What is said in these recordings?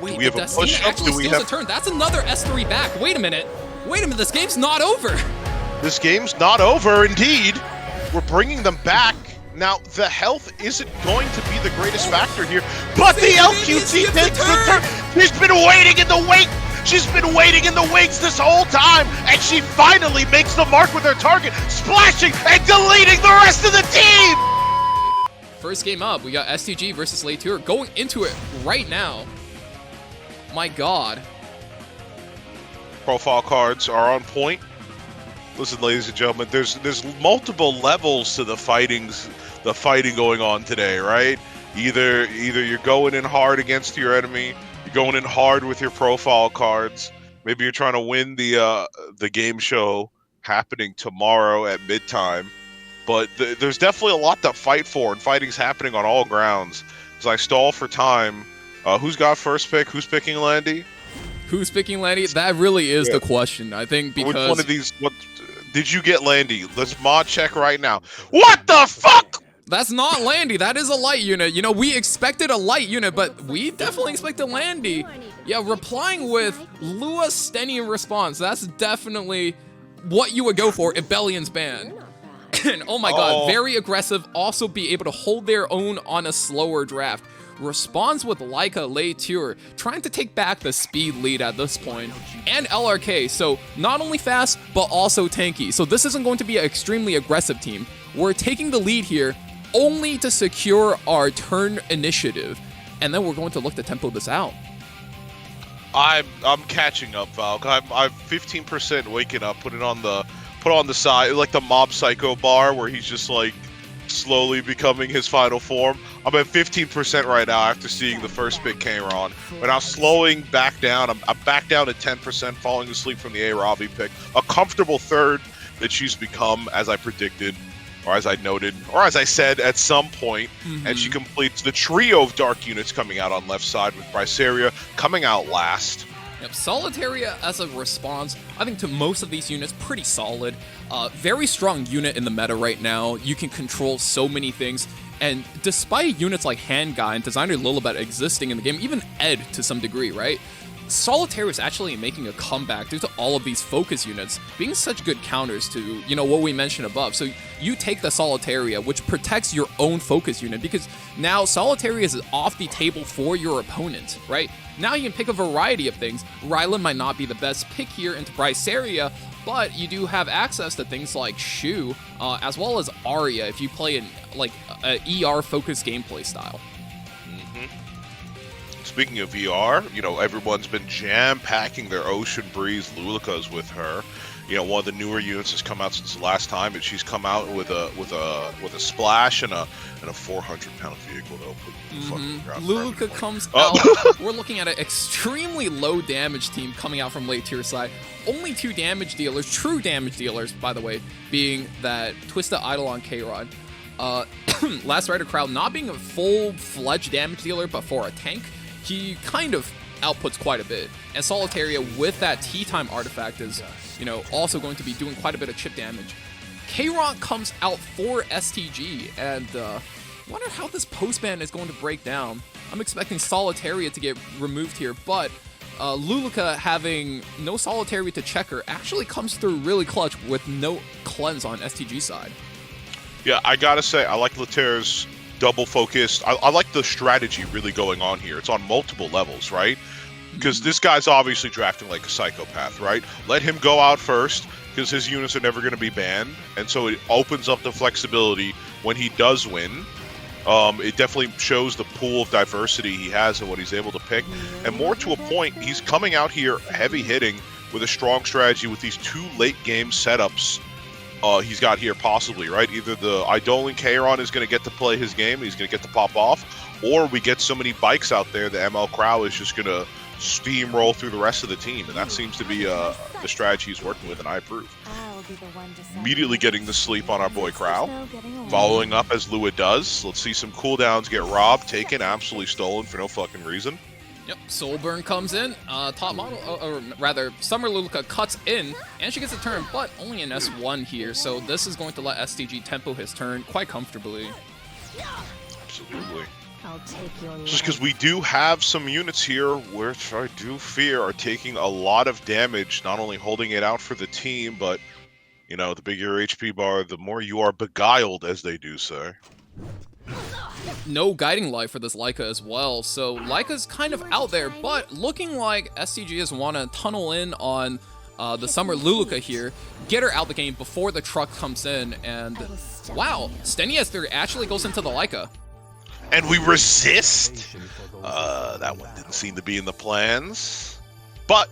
Wait, we have a push-up? actually steals a turn. That's another S3 back. Wait a minute. This game's not over. This game's not over, indeed. We're bringing them back. Now, the health isn't going to be the greatest factor here, but the LQT takes the turn. She's been waiting in the wait. She's been waiting in the wings this whole time, and she finally makes the mark with her target, splashing and deleting the rest of the team. First game up, we got STG versus Latour going into it right now. My God. Profile cards are on point. Listen, ladies and gentlemen, there's multiple levels to the fighting going on today, right? Either you're going in hard against your enemy, you're going in hard with your profile cards. Maybe you're trying to win the game show happening tomorrow at midtime. But there's definitely a lot to fight for, and fighting's happening on all grounds. As I stall for time, who's got first pick? Who's picking Landy? Who's picking Landy? That really is the question, I think, because... Which one of these... Did you get Landy? Let's mod check right now. What the fuck? That's not Landy. That is a light unit. You know, we expected a light unit, but we definitely expected Landy. Yeah, replying with Lua Steny response. That's definitely what you would go for if Bellion's banned. And oh my God, very aggressive. Also be able to hold their own on a slower draft. Responds with Leica Latour, trying to take back the speed lead at this point, and LRK, so not only fast, but also tanky. So this isn't going to be an extremely aggressive team. We're taking the lead here only to secure our turn initiative, and then we're going to look to tempo this out. I'm catching up, Valk. I'm 15% waking up, put on the side, like the Mob Psycho bar, where he's just like slowly becoming his final form. I'm at 15% right now after seeing the first big K-Ron. But now slowing back down. I'm back down to 10%, falling asleep from the A-Ravi pick. A comfortable third that she's become, as I predicted, or as I noted, or as I said at some point. And she completes the trio of dark units coming out on left side, with Bryceria coming out last. Yep, Solitaria as a response, I think to most of these units, pretty solid. Very strong unit in the meta right now. You can control so many things. And despite units like Handguy and Designer Lilibet existing in the game, even Ed to some degree, right? Solitaire is actually making a comeback due to all of these focus units being such good counters to, you know, what we mentioned above. So you take the Solitaria, which protects your own focus unit, because now Solitaria is off the table for your opponent, right? Now you can pick a variety of things. Rylan might not be the best pick here into Bryceria, but you do have access to things like Shu, as well as Arya if you play an ER-focused gameplay style. Speaking of VR, you know, everyone's been jam-packing thetheir Ocean Breeze Lulicas with her. You know, one of the newer units has come out since the last time, and she's come out with a splash and a 400-pound vehicle that'll put the fucking ground. Lulica comes out. We're looking at an extremely low damage team coming out from late tier side. Only 2 damage dealers, true damage dealers, by the way, being that Twista Eidolon K-Rod. Last Rider Crowd not being a full-fledged damage dealer, but for a tank, he kind of outputs quite a bit. And Solitaria with that T-Time artifact is, you know, also going to be doing quite a bit of chip damage. K-Ron comes out for STG, and wonder how this post-ban is going to break down. I'm expecting Solitaria to get removed here, but Lulica having no Solitaria to check her actually comes through really clutch with no cleanse on STG side. Yeah, I gotta say, I like Later's double focused. I like the strategy really going on here. It's on multiple levels, right? Because this guy's obviously drafting like a psychopath, right? Let him go out first, because his units are never going to be banned, and so it opens up the flexibility when he does win. It definitely shows the pool of diversity he has and what he's able to pick. And more to a point, he's coming out here heavy hitting with a strong strategy with these 2 late game setups he's got here possibly, right? Either the Eidolon K-Ron is going to get to play his game, he's going to get to pop off, or we get so many bikes out there that ML Crow is just going to steamroll through the rest of the team, and that seems to be the strategy he's working with, and I approve. Immediately getting the sleep on our boy Crow, following up as Lua does. Let's see some cooldowns get robbed, taken, absolutely stolen for no fucking reason. Yep, Soulburn comes in, top model, or rather, Summer Lulica cuts in, and she gets a turn, but only an S1 here, so this is going to let STG tempo his turn quite comfortably. Absolutely. I'll take your Just because we do have some units here, which I do fear are taking a lot of damage, not only holding it out for the team, but, you know, the bigger HP bar, the more you are beguiled, as they do say. No guiding light for this Leica as well, so Leica's kind of out there, but looking like STGs want to tunnel in on the Summer Luluka here, get her out the game before the truck comes in, and wow, Steny 3 actually goes into the Leica. And we resist? That one didn't seem to be in the plans. But,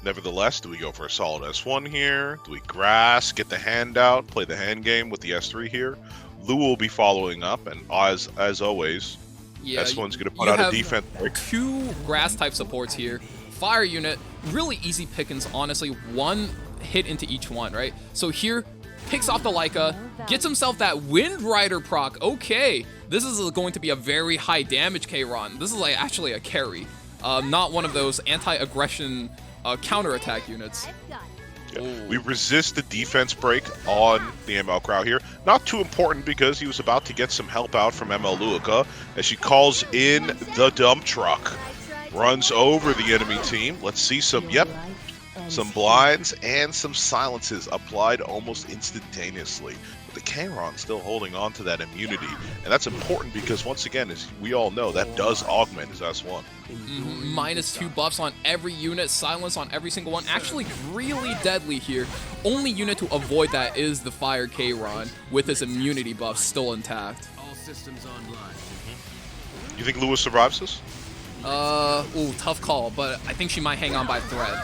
nevertheless, do we go for a solid S1 here? Do we grass, get the hand out, play the hand game with the S3 here? Lou will be following up, and as always, yeah, S1's going to put out a defense break. 2 grass type supports here. Fire unit, really easy pickings, honestly. 1 hit into each one, right? So here, picks off the Leica, gets himself that Wind Rider proc. Okay, this is going to be a very high damage K-Ron. This is like actually a carry, not one of those anti-aggression counterattack units. Yeah. We resist the defense break on the ML Crow here. Not too important because he was about to get some help out from ML Luica as she calls in the dump truck. Runs over the enemy team. Let's see some, some blinds and some silences applied almost instantaneously. But the K-Ron still holding on to that immunity. And that's important because, once again, as we all know, that does augment his S1. -2 buffs on every unit, silence on every single one. Actually really deadly here. Only unit to avoid that is the Fire K-Ron with his immunity buff still intact. All systems online. You think Lewis survives this? Ooh, tough call, but I think she might hang on by a thread.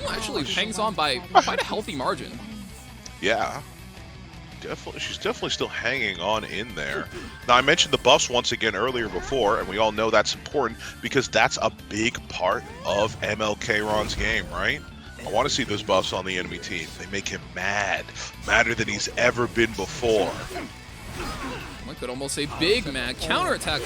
Actually hangs on by quite a healthy margin. Yeah. She's definitely still hanging on in there. Now, I mentioned the buffs once again earlier before, and we all know that's important because that's a big part of MLK-Ron's game, right? I want to see those buffs on the enemy team. They make him mad. Madder than he's ever been before. One could almost say big mad. Counterattack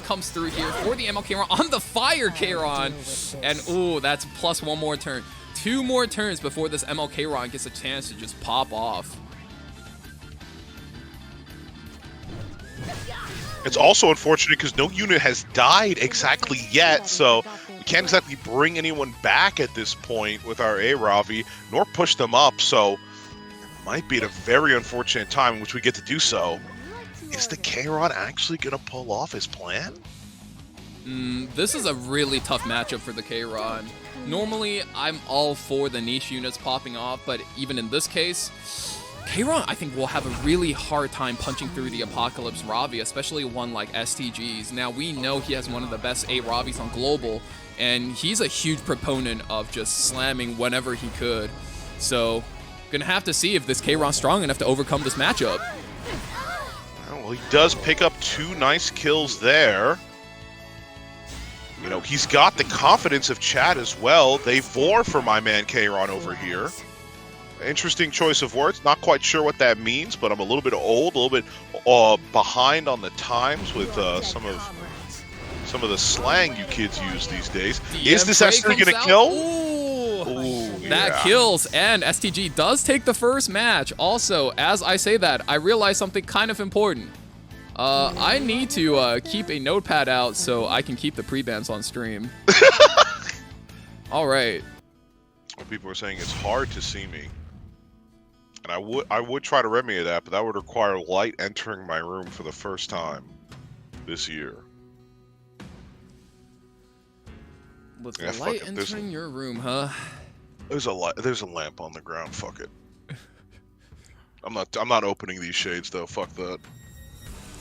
comes through here for the MLK-Ron on the Fire K-Ron. And ooh, that's plus 1 more turn. 2 more turns before this MLK-Ron gets a chance to just pop off. It's also unfortunate because no unit has died exactly yet, so we can't exactly bring anyone back at this point with our A-Ravi, nor push them up, so it might be at a very unfortunate time in which we get to do so. Is the K-Ron actually going to pull off his plan? This is a really tough matchup for the K-Ron. Normally, I'm all for the niche units popping off, but even in this case, K-Ron, I think, will have a really hard time punching through the Apocalypse Ravi, especially one like STG's. Now, we know he has one of the best A-Ravis on Global, and he's a huge proponent of just slamming whenever he could. So, gonna have to see if this K-Ron's strong enough to overcome this matchup. Well, he does pick up 2 nice kills there. You know, he's got the confidence of Chad as well. They vor for my man K-Ron over here. Interesting choice of words. Not quite sure what that means, but I'm a little bit old, a little bit behind on the times with some of the slang you kids use these days. Is this S3 going to kill? Ooh, that kills, and STG does take the first match. Also, as I say that, I realize something kind of important. I need to keep a notepad out so I can keep the prebans on stream. All right. Well, people are saying it's hard to see me. And I would try to remedy that, but that would require light entering my room for the first time this year. With the light entering your room, huh? There's a lamp on the ground. Fuck it. I'm not opening these shades though. Fuck that.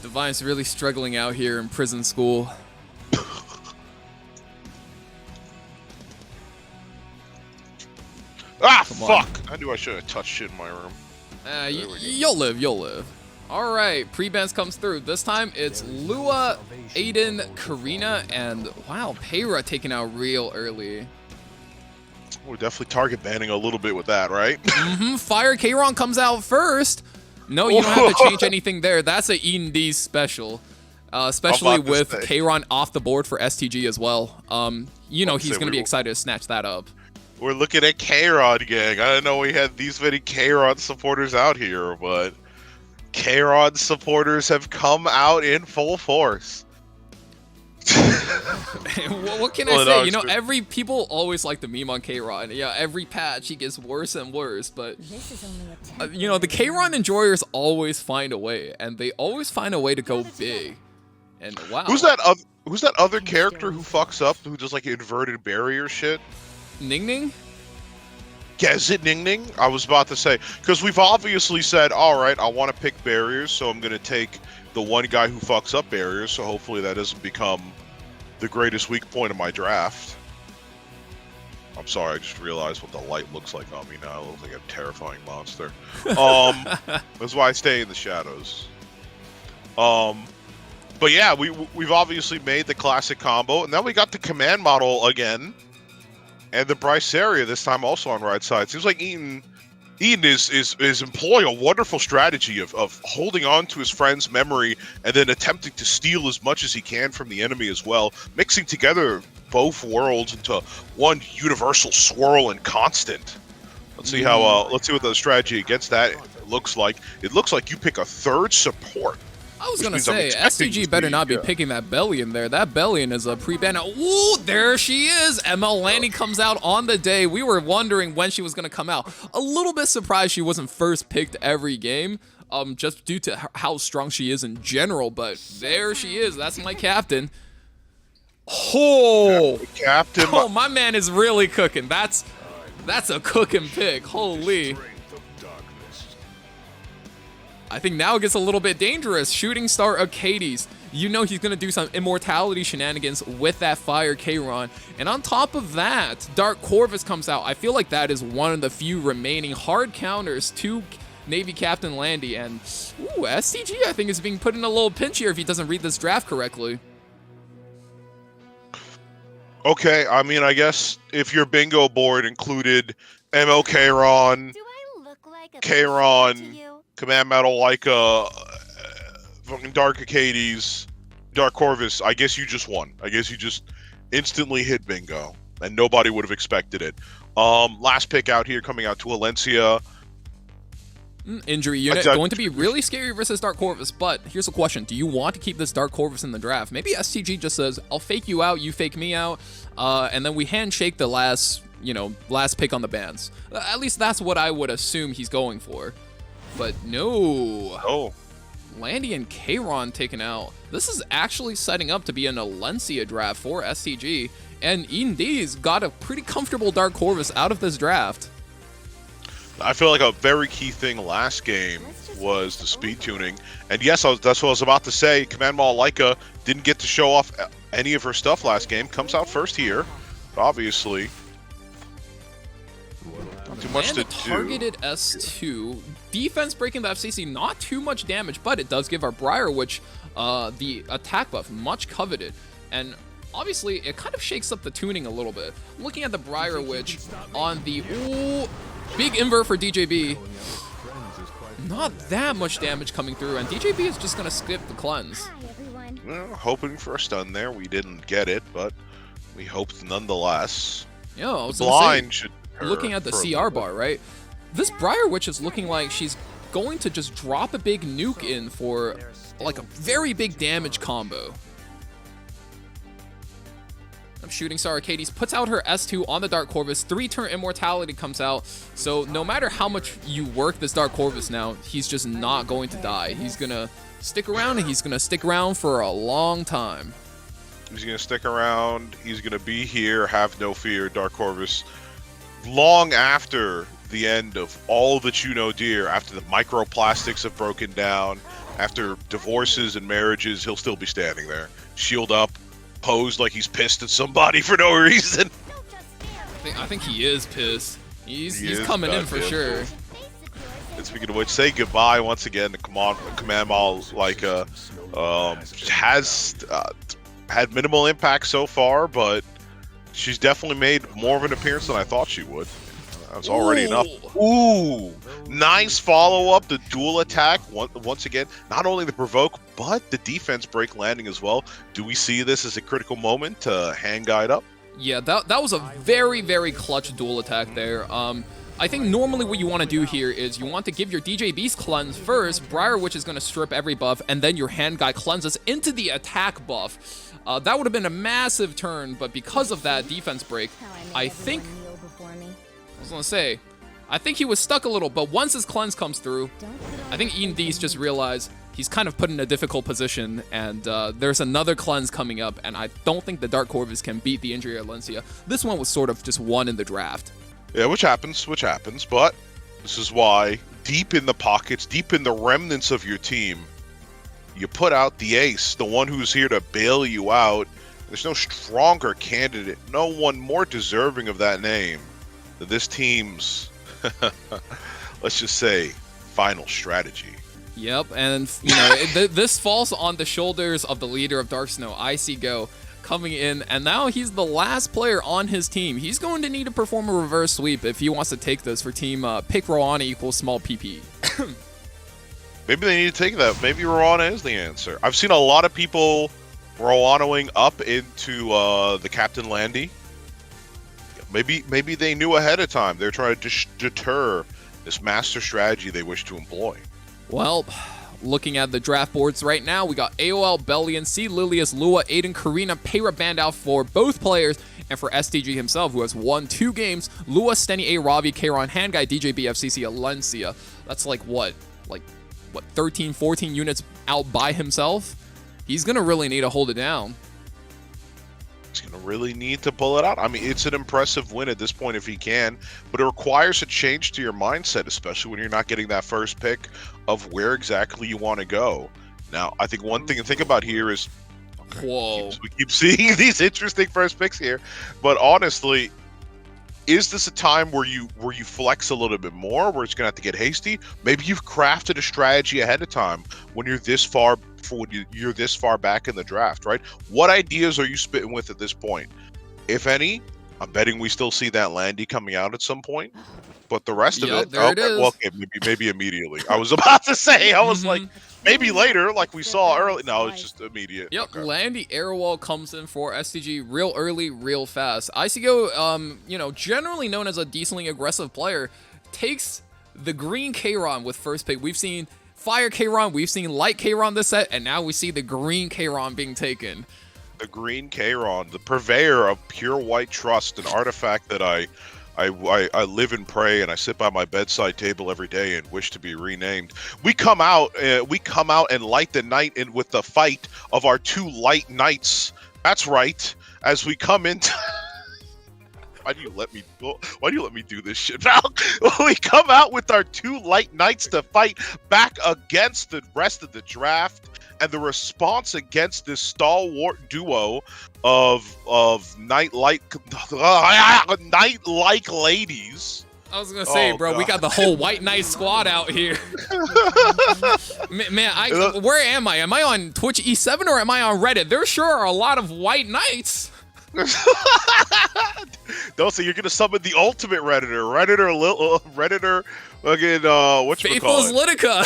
Divine's really struggling out here in prison school. Ah, fuck! I knew I should have touched shit in my room. You'll live. All right, prebans comes through. This time it's Lua, Aiden, Karina, and wow, Peyra taken out real early. We're definitely target banning a little bit with that, right? Fire K-Ron comes out first. No, you don't have to change anything there. That's a E&D special. Especially with K-Ron off the board for STG as well. You know he's going to be excited to snatch that up. We're looking at K-Ron, gang. I didn't know we had these many K-Ron supporters out here, but K-Ron supporters have come out in full force. What can I say? You know, people always like the meme on K-Ron. Yeah, every patch he gets worse and worse. But you know, the K-Ron enjoyers always find a way, and they always find a way to go big. And wow, who's that other character who fucks up, who does like inverted barrier shit? Ning Ning? Yeah, is it Ning Ning? I was about to say, because we've obviously said, all right, I want to pick barriers, so I'm going to take the one guy who fucks up barriers, so hopefully that doesn't become the greatest weak point of my draft. I'm sorry, I just realized what the light looks like on me now. It looks like a terrifying monster. That's why I stay in the shadows. But yeah, we've obviously made the classic combo, and then we got the command model again, and the Bryceria this time also on right side. Seems like Eden is employing a wonderful strategy of holding on to his friend's memory and then attempting to steal as much as he can from the enemy as well, mixing together both worlds into one universal swirl and constant. Let's see how let's see what the strategy against that looks like. It looks like you pick a third support. I was gonna say, STG better not be picking that Bellion there. That Bellion is a pre-ban. Ooh, there she is! ML Lanny comes out on the day. We were wondering when she was gonna come out. A little bit surprised she wasn't first picked every game, just due to how strong she is in general, but there she is. That's my captain. Oh! Captain! Oh, my man is really cooking. That's a cooking pick. Holy. I think now it gets a little bit dangerous. Shooting Star Arcades. You know he's going to do some immortality shenanigans with that Fire K-Ron. And on top of that, Dark Corvus comes out. I feel like that is one of the few remaining hard counters to Navy Captain Landy. And ooh, STG I think is being put in a little pinch here if he doesn't read this draft correctly. Okay, I mean, I guess if your bingo board included ML K-Ron, K-Ron, Command Metal Leica, fucking Dark Arcades, Dark Corvus, I guess you just won. I guess you just instantly hit bingo, and nobody would have expected it. Last pick out here, coming out to Valencia. Injury unit, going to be really scary versus Dark Corvus, but here's a question. Do you want to keep this Dark Corvus in the draft? Maybe STG just says, I'll fake you out, you fake me out, and then we handshake the last pick on the bans. At least that's what I would assume he's going for. But no. Oh. Landy and K-Ron taken out. This is actually setting up to be an Valencia draft for STG, and Eden D's got a pretty comfortable Dark Corvus out of this draft. I feel like a very key thing last game was the speed tuning. And yes, that's what I was about to say. Command Model Leica didn't get to show off any of her stuff last game. Comes out first here, obviously. Not too much to do. Targeted S2. Defense breaking the FCC, not too much damage, but it does give our Briar Witch the attack buff, much coveted. And obviously, it kind of shakes up the tuning a little bit. Looking at the Briar Witch on the... Ooh, big invert for DJB. Not that much damage coming through, and DJB is just going to skip the cleanse. Well, hoping for a stun there. We didn't get it, but we hoped nonetheless. Yeah, I was blind should looking at the CR bar, right? This Briar Witch is looking like she's going to just drop a big nuke in for like a very big damage combo. Shooting Star Arcades puts out her S2 on the Dark Corvus. 3-turn Immortality comes out. So no matter how much you work this Dark Corvus now, he's just not going to die. He's going to stick around, and he's going to stick around for a long time. He's going to stick around. He's going to be here. Have no fear, Dark Corvus. Long after the end of all that you know dear, after the microplastics have broken down, after divorces and marriages, he'll still be standing there. Shield up. Posed like he's pissed at somebody for no reason. I think he is pissed. He's coming in for sure. And speaking of which, say goodbye once again to Command Model Leica. Has had minimal impact so far, but she's definitely made more of an appearance than I thought she would. That's already enough. Ooh, nice follow-up. The dual attack, once again, not only the provoke, but the defense break landing as well. Do we see this as a critical moment to hand guide up? Yeah, that was a very, very clutch dual attack there. I think normally what you want to do here is you want to give your DJ Beast cleanse first, Briar Witch is going to strip every buff, and then your hand guy cleanses into the attack buff. That would have been a massive turn, but because of that defense break, I think... I was going to say, I think he was stuck a little, but once his cleanse comes through, I think Ian Dees just realized he's kind of put in a difficult position, and there's another cleanse coming up, and I don't think the Dark Corvus can beat the Injury Alencia. This one was sort of just won in the draft. Yeah, which happens, but this is why deep in the pockets, deep in the remnants of your team, you put out the ace, the one who's here to bail you out. There's no stronger candidate, no one more deserving of that name than this team's, let's just say, final strategy. Yep, and you know, this falls on the shoulders of the leader of Dark Snow, Icy Go, coming in, and now he's the last player on his team. He's going to need to perform a reverse sweep if he wants to take this for team pick Roana equals small PP. Maybe they need to take that. Maybe Roana is the answer. I've seen a lot of people Roana-ing up into the Captain Landy. Maybe they knew ahead of time. They're trying to deter this master strategy they wish to employ. Well, looking at the draft boards right now, we got AOL, Bellion, C. Lilius, Lua, Aiden, Karina, Payra banned out for both players, and for STG himself, who has won 2 games, Lua, Steny, A. Ravi, Kron, Handguy, DJ, BFCC, Alencia. That's like what, 13, 14 units out by himself? He's going to really need to hold it down. He's going to really need to pull it out. I mean, it's an impressive win at this point if he can, but it requires a change to your mindset, especially when you're not getting that first pick of where exactly you want to go. Now, I think one thing to think about here is, whoa, we keep seeing these interesting first picks here, but honestly, is this a time where you flex a little bit more, where it's going to have to get hasty? Maybe you've crafted a strategy ahead of time when you're this far you're this far back in the draft, right? What ideas are you spitting with at this point? If any, I'm betting we still see that Landy coming out at some point. But the rest of it, there it is. Well, okay, maybe immediately. I was about to say, I was like, maybe later, like we saw early. No, it's just immediate. Yep, okay. Landy Airwall comes in for STG real early, real fast. Icygo, you know, generally known as a decently aggressive player, takes the green Kron with first pick. We've seen Fire Kron, we've seen Light Kron this set, and now we see the green Kron being taken. The green Kron, the purveyor of pure white trust, an artifact that I live and pray, and I sit by my bedside table every day and wish to be renamed. We come out and light the night in with the fight of our 2 light knights. That's right. As we come into Why do you let me do this shit, Val? We come out with our 2 light knights to fight back against the rest of the draft, and the response against this stalwart duo of knight-like ladies. I was gonna say, bro, God. We got the whole White Knight squad out here. Man, where am I? Am I on Twitch E7 or am I on Reddit? There sure are a lot of White Knights. Don't say you're gonna summon the ultimate Redditor, again, Faithless Litica.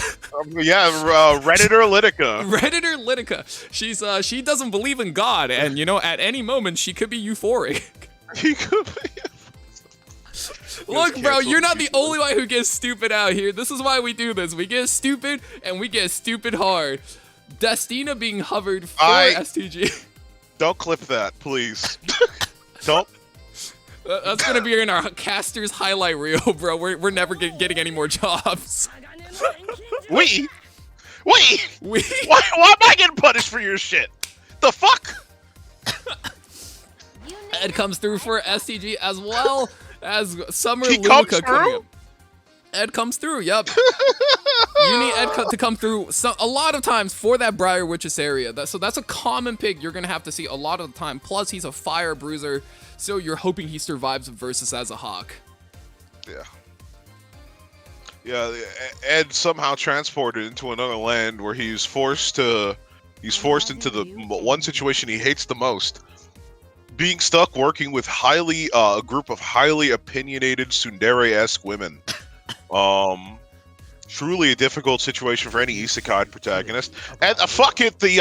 Redditor Litica. Redditor Litica. She doesn't believe in God, and you know, at any moment she could be euphoric. He could be. Look, bro, you're not the only one who gets stupid out here. This is why we do this. We get stupid, and we get stupid hard. Destina being hovered for STG. Don't clip that, please. Don't. That's gonna be in our caster's highlight reel, bro. We're never getting any more jobs. We? Why am I getting punished for your shit? The fuck? Ed comes through for STG as well as Summer He Luca comes coming through? up. Ed comes through, yep. You need Ed to come through a lot of times for that Briar Witches area. So that's a common pick you're going to have to see a lot of the time. Plus, he's a fire bruiser, so you're hoping he survives Versus as a Hawk. Yeah, Ed somehow transported into another land where he's forced into the one situation he hates the most. Being stuck working with a group of highly opinionated tsundere-esque women. Truly a difficult situation for any isekai protagonist. And fuck it, the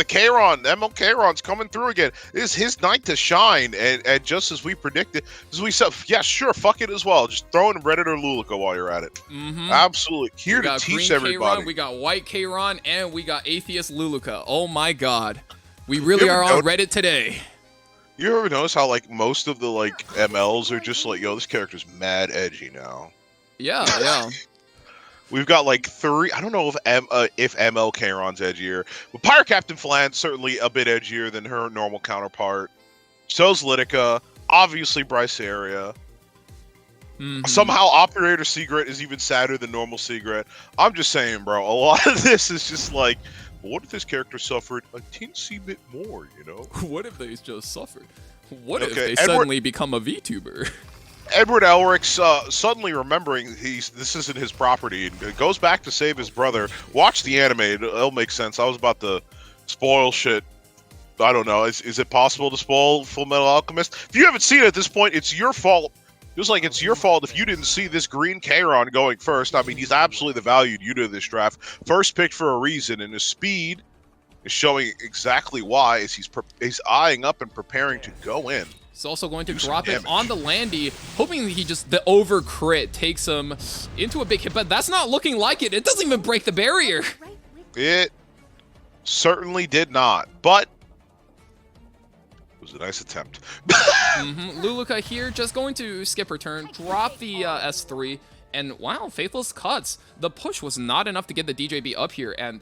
Kairon, ML Kairon's coming through again. It is his night to shine, and just as we predicted, as we said, yeah, sure, fuck it as well. Just throw in Reddit or Luluka while you're at it. Absolutely. Here to teach everybody. Kairon, we got white Kairon, and we got atheist Luluka. Oh my god. We really are on Reddit today. You ever notice how, like, most of the, like, MLs are just like, yo, this character's mad edgy now? Yeah, yeah. We've got like 3. I don't know if ML Kairon's edgier, but Pirate Captain Flan's certainly a bit edgier than her normal counterpart. So's Litica, obviously Bryceria. Somehow Operator Secret is even sadder than normal Secret. I'm just saying, bro. A lot of this is just like, what if this character suffered a teensy bit more? You know? What if they just suffered? What if they suddenly become a VTuber? Edward Elric's suddenly remembering this isn't his property and goes back to save his brother. Watch the anime; it'll make sense. I was about to spoil shit. I don't know. Is it possible to spoil Full Metal Alchemist? If you haven't seen it at this point, it's your fault. Just like it's your fault if you didn't see this green Kairon going first. I mean, he's absolutely the valued unit of this draft. First picked for a reason, and his speed is showing exactly why as he's eyeing up and preparing to go in. He's also going to drop it on the Landy, hoping he the over crit takes him into a big hit, but that's not looking like it. It doesn't even break the barrier. It certainly did not, but it was a nice attempt. Luluka here just going to skip her turn, drop the S3, and wow, Faithless cuts. The push was not enough to get the DJB up here, and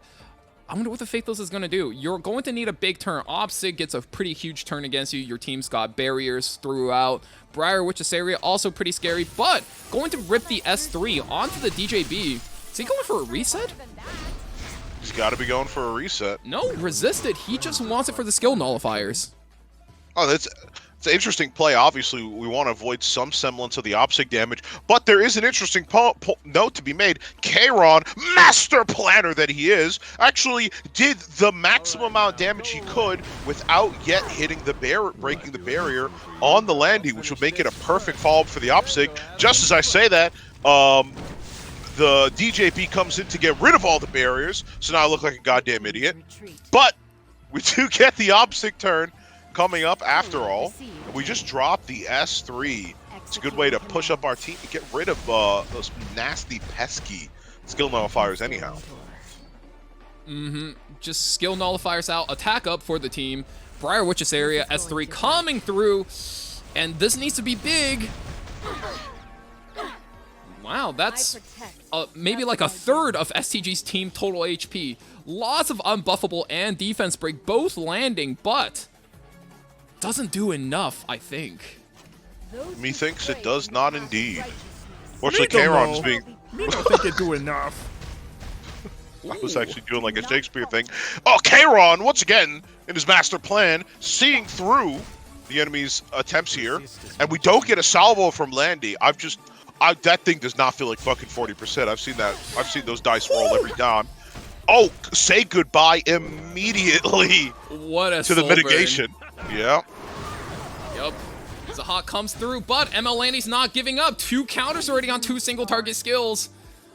I wonder what the Faithless is going to do. You're going to need a big turn. Opsig gets a pretty huge turn against you. Your team's got barriers throughout. Briar Witch's area also pretty scary, but going to rip the S3 onto the DJB. Is he going for a reset? He's got to be going for a reset. No, resisted. He just wants it for the skill nullifiers. Oh, it's an interesting play. Obviously, we want to avoid some semblance of the Opsig damage, but there is an interesting note to be made. Kairon, master planner that he is, actually did the maximum amount of damage he could without yet hitting the breaking the barrier on the Landy, which would make it a perfect follow-up for the Opsig. Just as I say that, the DJP comes in to get rid of all the barriers, so now I look like a goddamn idiot. But we do get the Opsig turn coming up after all. We just dropped the S3. It's a good way to push up our team to get rid of those nasty, pesky skill nullifiers anyhow. Just skill nullifiers out, attack up for the team. Briar Witch's area, S3 coming through, and this needs to be big. Wow, that's maybe like a third of STG's team total HP. Lots of unbuffable and defense break both landing, but doesn't do enough, I think. Methinks it does not indeed. Fortunately, Kairon's being... Me don't think it do enough. I was actually doing like a Shakespeare thing. Oh, Kairon, once again, in his master plan, seeing through the enemy's attempts here, and we don't get a salvo from Landy. That thing does not feel like fucking 40%. I've seen that. I've seen those dice roll every time. Oh, say goodbye immediately. What a to the mitigation. Yeah. Yep. Zahat comes through, but ML Landy's not giving up. 2 counters already on 2 single target skills.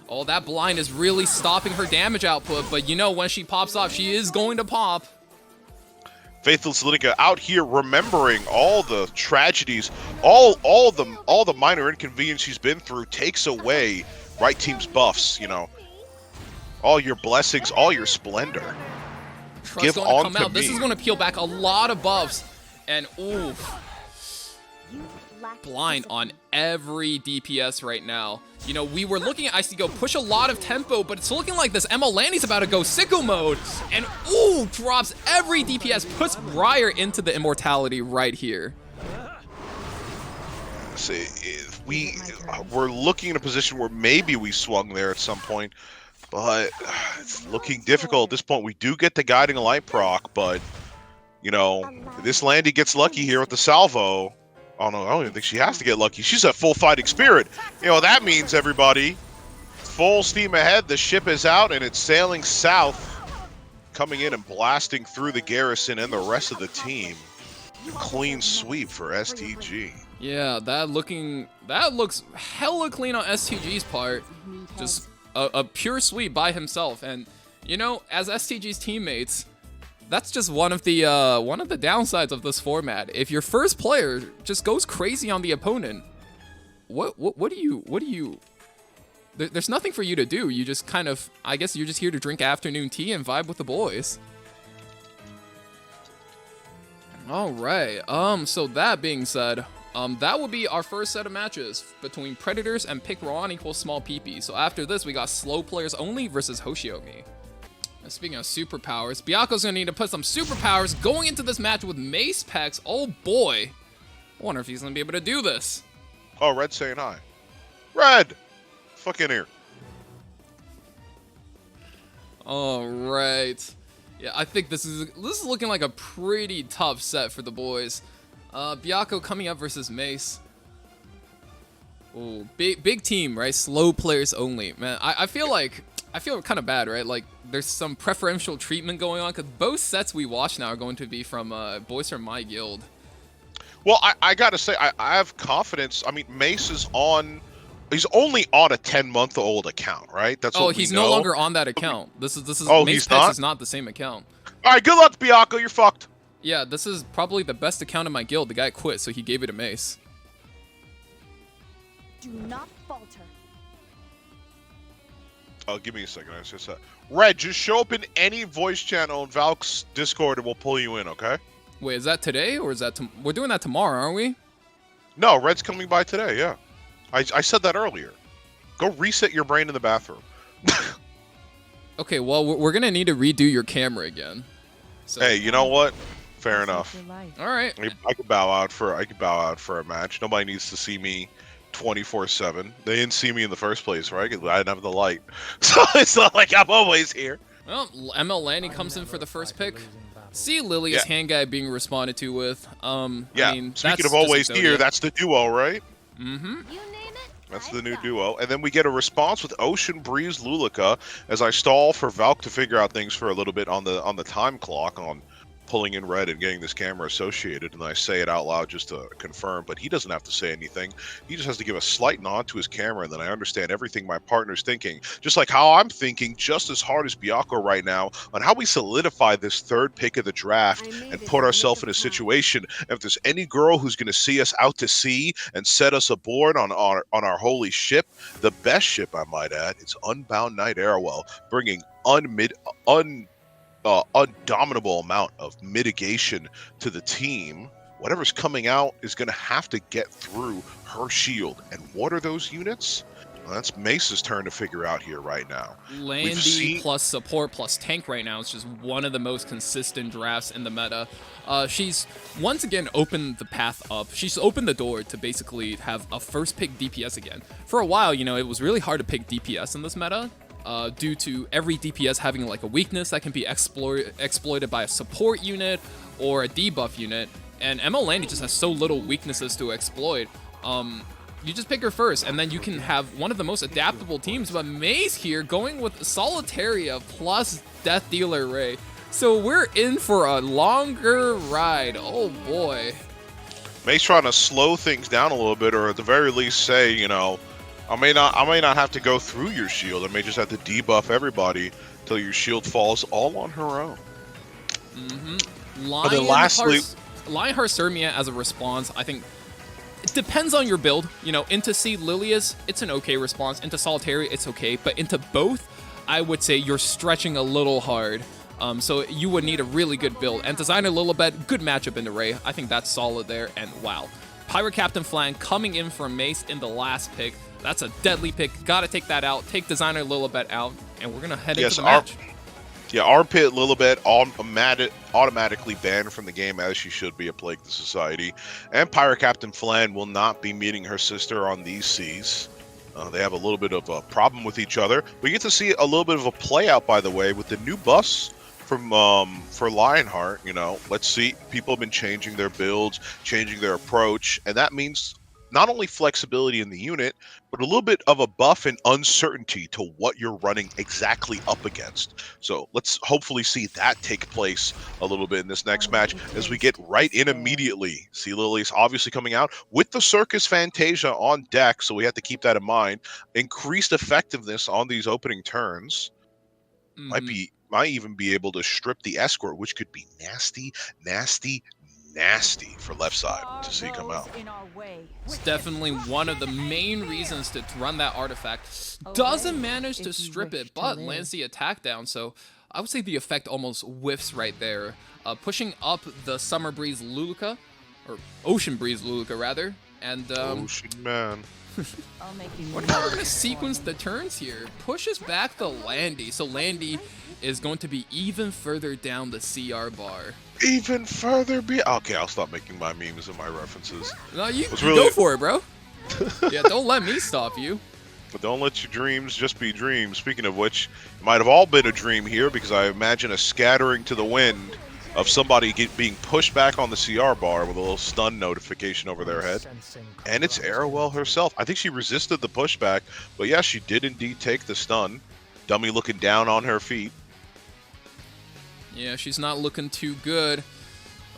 Oh, that blind is really stopping her damage output, but you know when she pops off, she is going to pop. Faithless Litica out here remembering all the tragedies, all the minor inconvenience she's been through, takes away right team's buffs, you know. All your blessings, all your splendor. Trust's going to come out. This is going to peel back a lot of buffs. And ooh, blind on every DPS right now. You know, we were looking at Icy go push a lot of tempo, but it's looking like this ML Landy's about to go sicko mode. And ooh, drops every DPS, puts Briar into the immortality right here. See, we're looking in a position where maybe we swung there at some point, but it's looking difficult at this point. We do get the Guiding Light proc, but you know, this Landy gets lucky here with the salvo. Oh no, I don't even think she has to get lucky. She's a full fighting spirit. You know, that means, everybody, full steam ahead. The ship is out and it's sailing south, coming in and blasting through the garrison and the rest of the team. Clean sweep for STG. Yeah, that looks hella clean on STG's part. Just a pure sweep by himself. And you know, as STG's teammates, that's just one of the downsides of this format. If your first player just goes crazy on the opponent, what do you? There's nothing for you to do. You just kind of, I guess you're just here to drink afternoon tea and vibe with the boys. All right. So that being said, that will be our first set of matches between Predators and Pick Roana equals small PP. So after this, we got slow players only versus hoshiyomi. And speaking of superpowers, Byaku's gonna need to put some superpowers going into this match with Mace Pex. Oh boy. I wonder if he's gonna be able to do this. Oh, Red's saying hi. Red! Fuck in here. All right. Yeah, I think this is looking like a pretty tough set for the boys. Byaku coming up versus Mace. Oh, big team, right? Slow players only. Man, I feel kind of bad, right? Like there's some preferential treatment going on because both sets we watch now are going to be from boys from my guild. Well, I gotta say, I have confidence. I mean, Mace is on. He's only on a 10-month-old account, right? That's what we he's know. No longer on that account. This is. Oh, Mace he's Pex not? is not the same account. All right, good luck, Byaku. You're fucked. Yeah, this is probably the best account in my guild. The guy quit, so he gave it to Mace. Do not falter. Oh, give me a second. I just said, Red, just show up in any voice channel in Valk's Discord, and we'll pull you in, okay? Wait, is that today or is that we're doing that tomorrow, aren't we? No, Red's coming by today. Yeah, I said that earlier. Go reset your brain in the bathroom. Okay, well, we're gonna need to redo your camera again. So. Hey, you know what? Fair enough. All right. I could bow out for a match. Nobody needs to see me 24/7. They didn't see me in the first place, right? 'Cause I didn't have the light, so it's not like I'm always here. Well, ML Lanny comes in for the first pick. See Lilia's hand guy being responded to with. Yeah. I mean, Speaking of always here, that's the duo, right? Mm-hmm. You name it. That's the new duo. And then we get a response with Ocean Breeze Lulika as I stall for Valk to figure out things for a little bit on the time clock on pulling in Red and getting this camera associated, and I say it out loud just to confirm, but he doesn't have to say anything. He just has to give a slight nod to his camera, and then I understand everything my partner's thinking, just like how I'm thinking just as hard as Byaku right now on how we solidify this third pick of the draft and put ourselves in a situation. If there's any girl who's going to see us out to sea and set us aboard on our holy ship, the best ship, I might add, it's Unbound Knight Arrowell, bringing undominable amount of mitigation to the team. Whatever's coming out is going to have to get through her shield. And what are those units? Well, that's Mace's turn to figure out here right now. Landy plus support plus tank right now is just one of the most consistent drafts in the meta. She's once again opened the path up. She's opened the door to basically have a first pick DPS again. For a while, you know, it was really hard to pick DPS in this meta. Due to every DPS having like a weakness that can be exploited by a support unit or a debuff unit, and ML Landy just has so little weaknesses to exploit. You just pick her first, and then you can have one of the most adaptable teams. But Maze here going with Solitaria plus Death Dealer Ray, so we're in for a longer ride. Oh boy. Mace trying to slow things down a little bit, or at the very least say, you know, I may not have to go through your shield. I may just have to debuff everybody till your shield falls all on her own. Mm-hmm. Lionheart Sermia as a response, I think it depends on your build. You know, into C Lilia's, it's an okay response. Into Solitaria, it's okay. But into both, I would say you're stretching a little hard. So you would need a really good build. And Designer Lilibet, good matchup into Ray. I think that's solid there. And wow. Pirate Captain Flan coming in for Mace in the last pick. That's a deadly pick. Gotta take that out. Take Designer Lilibet out. And we're gonna head into the match. Armpit Lilibet automatically banned from the game, as she should be, a plague to society. And Pirate Captain Flan will not be meeting her sister on these seas. They have a little bit of a problem with each other. We get to see a little bit of a play out, by the way, with the new buffs from for Lionheart. You know, let's see. People have been changing their builds, changing their approach, and that means not only flexibility in the unit, but a little bit of a buff and uncertainty to what you're running exactly up against. So let's hopefully see that take place a little bit in this next match as we get right in immediately. Sea Lily's obviously coming out with the Circus Fantasia on deck, so we have to keep that in mind. Increased effectiveness on these opening turns. Might even be able to strip the escort, which could be nasty, nasty, nasty for left side to see come out. It's definitely one of the main reasons to run that artifact. Doesn't manage to strip it, but lands the attack down. So I would say the effect almost whiffs right there. Pushing up the Summer Breeze Luluka, or Ocean Breeze Luluka rather. And Ocean man. What how we're gonna sequence the turns here? Pushes back the Landy, so Landy is going to be even further down the CR bar. Even further okay, I'll stop making my memes and my references. No, you go for it, bro. Yeah, don't let me stop you. But don't let your dreams just be dreams. Speaking of which, it might have all been a dream here because I imagine a scattering to the wind of somebody being pushed back on the CR bar with a little stun notification over their head. And it's Arrowell herself. I think she resisted the pushback, but yeah, she did indeed take the stun. Dummy looking down on her feet. Yeah, she's not looking too good.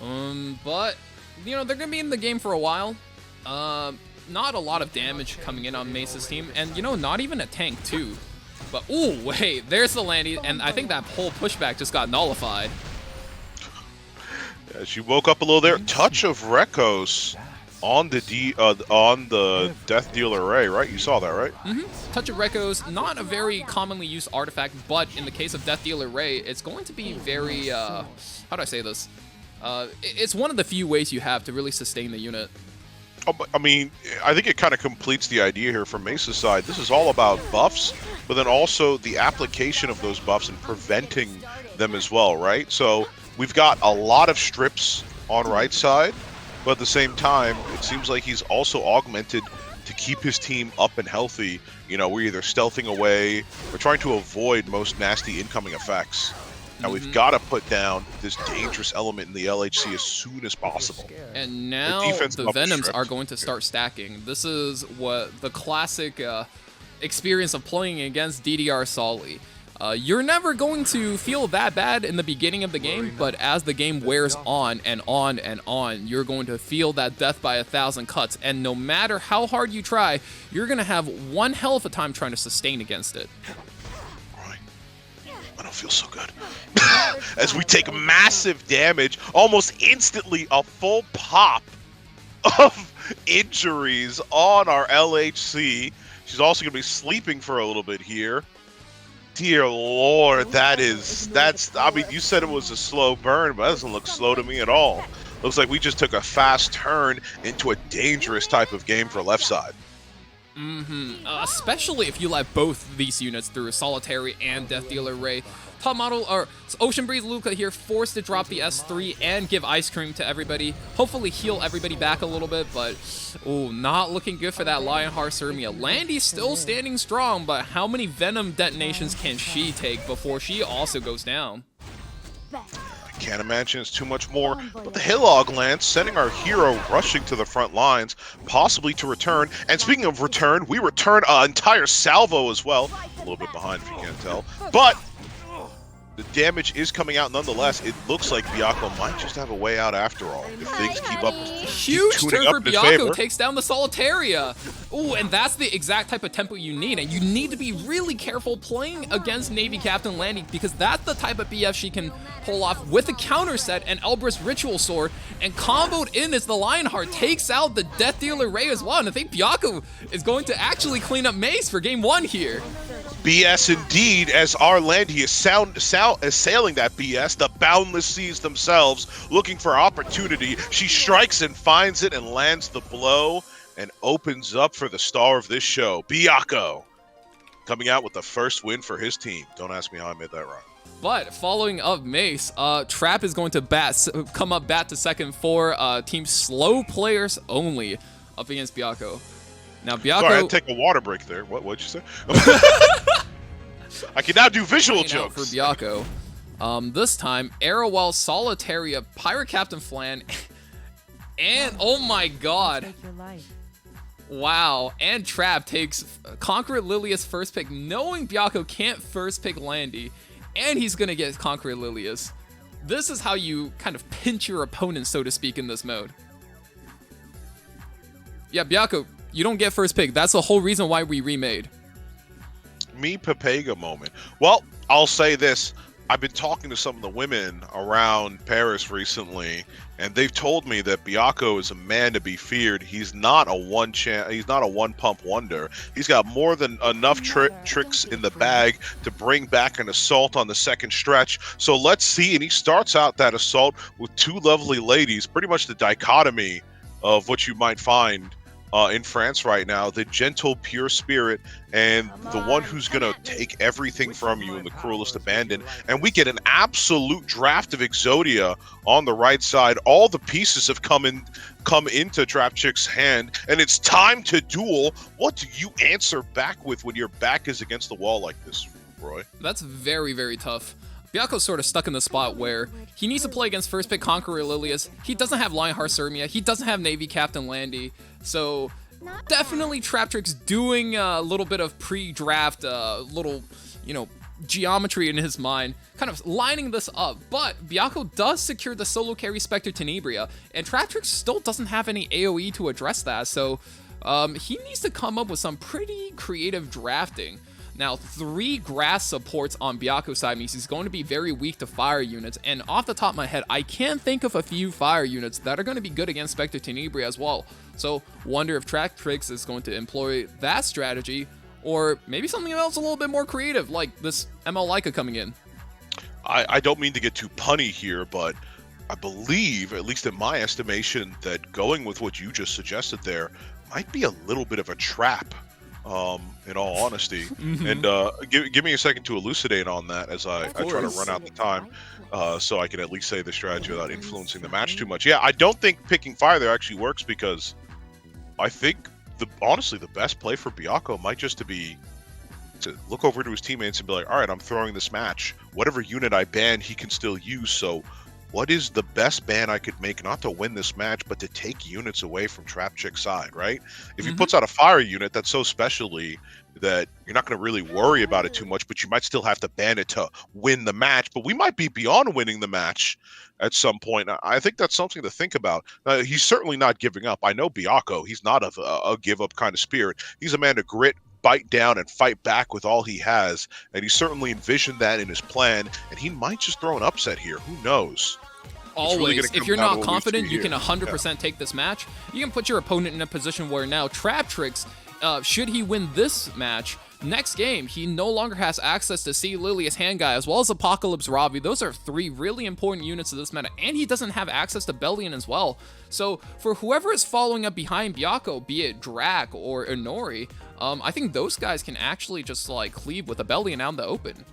But, you know, they're going to be in the game for a while. Not a lot of damage coming in on Mace's team. And, you know, not even a tank, too. But, ooh, wait, there's the Landy. And I think that whole pushback just got nullified. Yeah, she woke up a little there. Touch of Rekos on the Death Dealer Ray, right? You saw that, right? Touch of Rekos, not a very commonly used artifact, but in the case of Death Dealer Ray, it's going to be very, how do I say this? It's one of the few ways you have to really sustain the unit. I mean, I think it kind of completes the idea here from Mace's side. This is all about buffs, but then also the application of those buffs and preventing them as well, right? So we've got a lot of strips on right side, but at the same time, it seems like he's also augmented to keep his team up and healthy. You know, we're either stealthing away or trying to avoid most nasty incoming effects. Now we've got to put down this dangerous element in the LHC as soon as possible. And now the Venoms are going to start stacking. This is what the classic experience of playing against DDR Solly. You're never going to feel that bad in the beginning of the game, but as the game wears on and on and on, you're going to feel that death by 1,000 cuts. And no matter how hard you try, you're going to have one hell of a time trying to sustain against it. Right. I don't feel so good. As we take massive damage, almost instantly a full pop of injuries on our LHC. She's also going to be sleeping for a little bit here. Dear Lord, that's, I mean, you said it was a slow burn, but that doesn't look slow to me at all. Looks like we just took a fast turn into a dangerous type of game for left side. Especially if you let both these units through Solitary and Death Dealer Ray. Top model, or Ocean Breeze Luca here, forced to drop the S3 and give Ice Cream to everybody. Hopefully heal everybody back a little bit, but ooh, not looking good for that Lionheart Cermia. Landy's still standing strong, but how many Venom detonations can she take before she also goes down? I can't imagine it's too much more, but the Hilog Lance sending our hero rushing to the front lines, possibly to return. And speaking of return, we return an entire salvo as well. A little bit behind if you can't tell, but the damage is coming out nonetheless. It looks like Byakko might just have a way out after all. If things keep up, huge turn for Byakko, takes down the Solitaria. Ooh, and that's the exact type of tempo you need. And you need to be really careful playing against Navy Captain Landy because that's the type of BF she can pull off with a counter set and Elbrus Ritual Sword. And comboed in as the Lionheart takes out the Death Dealer Ray as well. And I think Byakko is going to actually clean up Mace for game one here. BS indeed, as our Landy is sailing that BS, the boundless seas themselves, looking for opportunity. She strikes and finds it and lands the blow and opens up for the star of this show, Byakko, coming out with the first win for his team. Don't ask me how I made that right. But following up Mace, Trap is going to come up bat to second for Team Slow Players Only up against Byakko. Now Byakko, sorry, I had to take a water break there. What'd you say? I can now do visual jokes. For Byakko. This time, Arrowell, Solitaria, Pirate Captain Flan, and oh my god. Wow, and Trap takes Conqueror Lilia's first pick, knowing Byakko can't first pick Landy, and he's gonna get Conqueror Lilia's. This is how you kind of pinch your opponent, so to speak, in this mode. Yeah, Byakko, you don't get first pick. That's the whole reason why we remade. Me Pepega moment. Well, I'll say this. I've been talking to some of the women around Paris recently, and they've told me that Byakko is a man to be feared. He's not a one pump wonder. He's got more than enough tricks in the bag to bring back an assault on the second stretch. So let's see. And he starts out that assault with two lovely ladies, pretty much the dichotomy of what you might find in France right now, the gentle, pure spirit, and the one who's gonna take everything from you in the cruelest abandon. And we get an absolute draft of Exodia on the right side. All the pieces have come into Trap Chick's hand, and it's time to duel. What do you answer back with when your back is against the wall like this, Roy? That's very, very tough. Byakko's sort of stuck in the spot where he needs to play against first pick Conqueror Lilias. He doesn't have Lionheart Sermia. He doesn't have Navy Captain Landy. So definitely Trap Trick's doing a little bit of pre-draft, little, geometry in his mind, kind of lining this up. But Byakko does secure the solo carry Spectre Tenebria, and Trap Trick still doesn't have any AoE to address that. So he needs to come up with some pretty creative drafting. Now, 3 grass supports on Byakko's side means he's going to be very weak to fire units, and off the top of my head, I can think of a few fire units that are going to be good against Spectre Tenebria as well. So, wonder if Trap Tricks is going to employ that strategy, or maybe something else a little bit more creative, like this ML Leica coming in. I don't mean to get too punny here, but I believe, at least in my estimation, that going with what you just suggested there might be a little bit of a trap. In all honesty. And give me a second to elucidate on that as I try to run out the time, so I can at least say the strategy without influencing the match too much. Yeah, I don't think picking fire there actually works, because I think honestly the best play for Byakko might just be to look over to his teammates and be like, all right, I'm throwing this match. Whatever unit I ban, he can still use. So what is the best ban I could make, not to win this match, but to take units away from Trap Chick's side, right? If he puts out a fire unit that's so specially that you're not going to really worry about it too much, but you might still have to ban it to win the match. But we might be beyond winning the match at some point. I think that's something to think about. He's certainly not giving up. I know Byakko, he's not a give-up kind of spirit. He's a man to grit, bite down, and fight back with all he has. And he certainly envisioned that in his plan, and he might just throw an upset here. Who knows? Always. Really if you're not confident, you can 100% take this match. You can put your opponent in a position where now Trap Tricks, should he win this match, next game, he no longer has access to C. Lilia's hand guy, as well as Apocalypse Ravi. Those are 3 really important units of this meta, and he doesn't have access to Bellion as well. So for whoever is following up behind Byakko, be it Drac or Inori, I think those guys can actually just like cleave with a Bellion out in the open.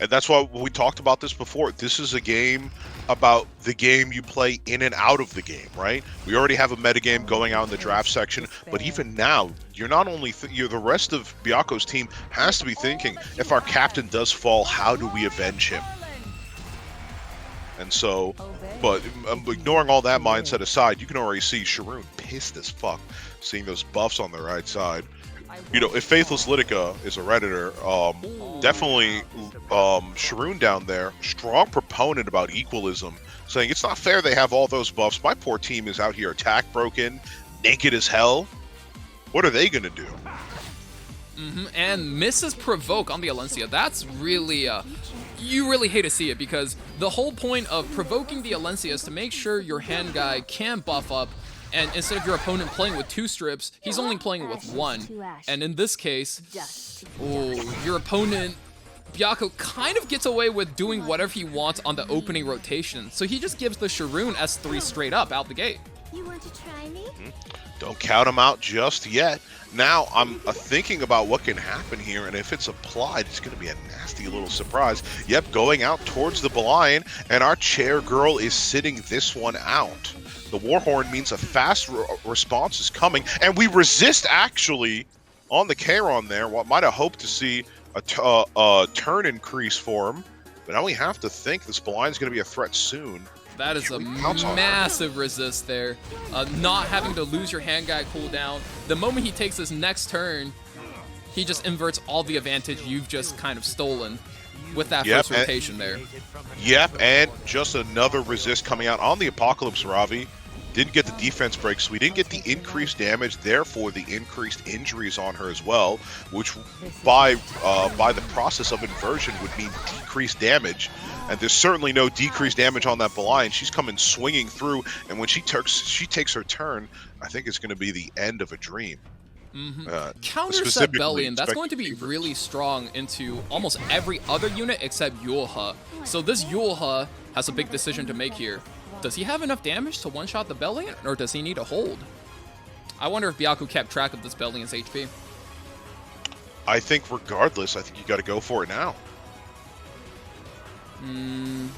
And that's why we talked about this before. This is a game about the game you play in and out of the game, right? We already have a metagame going out in the draft section, but even now, you're not only you're the rest of Byakko's team has to be thinking, if our captain does fall, how do we avenge him? And so, but ignoring all that mindset aside, you can already see Sharoon pissed as fuck seeing those buffs on the right side. If Faithless Litica is a Redditor, definitely Sharoon down there, strong proponent about equalism, saying it's not fair they have all those buffs. My poor team is out here attack broken, naked as hell. What are they going to do? And misses Provoke on the Alencia. That's really, you really hate to see it, because the whole point of provoking the Alencia is to make sure your hand guy can buff up. And instead of your opponent playing with 2 strips, he's only playing with 1. And in this case, your opponent, Byakko, kind of gets away with doing whatever he wants on the opening rotation. So he just gives the Sharoon S3 straight up out the gate. You want to try me? Don't count him out just yet. Now, I'm thinking about what can happen here, and if it's applied, it's going to be a nasty little surprise. Yep, going out towards the Belian, and our chair girl is sitting this one out. The Warhorn means a fast response is coming, and we resist actually on the Charon there. What might have hoped to see a turn increase for him, but now we have to think this Belian's going to be a threat soon. That is a Counts on her. massive resist there. Not having to lose your hand guy cooldown. The moment he takes his next turn, he just inverts all the advantage you've just kind of stolen with that first rotation there. Yep, and just another resist coming out on the Apocalypse Ravi. Didn't get the defense break, so we didn't get the increased damage, therefore the increased injuries on her as well, which by the process of inversion would mean decreased damage. And there's certainly no decreased damage on that Belian. She's coming swinging through, and when she takes her turn, I think it's going to be the end of a dream. Counter set Belian, that's going to be really strong into almost every other unit except Yulha. So this Yulha has a big decision to make here. Does he have enough damage to one-shot the Belian, or does he need a hold? I wonder if Byaku kept track of this Belian's HP. I think regardless, I think you got to go for it now.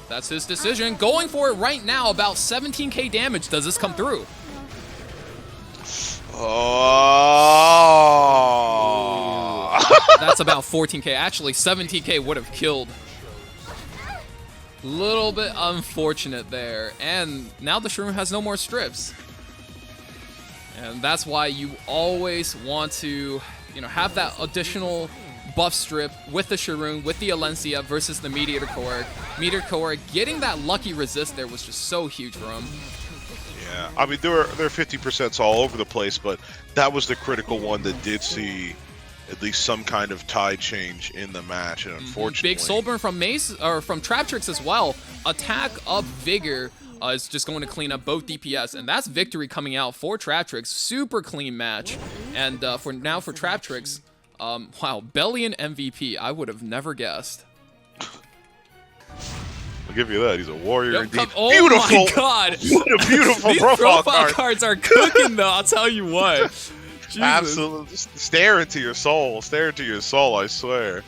That's his decision. Going for it right now, about 17k damage. Does this come through? Oh. That's about 14k. Actually, 17k would have killed. Little bit unfortunate there. And now the Shroom has no more strips. And that's why you always want to, have that additional buff strip with the Shroom, with the Alencia versus the Meteor Core. Meteor Core getting that lucky resist there was just so huge for him. Yeah, I mean, there are 50% all over the place, but that was the critical one that did see at least some kind of tide change in the match, and unfortunately, big soul burn from Mace or from Traptrix as well. Attack of Vigor is just going to clean up both DPS, and that's victory coming out for Traptrix. Super clean match, and for Traptrix, wow, Belian MVP. I would have never guessed. I'll give you that. He's a warrior indeed. Oh Beautiful. My God! What a beautiful These profile cards are cooking, though. I'll tell you what. Jesus. Absolutely, just stare into your soul. Stare into your soul. I swear.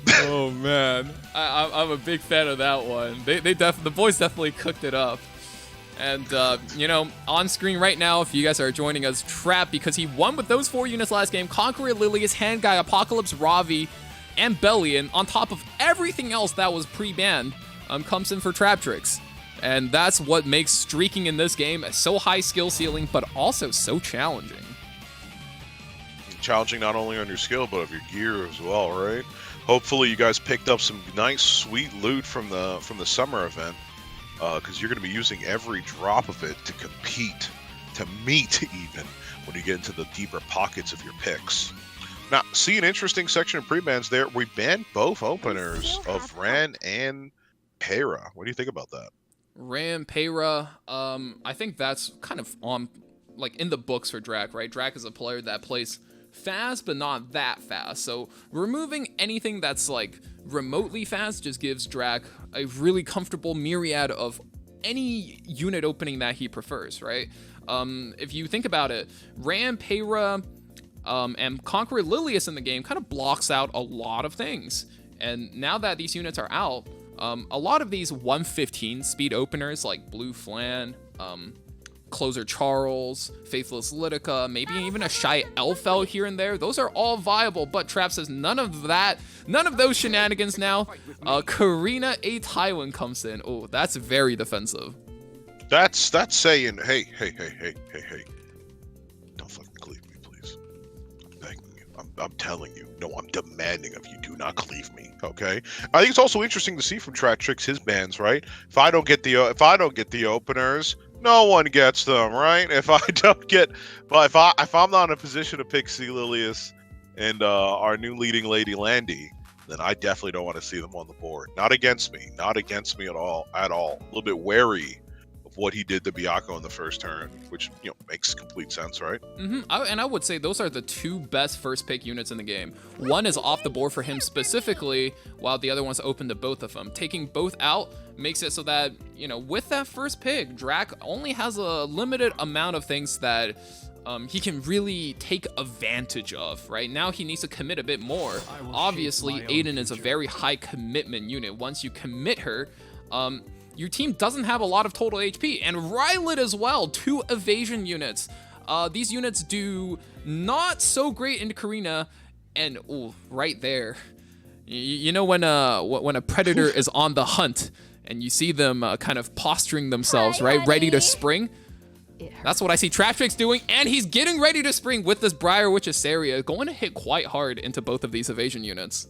Oh man, I'm a big fan of that one. The boys definitely cooked it up. And on screen right now, if you guys are joining us, Trap, because he won with those 4 units last game. Conqueror Lilius, Hand Guy, Apocalypse Ravi, and Belian, on top of everything else that was pre-banned, comes in for Traptrix. And that's what makes streaking in this game so high skill ceiling, but also so challenging. Challenging not only on your skill, but of your gear as well, right? Hopefully you guys picked up some nice, sweet loot from the summer event, because you're going to be using every drop of it to compete, to meet even, when you get into the deeper pockets of your picks. Now, see an interesting section of pre-bans there. We banned both openers of Ran and Pera. What do you think about that? Ran, Pera, I think that's kind of in the books for Drac, right? Drac is a player that plays fast, but not that fast. So removing anything that's remotely fast just gives Drac a really comfortable myriad of any unit opening that he prefers, right? If you think about it, Ram, Pera, and Conqueror Lilius in the game kind of blocks out a lot of things. And now that these units are out, a lot of these 115 speed openers like Blue Flan, Closer Charles, Faithless Litica, maybe even a Shy Elfel here and there. Those are all viable, but Trap says none of those shenanigans now. Karina A. Tywin comes in. Oh, that's very defensive. That's saying, hey. Don't fucking cleave me, please. I'm begging you. I'm telling you. No, I'm demanding of you. Do not cleave me, okay? I think it's also interesting to see from Traptrix his bans, right? If I don't get the openers, no one gets them, right? If I'm not in a position to pick C. Lilius and our new leading lady Landy, then I definitely don't want to see them on the board. Not against me at all. A little bit wary of what he did to Byaku in the first turn, which makes complete sense, right? And I would say those are the 2 best first pick units in the game. One is off the board for him specifically, while the other one's open to both of them. Taking both out makes it so that, with that first pick, Drac only has a limited amount of things that he can really take advantage of. Right now he needs to commit a bit more. Obviously, Aiden is a very high commitment unit. Once you commit her, your team doesn't have a lot of total HP. And Rylet as well, 2 evasion units. These units do not so great into Karina, and right there, when a predator is on the hunt, and you see them kind of posturing themselves, right, ready to spring. That's what I see Traptrix doing, and he's getting ready to spring with this Briar Witch Asaria, going to hit quite hard into both of these evasion units.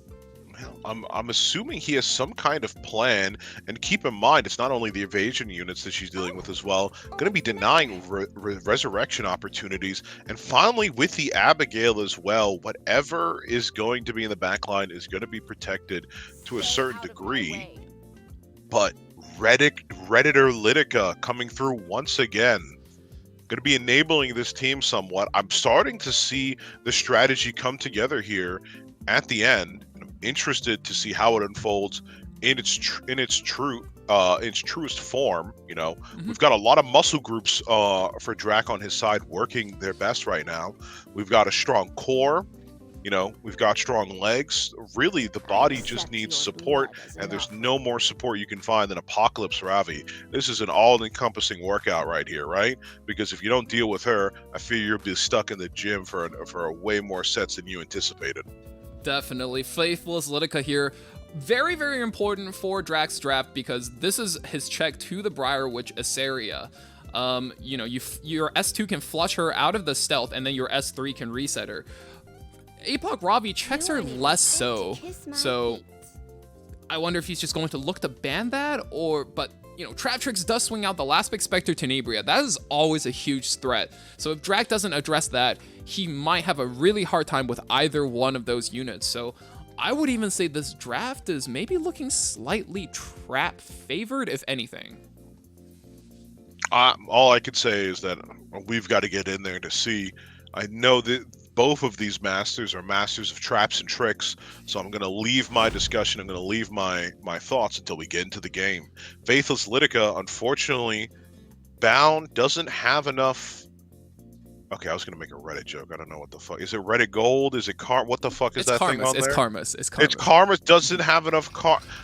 I'm assuming he has some kind of plan, and keep in mind, it's not only the evasion units that she's dealing with as well, going to be denying resurrection opportunities, and finally with the Abigail as well, whatever is going to be in the backline is going to be protected to a certain degree, but Redditor Litica coming through once again. Going to be enabling this team somewhat. I'm starting to see the strategy come together here at the end. I'm interested to see how it unfolds in its truest form. You know, we've got a lot of muscle groups for Drac on his side working their best right now. We've got a strong core. You know, we've got strong legs. Really, the body just needs support, and there's no more support you can find than Apocalypse Ravi. This is an all-encompassing workout right here, right? Because if you don't deal with her, I fear you'll be stuck in the gym for a way more sets than you anticipated. Definitely. Faithless Litica here. Very, very important for Drac's draft because this is his check to the Briar Witch Asaria. You know, your S2 can flush her out of the stealth, and then your S3 can reset her. Apoc Ravi checks her less so I wonder if he's just going to look to ban that, but you know, Traptrix does swing out the last big Spectre Tenebria. That is always a huge threat. So if Drac doesn't address that, he might have a really hard time with either one of those units. So I would even say this draft is maybe looking slightly Trap favored, if anything. All I could say is that we've got to get in there to see. I know that both of these masters are masters of traps and tricks, so I'm going to leave my discussion, I'm going to leave my thoughts until we get into the game. Faithless Litica, unfortunately, Bound doesn't have enough... Okay, I was going to make a Reddit joke. I don't know what the fuck. Is it Reddit Gold? Is it what the fuck is that thing on there? It's Karmas. It's Karmas doesn't have enough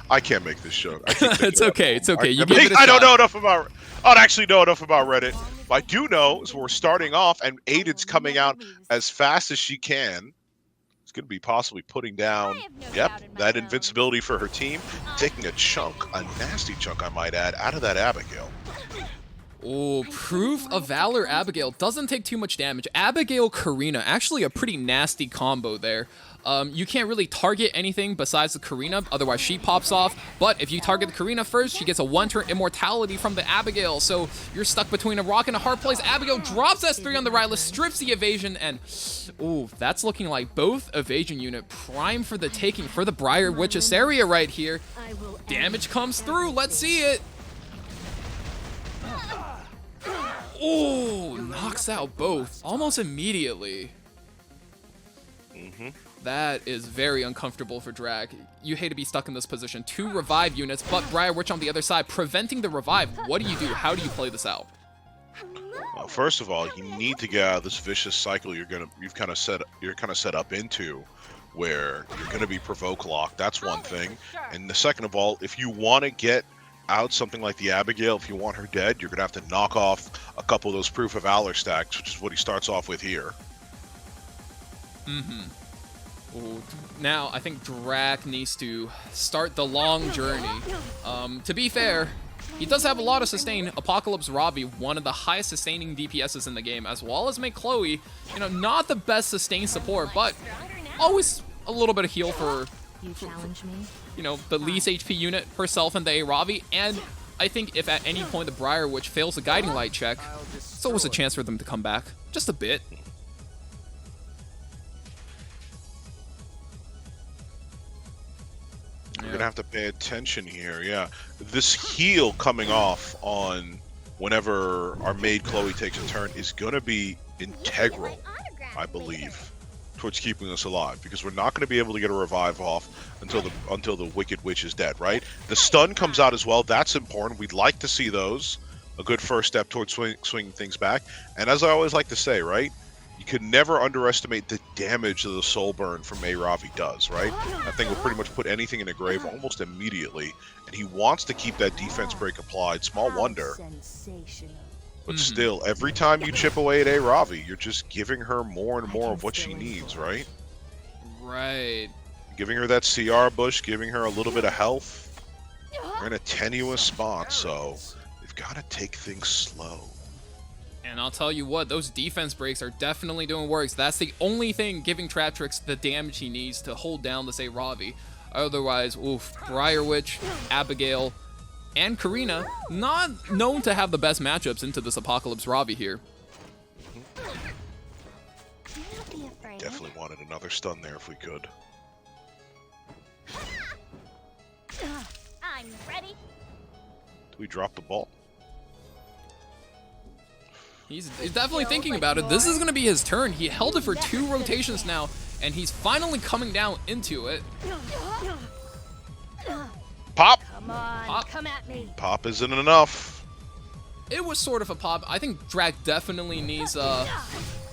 I can't make this joke. It's okay. It's okay. You give it a shot. I don't know enough about... I don't actually know enough about Reddit. What I do know is we're starting off, and Aiden's coming out as fast as she can. It's going to be possibly putting down, that invincibility for her team, taking a chunk, a nasty chunk, I might add, out of that Abigail. Oh, Proof of Valor Abigail doesn't take too much damage. Abigail Karina, actually a pretty nasty combo there. You can't really target anything besides the Karina, otherwise she pops off. But if you target the Karina first, she gets a one-turn immortality from the Abigail. So you're stuck between a rock and a hard place. Abigail drops S3 on the Rylus, strips the evasion, and ooh, that's looking like both evasion unit prime for the taking for the Briar Witch Asaria right here. Damage comes through. Let's see it. Oh, knocks out both almost immediately. That is very uncomfortable for Drac. You hate to be stuck in this position. 2 revive units, but Briar Witch on the other side, preventing the revive. What do you do? How do you play this out? First of all, you need to get out of this vicious cycle you're kind of set up into, where you're going to be provoke locked. That's one thing. And the second of all, if you want to get out something like the Abigail, if you want her dead, you're going to have to knock off a couple of those Proof of Valor stacks, which is what he starts off with here. Ooh, now I think Drac needs to start the long journey. To be fair, he does have a lot of sustain. Apocalypse Ravi, one of the highest sustaining DPSs in the game, as well as Make Chloe, you know, not the best sustain support, but always a little bit of heal for you know, the least HP unit herself and the A Ravi. And I think if at any point the Briar Witch fails a Guiding Light check, it's always a chance for them to come back. Just a bit. You're going to have to pay attention here, yeah. This heal coming off on whenever our maid Chloe takes a turn is going to be integral, I believe, towards keeping us alive, because we're not going to be able to get a revive off until the Wicked Witch is dead, right? The stun comes out as well. That's important. We'd like to see those. A good first step towards swinging things back. And as I always like to say, right? You can never underestimate the damage that the Soul Burn from A Ravi does, right? That thing will pretty much put anything in a grave almost immediately. And he wants to keep that defense break applied. Small wonder. But still, every time you chip away at A Ravi, you're just giving her more and more of what she needs, right? Right. Giving her that CR bush, giving her a little bit of health. We're in a tenuous spot, so we've got to take things slow. And I'll tell you what, those defense breaks are definitely doing works. That's the only thing giving Traptrix the damage he needs to hold down this Ravi. Otherwise, oof, Briar Witch, Abigail, and Karina, not known to have the best matchups into this Apocalypse Ravi here. Definitely wanted another stun there if we could. I'm ready. Do we drop the ball? He's definitely thinking about it. This is going to be his turn. He held it for 2 rotations now, and he's finally coming down into it. Pop! Come on, Pop. come at me. Pop isn't enough. It was sort of a pop. I think Drak definitely needs,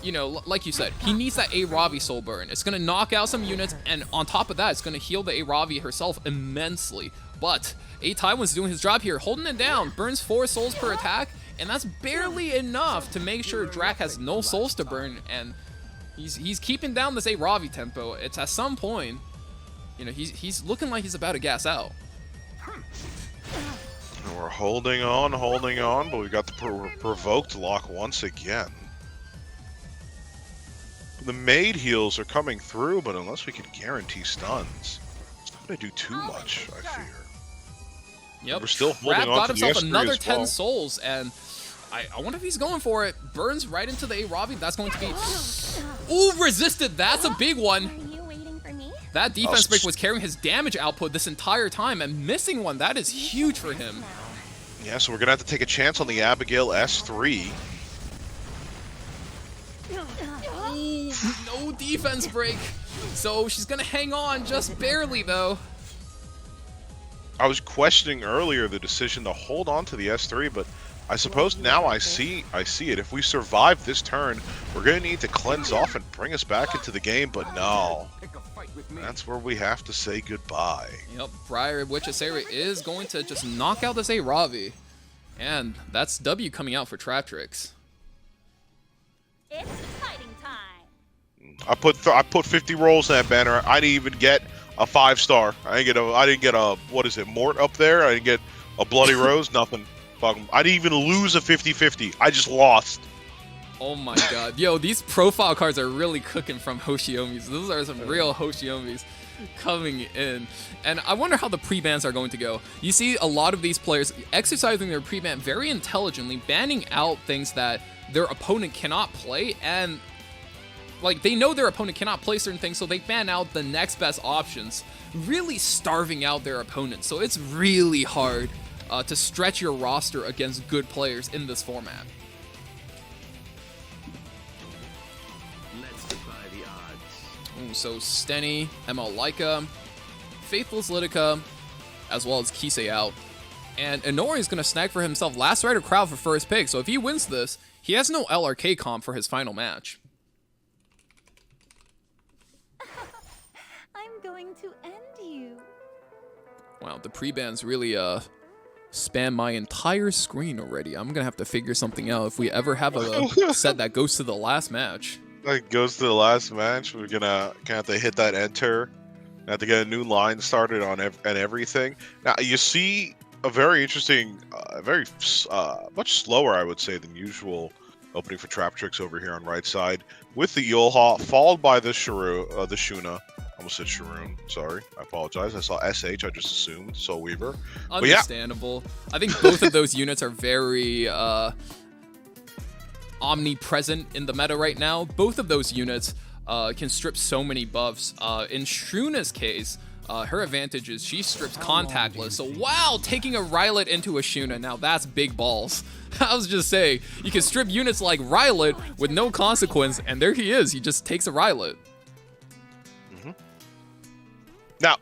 you know, like you said, he needs that Ravi soul burn. It's going to knock out some units, and on top of that, it's going to heal the Ravi herself immensely. But Taiwan's doing his job here, holding it down. Burns 4 souls per attack, and that's barely enough to make sure Drak has no souls to burn, and he's keeping down this Ravi tempo. It's at some point, you know, he's looking like he's about to gas out. And we're holding on, but we got the provoked lock once again. The maid heals are coming through, but unless we can guarantee stuns, it's not going to do too much, I fear. Yep. We're still holding Trap on got to the himself S3 another as 10 well. souls, and I wonder if he's going for it. Burns right into the Ravi. That's going to be... Ooh, resisted. That's a big one. Are you waiting for me? That defense break was carrying his damage output this entire time, and missing one, that is huge for him. Yeah, so we're going to have to take a chance on the Abigail S3. Ooh, no defense break. So she's going to hang on just barely, though. I was questioning earlier the decision to hold on to the S3, but I suppose now I see it. If we survive this turn, we're going to need to cleanse off and bring us back into the game, but no. That's where we have to say goodbye. Yep, Briar Witch Asera is going to just knock out this Ravi. And that's W coming out for Traptrix. It's fighting time. I put 50 rolls in that banner. I didn't even get a 5-star. I didn't get a what is it, Mort up there. I didn't get a Bloody Rose. Nothing. I didn't even lose a 50-50. I just lost. Oh my god. Yo, these profile cards are really cooking from Hoshiomis. Those are some real Hoshiomis coming in. And I wonder how the pre-bans are going to go. You see a lot of these players exercising their pre-ban very intelligently, banning out things that their opponent cannot play, and like they know their opponent cannot play certain things, so they ban out the next best options, really starving out their opponent. So it's really hard to stretch your roster against good players in this format. Let's defy the odds. Ooh, so Steny, ML Laika, Faithless Litica, as well as Kisei out. And Inori is going to snag for himself Last Rider Crowd for first pick, so if he wins this, he has no LRK comp for his final match. I'm going to end you. Wow, the pre-bans really spam my entire screen already. I'm going to have to figure something out if we ever have a set that goes to the last match. Like goes to the last match, we're gonna have to hit that enter. Have to get a new line started on and everything. Now you see a very interesting, very much slower, I would say, than usual opening for Traptrix over here on right side with the Yulha, followed by the Shuna. Almost said Sharoon. Sorry, I apologize. I saw SH. I just assumed Soul Weaver. Understandable. Yeah. I think both of those units are very omnipresent in the meta right now. Both of those units can strip so many buffs. In Shruna's case, her advantage is she strips contactless. So wow, taking a Rylet into a Shuna, now that's big balls. I was just saying, you can strip units like Rylet with no consequence, and there he is. He just takes a Rylet. Now,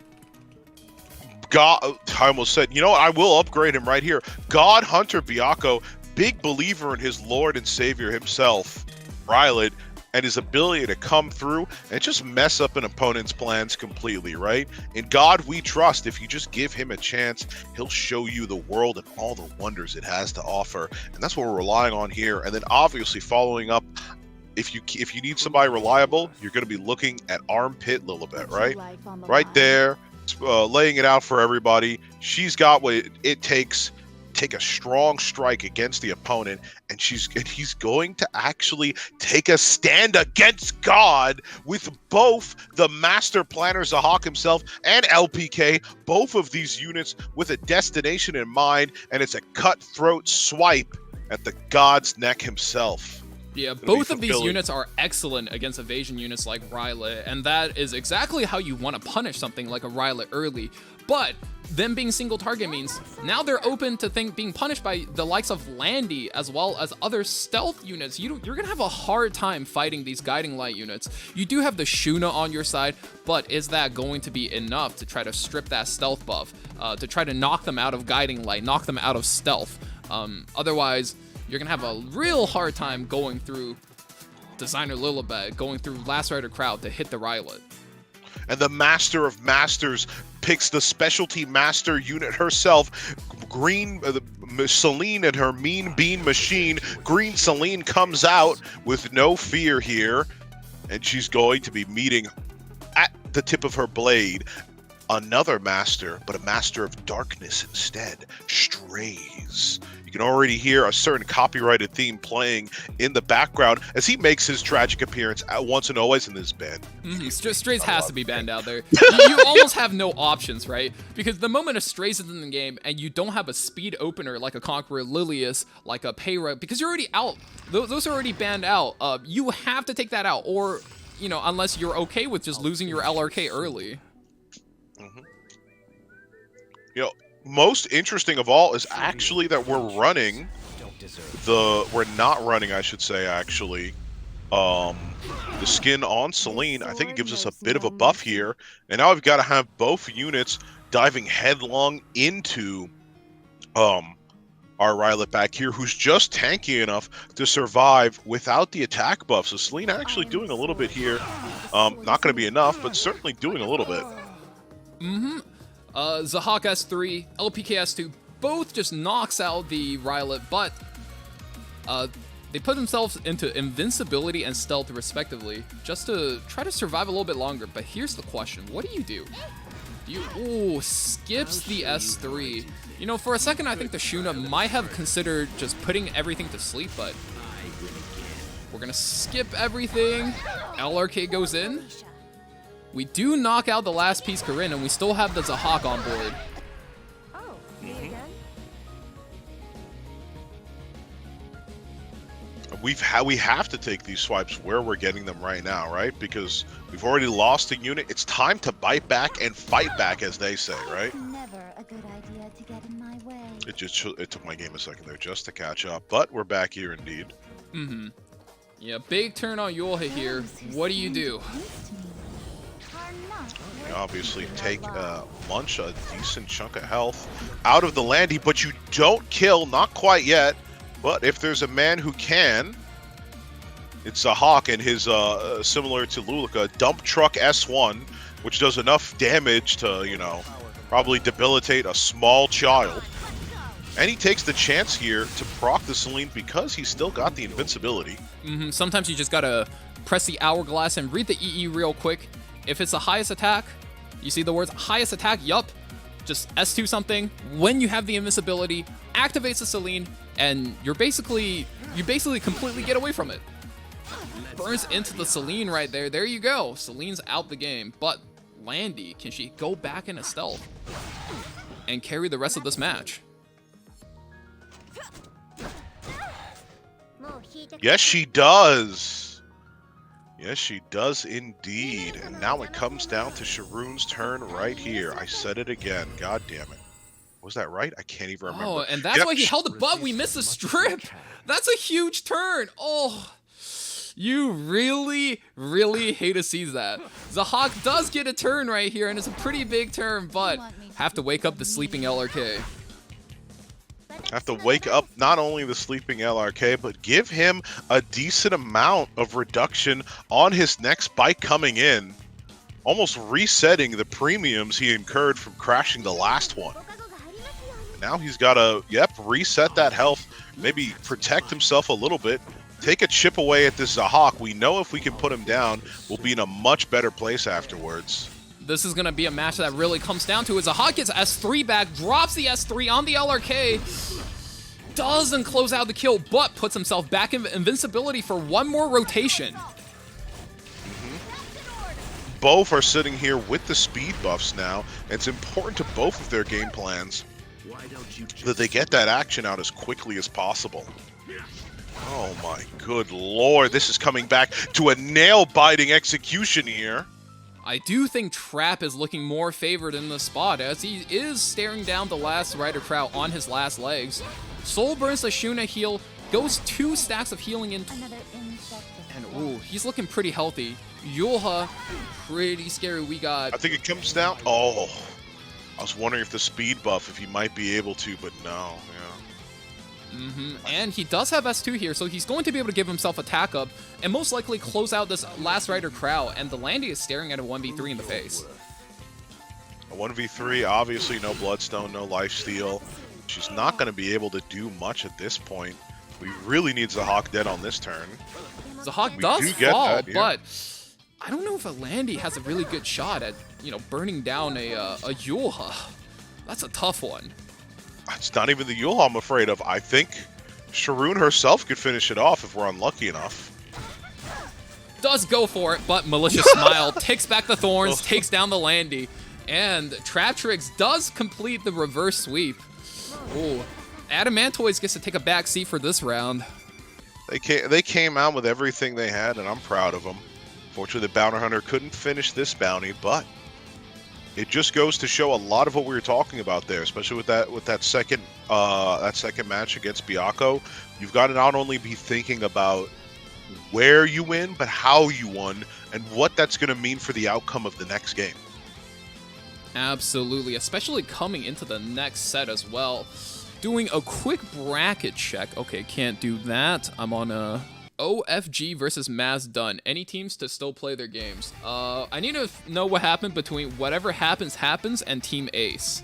God, I almost said, you know what? I will upgrade him right here. God Hunter Byakko, big believer in his Lord and Savior himself, Rylet, and his ability to come through and just mess up an opponent's plans completely, right? In God we trust. If you just give him a chance, he'll show you the world and all the wonders it has to offer. And that's what we're relying on here. And then obviously following up, if you need somebody reliable, you're going to be looking at Armpit Lilibet, right? Right there. laying it out for everybody. She's got what it takes. Take a strong strike against the opponent, and he's going to actually take a stand against God with both the Master Planner Zahak himself and LPK, both of these units with a destination in mind, and it's a cutthroat swipe at the God's neck himself. Yeah, both of these units are excellent against evasion units like Rylot, and that is exactly how you want to punish something like a Rylot early. But them being single target means now they're open to being punished by the likes of Landy as well as other stealth units. You're going to have a hard time fighting these Guiding Light units. You do have the Shuna on your side, but is that going to be enough to try to strip that stealth buff, to try to knock them out of Guiding Light, knock them out of stealth? Otherwise, you're going to have a real hard time going through Designer Lilibet, going through Last Rider Crowd to hit the Rylot. And the Master of Masters picks the specialty master unit herself, Green Celine and her Mean Bean Machine. Green Celine comes out with no fear here, and she's going to be meeting at the tip of her blade another master, but a master of darkness instead, Strays. You can already hear a certain copyrighted theme playing in the background as he makes his tragic appearance at once and always in this band. Strays has to be banned out there. You almost have no options, right? Because the moment a Strays is in the game and you don't have a speed opener like a Conqueror Lilius, like a Payra, because you're already out. Those are already banned out. You have to take that out, or, you know, unless you're okay with just losing your LRK early. You know, most interesting of all is actually that we're not running, I should say, actually, the skin on Celine. I think it gives us a bit of a buff here, and now we've got to have both units diving headlong into our Rylot back here, who's just tanky enough to survive without the attack buff. So Celine actually doing a little bit here. Not going to be enough, but certainly doing a little bit. Zahak S3, LPK S2, both just knocks out the Rylot, but they put themselves into invincibility and stealth respectively, just to try to survive a little bit longer. But here's the question, what do you do? Skips the S3. You know, for a second I think the Shuna might have considered just putting everything to sleep, but we're gonna skip everything. LRK goes in. We do knock out the last piece Corinne, and we still have the Zahak on board. We have to take these swipes where we're getting them right now, right? Because we've already lost a unit. It's time to bite back and fight back, as they say, right? Never a good idea to get in my way. It took my game a second there just to catch up, but we're back here indeed. Yeah, big turn on Yulha here. What do you do? You obviously take munch a decent chunk of health out of the Landy, but you don't kill, not quite yet. But if there's a man who can, it's Zahak and his, similar to Lulika, dump truck S1, which does enough damage to, you know, probably debilitate a small child. And he takes the chance here to proc the Celine because he's still got the invincibility. Sometimes you just gotta press the hourglass and read the EE real quick. If it's the highest attack, you see the words highest attack, yup. Just S2 something. When you have the invincibility, activates the Celine, and you basically completely get away from it. Burns into the Celine right there. There you go. Celine's out the game. But Landy, can she go back into stealth and carry the rest of this match? Yes, she does. Yes, she does indeed. And now it comes down to Sharoon's turn right here. I said it again. God damn it. Was that right? I can't even remember. Oh, and that's why he held it, but we missed the strip. That's a huge turn. Oh, you really, really hate to see that. Zahak does get a turn right here, and it's a pretty big turn, but have to wake up the sleeping LRK. Have to wake up not only the sleeping LRK, but give him a decent amount of reduction on his next bike coming in. Almost resetting the premiums he incurred from crashing the last one. Now he's got to, reset that health, maybe protect himself a little bit, take a chip away at this Zahak. We know if we can put him down, we'll be in a much better place afterwards. This is going to be a match that really comes down to it. Zahak gets S3 back, drops the S3 on the LRK, doesn't close out the kill, but puts himself back in invincibility for one more rotation. Both are sitting here with the speed buffs now. It's important to both of their game plans that they get that action out as quickly as possible. Oh my good lord, this is coming back to a nail-biting execution here. I do think Trap is looking more favored in the spot, as he is staring down the last Rider Crow on his last legs. Soul burns the Shuna heal, goes 2 stacks of healing in, Another insect. and ooh, he's looking pretty healthy. Yulha, pretty scary. We got... I think it comes down... Oh, I was wondering if the speed buff, if he might be able to, but no, yeah. And he does have S2 here, so he's going to be able to give himself attack up and most likely close out this last Rider Crow, and the Landy is staring at a 1v3 in the face. A 1v3, obviously no Bloodstone, no lifesteal. She's not going to be able to do much at this point. We really need Zahak dead on this turn. Zahak We does do get fall, that, yeah. but I don't know if a Landy has a really good shot at, you know, burning down a Yulha. That's a tough one. It's not even the Yule I'm afraid of. I think Sharoon herself could finish it off if we're unlucky enough. Does go for it, but Malicious Smile takes back the Thorns, takes down the Landy, and Traptrix does complete the reverse sweep. Ooh, Adamantoids gets to take a back seat for this round. They came out with everything they had, and I'm proud of them. Fortunately, the Bounty Hunter couldn't finish this bounty, but it just goes to show a lot of what we were talking about there, especially with that second match against Byakko. You've got to not only be thinking about where you win, but how you won, and what that's going to mean for the outcome of the next game. Absolutely, especially coming into the next set as well. Doing a quick bracket check. Okay, can't do that. I'm on a OFG versus Maz done. Any teams to still play their games? I need to know what happened between whatever happens and Team Ace.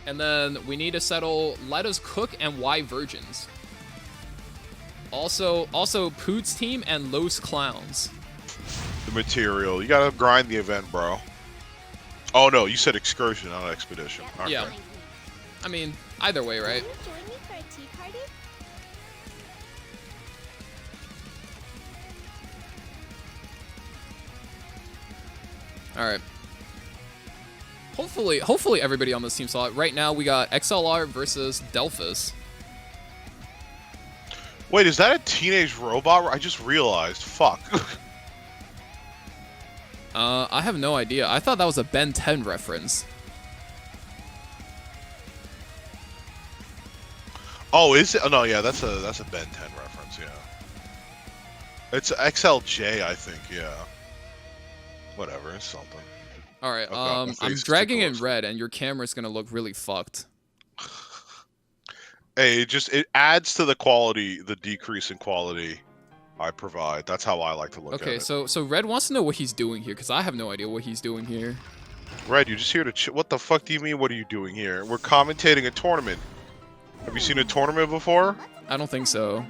And then we need to settle Let Us Cook and Y Virgins. Also Poot's team and Los Clowns. The material. You got to grind the event, bro. Oh, no, you said excursion, not expedition. Okay. Yeah. I mean, either way, right? Can you join me for a tea party? All right. Hopefully everybody on this team saw it. Right now we got XLR versus Delphus. Wait, is that a teenage robot? I just realized. Fuck. I have no idea. I thought that was a Ben 10 reference. Oh, is it? Oh, no, yeah, that's a Ben 10 reference, yeah. It's XLJ, I think, yeah. Whatever, it's something. All right, Oh, God, my I'm face is dragging too in close. red, and your camera's gonna look really fucked. Hey, it adds to the quality, the decrease in quality I provide. That's how I like to look at Okay, it. so Red wants to know what he's doing here, because I have no idea what he's doing here. Red, you're just here to what the fuck do you mean, what are you doing here? We're commentating a tournament. Have you seen a tournament before? I don't think so.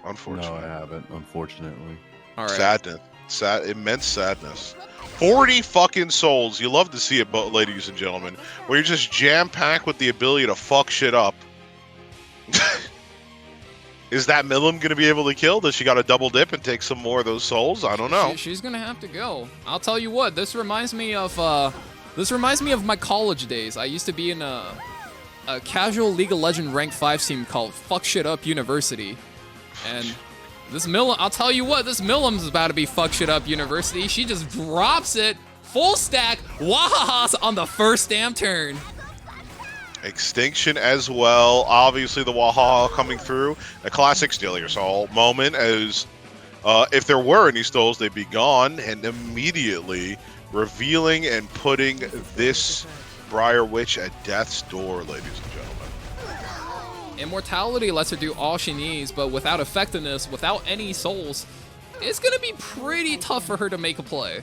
Unfortunately. No, I haven't, unfortunately. All right. Sadness. Immense sadness. 40 fucking souls. You love to see it, ladies and gentlemen. Where you're just jam-packed with the ability to fuck shit up. Is that Milim going to be able to kill? Does she got to double dip and take some more of those souls? I don't know. She's gonna have to go. I'll tell you what. This reminds me of my college days. I used to be in a casual League of Legends rank 5 team called Fuck Shit Up University, and this Milim, I'll tell you what, this Milim's about to be Fuck Shit Up University. She just drops it, full stack, wahahas on the first damn turn. Extinction as well. Obviously, the Wahaha coming through. A classic Steal Your Soul moment, as if there were any stalls, they'd be gone, and immediately revealing and putting this Briar Witch at death's door, ladies and gentlemen. Immortality lets her do all she needs, but without effectiveness, without any souls, it's gonna be pretty tough for her to make a play.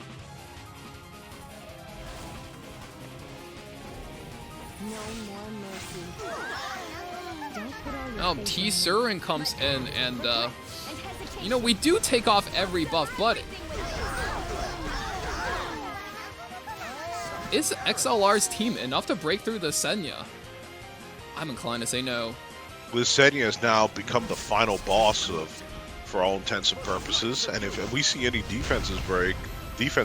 T. Surin comes in, and you know, we do take off every buff, but is XLR's team enough to break through the Senya? I'm inclined to say no. Liz Senya has now become the final boss for all intents and purposes, and if we see any defense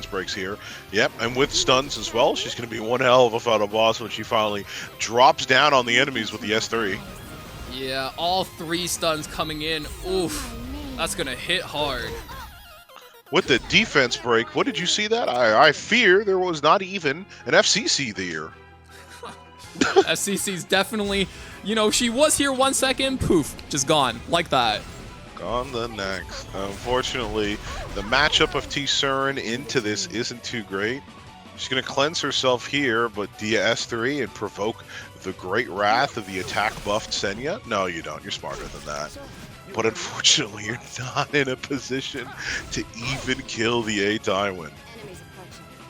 breaks here, yep, and with stuns as well, she's going to be one hell of a final boss when she finally drops down on the enemies with the S3. Yeah, all 3 stuns coming in. Oof, that's going to hit hard. With the defense break, what did you see that? I fear there was not even an FCC there. FCC's definitely, you know, she was here 1 second, poof, just gone, like that. On the next. Unfortunately, the matchup of T-Surin into this isn't too great. She's going to cleanse herself here, but DS3 and provoke the great wrath of the attack buffed Senya? No, you don't. You're smarter than that. But unfortunately, you're not in a position to even kill the A Tywin.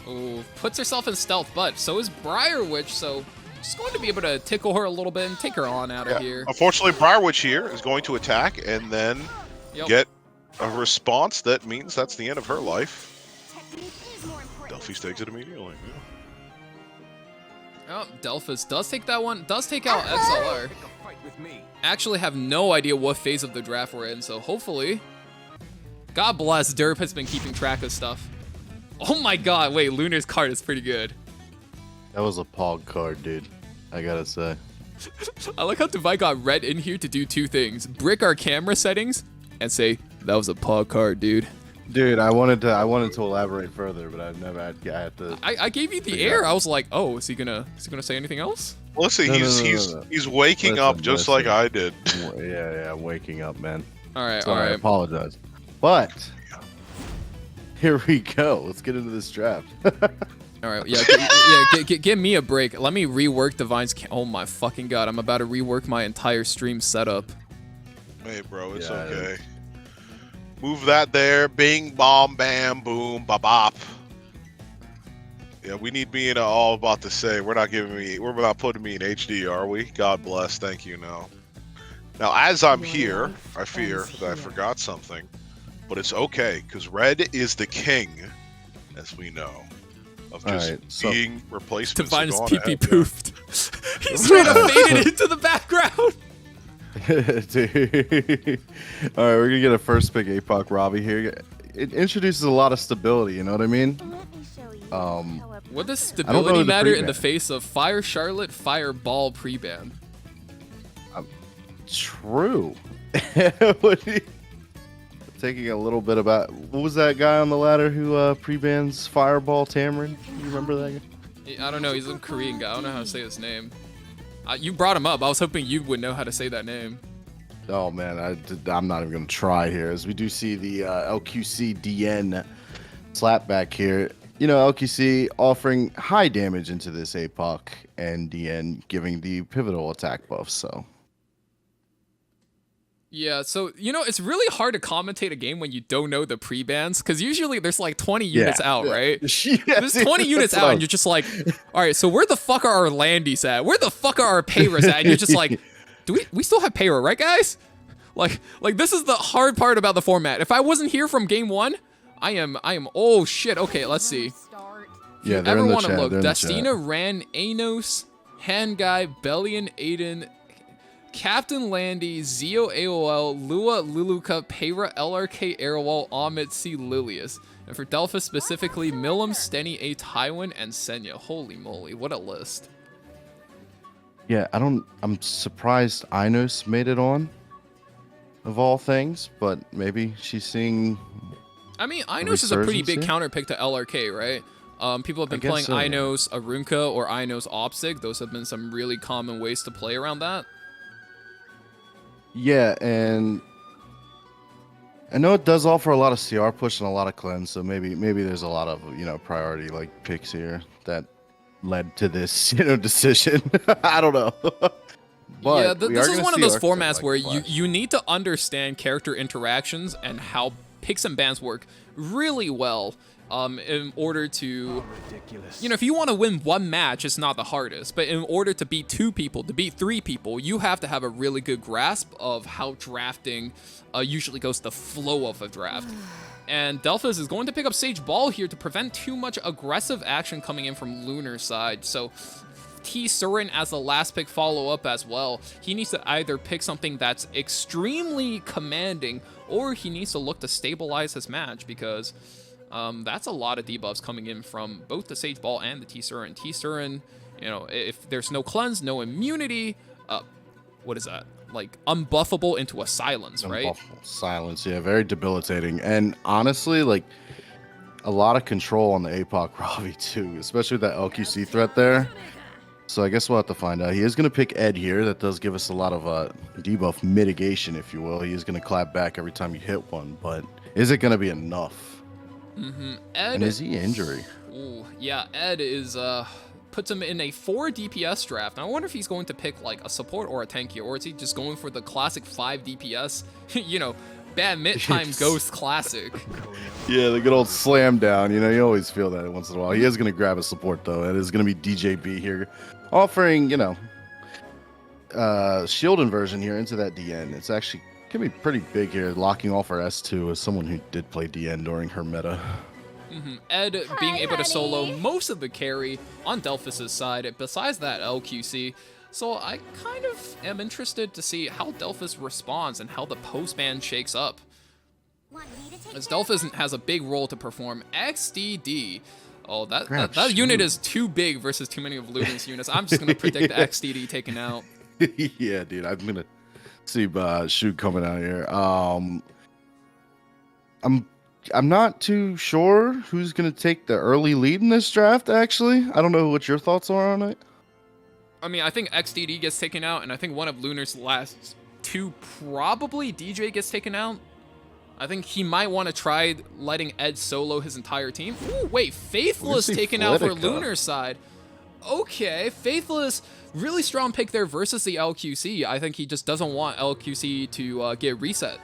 Ooh, puts herself in stealth, but so is Briarwitch, so she's going to be able to tickle her a little bit and take her on out of here. Unfortunately, Briarwitch here is going to attack and then get a response that means that's the end of her life. Delphis takes it immediately. Oh, Delphis does take that one, does take out XLR. Actually have no idea what phase of the draft we're in, so hopefully... God bless, Derp has been keeping track of stuff. Oh my god, wait, Lunar's card is pretty good. That was a Pog card, dude. I gotta say. I like how Divide got Red in here to do 2 things. Brick our camera settings and say, that was a Pog card, dude. Dude, I wanted to elaborate further, but I've never had to. I gave you the air. I was like, oh, is he gonna say anything else? Listen, No, he's waking up just like I did. Yeah, waking up, man. All right, Sorry, all I right. apologize. But here we go. Let's get into this draft. All right, yeah, give me a break. Let me rework Divine's. Oh my fucking god! I'm about to rework my entire stream setup. Hey, bro, it's Yeah, okay. Move that there. Bing, bomb, bam, boom, ba bop. Yeah, we need me in all about to say. We're not putting me in HD, are we? God bless. Thank you. No. Now, as I'm here, I fear that I forgot something, but it's okay because Red is the king, as we know, of just being replaced. Divine's pee-pee poofed. He straight up faded into the background. Dude. All right, we're gonna get a first pick APOC Robbie here. It introduces a lot of stability, you know what I mean? What does stability matter in the face of Fire Charlotte, Fireball pre-ban? True. Taking a little bit about what was that guy on the ladder who pre-bans Fireball Tamarin? You remember that guy? I don't know. He's a Korean guy. I don't know how to say his name. You brought him up. I was hoping you would know how to say that name. Oh man, I'm not even gonna try here. As we do see the LQC DN slapback here. You know, LQC offering high damage into this APOC and DN giving the pivotal attack buff. So. Yeah, so, you know, it's really hard to commentate a game when you don't know the pre-bans, because usually there's like 20 units out, right? There's 20 units out, and you're just like, all right, so where the fuck are our Landys at? Where the fuck are our Payras at? And you're just like, we still have Payra, right, guys? Like this is the hard part about the format. If I wasn't here from game 1, I am, oh shit, okay, let's see. Yeah, if you ever want to look, They're Destina, Ran, Anos, Handguy, Bellion, Aiden, Captain Landy, Zio AOL, Lua, Luluka, Payra, LRK, Airwall, Amit, C, Lilius. And for Delphis specifically, Milim, Steny, A, Tywin, and Senya. Holy moly, what a list. Yeah, I'm surprised Inos made it on, of all things, but maybe she's seeing... I mean, Inos is a pretty big counter pick to LRK, right? People have been playing so. Inos Arunka or Inos Opsig. Those have been some really common ways to play around that. Yeah, and I know it does offer a lot of CR push and a lot of cleanse, so maybe there's a lot of, you know, priority like picks here that led to this, you know, decision. I don't know. But yeah, this is one of those formats where you need to understand character interactions and how picks and bans work really well in order to, you know, if you want to win one match, it's not the hardest, but in order to beat 2 people, to beat 3 people, you have to have a really good grasp of how drafting usually goes, the flow of a draft. And Delphis is going to pick up Sage Ball here to prevent too much aggressive action coming in from Lunar's side. So T Surin as the last pick follow up as well. He needs to either pick something that's extremely commanding, or he needs to look to stabilize his match, because that's a lot of debuffs coming in from both the Sage Ball and the T Surin. T Surin, you know, if there's no cleanse, no immunity, what is that? Like unbuffable into a silence, right? Unbuffable silence, yeah, very debilitating. And honestly, like a lot of control on the APOC Ravi too, especially with that LQC threat there. So I guess we'll have to find out. He is going to pick Ed here. That does give us a lot of debuff mitigation, if you will. He is going to clap back every time you hit one, but is it going to be enough? Ed, and is he injury? Ooh, yeah, Ed is puts him in a 4 DPS draft. And I wonder if he's going to pick like a support or a tank here, or is he just going for the classic 5 DPS? You know, bad mid time ghost classic. Yeah, the good old slam down. You know, you always feel that once in a while. He is going to grab a support though. It is going to be DJB here, offering, you know, shield inversion here into that DN. It's actually can be pretty big here, locking off our S2 as someone who did play DN during her meta. Ed being able to solo most of the carry on Delphis' side, besides that LQC. So I kind of am interested to see how Delphis responds and how the post-ban shakes up. As Delphis has a big role to perform. XDD. Oh, that unit is too big versus too many of Luden's units. I'm just going to predict XDD taken out. Yeah, dude, I'm going to see Shoot coming out here. I'm not too sure who's going to take the early lead in this draft, actually. I don't know what your thoughts are on it. I mean, I think XDD gets taken out, and I think one of Lunar's last 2, probably DJ gets taken out. I think he might want to try letting Ed solo his entire team. Ooh, wait, Faithless taken out for Lunar's side. Okay, Faithless, really strong pick there versus the LQC. I think he just doesn't want LQC to get reset.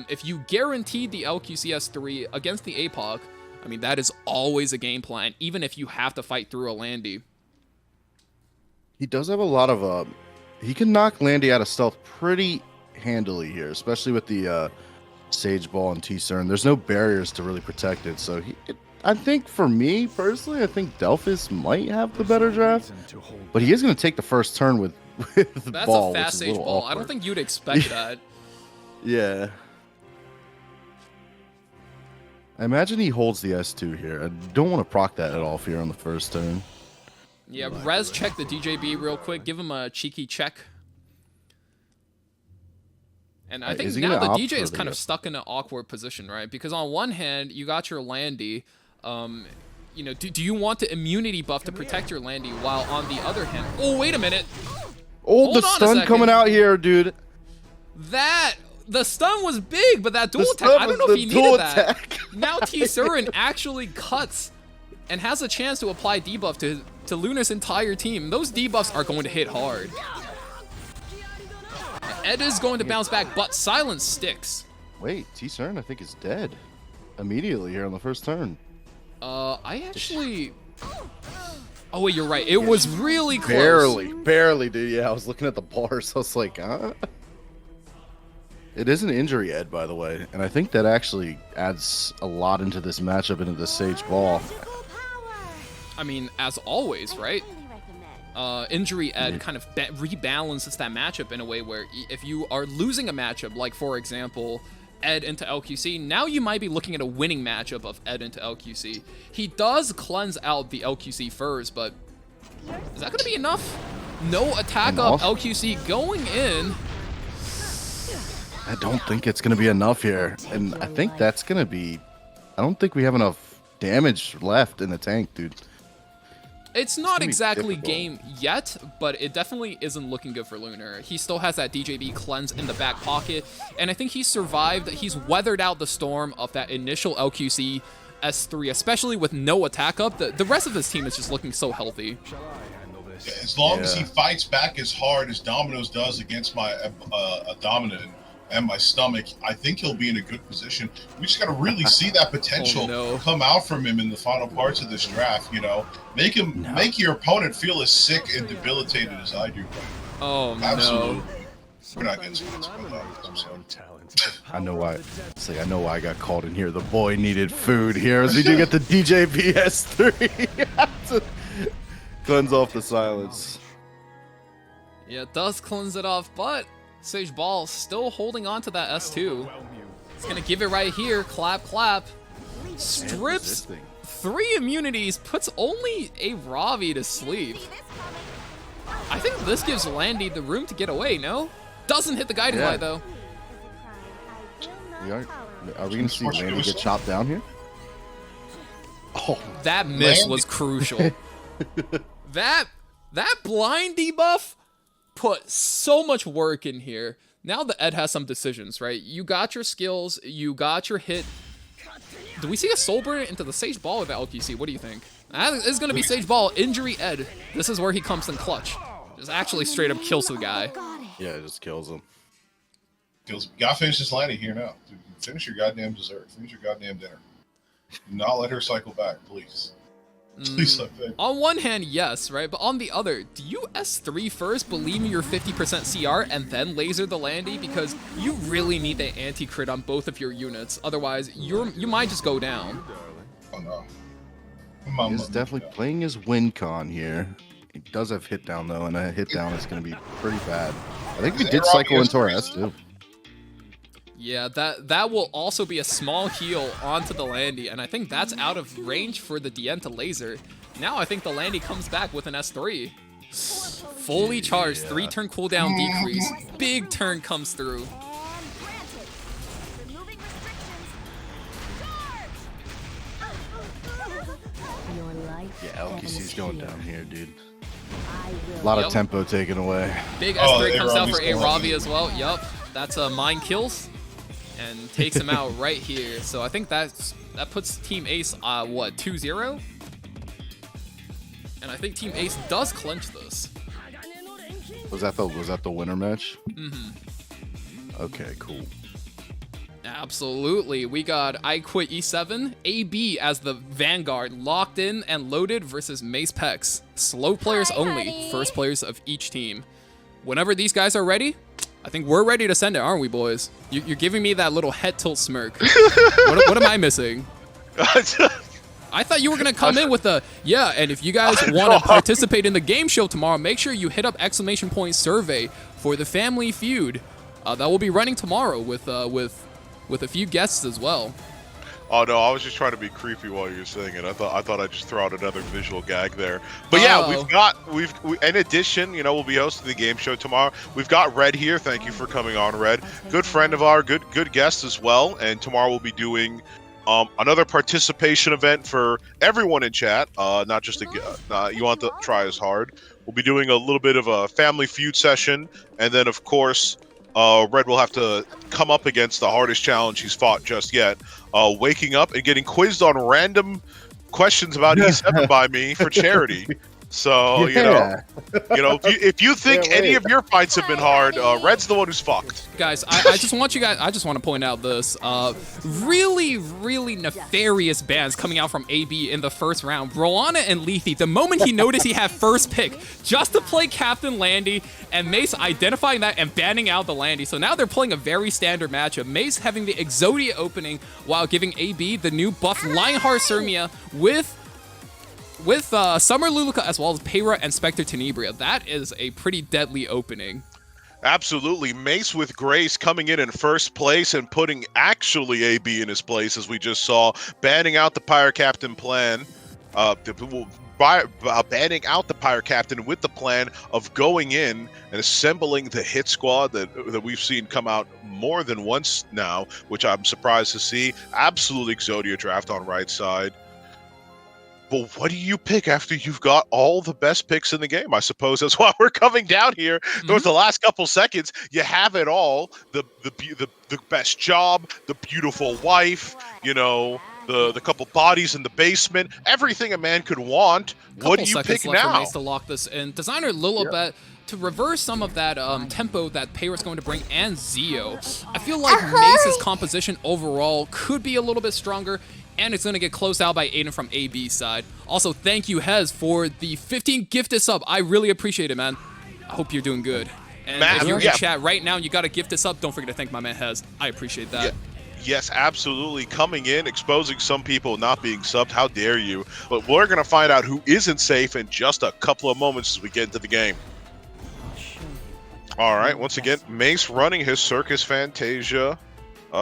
If you guaranteed the LQC S3 against the APOC, I mean, that is always a game plan, even if you have to fight through a Landy. He does have a lot of, he can knock Landy out of stealth pretty handily here, especially with the Sage Ball and T-Cern. There's no barriers to really protect it, so I think for me, personally, I think Delphis might have the better draft, but he is going to take the first turn with the That's ball, a fast Sage Ball. Awkward. I don't think you'd expect that. Yeah. I imagine he holds the S2 here. I don't want to proc that at all here on the first turn. Yeah, Rez check the DJB real quick. Give him a cheeky check. And I think now the DJ is kind of stuck in an awkward position, right? Because on one hand, you got your Landy. You know, do you want the immunity buff to protect your Landy? While on the other hand... Oh, wait a minute. Oh, the stun coming out here, dude. The stun was big, but that dual attack, I don't know if he needed that. Now T-Surin actually cuts and has a chance to apply debuff to Lunar's entire team. Those debuffs are going to hit hard. Ed is going to bounce back, but silence sticks. Wait, T-Surin I think is dead immediately here on the first turn. I actually... Oh, wait, you're right. It was really close. Barely, dude. Yeah, I was looking at the bars. I was like, It is an injury, Ed, by the way, and I think that actually adds a lot into this matchup, into the Sage Ball. I mean, as always, right? Injury Ed kind of rebalances that matchup in a way where if you are losing a matchup, like, for example, Ed into LQC, now you might be looking at a winning matchup of Ed into LQC. He does cleanse out the LQC first, but is that going to be enough? No attack up LQC going in. I don't think it's going to be enough here, and I think that's going to be... I don't think we have enough damage left in the tank, dude. It's not exactly game yet, but it definitely isn't looking good for Lunar. He still has that DJB cleanse in the back pocket, and I think he's survived. He's weathered out the storm of that initial LQC S3, especially with no attack up. The rest of his team is just looking so healthy. As long as he fights back as hard as Domino's does against my Dominant, and my stomach, I think he'll be in a good position. We just got to really see that potential no. come out from him in the final parts of this draft. You know, make your opponent feel as sick and debilitated as I do. Oh Absolutely. no. We're not getting sponsored by that. I know why. See, I know why I got called in here. The boy needed food here, as we do get the DJ PS3. Cleanse off the silence. Yeah, it does cleanse it off, but Sage Ball still holding on to that S2. It's gonna give it right here. Clap, clap. Strips 3 immunities, puts only a Ravi to sleep. I think this gives Landy the room to get away, no? Doesn't hit the guiding light, though. Are we going to see Landy get chopped down here? Oh, that miss was crucial. that blind debuff put so much work in here. Now the Ed has some decisions, right? You got your skills, you got your hit. Do we see a Soul Burn into the Sage Ball with the LQC? What do you think? This is going to be Sage Ball, injury Ed. This is where he comes in clutch. Just actually straight up kills the guy. Yeah, it just kills him. You gotta finish this landing here now. Dude, finish your goddamn dessert. Finish your goddamn dinner. Do not let her cycle back, please. Please let her. On one hand, yes, right? But on the other, do you S3 first, believe in your 50% CR, and then laser the Landy? Because you really need the anti-crit on both of your units. Otherwise, you might just go down. Oh no. He's definitely playing his win con here. He does have hit down though, and a hit down is going to be pretty bad. I think we did cycle into our S2. Yeah, that will also be a small heal onto the Landy, and I think that's out of range for the didnt to laser. Now I think the Landy comes back with an S3. Fully charged, 3-turn cooldown decrease. Big turn comes through. Yeah, LQC's going down here, dude. A lot of tempo taken away. Big S3 comes out for a Ravi as well. Yup, that's a mine kills and takes him out right here. So I think that puts Team Ace what, 2-0? And I think Team Ace does clinch this. Was that the winner match? Mm-hmm. Okay, cool. Absolutely. We got I Quit E7, AB as the Vanguard, locked in and loaded versus Mace Pex. Slow players only, first players of each team. Whenever these guys are ready, I think we're ready to send it, aren't we, boys? You're giving me that little head tilt smirk. What am I missing? I thought you were going to come in with a, yeah, and if you guys want to participate in the game show tomorrow, make sure you hit up ! survey for the Family Feud. That will be running tomorrow with a few guests as well. Oh no, I was just trying to be creepy while you were saying it. I thought I'd just throw out another visual gag there. But yeah, we've in addition, you know, we'll be hosting the game show tomorrow. We've got Red here. Thank you for coming on, Red. Good friend of ours, good guest as well. And tomorrow we'll be doing another participation event for everyone in chat. Not just you want to try as hard. We'll be doing a little bit of a Family Feud session, and then of course, Red will have to come up against the hardest challenge he's fought just yet. Waking up and getting quizzed on random questions about E7 by me for charity. So, if you think any of your fights have been hard, Red's the one who's fucked. Guys, I just want to point out this really, really nefarious bans coming out from AB in the first round. Roana and Lethe, the moment he noticed he had first pick, just to play Captain Landy, and Mace identifying that and banning out the Landy. So now they're playing a very standard matchup. Mace having the Exodia opening while giving AB the new buff Lionheart Sermia with Summer Luluka as well as Peyra and Spectre Tenebria. That is a pretty deadly opening. Absolutely. Mace with Grace coming in first place and putting actually AB in his place, as we just saw, banning out the Pirate Captain plan. Banning out the Pirate Captain with the plan of going in and assembling the hit squad that we've seen come out more than once now, which I'm surprised to see. Absolute Exodia draft on right side. But what do you pick after you've got all the best picks in the game? I suppose that's why we're coming down here. Those the last couple seconds. You have it all. The best job, the beautiful wife, the couple bodies in the basement, everything a man could want. What do you pick now? To lock this in. Designer Lilibet to reverse some of that tempo that Payra's going to bring, and Zio, I feel like Mace's composition overall could be a little bit stronger, and it's going to get closed out by Aiden from AB side. Also, thank you, Hez, for the 15 gifted sub. I really appreciate it, man. I hope you're doing good. And Matt, if you're in chat right now and you got a gifted sub, don't forget to thank my man Hez. I appreciate that. Yeah. Yes, absolutely. Coming in, exposing some people not being subbed. How dare you? But we're going to find out who isn't safe in just a couple of moments as we get into the game. All right, once again, Mace running his Circus Fantasia.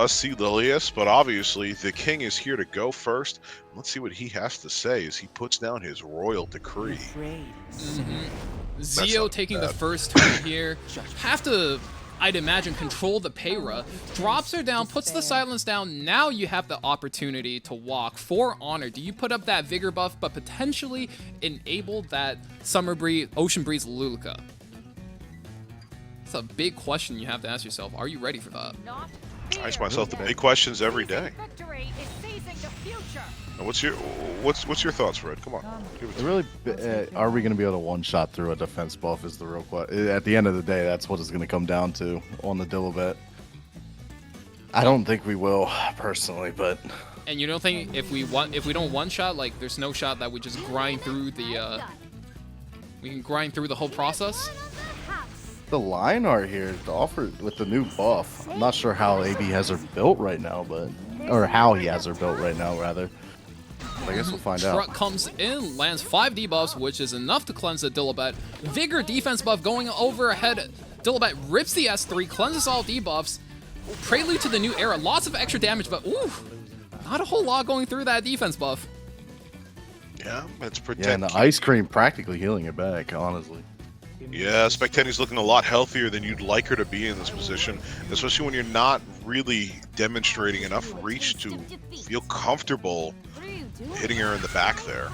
See Lilius, but obviously the king is here to go first. Let's see what he has to say as he puts down his royal decree. Zio taking the first turn here. Have to, I'd imagine, control the Payra. Drops her down, puts the silence down. Now you have the opportunity to walk for honor. Do you put up that vigor buff, but potentially enable that Summer Breeze, Ocean Breeze Luluka? That's a big question you have to ask yourself. Are you ready for that? I ask myself the big questions every day. And what's your thoughts, Fred? Come on. Give it to me. Really, are we going to be able to one-shot through a defense buff is the real question. At the end of the day, that's what it's going to come down to on the Dilibet. I don't think we will, personally, but... And you don't think if we don't one-shot, like, there's no shot that we just grind through the, we can grind through the whole process? The line art here, the offer with the new buff. I'm not sure how AB has her built right now, or how he has her built right now, rather. I guess we'll find out. Truck comes in, lands 5 debuffs, which is enough to cleanse the Dilibet. Vigor defense buff going overhead. Dilibet rips the S3, cleanses all debuffs. Prelude to the new era. Lots of extra damage, but ooh, not a whole lot going through that defense buff. Yeah, it's pretend. Yeah, and the ice cream practically healing it back, honestly. Yeah, Spectani's looking a lot healthier than you'd like her to be in this position, especially when you're not really demonstrating enough reach to feel comfortable hitting her in the back there.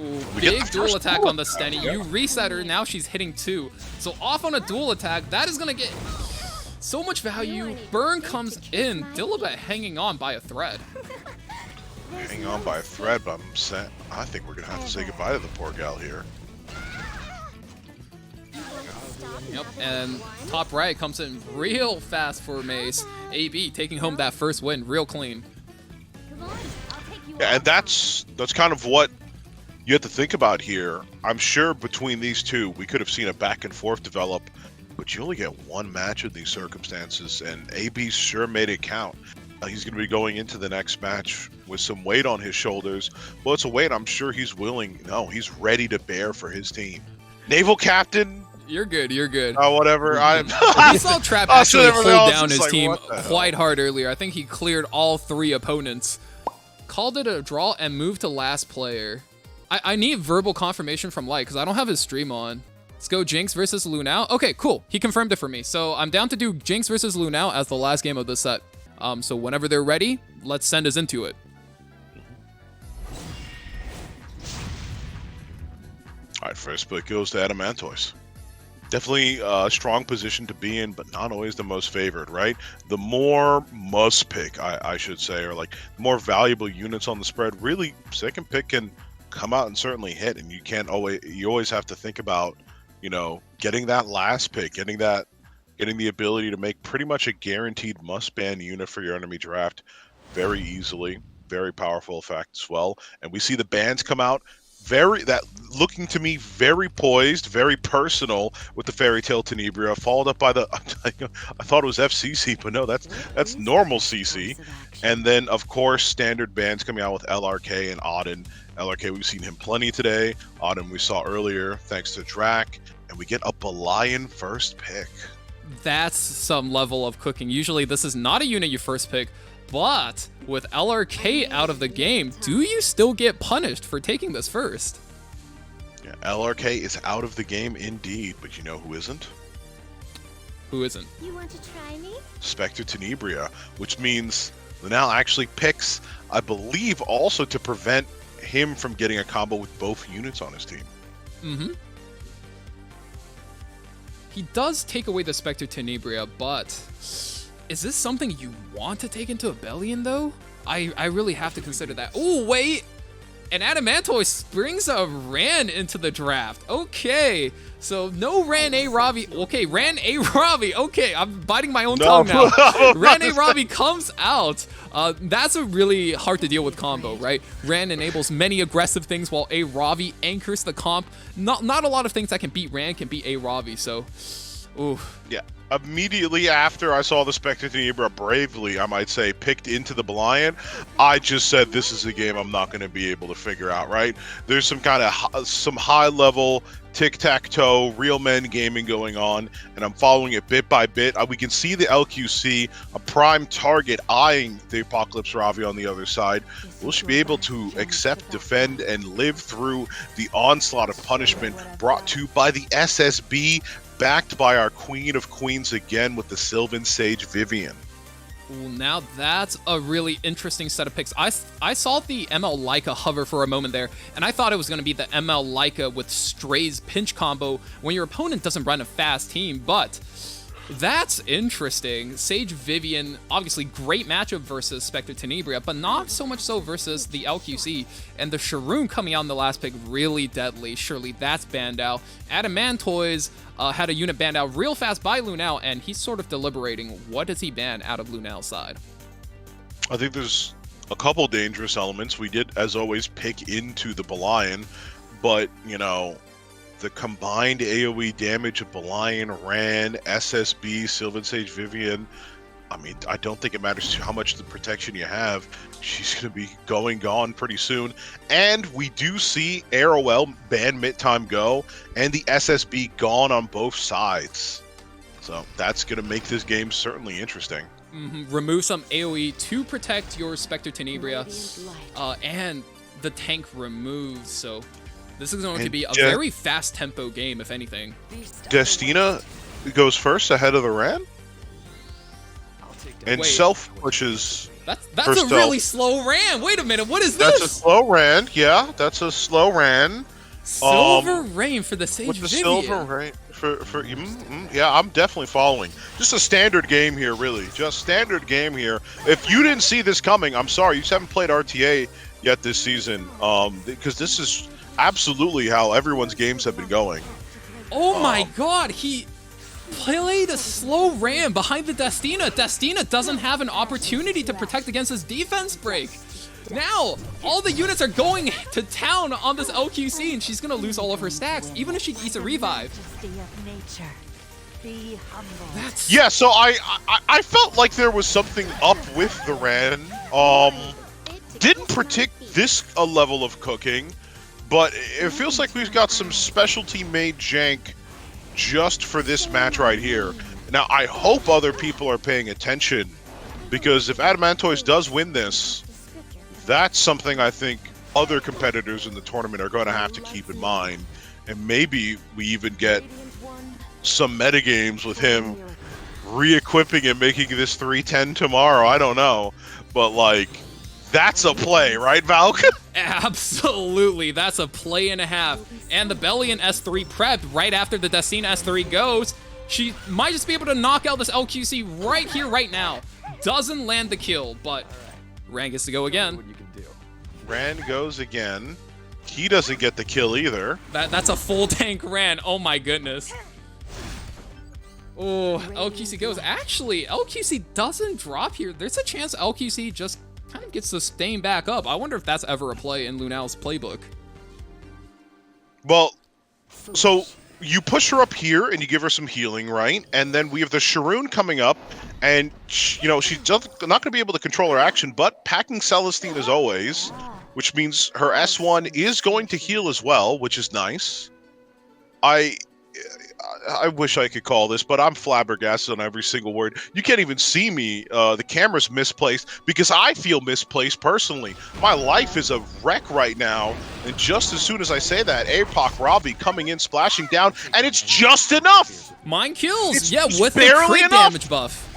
Ooh, big dual attack on the Stenny. You reset her, now she's hitting 2. So off on a dual attack, that is going to get so much value. Burn comes in, Dilibet hanging on by a thread. Hanging on by a thread, but I think we're going to have to say goodbye to the poor gal here. Yep, and top right comes in real fast for Mace. AB taking home that first win real clean. Yeah, and that's kind of what you have to think about here. I'm sure between these two, we could have seen a back and forth develop, but you only get one match in these circumstances, and AB sure made it count. He's going to be going into the next match with some weight on his shoulders. Well, it's a weight I'm sure he's he's ready to bear for his team. Naval Captain. You're good, you're good. Oh, whatever. We saw Trap actually hold down his like, team quite hard earlier. I think he cleared all 3 opponents. Called it a draw and moved to last player. I need verbal confirmation from Light because I don't have his stream on. Let's go Jinx versus Lunao. Okay, cool. He confirmed it for me. So I'm down to do Jinx versus Lunao as the last game of the set. So whenever they're ready, let's send us into it. All right, first pick goes to Adamantoise. Definitely a strong position to be in, but not always the most favored, right? The more must pick, I should say, or like more valuable units on the spread, really second pick can come out and certainly hit, and you always have to think about, getting that last pick, getting the ability to make pretty much a guaranteed must ban unit for your enemy draft very easily. Very powerful effect as well. And we see the bans come out looking to me very poised, very personal with the Fairy Tale Tenebria, followed up by the I thought it was FCC, but no, that's normal CC. And then of course standard bans coming out with LRK and Auden. LRK, we've seen him plenty today. Auden we saw earlier thanks to Drac, and we get a Belian first pick. That's some level of cooking. Usually this is not a unit you first pick, but with LRK out of the game, do you still get punished for taking this first? Yeah, LRK is out of the game indeed, but you know who isn't? Who isn't? You want to try me? Spectre Tenebria, which means Lunal actually picks, I believe, also to prevent him from getting a combo with both units on his team. Mm-hmm. He does take away the Spectre Tenebria, but is this something you want to take into Abelian, though? I really have to consider that. Oh, wait! And Adamantoise brings a Ran into the draft. Okay, So no Ran A Ravi. Okay, Ran A Ravi. Okay, I'm biting my own tongue now. Ran A Ravi comes out. That's a really hard to deal with combo, right? Ran enables many aggressive things while A Ravi anchors the comp. Not a lot of things that can beat Ran can beat A Ravi. So, ooh. Yeah. Immediately after I saw the Spectre Tenebra bravely, I might say, picked into the Belian, I just said this is a game I'm not going to be able to figure out, right? There's some kind of some high-level tic-tac-toe, real men gaming going on, and I'm following it bit by bit. We can see the LQC, a prime target, eyeing the Apocalypse Ravi on the other side. Will she be able to accept, defend, and live through the onslaught of punishment brought to by the SSB, backed by our Queen of Queens again with the Sylvan Sage Vivian? Ooh, now that's a really interesting set of picks. I saw the ML Leica hover for a moment there, and I thought it was going to be the ML Leica with Stray's pinch combo when your opponent doesn't run a fast team, but that's interesting. Sage Vivian, obviously great matchup versus Spectre Tenebria, but not so much so versus the LQC. And the Sharoon coming out in the last pick, really deadly. Surely that's banned out. Adamantoys had a unit banned out real fast by Lunel, and he's sort of deliberating what does he ban out of Lunel's side. I think there's a couple dangerous elements. We did, as always, pick into the Belian, but, you know, the combined AoE damage of Belian, Ran, SSB, Sylvan Sage Vivian, I mean, I don't think it matters how much the protection you have. She's going to be gone pretty soon. And we do see Arrowell ban mid-time go, and the SSB gone on both sides. So that's going to make this game certainly interesting. Remove some AoE to protect your Spectre Tenebria, and the tank removes, so this is going to be a very fast tempo game, if anything. Destina goes first ahead of the Ran? And self pushes. That's a really slow Ran. Wait a minute, what is this? That's a slow Ran. Yeah, that's a slow Ran. Silver Rain for the Sage with the Vivian. Silver Rain yeah, I'm definitely following. Just a standard game here, really. Just standard game here. If you didn't see this coming, I'm sorry. You just haven't played RTA yet this season. Because this is absolutely how everyone's games have been going. Oh my god, he played a slow Ram behind the Destina. Destina doesn't have an opportunity to protect against his defense break. Now, all the units are going to town on this LQC, and she's going to lose all of her stacks, even if she eats a revive. Yeah, so I felt like there was something up with the Ran. Didn't predict this a level of cooking, but it feels like we've got some specialty made jank just for this match right here. Now, I hope other people are paying attention, because if Adamantoys does win this, that's something I think other competitors in the tournament are going to have to keep in mind. And maybe we even get some metagames with him re-equipping and making this 310 tomorrow. I don't know. But, like, that's a play, right, Valk? Absolutely, that's a play and a half. And the Belian S3 prepped right after the Destina S3 goes. She might just be able to knock out this LQC right here, right now. Doesn't land the kill, but Ran gets to go again. Ran goes again. He doesn't get the kill either. That's a full tank Ran. Oh my goodness. Oh, LQC goes. Actually, LQC doesn't drop here. There's a chance LQC just kind of gets the stain back up. I wonder if that's ever a play in Lunel's playbook. Well, so you push her up here and you give her some healing, right? And then we have the Sharoon coming up, and you know she's just not going to be able to control her action, but packing Celestine as always, which means her S1 is going to heal as well, which is nice. I wish I could call this, but I'm flabbergasted on every single word. You can't even see me. The camera's misplaced because I feel misplaced personally. My life is a wreck right now, and just as soon as I say that, APOC Ravi coming in, splashing down, and it's just enough! Mine kills! It's yeah, with the barely crit enough. damage buff.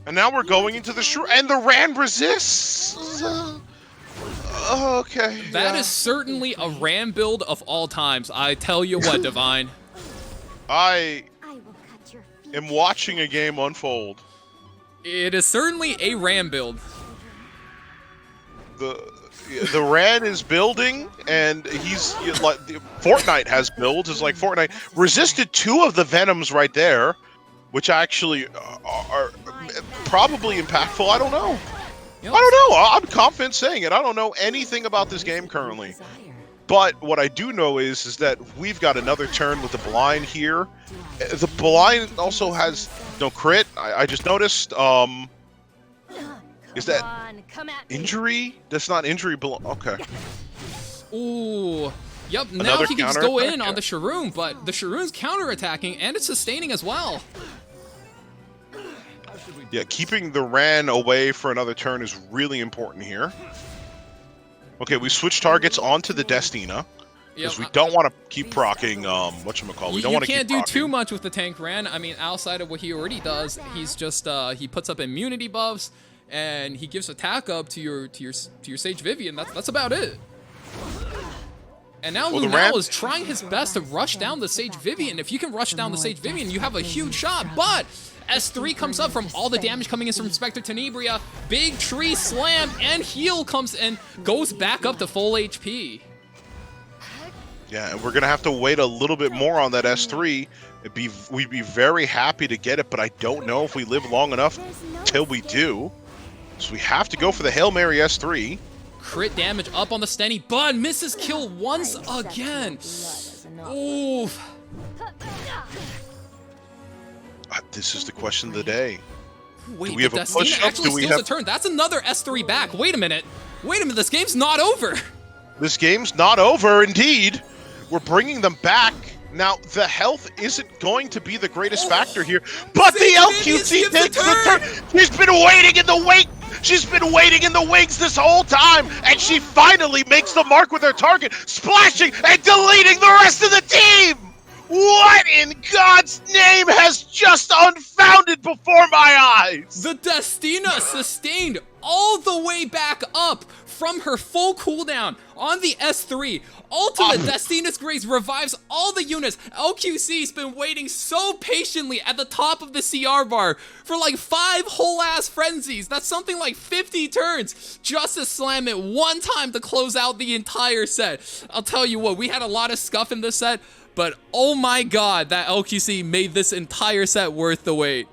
And now we're going into the and the Ran resists! Okay. That is certainly a Ram build of all times. I tell you what, Divine. I am watching a game unfold. It is certainly a Ram build. the Ran is building, and he's like Fortnite has builds. Is like Fortnite resisted 2 of the Venoms right there, which actually are probably impactful. I don't know. Yep. I don't know. I'm confident saying it. I don't know anything about this game currently. But what I do know is that we've got another turn with the blind here. The blind also has no crit. I just noticed. Is that injury? That's not injury. Okay. Ooh. Yep, now Another he can just counter go attack, in on yeah. the Sharoon, but the Sharoon's counter-attacking, and it's sustaining as well. Yeah, keeping the Ran away for another turn is really important here. Okay, we switch targets onto the Destina. Because we don't want to keep proccing, whatchamacallit. We don't want to keep You can't do too proccing. much with the tank Ran. I mean, outside of what he already does, he's just, he puts up immunity buffs, and he gives attack up to your Sage Vivian. That's about it. And now Well, the Lunel Ran- is trying his best to rush down the Sage Vivian. If you can rush down the Sage Vivian, you have a huge shot. But S3 comes up from all the damage coming in from Spectre Tenebria. Big tree slam, and heal comes and goes back up to full HP. Yeah, and we're going to have to wait a little bit more on that S3. We'd be very happy to get it, but I don't know if we live long enough till we do. So we have to go for the Hail Mary S3. Crit damage up on the Stenny, but misses kill once again. Oof. This is the question of the day. Wait, we have a Destina push-up? actually Do we steals have- a turn. That's another S3 back. Wait a minute. This game's not over. This game's not over, indeed. We're bringing them back. Now, the health isn't going to be the greatest factor here, but the LQC gives the takes the turn. She's been waiting in the wait. She's been waiting in the wings this whole time, and she finally makes the mark with her target, splashing and deleting the rest of the team. What in God's name has just unfounded before my eyes? The Destina sustained all the way back up from her full cooldown on the S3. Ultimate Destina's Grace revives all the units. LQC's been waiting so patiently at the top of the CR bar for like 5 whole ass frenzies. That's something like 50 turns just to slam it one time to close out the entire set. I'll tell you what, we had a lot of scuff in this set, but oh my god, that LQC made this entire set worth the wait.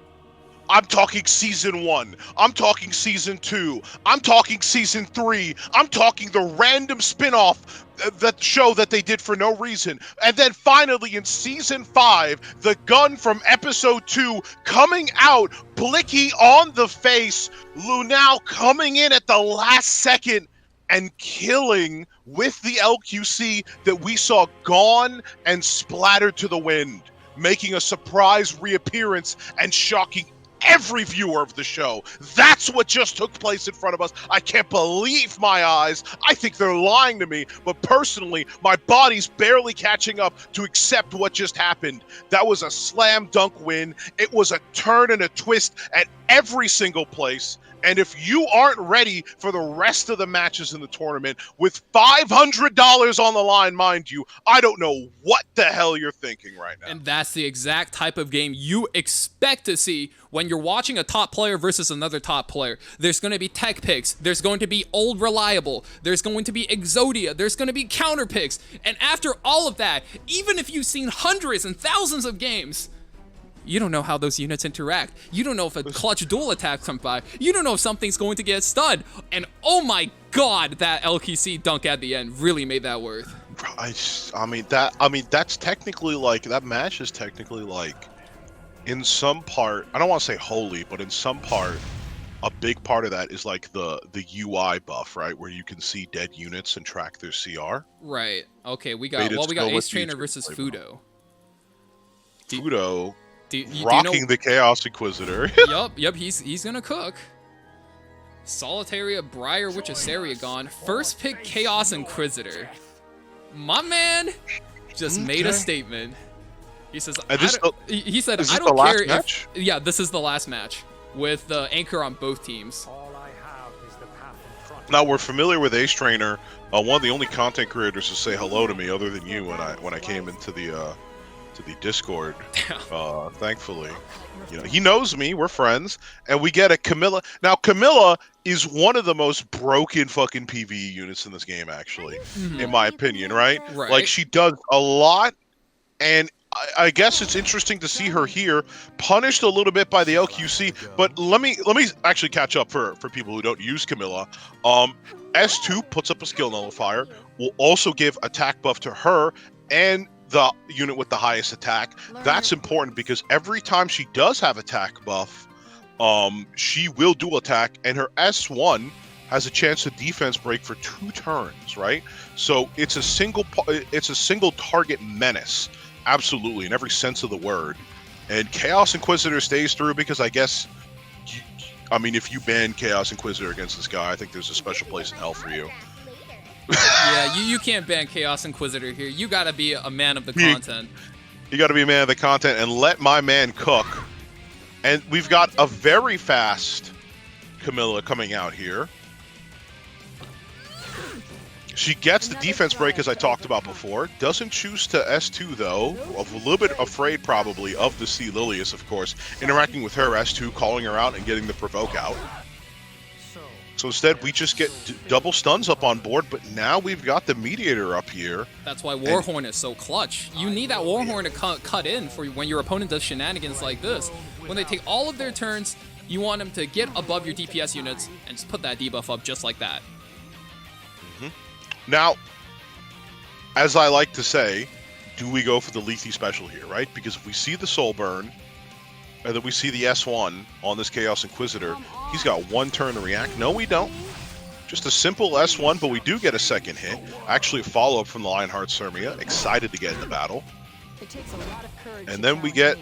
I'm talking season 1. I'm talking season 2. I'm talking season 3. I'm talking the random spin-off that show that they did for no reason. And then finally in season 5, the gun from episode 2 coming out, Blicky on the face, Lunel coming in at the last second and killing with the LQC that we saw gone and splattered to the wind, making a surprise reappearance and shocking every viewer of the show. That's what just took place in front of us. I can't believe my eyes. I think they're lying to me, but personally, my body's barely catching up to accept what just happened. That was a slam dunk win. It was a turn and a twist at every single place. And if you aren't ready for the rest of the matches in the tournament, with $500 on the line, mind you, I don't know what the hell you're thinking right now. And that's the exact type of game you expect to see when you're watching a top player versus another top player. There's going to be tech picks. There's going to be old reliable. There's going to be Exodia. There's going to be counter picks. And after all of that, even if you've seen hundreds and thousands of games, you don't know how those units interact. You don't know if a clutch dual attack comes by. You don't know if something's going to get stunned. And oh my god, that LQC dunk at the end really made that worth. I mean that's technically like, that match is technically like, in some part, I don't want to say holy, but in some part, a big part of that is like the UI buff, right? Where you can see dead units and track their CR. Right. Okay, we got Beta skill Ace with Trainer YouTube versus playbook. Fudo. Fudo Do you rocking know? the Chaos Inquisitor. Yup, he's gonna cook. Solitaria, Briar, Witch of Sariagon. First pick Chaos Inquisitor. My man just made a statement. He says, he said, is I this don't the last care match? if... Yeah, this is the last match with the anchor on both teams. Now, we're familiar with Ace Trainer, one of the only content creators to say hello to me other than you when I came into the to the Discord. Thankfully, you know, he knows me. We're friends, and we get a Camilla. Now, Camilla is one of the most broken fucking PvE units in this game, actually, in my opinion. Right? Right. Like she does a lot, and I guess it's interesting to see her here, punished a little bit by the LQC. But let me actually catch up for people who don't use Camilla. S2 puts up a skill nullifier. Will also give attack buff to her and the unit with the highest attack. That's important because every time she does have attack buff, she will dual attack, and her S1 has a chance to defense break for 2 turns. Right? So it's a single target menace. Absolutely, in every sense of the word. And Chaos Inquisitor stays through because I guess, I mean, if you ban Chaos Inquisitor against this guy, I think there's a special place in hell for you. Yeah, you can't ban Chaos Inquisitor here. You gotta be a man of the content. You gotta be a man of the content and let my man cook. And we've got a very fast Camilla coming out here. She gets the defense break, as I talked about before. Doesn't choose to S2, though. A little bit afraid, probably, of the Sea Lilius, of course. Interacting with her, S2, calling her out and getting the provoke out. So instead, we just get double stuns up on board, but now we've got the Mediator up here. That's why Warhorn is so clutch. You need that Warhorn to cut in for when your opponent does shenanigans like this. When they take all of their turns, you want them to get above your DPS units and just put that debuff up just like that. Now, as I like to say, do we go for the Lethe special here, right? Because if we see the Soul Burn, and then we see the S1 on this Chaos Inquisitor, he's got 1 turn to react. No, we don't. Just a simple S1, but we do get a second hit. Actually, a follow-up from the Lionheart Sirmia. Excited to get in the battle. And then we get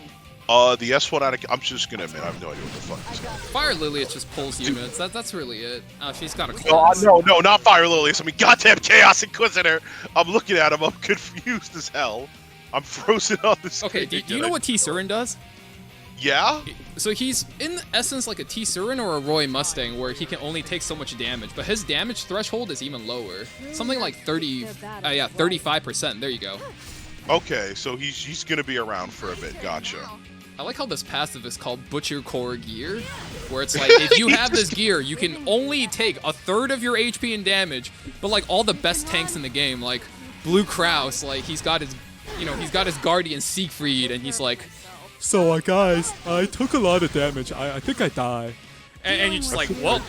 the S1 out of... I'm just going to admit, I have no idea what the fuck this is. Fire Lilius just pulls units. That's really it. She's got a class. No, not Fire Lilius. I mean, goddamn Chaos Inquisitor. I'm looking at him. I'm confused as hell. I'm frozen on this. Okay, do you know what T. Surin does? Yeah? So he's, in essence, like a T. Surin or a Roy Mustang, where he can only take so much damage, but his damage threshold is even lower. Something like 35%. There you go. Okay, so he's going to be around for a bit. Gotcha. I like how this passive is called Butcher Core Gear, where it's like, if you have this gear, you can only take 1/3 of your HP and damage, but like all the best tanks in the game, like Blue Kraus, like he's got his Guardian Siegfried, and he's like, so guys, I took a lot of damage, I think I die. And you're just like, well,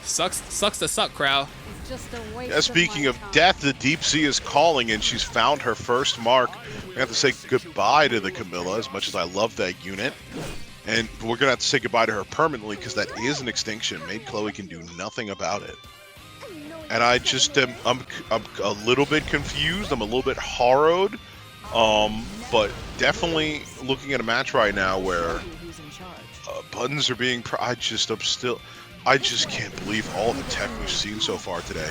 sucks to suck, Crow. Yeah, speaking of death, the Deep Sea is calling, and she's found her first mark. We have to say goodbye to the Camilla, as much as I love that unit. And we're going to have to say goodbye to her permanently, because that is an extinction. Maid Chloe can do nothing about it. And I just am, I'm a little bit confused. I'm a little bit harrowed. But definitely looking at a match right now where buttons are being... I just can't believe all the tech we've seen so far today.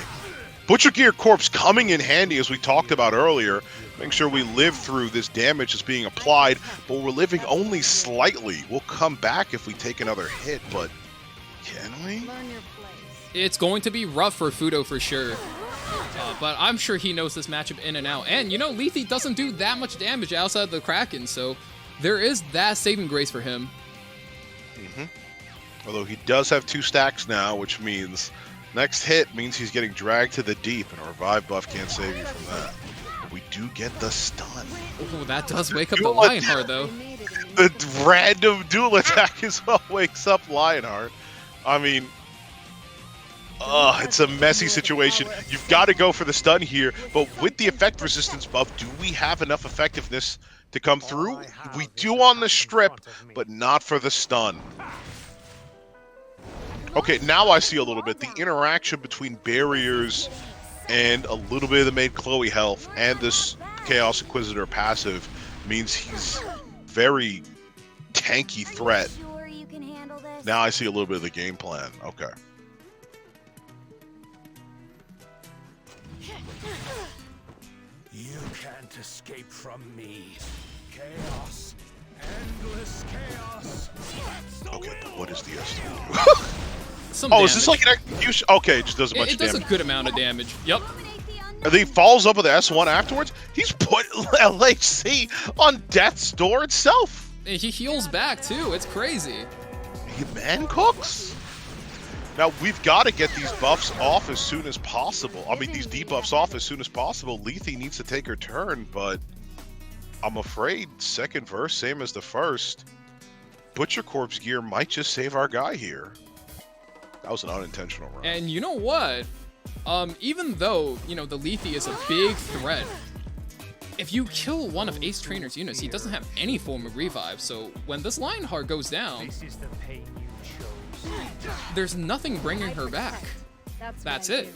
Butcher Gear Corpse coming in handy, as we talked about earlier. Make sure we live through this damage that's being applied, but we're living only slightly. We'll come back if we take another hit, but can we? It's going to be rough for Fudo for sure. But I'm sure he knows this matchup in and out. And, you know, Lethe doesn't do that much damage outside the Kraken, so there is that saving grace for him. Although he does have 2 stacks now, which means next hit means he's getting dragged to the deep, and a revive buff can't save you from that. We do get the stun. Oh, that does wake up the Lionheart, though. The random dual attack as well wakes up Lionheart. I mean, it's a messy situation. You've got to go for the stun here, but with the effect resistance buff, do we have enough effectiveness to come through? We do on the strip, but not for the stun. Okay, now I see a little bit. The interaction between barriers and a little bit of the Maid Chloe health and this Chaos Inquisitor passive means he's very tanky threat. Now I see a little bit of the game plan. Okay. You can't escape from me. Chaos. Endless chaos. Okay, but what is the S2 do? Some Oh, damage. is this like an execution? Okay, it just does a bunch It of does damage. a good amount of damage. Yep. And he follows up with the S1 afterwards. He's put LHC on death's door itself. And he heals back too. It's crazy. He man cooks. Now we've got to get these buffs off as soon as possible. I mean, these debuffs off as soon as possible. Lethe needs to take her turn, but I'm afraid second verse, same as the first. Butcher Corpse gear might just save our guy here. That was an unintentional run. And you know what? Even though, you know, the Lethe is a big threat, if you kill one of Ace Trainer's units, he doesn't have any form of revive. So when this Lionheart goes down, there's nothing bringing her back. That's it.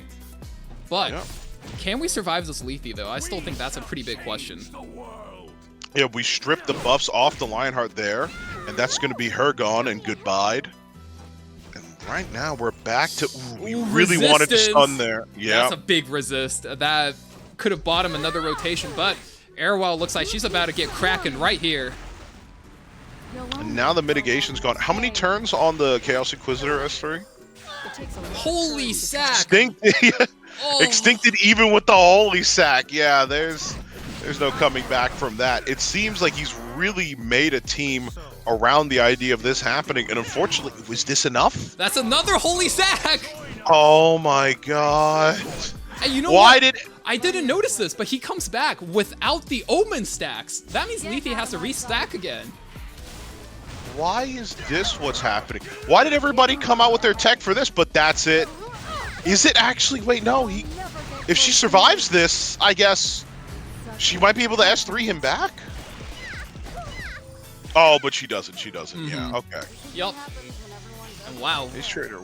But can we survive this Lethe, though? I still think that's a pretty big question. Yeah, we stripped the buffs off the Lionheart there, and that's going to be her gone and goodbye. And right now we're back to. We really wanted to stun there. Yeah, that's a big resist. That could have bought him another rotation, but Airwell looks like she's about to get cracking right here. And now the mitigation's gone. How many turns on the Chaos Inquisitor S3? Holy sack! Extincted, extincted even with the holy sack. Yeah, there's no coming back from that. It seems like he's really made a team around the idea of this happening, and unfortunately, was this enough? That's another holy sack! Oh my god. And you know Why what? did... I didn't notice this, but he comes back without the Omen stacks. That means Lethe has to restack again. Why is this what's happening? Why did everybody come out with their tech for this, but that's it? Is it actually... Wait, no, he... If she survives this, I guess she might be able to S3 him back? Oh, but she doesn't. She doesn't. Yeah. Okay. Yup. And wow. Ace Trader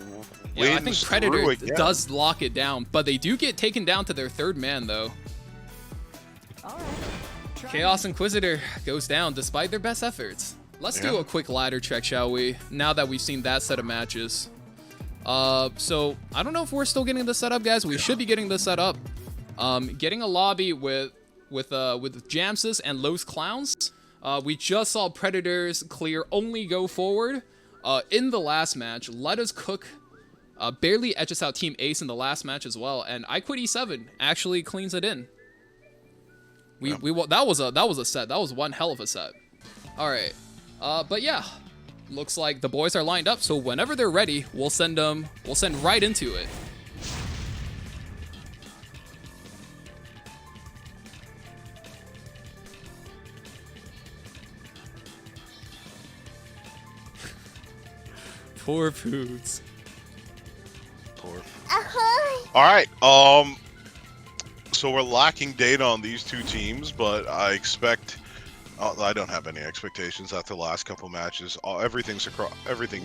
Yeah, I think Predator again. does lock it down, but they do get taken down to their third man, though. Chaos Inquisitor goes down despite their best efforts. Let's do a quick ladder check, shall we? Now that we've seen that set of matches. So I don't know if we're still getting this set up, guys. We should be getting this set up. Getting a lobby with Jamsys and Los Clowns. We just saw Predators clear only go forward in the last match. Let Us Cook barely edges out Team Ace in the last match as well, and I Quit E7 actually cleans it in. That was a set. That was one hell of a set. All right, but yeah, looks like the boys are lined up. So whenever they're ready, we'll send right into it. Poor Poots. All right. So we're lacking data on these two teams, but I expect. I don't have any expectations after the last couple matches. Everything's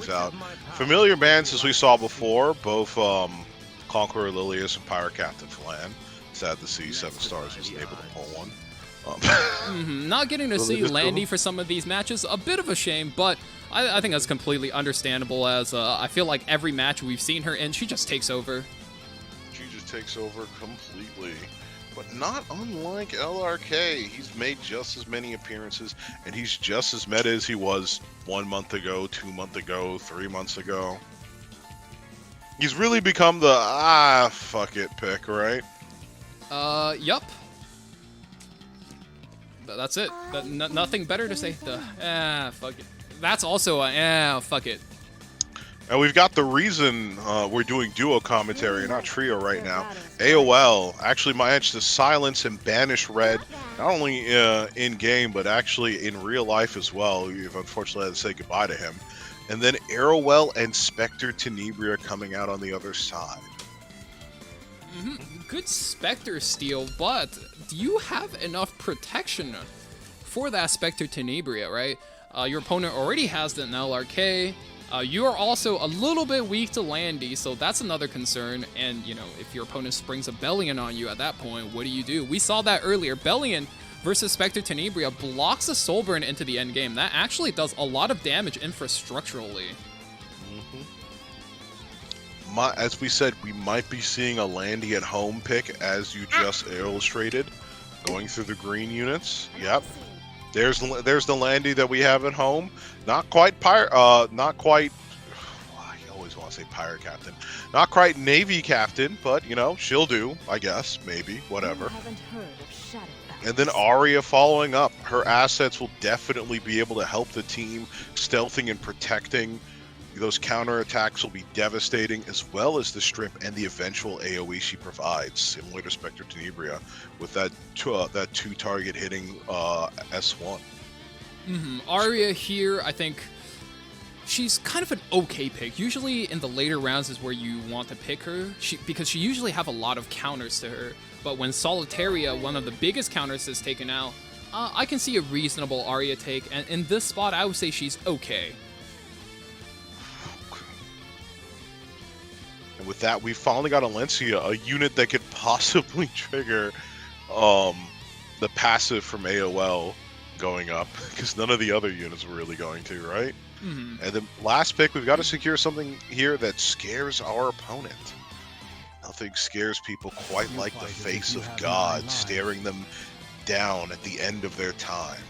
out. Familiar bands as we saw before, both Conqueror Lilius and Pirate Captain Flan. Sad to see 7 stars wasn't able to pull one. Not getting to see Landy for some of these matches, a bit of a shame, but I think that's completely understandable, as I feel like every match we've seen her in, she just takes over. She just takes over completely. But not unlike LRK, he's made just as many appearances, and he's just as meta as he was 1 month ago, 2 months ago, 3 months ago. He's really become the, fuck it pick, right? Yup. That's it. Nothing better to say. Fuck it. That's also a, fuck it. And we've got the reason we're doing duo commentary, not trio right now. AOL actually managed to silence and banish Red, not only in-game, but actually in real life as well. You've unfortunately had to say goodbye to him. And then Arrowell and Spectre Tenebria coming out on the other side. Good Spectre steal, but do you have enough protection for that Spectre Tenebria, right? Your opponent already has an LRK. You are also a little bit weak to Landy, so that's another concern. And, you know, if your opponent springs a Bellion on you at that point, what do? We saw that earlier. Bellion versus Spectre Tenebria blocks a Soul Burn into the end game. That actually does a lot of damage infrastructurally. As we said, we might be seeing a Landy at home pick, as you just illustrated, going through the green units. Yep. There's the Landy that we have at home. Not quite I always want want to say pirate captain. Not quite Navy captain, but, you know, she'll do, I guess, maybe, whatever. And then Arya following up. Her assets will definitely be able to help the team, stealthing and protecting. Those counterattacks will be devastating, as well as the strip and the eventual AoE she provides, similar to Spectre Tenebria, with that two target hitting S1. Arya here, I think she's kind of an okay pick. Usually in the later rounds is where you want to pick her, because she usually have a lot of counters to her. But when Solitaria, one of the biggest counters, is taken out, I can see a reasonable Arya take. And in this spot, I would say she's okay. And with that, we finally got Alencia, a unit that could possibly trigger the passive from AOL going up, because none of the other units were really going to, right? And the last pick, we've got to secure something here that scares our opponent. Nothing scares people quite like the face of God staring them down at the end of their time.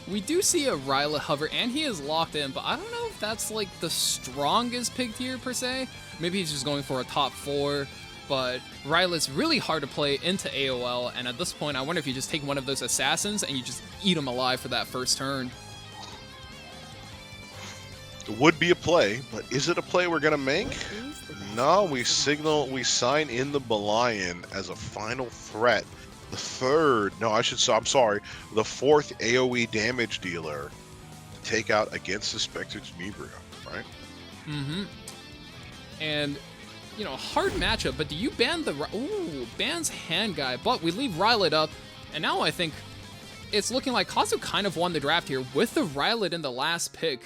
We do see a Ryla hover, and he is locked in, but I don't know if that's like the strongest pick here per se. Maybe he's just going for a top 4, but Ryla's really hard to play into AOL, and at this point, I wonder if you just take one of those assassins and you just eat him alive for that first turn. It would be a play, but is it a play we're going to make? No, we sign in the Belian as a final threat. The fourth AoE damage dealer to take out against the Spectre Tenebria, right? And, you know, hard matchup, but do you ban the... bans hand guy, but we leave Rylet up, and now I think it's looking like Kazu kind of won the draft here with the Rylet in the last pick.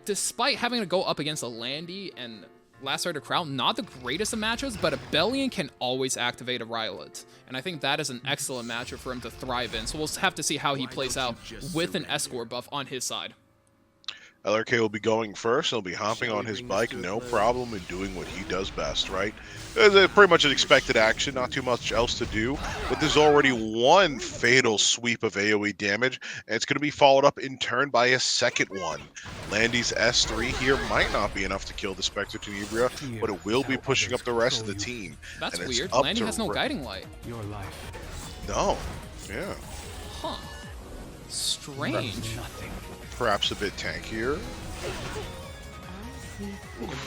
Despite having to go up against a Landy and Lacerator Crown, not the greatest of matchups, but a Bellion can always activate a Rylet. And I think that is an excellent matchup for him to thrive in. So we'll have to see how he plays out with an Escort buff on his side. LRK will be going first. He'll be hopping on his bike, no problem, and doing what he does best, right? It's pretty much an expected action, not too much else to do. But there's already one fatal sweep of AoE damage, and it's going to be followed up in turn by a second one. Landy's S3 here might not be enough to kill the Spectre Tenebria, but it will be pushing up the rest of the team. That's weird. Landy has no guiding light. No. Yeah. Huh. Strange. Perhaps a bit tankier.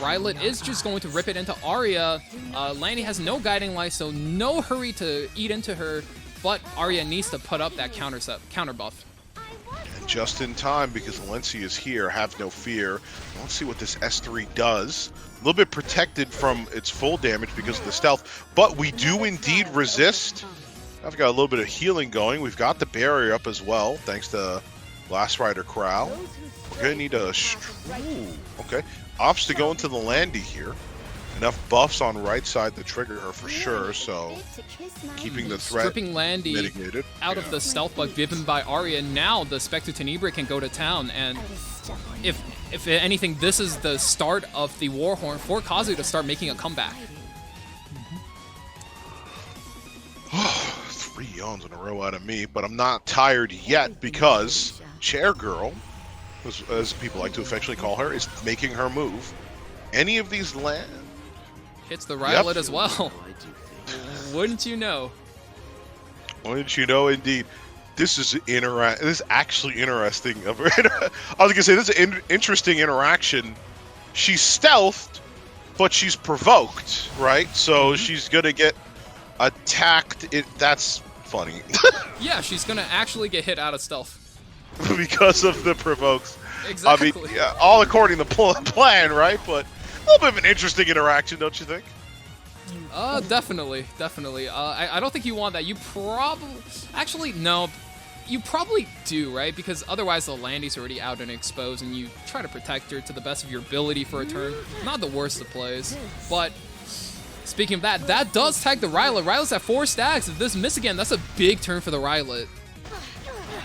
Rylet is just going to rip it into Arya. Landy has no guiding light, so no hurry to eat into her, but Arya needs to put up that counter buff. And just in time, because Alencia is here, have no fear. Let's see what this S3 does. A little bit protected from its full damage because of the stealth, but we do indeed resist. I've got a little bit of healing going. We've got the barrier up as well, thanks to Last Rider Crow. We're gonna need a... okay. Opts to go into the Landy here. Enough buffs on right side to trigger her for sure, so keeping the threat stripping Landy mitigated. Out of the stealth bug given by Arya. Now the Spectre Tenebria can go to town, and if anything, this is the start of the Warhorn for Kazu to start making a comeback. 3 yawns in a row out of me, but I'm not tired yet because Chair Girl, as people like to affectionately call her, is making her move. Any of these land hits the Rylet as well. Wouldn't you know? Wouldn't you know? Indeed, this is actually interesting. I was gonna say this is an interesting interaction. She's stealthed, but she's provoked, right? So she's gonna get attacked. That's funny. Yeah, she's gonna actually get hit out of stealth because of the provokes. Exactly. I mean, yeah, all according to plan, right? But a little bit of an interesting interaction, don't you think? Definitely. I don't think you want that. You actually, no. You probably do, right? Because otherwise the Landy's already out and exposed, and you try to protect her to the best of your ability for a turn. Not the worst of plays. But speaking of that, that does tag the Rylet. Rylet's at 4 stacks. If this miss again, that's a big turn for the Rylet.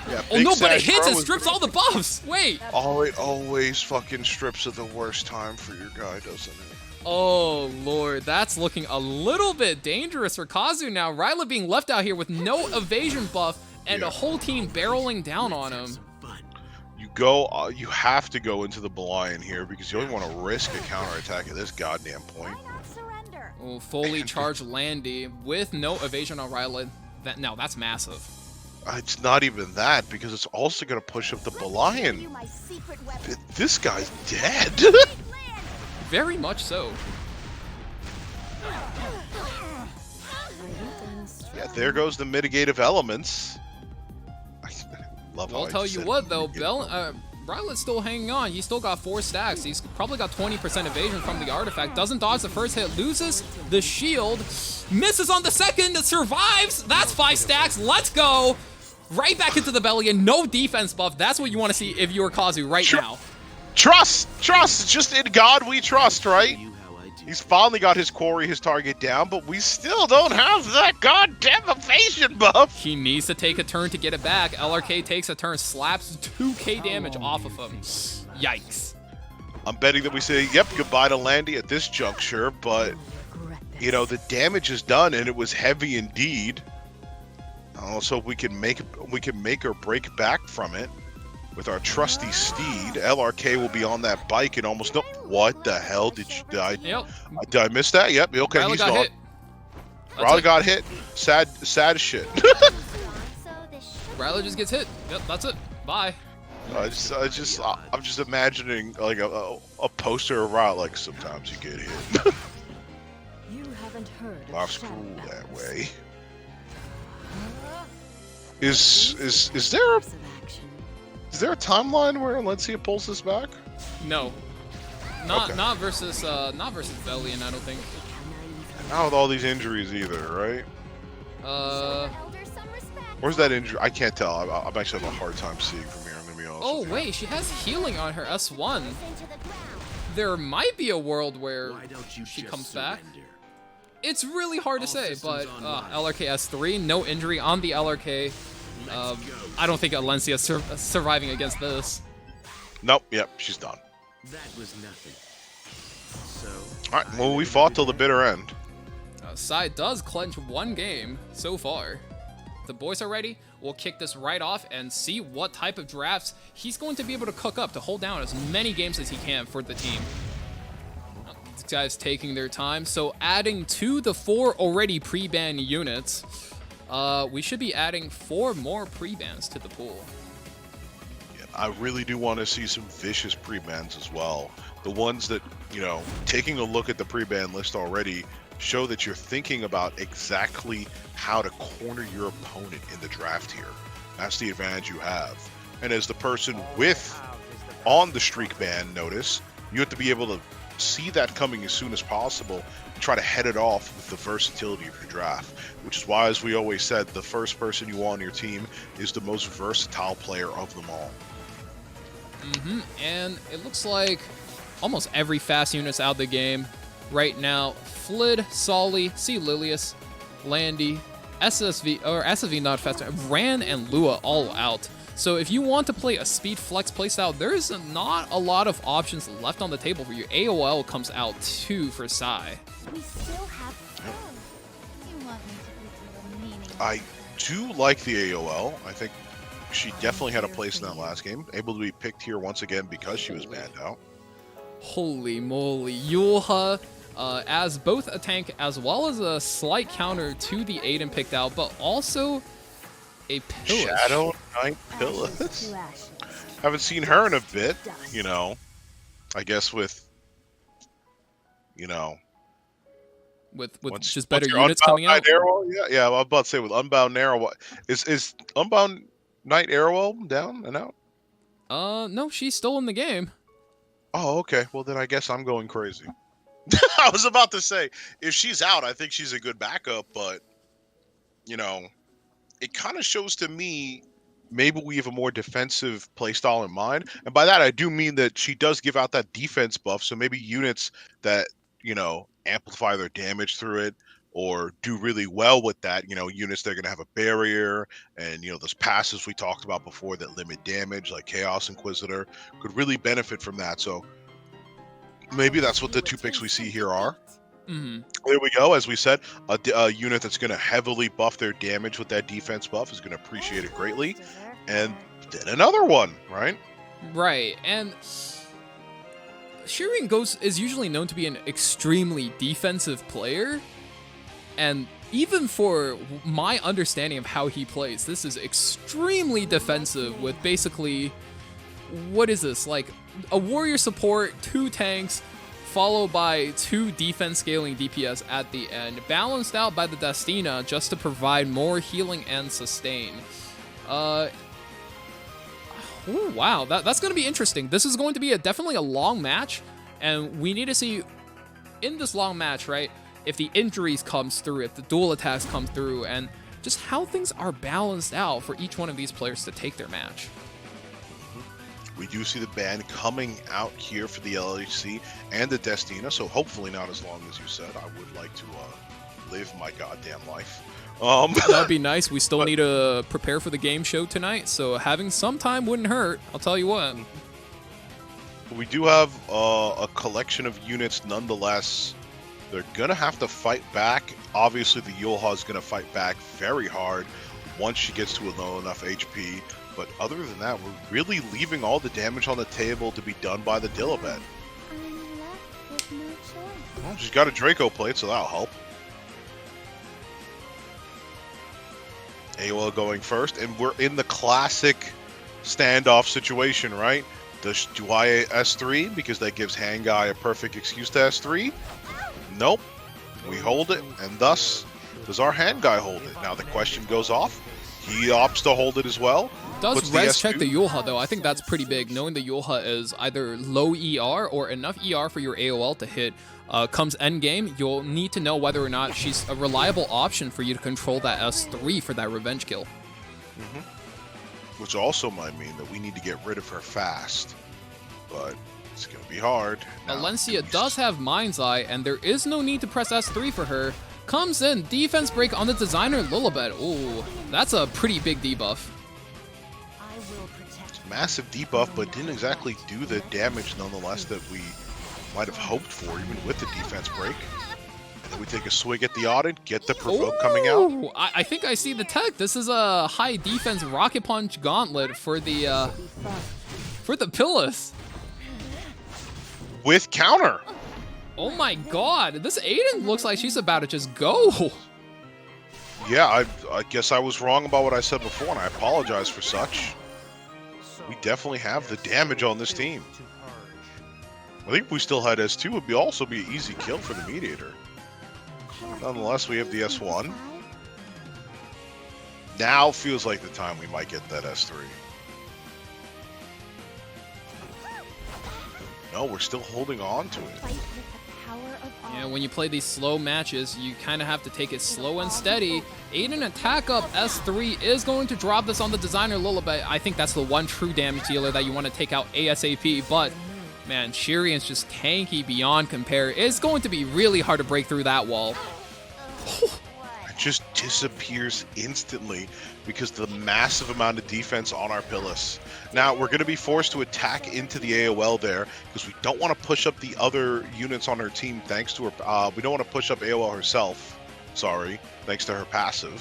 Yeah, oh no, but it hits and strips all the buffs! Wait! Oh, it always fucking strips at the worst time for your guy, doesn't it? Oh lord, that's looking a little bit dangerous for Kazu now. Rylet being left out here with no evasion buff and a whole team barreling down on him. You go. You have to go into the Belian here because you only want to risk a counterattack at this goddamn point. Why not surrender? Oh, fully charged Landy with no evasion on Ryla. That's massive. It's not even that because it's also going to push up the Let me show Belian. you my secret weapon. This guy's dead. Very much so. Yeah, there goes the mitigative elements. I love how I'll I tell you said what though, mitigative Ryla's still hanging on. He's still got 4 stacks. He's probably got 20% evasion from the artifact. Doesn't dodge the first hit, loses the shield, misses on the second, survives. That's 5 stacks. Let's go. Right back into the belly and no defense buff. That's what you want to see if you're Kazu right now. Trust! It's just in God we trust, right? He's finally got his quarry, his target down, but we still don't have that goddamn evasion buff. He needs to take a turn to get it back. LRK takes a turn, slaps 2k damage off of him. Yikes. I'm betting that we say, yep, goodbye to Landy at this juncture, but, you know, the damage is done, and it was heavy indeed. Also, we can make or break back from it with our trusty steed. LRK will be on that bike and almost what the hell did I miss that? Yep. Okay, Ryla he's got gone. hit. Ryla got hit. Sad as shit. Ryla just gets hit. Yep, that's it. Bye. I'm just imagining like a poster of Ryla. Like sometimes you get hit. You haven't heard of Life's shadow cruel that battles. way. Is there Course of action. is there a timeline where Alencia pulls this back? No. Not versus Velian, I don't think. Not with all these injuries either, right? Elder some respect. Where's that injury? I can't tell. I'm actually having a hard time seeing from here. I'm gonna be honest. Oh with you. wait, she has healing on her S1. Into the ground. There might be a world where Why don't you she just comes back. surrender? It's really hard to All say, systems but online. LRK S3, no injury on the LRK. Let's go. I don't think Alencia surviving against this. Nope. Yep. She's done. That was nothing. So. All right. Well, we fought till the bitter end. Sai does clinch 1 game so far. The boys are ready. We'll kick this right off and see what type of drafts he's going to be able to cook up to hold down as many games as he can for the team. These guys taking their time. So adding to the 4 already pre-ban units, we should be adding 4 more pre-bans to the pool. Yeah, I really do want to see some vicious pre-bans as well. The ones that, you know, taking a look at the pre-ban list already show that you're thinking about exactly how to corner your opponent in the draft here. That's the advantage you have. And as the person with on the streak ban notice, you have to be able to see that coming as soon as possible and try to head it off with the versatility of your draft, which is why, as we always said, the first person you want on your team is the most versatile player of them all. And it looks like almost every fast unit's out of the game right now. Flid, Solly, C. Lilius, Landy, SSV not fast, Ran and Lua all out. So if you want to play a speed flex playstyle, there's not a lot of options left on the table for you. AOL comes out too for Sai. We still have fun. You want me to put you a meaning. I do like the AOL. I think she definitely had a place in that last game. Able to be picked here once again because she was banned out. Holy moly, Yulha as both a tank as well as a slight counter to the Aiden picked out, but also a Pillage. Shadow Knight Ashes Pillars. to ashes. Haven't seen her in a bit, you know. I guess with, you know, With once- just better once your units Unbound coming out. Knight Arrowell, yeah, I was about to say with Unbound Arrowell. Is Unbound Knight Arrowell down and out? No, she's still in the game. Oh, okay. Well, then I guess I'm going crazy. I was about to say, if she's out, I think she's a good backup, but, you know, it kind of shows to me maybe we have a more defensive playstyle in mind. And by that, I do mean that she does give out that defense buff, so maybe units that, you know, amplify their damage through it or do really well with that, you know, units that are going to have a barrier and, you know, those passes we talked about before that limit damage, like Chaos Inquisitor, could really benefit from that. So maybe that's what the 2 picks we see here are. Mm-hmm. There we go. As we said, a unit that's going to heavily buff their damage with that defense buff is going to appreciate it greatly. And then another one, right? Right, and Shireen is usually known to be an extremely defensive player, and even for my understanding of how he plays, this is extremely defensive with basically, what is this, like a warrior support, 2 tanks, followed by 2 defense scaling DPS at the end, balanced out by the Destina just to provide more healing and sustain. Ooh, wow, that's going to be interesting. This is going to be definitely a long match, and we need to see in this long match, right, if the injuries comes through, if the dual attacks come through, and just how things are balanced out for each one of these players to take their match. We do see the ban coming out here for the LHC and the Destina, so hopefully not as long as you said. I would like to live my goddamn life. That'd be nice. We still need to prepare for the game show tonight, so having some time wouldn't hurt. I'll tell you what. We do have a collection of units nonetheless. They're going to have to fight back. Obviously, the Yulha is going to fight back very hard once she gets to a low enough HP. But other than that, we're really leaving all the damage on the table to be done by the Dilibet. I'm left with no choice. Well, she's got a Draco plate, so that'll help. AOL going first, and we're in the classic standoff situation, right? Do I S3 because that gives Hangai a perfect excuse to S3? Nope. We hold it, and thus does our Hangai hold it. Now the question goes off. He opts to hold it as well. Does res check the Yulha though? I think that's pretty big. Knowing the Yulha is either low ER or enough ER for your AOL to hit. Comes endgame, you'll need to know whether or not she's a reliable option for you to control that S3 for that revenge kill. Which also might mean that we need to get rid of her fast. But it's going to be hard. Alencia does have Mind's Eye, and there is no need to press S3 for her. Comes in, defense break on the designer Lilibet. Ooh, that's a pretty big debuff. It's a massive debuff, but didn't exactly do the damage nonetheless that we might have hoped for, even with the defense break. And then we take a swig at the audit, get the provoke coming out. I think I see the tech. This is a high defense rocket punch gauntlet for the Pillis. With counter. Oh my god, this Aiden looks like she's about to just go. Yeah, I guess I was wrong about what I said before, and I apologize for such. We definitely have the damage on this team. I think if we still had S2, it would also be an easy kill for the Mediator. Nonetheless, we have the S1. Now feels like the time we might get that S3. No, we're still holding on to it. Yeah, when you play these slow matches, you kind of have to take it slow and steady. Aiden attack up S3 is going to drop this on the designer Lilibet. I think that's the one true damage dealer that you want to take out ASAP, but man, Shirian's just tanky beyond compare. It's going to be really hard to break through that wall. It just disappears instantly because of the massive amount of defense on our Pillis. Now, we're going to be forced to attack into the AOL there because we don't want to push up the other units on her team thanks to her... we don't want to push up AOL herself, sorry, thanks to her passive.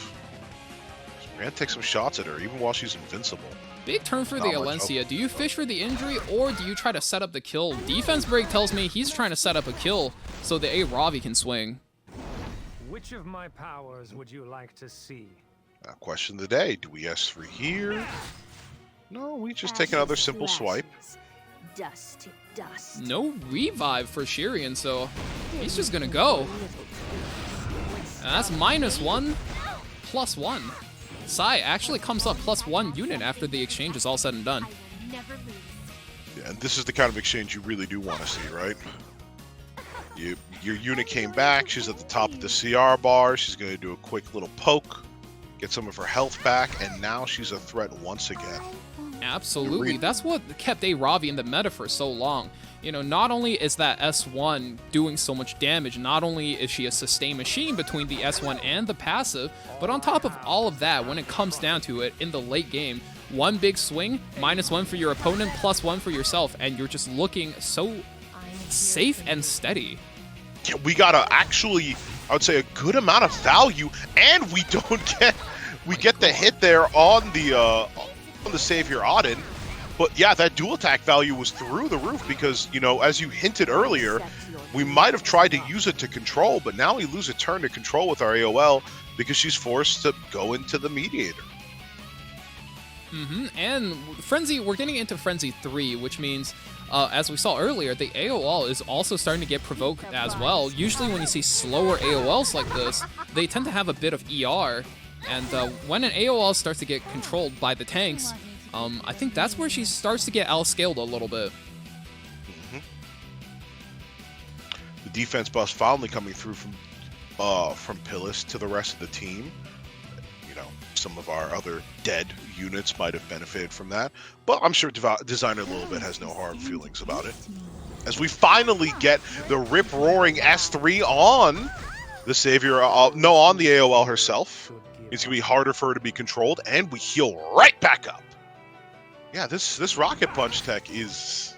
So we're going to take some shots at her even while she's invincible. Big turn for the Alencia. Do you fish for the injury or do you try to set up the kill? Defense break tells me he's trying to set up a kill so the A-Ravi can swing. Which of my powers would you like to see? Question of the day. Do we S3 here? No, we just take another simple swipe. Dust to dust. No revive for Shirian, so he's just gonna go. And that's -1, +1. Sai actually comes up +1 unit after the exchange is all said and done. Never lose. Yeah, and this is the kind of exchange you really do want to see, right? Your unit came back, she's at the top of the CR bar, she's going to do a quick little poke, get some of her health back, and now she's a threat once again. Absolutely, that's what kept A-Ravi in the meta for so long. You know, not only is that S1 doing so much damage, not only is she a sustained machine between the S1 and the passive, but on top of all of that, when it comes down to it, in the late game, one big swing, -1 for your opponent, +1 for yourself, and you're just looking so safe and steady. Yeah, we got actually, I would say, a good amount of value, and we don't get, we get the hit there on the Savior Auden. But yeah, that dual attack value was through the roof because, you know, as you hinted earlier, we might have tried to use it to control, but now we lose a turn to control with our AOL because she's forced to go into the mediator. And Frenzy, we're getting into Frenzy 3, which means, as we saw earlier, the AOL is also starting to get provoked as well. Usually when you see slower AOLs like this, they tend to have a bit of ER, and when an AOL starts to get controlled by the tanks, I think that's where she starts to get outscaled a little bit. The defense buffs finally coming through from Pillis to the rest of the team. You know, some of our other dead units might have benefited from that, but I'm sure Designer a little bit has no hard feelings about it. As we finally get the rip-roaring S3 on the Savior, on the AOL herself. It's going to be harder for her to be controlled, and we heal right back up. Yeah, this Rocket Punch tech is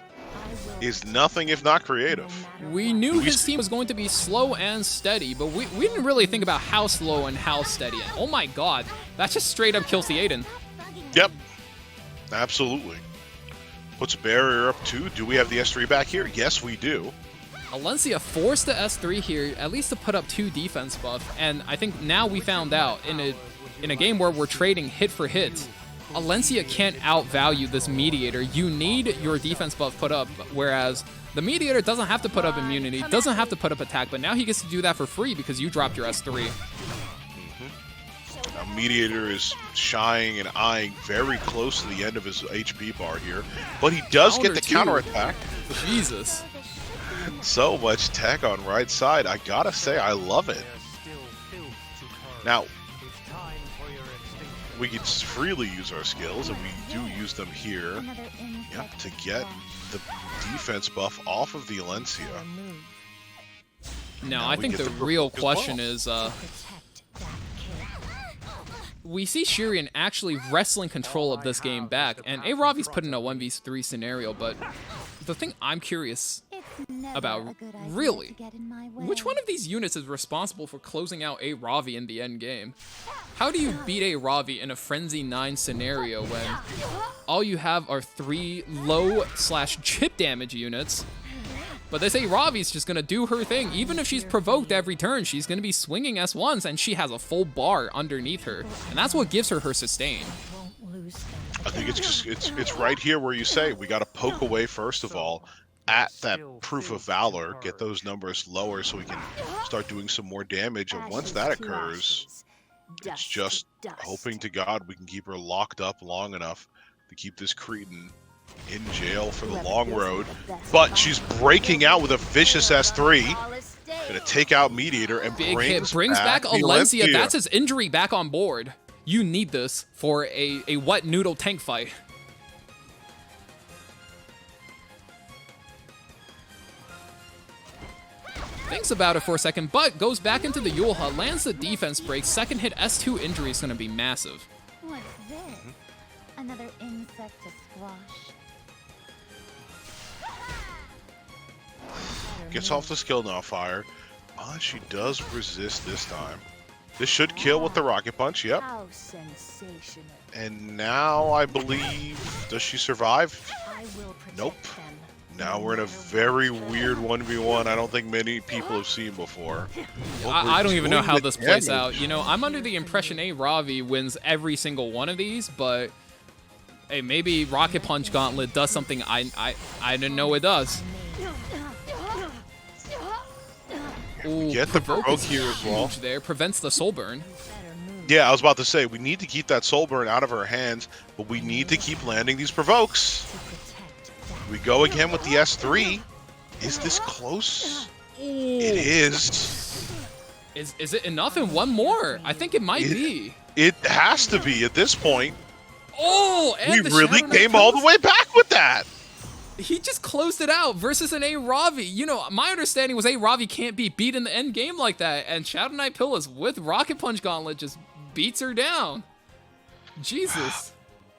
nothing if not creative. We knew his team was going to be slow and steady, but we didn't really think about how slow and how steady. And oh my god, that just straight up kills the Aiden. Yep, absolutely. Puts a barrier up too. Do we have the S3 back here? Yes, we do. Alencia forced the S3 here, at least to put up 2 defense buff, and I think now we found out in a game where we're trading hit for hit, Alencia can't outvalue this Mediator. You need your defense buff put up, whereas the Mediator doesn't have to put up immunity, doesn't have to put up attack, but now he gets to do that for free because you dropped your S3. Now Mediator is shying and eyeing very close to the end of his HP bar here, but he does get the counterattack. Jesus. So much tech on right side. I gotta say, I love it. Now, we can freely use our skills, and we do use them here. Yep, to get the defense buff off of the Alencia. Now I think the real question is, we see Shirian actually wrestling control of this game back, and A. Ravi's put in a 1v3 scenario, but the thing I'm curious about, really, which one of these units is responsible for closing out A. Ravi in the end game? How do you beat A. Ravi in a Frenzy 9 scenario when all you have are 3 low/chip damage units? But this A. Ravi's just gonna do her thing. Even if she's provoked every turn, she's gonna be swinging S1s, and she has a full bar underneath her, and that's what gives her sustain. I think it's right here where you say we got to poke away first of all at that proof of valor, get those numbers lower so we can start doing some more damage, and once that occurs, it's just hoping to God we can keep her locked up long enough to keep this Cretan in jail for the long road. But she's breaking out with a vicious S3, gonna take out Mediator and big hit brings back Alencia. That's his injury back on board. You need this for a wet noodle tank fight. Thinks about it for a second, but goes back into the Yulha, lands the defense break. Second hit S2 injury is going to be massive. What's this? Another insect to squash. Gets off the skill now fire. She does resist this time. This should kill with the rocket punch, yep. How sensational. And now I believe, does she survive? I will protect Nope. them. Now we're in a very weird 1v1 I don't think many people have seen before. I don't even know how this plays out. You know, I'm under the impression A. Ravi wins every single one of these, but hey, maybe Rocket Punch Gauntlet does something I didn't know it does. Ooh, Get the provoke here as well. There prevents the soul burn. Yeah, I was about to say, we need to keep that soul burn out of her hands, but we need to keep landing these provokes. We go again with the S3. Is this close? Ooh. It is. Is it enough? And one more. I think it might be. It has to be at this point. Oh, and We the really Shadow Knight came all the way back with that. He just closed it out versus an A. Ravi. You know, my understanding was A. Ravi can't be beat in the end game like that, and Shadow Knight Pillis with Rocket Punch Gauntlet just beats her down. Jesus.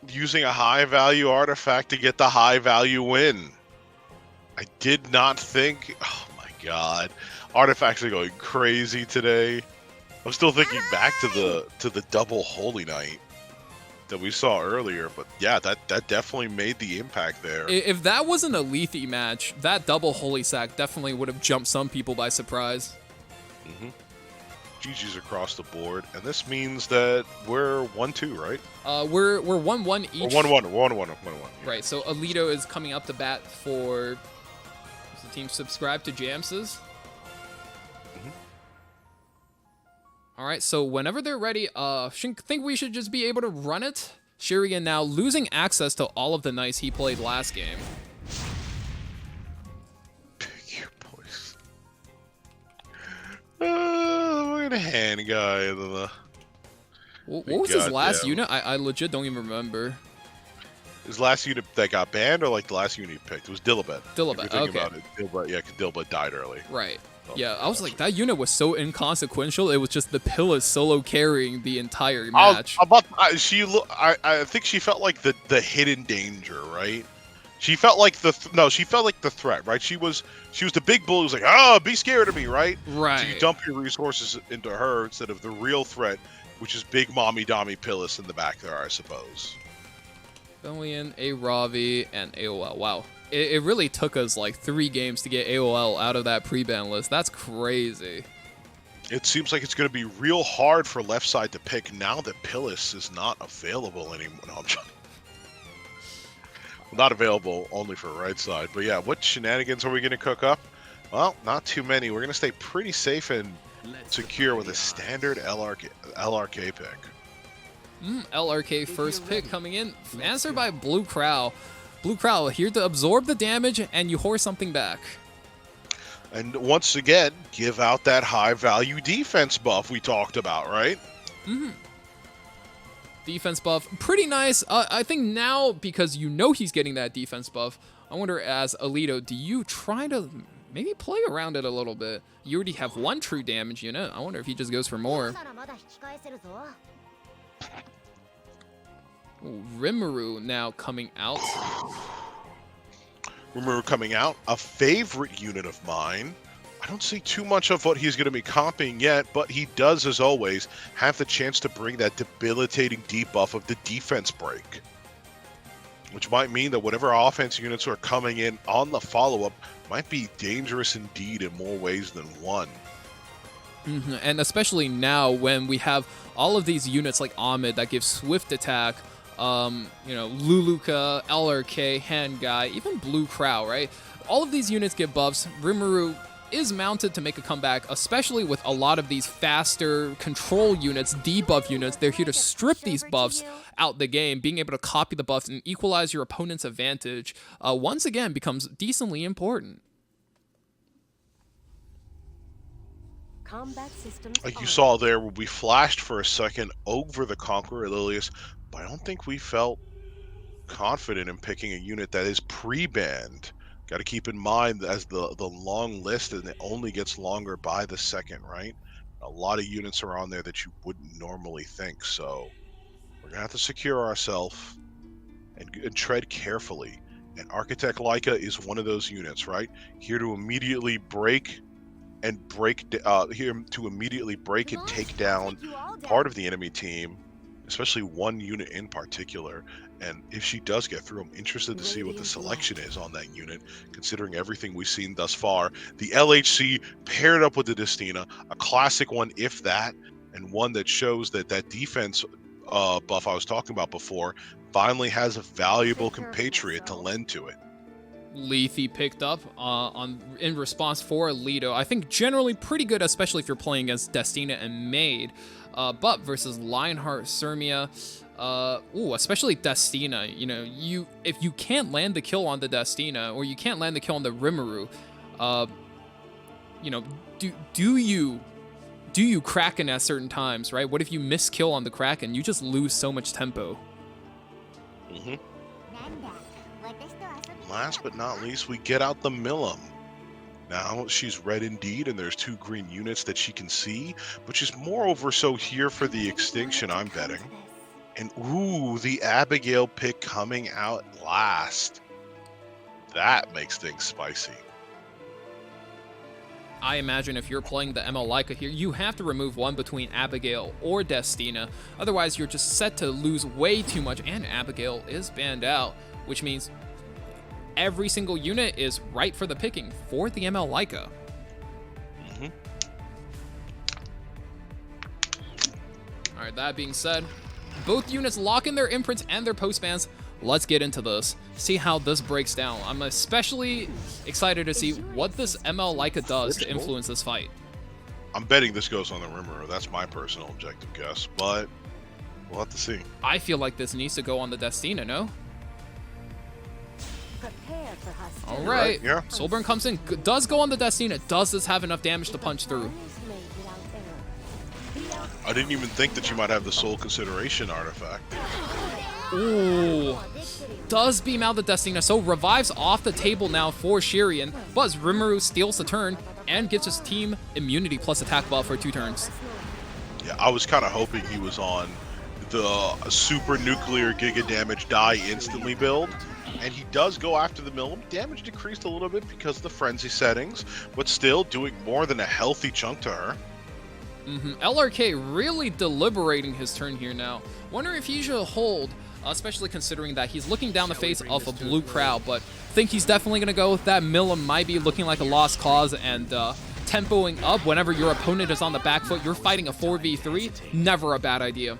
Using a high value artifact to get the high value win. I did not think, oh my god, artifacts are going crazy today. I'm still thinking back to the double Holy Knight. that we saw earlier. But yeah, that definitely made the impact there. If that wasn't a Lethe match, that double Holy Sack definitely would have jumped some people by surprise. GG's across the board, and this means that we're 1-2, right? We're 1-1 each. Or 1-1, 1-1, 1-1. Right, so Alito is coming up to bat for the team subscribed to Jamsys. All right, so whenever they're ready, think we should just be able to run it. Shuriken now losing access to all of the nice he played last game. Pick your poison. We're gonna hand guy into the. What was his last unit? I legit don't even remember. His last unit that got banned, or like the last unit he picked? It was Dilibet. Dilibet, okay. About it. Dilibet, yeah, 'cause Dilibet died early. Right. Yeah, I was like, that unit was so inconsequential. It was just the Pillis solo carrying the entire match. I think she felt like the hidden danger, right? She felt like she felt like the threat, right? She was the big bull who was like, oh, be scared of me, right? Right. So you dump your resources into her instead of the real threat, which is big mommy Dami Pillis in the back there, I suppose. Belian, a Ravi, and AOL. Wow. It really took us like 3 games to get AOL out of that pre-ban list. That's crazy. It seems like it's going to be real hard for left side to pick now that Pillis is not available anymore. No, I'm joking. Not available only for right side. But yeah, what shenanigans are we going to cook up? Well, not too many. We're going to stay pretty safe and secure with a standard LRK pick. LRK first pick coming in. Answered by Blue Crow. Blue Crow here to absorb the damage, and you horse something back. And once again, give out that high-value defense buff we talked about, right? Defense buff, pretty nice. I think now, because you know he's getting that defense buff, I wonder, as Alito, do you try to maybe play around it a little bit? You already have 1 true damage unit. I wonder if he just goes for more. Ooh, Rimuru now coming out. Rimuru coming out, a favorite unit of mine. I don't see too much of what he's going to be comping yet, but he does, as always, have the chance to bring that debilitating debuff of the defense break. Which might mean that whatever offense units are coming in on the follow-up might be dangerous indeed in more ways than one. And especially now when we have all of these units like Ahmed that give swift attack, Luluka, LRK, Hand Guy, even Blue Crow, right? All of these units get buffs. Rimuru is mounted to make a comeback, especially with a lot of these faster control units, debuff units. They're here to strip these buffs out the game. Being able to copy the buffs and equalize your opponent's advantage once again becomes decently important. Combat systems Like you saw there, we flashed for a second over the Conqueror Lilius, but I don't think we felt confident in picking a unit that is pre-banned. Got to keep in mind as the long list, and it only gets longer by the second, right? A lot of units are on there that you wouldn't normally think, so we're gonna have to secure ourselves and tread carefully. And Architect Leica is one of those units, right? Here to immediately break and take down part of the enemy team, especially one unit in particular. And if she does get through, I'm interested to see what the selection is on that unit, considering everything we've seen thus far. The LHC paired up with the Destina, a classic one, if that, and one that shows that that defense buff I was talking about before finally has a valuable compatriot to lend to it. Lethe picked up in response for Alito. I think generally pretty good, especially if you're playing against Destina and Maid. But versus Lionheart, Sirmia, especially Destina, if you can't land the kill on the Destina, or you can't land the kill on the Rimuru, do you Kraken at certain times, right? What if you miss kill on the Kraken? You just lose so much tempo. Last but not least, we get out the Milim. Now she's red indeed, and there's 2 green units that she can see, but she's moreover so here for the extinction, I'm betting. And ooh, the Abigail pick coming out last. That makes things spicy. I imagine if you're playing the ML Leica here, you have to remove one between Abigail or Destina. Otherwise, you're just set to lose way too much, and Abigail is banned out, which means every single unit is ripe for the picking for the ML Leica. All right, that being said, both units lock in their imprints and their postbans. Let's get into this, see how this breaks down. I'm especially excited to see what this ML Leica does to influence this fight. I'm betting this goes on the Rimmer. That's my personal objective guess, but we'll have to see. I feel like this needs to go on the Destina, no? Prepare for hostility. All right, yeah. Soulburn comes in, does go on the Destina. Does this have enough damage to punch through? I didn't even think that you might have the Soul Consideration artifact. Ooh. Does beam out the Destina, so revives off the table now for Shirian, but Rimuru steals the turn and gets his team immunity plus attack buff for 2 turns. Yeah, I was kind of hoping he was on the super nuclear giga damage die instantly build, and he does go after the Milim. Damage decreased a little bit because of the frenzy settings, but still doing more than a healthy chunk to her. LRK really deliberating his turn here now. Wonder if he should hold, especially considering that he's looking down the face of a blue crowd, but think he's definitely going to go with that. Milim might be looking like a lost cause, and tempoing up whenever your opponent is on the back foot. You're fighting a 4v3, never a bad idea.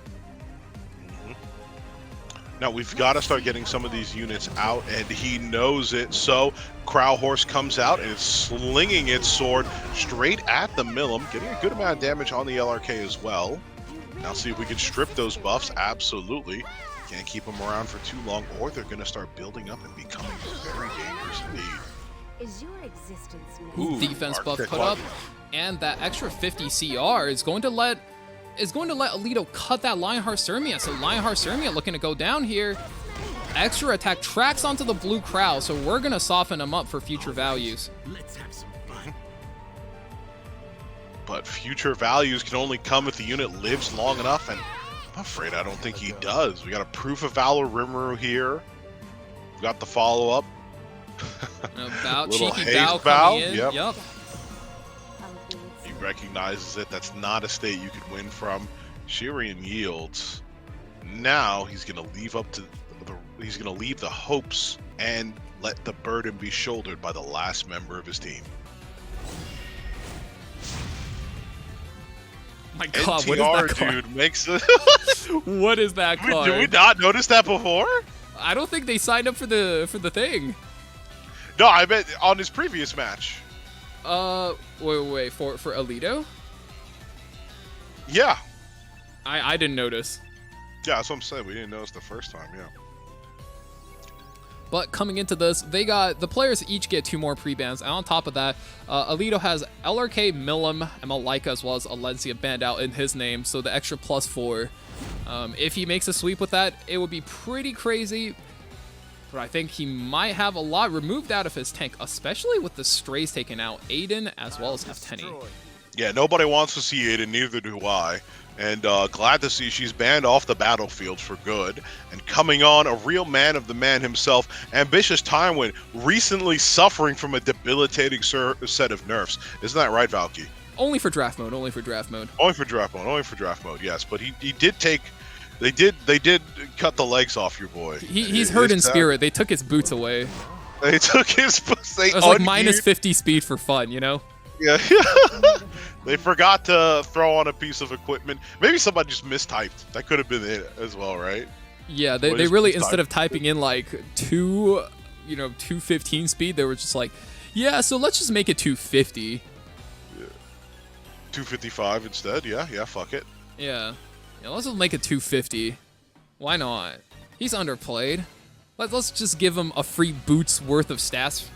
Now we've got to start getting some of these units out, and he knows it. So Crow Horse comes out and it's slinging its sword straight at the Milim, getting a good amount of damage on the LRK as well. Now see if we can strip those buffs. Absolutely. Can't keep them around for too long, or they're going to start building up and becoming very dangerous indeed. Is your existence Ooh, Defense buff Arctic put up, and that extra 50 CR is going to let Alito cut that Lionheart Sermia. So Lionheart Sermia looking to go down here. Extra attack tracks onto the blue crowd, so we're going to soften him up for future values. Let's have some fun. But future values can only come if the unit lives long enough, and I'm afraid I don't think he does. We got a Proof of Valor Rimuru here. We got the follow-up. About Little cheeky haze bow bow, coming in. yep. Yep. He recognizes it. That's not a state you could win from. Shirian yields. Now he's gonna leave the hopes and let the burden be shouldered by the last member of his team. My God, what is NTR, that card? dude, makes it. What is that card? Did we not notice that before? I don't think they signed up for the thing. No, I bet on his previous match. Wait, for Alito? Yeah. I didn't notice. Yeah, that's what I'm saying. We didn't notice the first time, yeah. But coming into this, the players each get 2 more pre-bans, and on top of that, Alito has LRK, Milim, ML Leica, as well as Alencia banned out in his name, so the extra +4. If he makes a sweep with that, it would be pretty crazy, but I think he might have a lot removed out of his tank, especially with the strays taken out, Aiden as well as Hefteni. Yeah, nobody wants to see Aiden, neither do I. And glad to see she's banned off the battlefield for good. And coming on, a real man of the man himself, Ambitious Tywin, recently suffering from a debilitating set of nerfs. Isn't that right, Valky? Only for draft mode, only for draft mode. Only for draft mode, yes. But he did take... They did cut the legs off your boy. He's hurt in spirit. They took his boots away. They took his boots. It was like minus 50 speed for fun, you know? Yeah. They forgot to throw on a piece of equipment. Maybe somebody just mistyped. That could have been it as well, right? Yeah, they really, instead of typing in like 215 speed, they were just like, yeah, so let's just make it 250. Yeah. 255 instead, yeah, fuck it. Yeah, let's just make it 250. Why not? He's underplayed. Let's just give him a free boots worth of stats.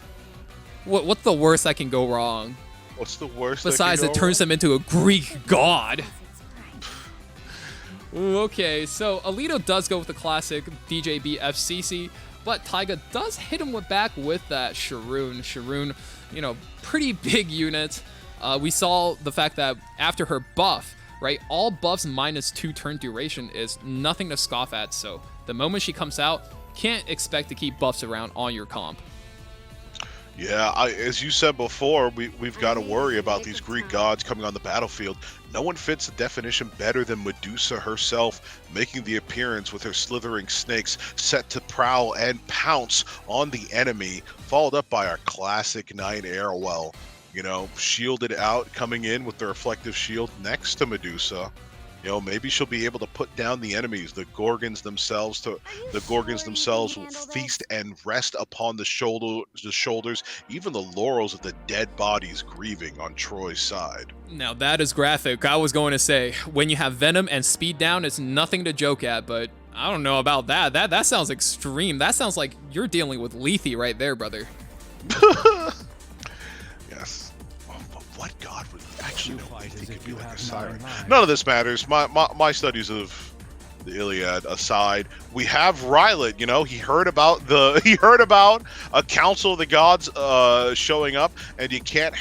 What's the worst that can go wrong? What's the worst? Besides, it turns him into a Greek god. Ooh, okay, so Alito does go with the classic DJB FCC, but Taiga does hit him back with that Sharoon. Sharoon, pretty big unit. We saw the fact that after her buff, right, all buffs minus 2 turn duration is nothing to scoff at, so the moment she comes out, can't expect to keep buffs around on your comp. Yeah, as you said before, we've got to worry about these Greek gods coming on the battlefield. No one fits the definition better than Medusa herself, making the appearance with her slithering snakes set to prowl and pounce on the enemy, followed up by our classic Knight Airwell. You know, shielded out, coming in with the reflective shield next to Medusa. You know, maybe she'll be able to put down the enemies. The Gorgons themselves will feast and rest upon the shoulders, even the laurels of the dead bodies grieving on Troy's side. Now that is graphic. I was going to say, when you have Venom and Speed down, it's nothing to joke at, but I don't know about that. That sounds extreme. That sounds like you're dealing with Lethe right there, brother. Yes. But what god would actually know Lethe could be like a siren? None of this matters. My studies of the Iliad aside, we have Rylot. You know, he heard about a council of the gods showing up, and you can't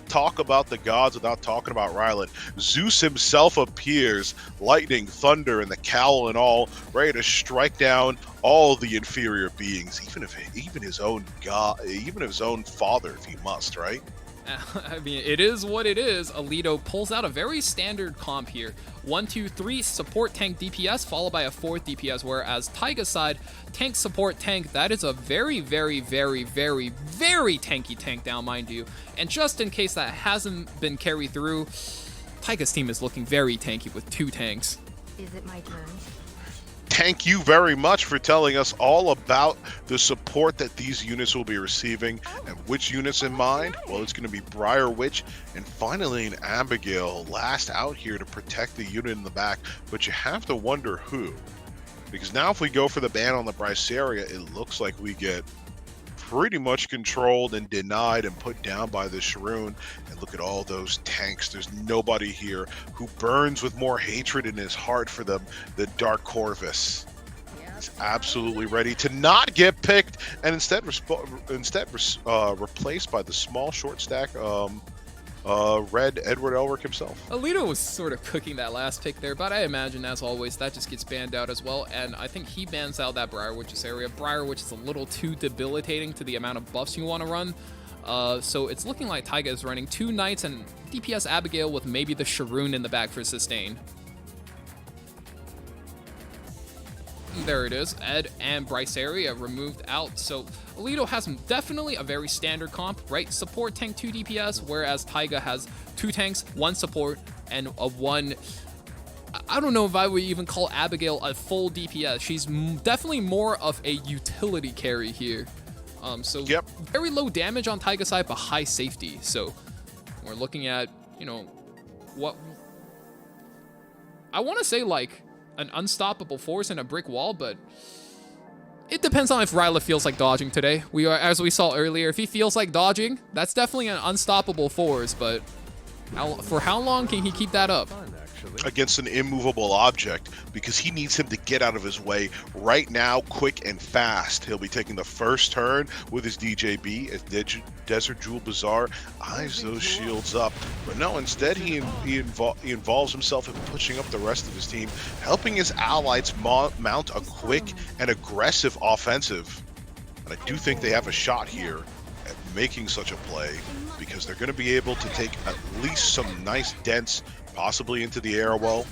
talk about the gods without talking about Rylot. Zeus himself appears, lightning, thunder, and the cowl and all, ready to strike down all the inferior beings, even his own god, even his own father, if he must, right? I mean, it is what it is. Alito pulls out a very standard comp here. 1, 2, 3 support tank DPS, followed by a 4th DPS, whereas Taiga's side, tank support tank, that is a very, very, very, very, very tanky tank down, mind you. And just in case that hasn't been carried through, Taiga's team is looking very tanky with 2 tanks. Is it my turn? Thank you very much for telling us all about the support that these units will be receiving, and which units in mind. Well, it's going to be Briar Witch and finally an Abigail, last out here to protect the unit in the back. But you have to wonder who, because now if we go for the ban on the Bryceria, it looks like we get pretty much controlled and denied and put down by the Sharoon. And look at all those tanks. There's nobody here who burns with more hatred in his heart for them than Dark Corvus. He's absolutely ready to not get picked, and instead replaced by the small short stack Red Edward Elric himself. Alito was sort of cooking that last pick there, but I imagine, as always, that just gets banned out as well, and I think he bans out that Briar Witch's area. Briar Witch is a little too debilitating to the amount of buffs you want to run, so it's looking like Taiga is running 2 Knights and DPS Abigail with maybe the Sharoon in the back for sustain. There it is. Ed and Bryceria removed out. So Alito has definitely a very standard comp, right? Support tank 2 DPS, whereas Taiga has 2 tanks, 1 support, and a 1... I don't know if I would even call Abigail a full DPS. She's definitely more of a utility carry here. So yep. Very low damage on Taiga's side, but high safety. So we're looking at, you know, what... I want to say, like, an unstoppable force and a brick wall, but it depends on if Rylot feels like dodging today. As we saw earlier, if he feels like dodging, that's definitely an unstoppable force, but for how long can he keep that up? Against an immovable object, because he needs him to get out of his way right now, quick and fast. He'll be taking the first turn with his DJB as Desert Jewel Bazaar eyes those shields up. But no, instead he involves himself in pushing up the rest of his team, helping his allies mount a quick and aggressive offensive. And I do think they have a shot here at making such a play, because they're going to be able to take at least some nice dents, possibly into the Airwell,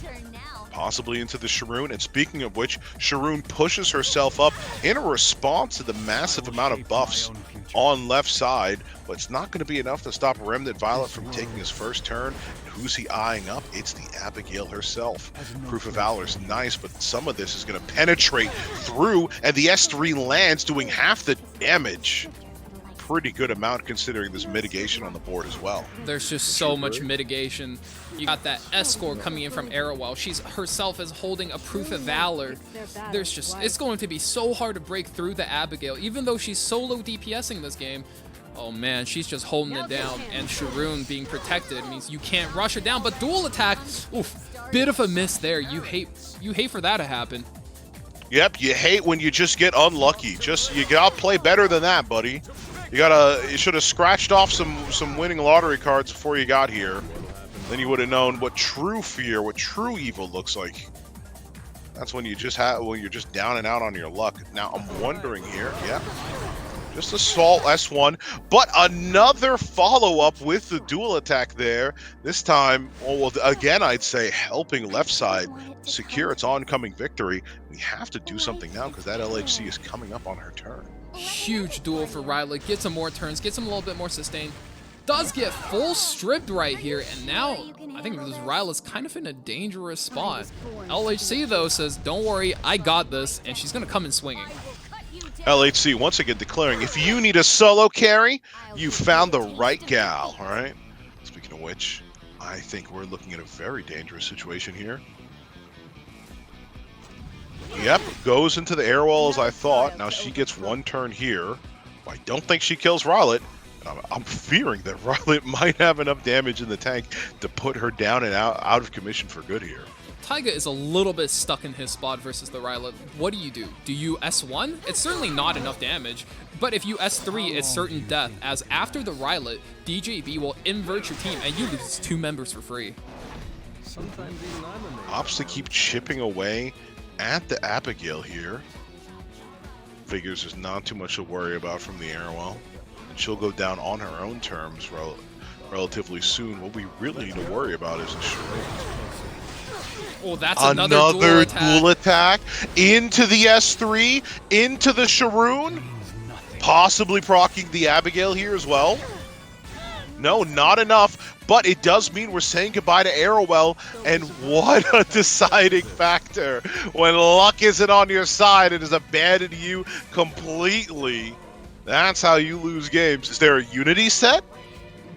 possibly into the Sharoon. And speaking of which, Sharoon pushes herself up in a response to the massive amount of buffs on left side, but it's not going to be enough to stop Remnant Violet from taking his first turn. And who's he eyeing up? It's the Abigail herself. Proof of Valor's nice, but some of this is going to penetrate through, and the S3 lands, doing half the damage. Pretty good amount considering there's mitigation on the board as well. There's just so much mitigation. You got that escort coming in from Arrowwell. She's herself is holding a Proof of Valor. There's just, it's going to be so hard to break through the Abigail, even though she's solo DPSing this game. Oh man, she's just holding it down, and Sharoon being protected means you can't rush her down. But dual attack, oof, bit of a miss there. You hate for that to happen. Yep, you hate when you just get unlucky. You gotta play better than that, buddy. You should have scratched off some winning lottery cards before you got here. Then you would have known what true fear, what true evil looks like. That's when you're just down and out on your luck. Now I'm wondering here, yeah, Just assault S1, but another follow-up with the dual attack there. This time, well, again, I'd say helping left side secure its oncoming victory. We have to do something now because that LHC is coming up on her turn. Huge duel for Ryla. Gets him more turns, gets him a little bit more sustain. Does get full stripped right here, and now I think this Ryla's kind of in a dangerous spot. LHC, though, says, don't worry, I got this, and she's going to come in swinging. LHC once again declaring, if you need a solo carry, you found the right gal, all right? Speaking of which, I think we're looking at a very dangerous situation here. Yep, goes into the airwall as I thought. Now she gets one turn here. I don't think she kills Rowlet. I'm fearing that Rowlet might have enough damage in the tank to put her down and out of commission for good here. Taiga is a little bit stuck in his spot versus the Rowlet. What do? Do you S1? It's certainly not enough damage, but if you S3, it's certain death, as after the Rowlet, DJB will invert your team and you lose 2 members for free. Opts to keep chipping away at the Abigail here. Figures there's not too much to worry about from the Airwell, and she'll go down on her own terms relatively soon. What we really need to worry about is the Charade. Oh, that's another dual attack into the S3, into the Sharoon, possibly proccing the Abigail here as well. No, not enough, but it does mean we're saying goodbye to Arrowell, and what a deciding factor when luck isn't on your side and has abandoned you completely. That's how you lose games. Is there a Unity set?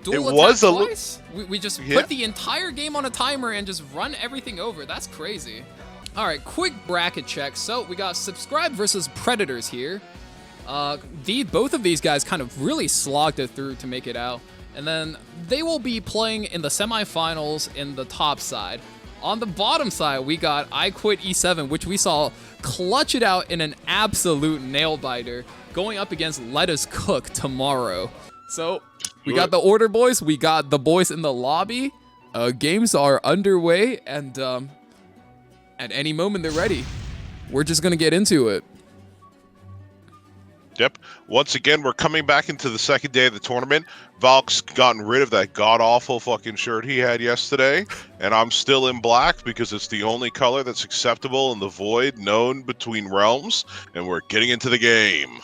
Dual it was twice? We just put the entire game on a timer and just run everything over. That's crazy. All right, quick bracket check. So we got Subscribe versus Predators here. Both of these guys kind of really slogged it through to make it out. And then they will be playing in the semifinals in the top side. On the bottom side, we got I Quit E7, which we saw clutch it out in an absolute nail-biter, going up against Let Us Cook tomorrow. So we got the order, boys. We got the boys in the lobby. Games are underway, and at any moment they're ready. We're just going to get into it. Yep. Once again, we're coming back into the second day of the tournament. Valk's gotten rid of that god-awful fucking shirt he had yesterday, and I'm still in black because it's the only color that's acceptable in the void known between realms, and we're getting into the game.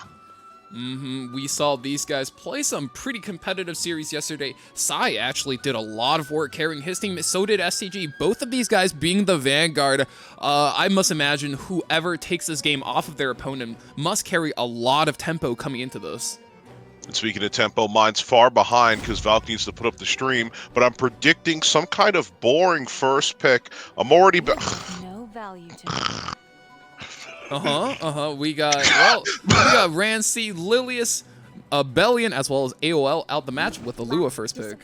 We saw these guys play some pretty competitive series yesterday. Sai actually did a lot of work carrying his team. So did STG. Both of these guys being the vanguard. I must imagine whoever takes this game off of their opponent must carry a lot of tempo coming into this. And speaking of tempo, mine's far behind because Valk needs to put up the stream, but I'm predicting some kind of boring first pick. I'm already... No value to me. We got Rancy, Lilius, Bellion, as well as AOL out the match with the Lua first pick.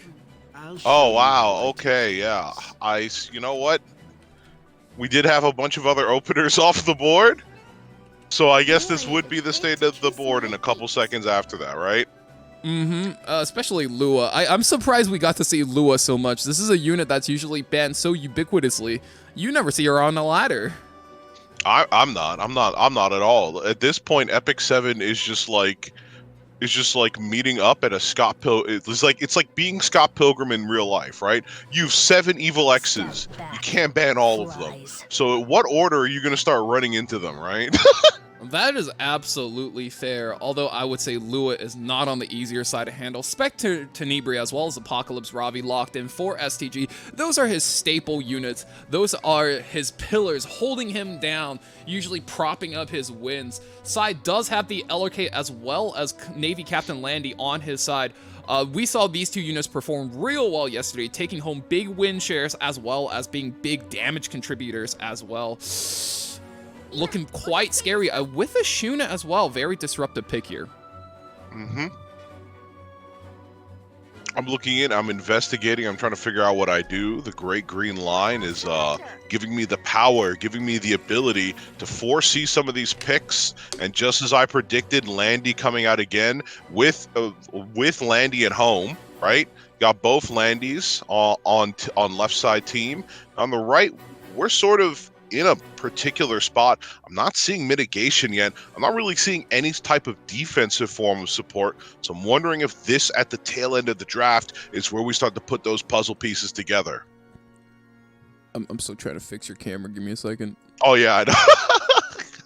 Oh, wow. Okay, yeah. You know what? We did have a bunch of other openers off the board, so I guess this would be the state of the board in a couple seconds after that, right? Especially Lua. I'm surprised we got to see Lua so much. This is a unit that's usually banned so ubiquitously. You never see her on a ladder. I'm not at all. At this point, Epic 7 is just like meeting up at a Scott Pilgrim. It's like being Scott Pilgrim in real life, right? You've 7 evil X's. You can't ban all of them. So what order are you going to start running into them, right? That is absolutely fair, although I would say Lua is not on the easier side to handle. Spectre Tenebria as well as Apocalypse Ravi locked in for STG. Those are his staple units. Those are his pillars holding him down, usually propping up his wins. Sai does have the LRK as well as Navy Captain Landy on his side. We saw these two units perform real well yesterday, taking home big win shares as well as being big damage contributors as well. Looking quite scary with a Shuna as well. Very disruptive pick here. I'm looking in, I'm investigating, I'm trying to figure out what I do. The Great Green Line is giving me the power, giving me the ability to foresee some of these picks. And just as I predicted, Landy coming out again with Landy at home, right? Got both Landys on left side team. On the right, we're sort of in a particular spot. I'm not seeing mitigation yet. I'm not really seeing any type of defensive form of support. So I'm wondering if this, at the tail end of the draft, is where we start to put those puzzle pieces together. I'm still trying to fix your camera. Give me a second. Oh, yeah, I know.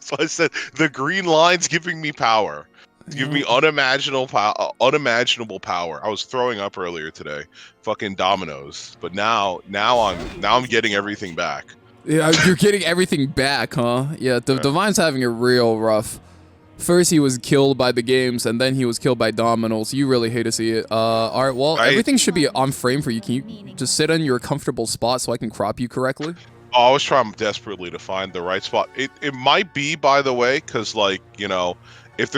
So I said the green line's giving me power. It's giving me unimaginable power. I was throwing up earlier today. Fucking dominoes. But now I'm getting everything back. Yeah, you're getting everything back, huh? Yeah, Divine's having a real rough. First he was killed by the games, and then he was killed by dominoes. You really hate to see it. All right, well, everything should be on frame for you. Can you just sit in your comfortable spot so I can crop you correctly? I was trying desperately to find the right spot. It might be, by the way, because, like, you know, if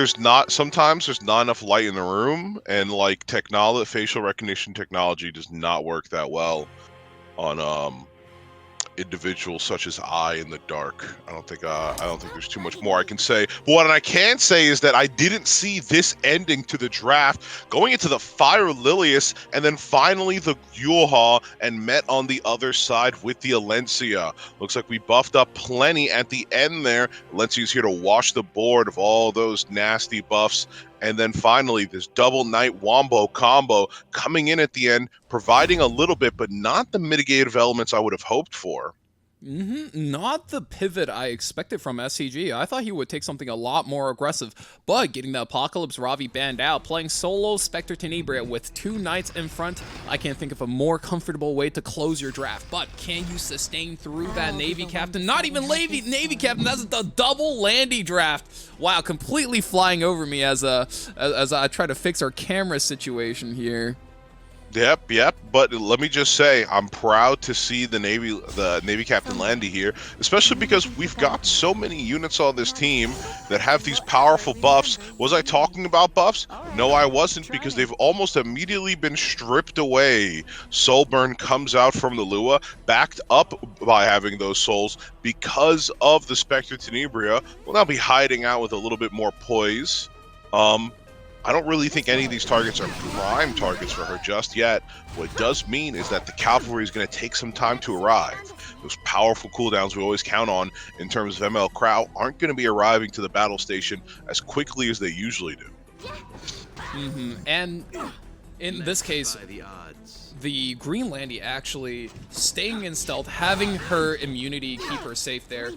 sometimes there's not enough light in the room, and, like, facial recognition technology does not work that well on individuals such as I in the dark. I don't think there's too much more I can say. But what I can say is that I didn't see this ending to the draft, going into the Fire Lilius, and then finally the Yulha, and met on the other side with the Alencia. Looks like we buffed up plenty at the end there. Alencia's here to wash the board of all those nasty buffs. And then finally, this double Knight Wombo combo coming in at the end, providing a little bit, but not the mitigative elements I would have hoped for. Not the pivot I expected from SCG. I thought he would take something a lot more aggressive, but getting the Apocalypse Ravi banned out, playing solo Spectre Tenebria with 2 Knights in front, I can't think of a more comfortable way to close your draft. But can you sustain through that Navy Captain? Not even Navy Captain, that's the double Landy draft. Wow, completely flying over me as I try to fix our camera situation here. Yep. But let me just say, I'm proud to see the Navy Captain Landy here, especially because we've got so many units on this team that have these powerful buffs. Was I talking about buffs? No, I wasn't, because they've almost immediately been stripped away. Soulburn comes out from the Lua, backed up by having those souls because of the Spectre Tenebria. We'll now be hiding out with a little bit more poise. I don't really think any of these targets are prime targets for her just yet. What it does mean is that the cavalry is going to take some time to arrive. Those powerful cooldowns we always count on in terms of ML Crow aren't going to be arriving to the battle station as quickly as they usually do. And in this case, the Green Landy actually staying in stealth, having her immunity keep her safe there.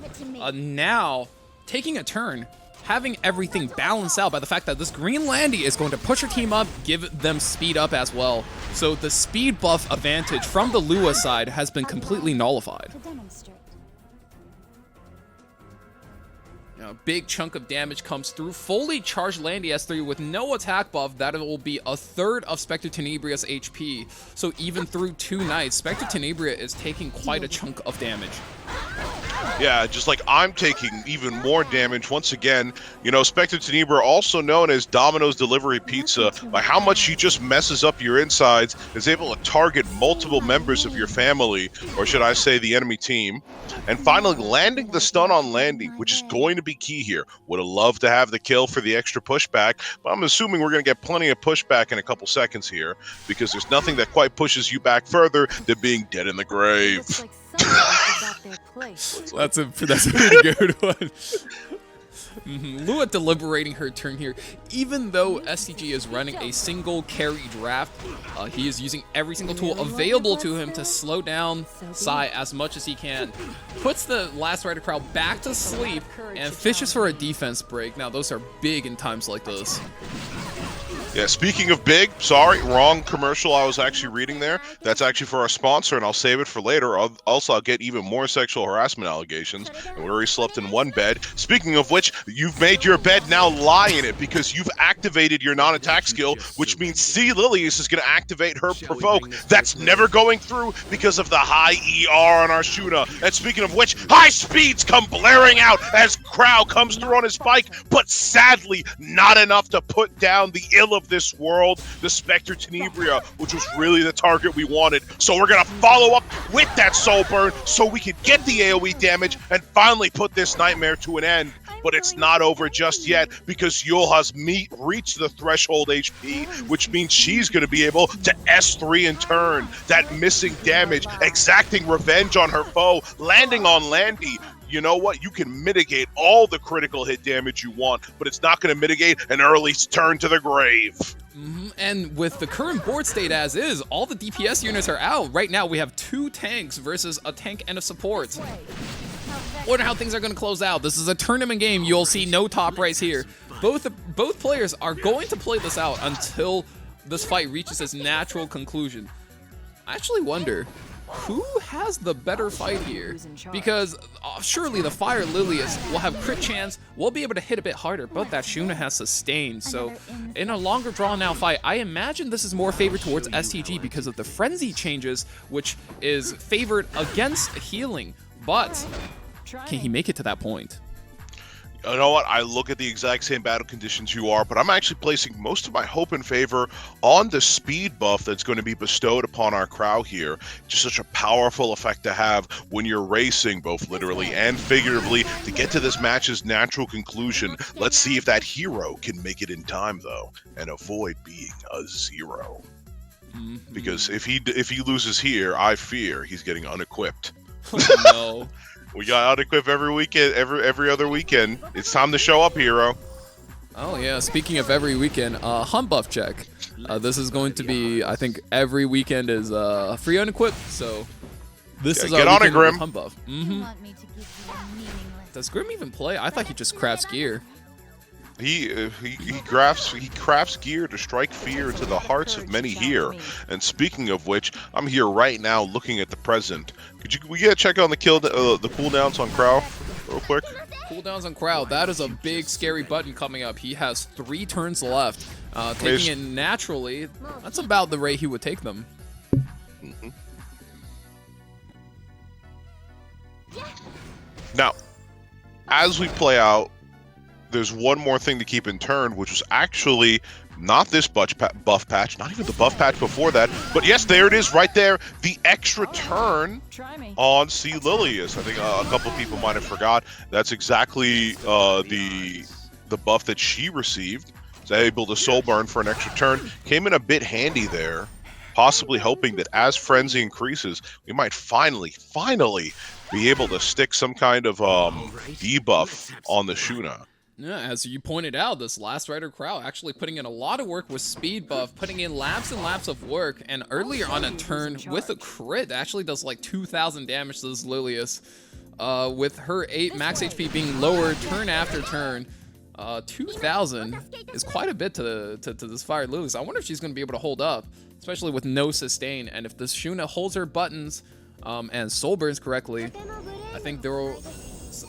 Now, taking a turn, having everything balanced out by the fact that this Green Landy is going to push her team up, give them speed up as well. So the speed buff advantage from the Lua side has been completely nullified. A big chunk of damage comes through. Fully charged Landy S3 with no attack buff. That will be a third of Spectre Tenebria's HP. So even through 2 Knights, Spectre Tenebria is taking quite a chunk of damage. Yeah, just like I'm taking even more damage. Once again, you know, Spectre Tenebria, also known as Domino's Delivery Pizza, by how much she just messes up your insides, is able to target multiple members of your family, or should I say the enemy team. And finally, landing the stun on Landy, which is going to be key here. Would have loved to have the kill for the extra pushback, but I'm assuming we're going to get plenty of pushback in a couple seconds here, because there's nothing that quite pushes you back further than being dead in the grave. That's a pretty good one. Lua deliberating her turn here. Even though SCG is running a single carry draft, he is using every single tool available to him to slow down Sai as much as he can. Puts the last Rider crowd back to sleep and fishes for a defense break. Now those are big in times like this. Yeah, speaking of big, sorry, wrong commercial I was actually reading there. That's actually for our sponsor, and I'll save it for later. I'll get even more sexual harassment allegations, and we already slept in one bed. Speaking of which, you've made your bed, now lie in it, because you've activated your non-attack skill, which means C. Lilius is going to activate her provoke. That's never going through because of the high ER on our Shuna. And speaking of which, high speeds come blaring out as Crow comes through on his bike, but sadly, not enough to put down the ill of this world, the Spectre Tenebria, which was really the target we wanted. So we're gonna follow up with that soul burn so we can get the AoE damage and finally put this nightmare to an end. But it's not over just yet, because Yulha's reached the threshold HP, which means she's going to be able to S3 in turn. That missing damage, exacting revenge on her foe, landing on Landy. you know what? You can mitigate all the critical hit damage you want, but it's not going to mitigate an early turn to the grave. And with the current board state as is, all the DPS units are out. Right now, we have 2 tanks versus a tank and a support. Wonder how things are going to close out. This is a tournament game. You'll see no top rights here. Both players are going to play this out until this fight reaches its natural conclusion. I actually wonder who has the better fight here, because surely the Fire Lilius will have crit chance, will be able to hit a bit harder, but that Shuna has sustained. So in a longer drawn out fight, I imagine this is more favored towards STG because of the frenzy changes, which is favored against healing. But can he make it to that point? You know what? I look at the exact same battle conditions you are, but I'm actually placing most of my hope and favor on the speed buff that's going to be bestowed upon our Crow here. Just such a powerful effect to have when you're racing, both literally and figuratively, to get to this match's natural conclusion. Let's see if that hero can make it in time, though, and avoid being a 0. Because if he loses here, I fear he's getting unequipped. Oh, no. We got unequipped every weekend, every other weekend. It's time to show up, hero. Oh yeah, speaking of every weekend, hunt buff check. This is going to be, I think, every weekend is free unequipped, so this is our get on it, weekend Grim. with hunt buff. You want me to give you a meaningless Does Grim even play? I thought he just crafts gear. He crafts gear to strike fear into the hearts of many here. And speaking of which, I'm here right now looking at the present. We get a check on the cooldowns on Crow real quick? Cooldowns on Crow. That is a big scary button coming up. He has 3 turns left. Taking it naturally, that's about the rate he would take them. Now, as we play out, there's one more thing to keep in turn, which was actually not this buff patch, not even the buff patch before that, but yes, there it is right there, the extra turn on C. Lilius. I think a couple of people might have forgot. That's exactly the buff that she received. Was able to soul burn for an extra turn. Came in a bit handy there, possibly hoping that as Frenzy increases, we might finally be able to stick some kind of debuff on the Shuna. Yeah, as you pointed out, this last Rider Crow actually putting in a lot of work with speed buff, putting in laps and laps of work, and earlier on a turn with a crit actually does like 2,000 damage to this Lilius. With her 8 max HP being lowered turn after turn, 2,000 is quite a bit to this Fire Lilius. I wonder if she's going to be able to hold up, especially with no sustain, and if this Shuna holds her buttons and soul burns correctly, I think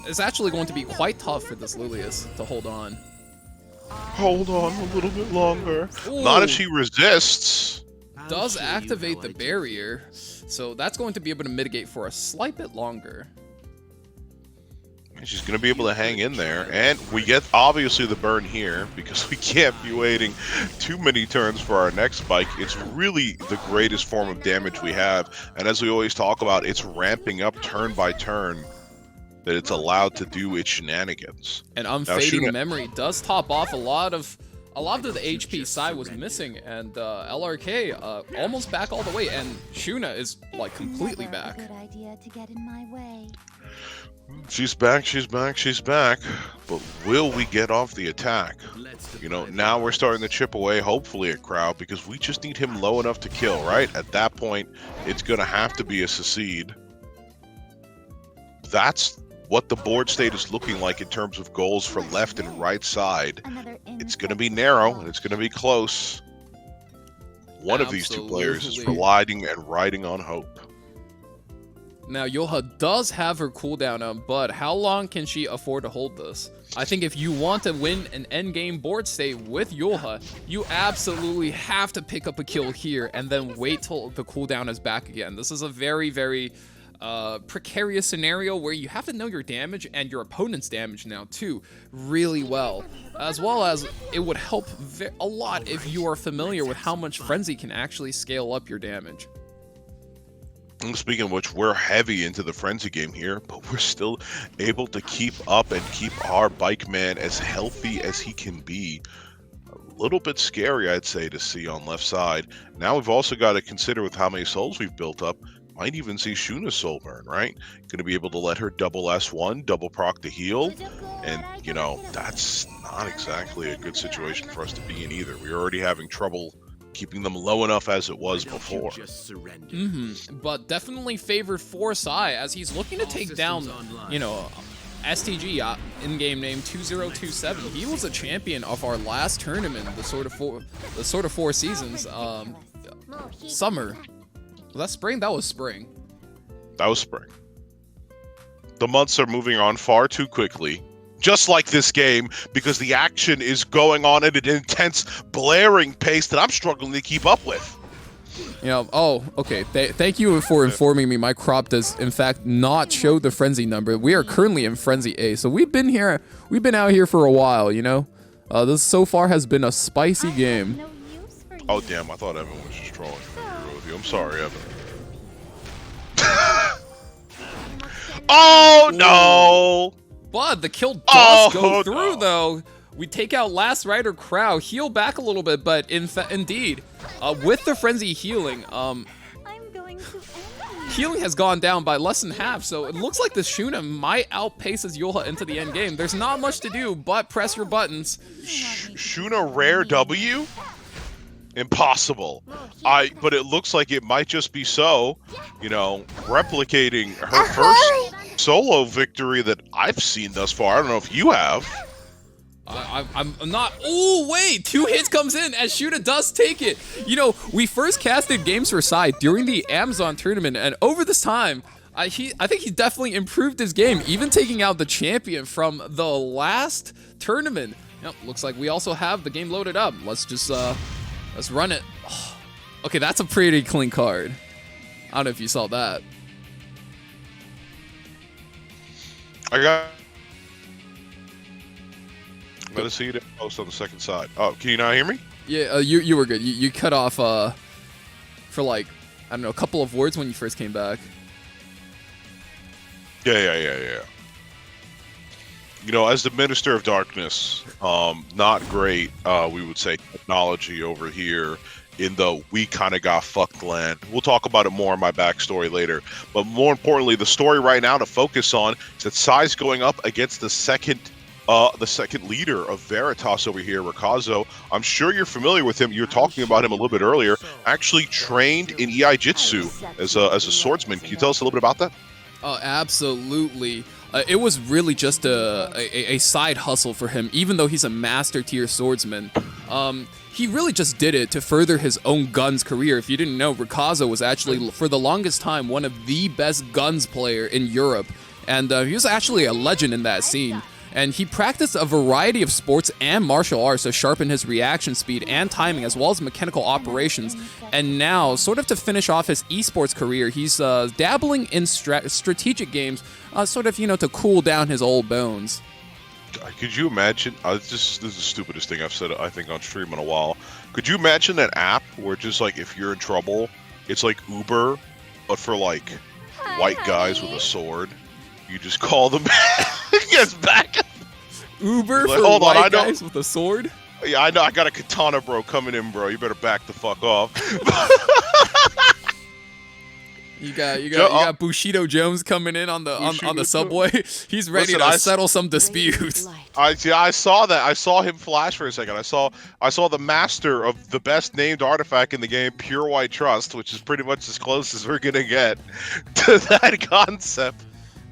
it's actually going to be quite tough for this Lilius to hold on. Hold on a little bit longer. Ooh. Not if she resists. Does activate the barrier, so that's going to be able to mitigate for a slight bit longer. She's going to be able to hang in there, and we get obviously the burn here because we can't be waiting too many turns for our next spike. It's really the greatest form of damage we have, and as we always talk about, it's ramping up turn by turn that it's allowed to do its shenanigans. And Unfading Memory does top off a lot of the HP side was missing, and LRK almost back all the way, and Shuna is like completely back. Good idea to get in my way. She's back, but will we get off the attack? You know, now we're starting to chip away, hopefully, at Crow, because we just need him low enough to kill, right? At that point, it's going to have to be a secede. That's what the board state is looking like in terms of goals for left and right side. It's going to be narrow, and it's going to be close. One of these two players is riding on hope. Now, Yoha does have her cooldown up, but how long can she afford to hold this? I think if you want to win an endgame board state with Yoha, you absolutely have to pick up a kill here and then wait till the cooldown is back again. This is a very, very precarious scenario where you have to know your damage and your opponent's damage now too really well, as well as it would help a lot if you are familiar with how much Frenzy can actually scale up your damage. Speaking of which, we're heavy into the Frenzy game here, but we're still able to keep up and keep our bike man as healthy as he can be. A little bit scary, I'd say, to see on left side. Now we've also got to consider with how many souls we've built up, Might even see Shuna soul burn, right? Going to be able to let her double S1, double proc the heal. And, you know, that's not exactly a good situation for us to be in either. We're already having trouble keeping them low enough as it was before. But definitely favored for Sai as he's looking to take down, you know, STG, in-game name 2027. He was a champion of our last tournament, the sort of four seasons. Summer. Was that spring? That was spring. That was spring. The months are moving on far too quickly, just like this game, because the action is going on at an intense, blaring pace that I'm struggling to keep up with. You know, oh, okay. Thank you for informing me. My crop does, in fact, not show the frenzy number. We are currently in frenzy A, so we've been out here for a while. You know, this so far has been a spicy game. Oh damn! I thought Evan was just trolling. With you. I'm sorry, Evan. Oh no! But the kill does go through, though. We take out Last Rider Crow, heal back a little bit, but indeed, with the frenzy healing, healing has gone down by less than half, so it looks like the Shuna might outpace his Yulha into the end game. There's not much to do but press your buttons. Shuna rare W? Impossible. But it looks like it might just be so, you know, replicating her first solo victory that I've seen thus far. I don't know if you have. I'm not. Oh wait, 2 hits comes in as Shuna does take it. You know, we first casted games for Sai during the Amazon tournament, and over this time, I think he definitely improved his game, even taking out the champion from the last tournament. Yep, looks like we also have the game loaded up. Let's just let's run it. Oh, okay, that's a pretty clean card. I don't know if you saw that. I got to see you post on the second side. Oh, can you not hear me? Yeah, you were good. You cut off for like, I don't know, a couple of words when you first came back. Yeah. You know, as the Minister of Darkness, not great, we would say, technology over here in the we kind of got fucked land. We'll talk about it more in my backstory later. But more importantly, the story right now to focus on is that Sai's going up against the second leader of Veritas over here, Rikazo. I'm sure you're familiar with him. You were talking about him a little bit earlier. Actually trained in EI Jitsu as a swordsman. Can you tell us a little bit about that? Oh, absolutely. It was really just a side hustle for him, even though he's a master tier swordsman. He really just did it to further his own guns career. If you didn't know, Rikazo was actually, for the longest time, one of the best guns player in Europe. And he was actually a legend in that scene. And he practiced a variety of sports and martial arts to sharpen his reaction speed and timing, as well as mechanical operations. And now, sort of to finish off his esports career, he's dabbling in strategic games, sort of, you know, to cool down his old bones. Could you imagine? This is the stupidest thing I've said, I think, on stream in a while. Could you imagine an app where just, like, if you're in trouble, it's like Uber, but for, like, white guys with a sword? You just call them. Yes, back. Uber like, for hold white on, guys with a sword? Yeah, I know. I got a katana, bro, coming in, bro. You better back the fuck off. You got Bushido Jones coming in on the subway. He's ready to settle some disputes. I saw that. I saw him flash for a second. I saw the master of the best named artifact in the game, Pure White Trust, which is pretty much as close as we're gonna get to that concept.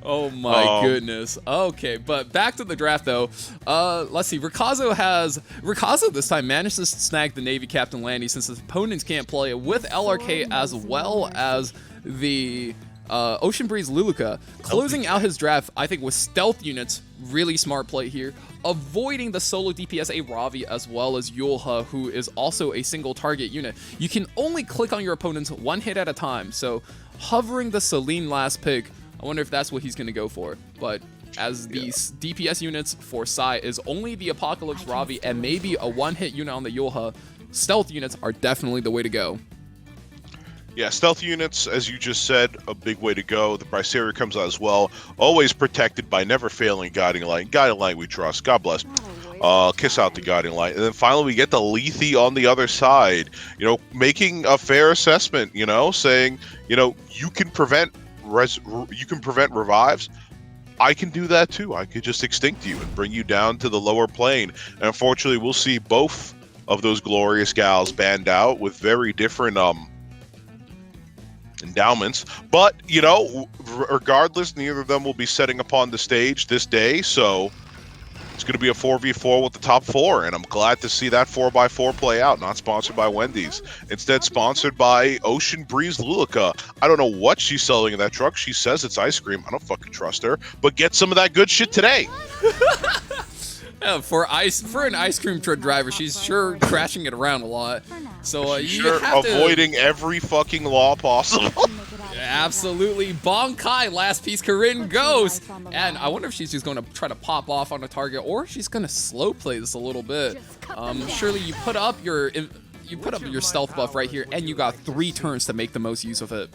Oh my goodness. Okay, but back to the draft though. Let's see. Rikazo this time managed to snag the Navy Captain Landy since his opponents can't play it with LRK as well as the Ocean Breeze Luluka. Closing out his draft, I think, with stealth units. Really smart play here. Avoiding the solo DPS A Ravi as well as Yulha, who is also a single target unit. You can only click on your opponents one hit at a time, so hovering the Celine last pick, I wonder if that's what he's going to go for. But as these DPS units for Sai is only the Apocalypse Ravi and maybe a one-hit unit on the Yulha, stealth units are definitely the way to go. Yeah, stealth units, as you just said, a big way to go. The Bryceria comes out as well. Always protected by never failing Guiding Light. Guiding Light we trust. God bless. Kiss out the Guiding Light. And then finally we get the Lethe on the other side, you know, making a fair assessment, you know, saying, you know, you can prevent revives. I can do that too. I could just extinct you and bring you down to the lower plane. And unfortunately, we'll see both of those glorious gals banned out with very different endowments. But, you know, regardless, neither of them will be setting upon the stage this day. So it's going to be a 4v4 with the top 4. And I'm glad to see that 4x4 play out. Not sponsored by Wendy's. Instead, sponsored by Ocean Breeze Lulica. I don't know what she's selling in that truck. She says it's ice cream. I don't fucking trust her. But get some of that good shit today. Yeah, for an ice cream truck driver, she's sure crashing it around a lot. So you sure have to avoiding every fucking law possible. Absolutely. Bonkai, last piece, Corinne goes. And I wonder if she's just going to try to pop off on a target, or she's going to slow play this a little bit. Surely you put up your stealth buff right here, and you got 3 turns to make the most use of it.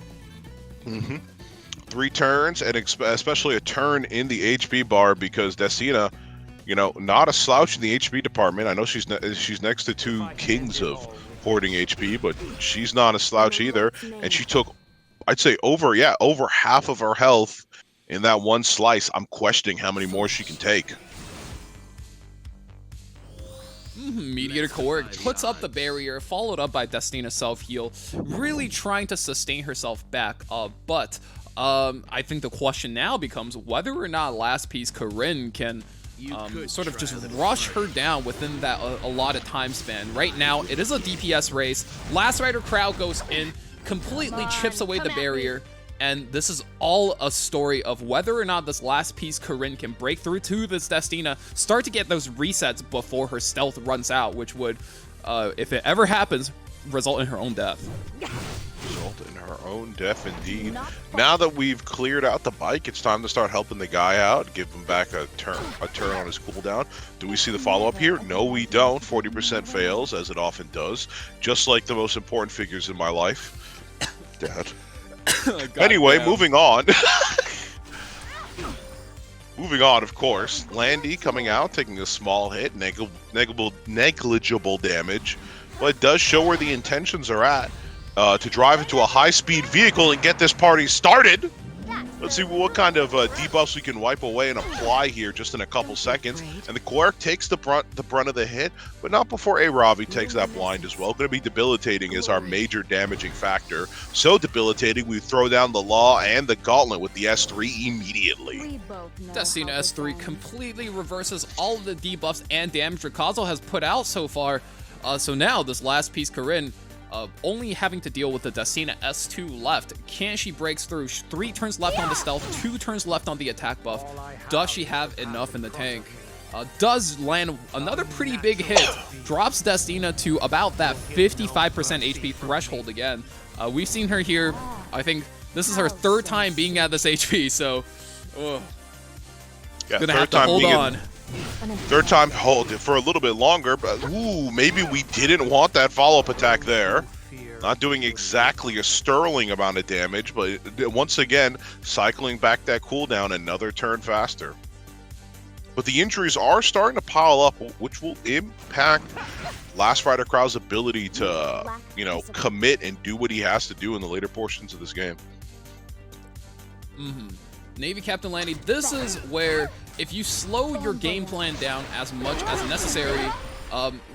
3 turns, and especially a turn in the HP bar, because Destina, you know, not a slouch in the HP department. I know she's next to 2 kings of hoarding HP, but she's not a slouch either. And she took, I'd say, over half of her health in that one slice. I'm questioning how many more she can take. Meteor Core puts up the barrier, followed up by Destina's self-heal, really trying to sustain herself back up. But I think the question now becomes whether or not last piece Corinne can sort of just rush her down within that allotted time span. Right now, it is a DPS race. Last Rider crowd goes in, completely chips away the barrier, and this is all a story of whether or not this last piece Corinne can break through to this Destina, start to get those resets before her stealth runs out, which would, if it ever happens, result in her own death. Result in her own death, indeed. Now that we've cleared out the bike, it's time to start helping the guy out, give him back a turn on his cooldown. Do we see the follow-up here? No, we don't. 40% fails, as it often does, just like the most important figures in my life. Dad. Anyway, moving on. Moving on, of course. Landy coming out, taking a small hit, negligible damage, but it does show where the intentions are at. To drive into a high-speed vehicle and get this party started. Let's see what kind of debuffs we can wipe away and apply here just in a couple seconds. And the Quirk takes the brunt of the hit, but not before a Ravi takes that blind as well. Going to be debilitating as our major damaging factor. So debilitating, we throw down the Law and the Gauntlet with the S3 immediately. Destina S3 completely reverses all of the debuffs and damage Ricazzo has put out so far. So now this last piece, Corinne, only having to deal with the Destina S2 left. Can she breaks through? 3 turns left on the stealth, 2 turns left on the attack buff. Does she have enough in the tank? Does land another pretty big hit, drops Destina to about that 55% HP threshold again. We've seen her here, I think this is her 3rd time being at this HP, so gonna have to hold on. 3rd time hold it for a little bit longer, but ooh, maybe we didn't want that follow-up attack there. Not doing exactly a sterling amount of damage, but once again, cycling back that cooldown another turn faster. But the injuries are starting to pile up, which will impact Last Rider Crowd's ability to, you know, commit and do what he has to do in the later portions of this game. Navy Captain Landy, this is where if you slow your game plan down as much as necessary,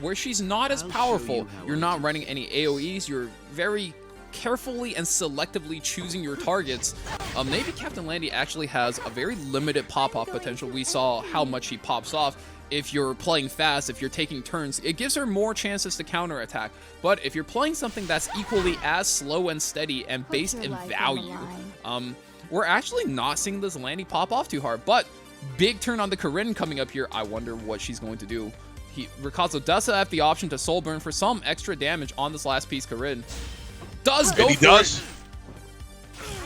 where she's not as powerful, you're not running any AoEs, you're very carefully and selectively choosing your targets. Navy Captain Landy actually has a very limited pop-off potential. We saw how much he pops off. If you're playing fast, if you're taking turns, it gives her more chances to counterattack. But if you're playing something that's equally as slow and steady and based in value, we're actually not seeing this Landy pop off too hard, but big turn on the Corinne coming up here. I wonder what she's going to do. Ricazzo does have the option to soul burn for some extra damage on this last piece. Corinne does go for it.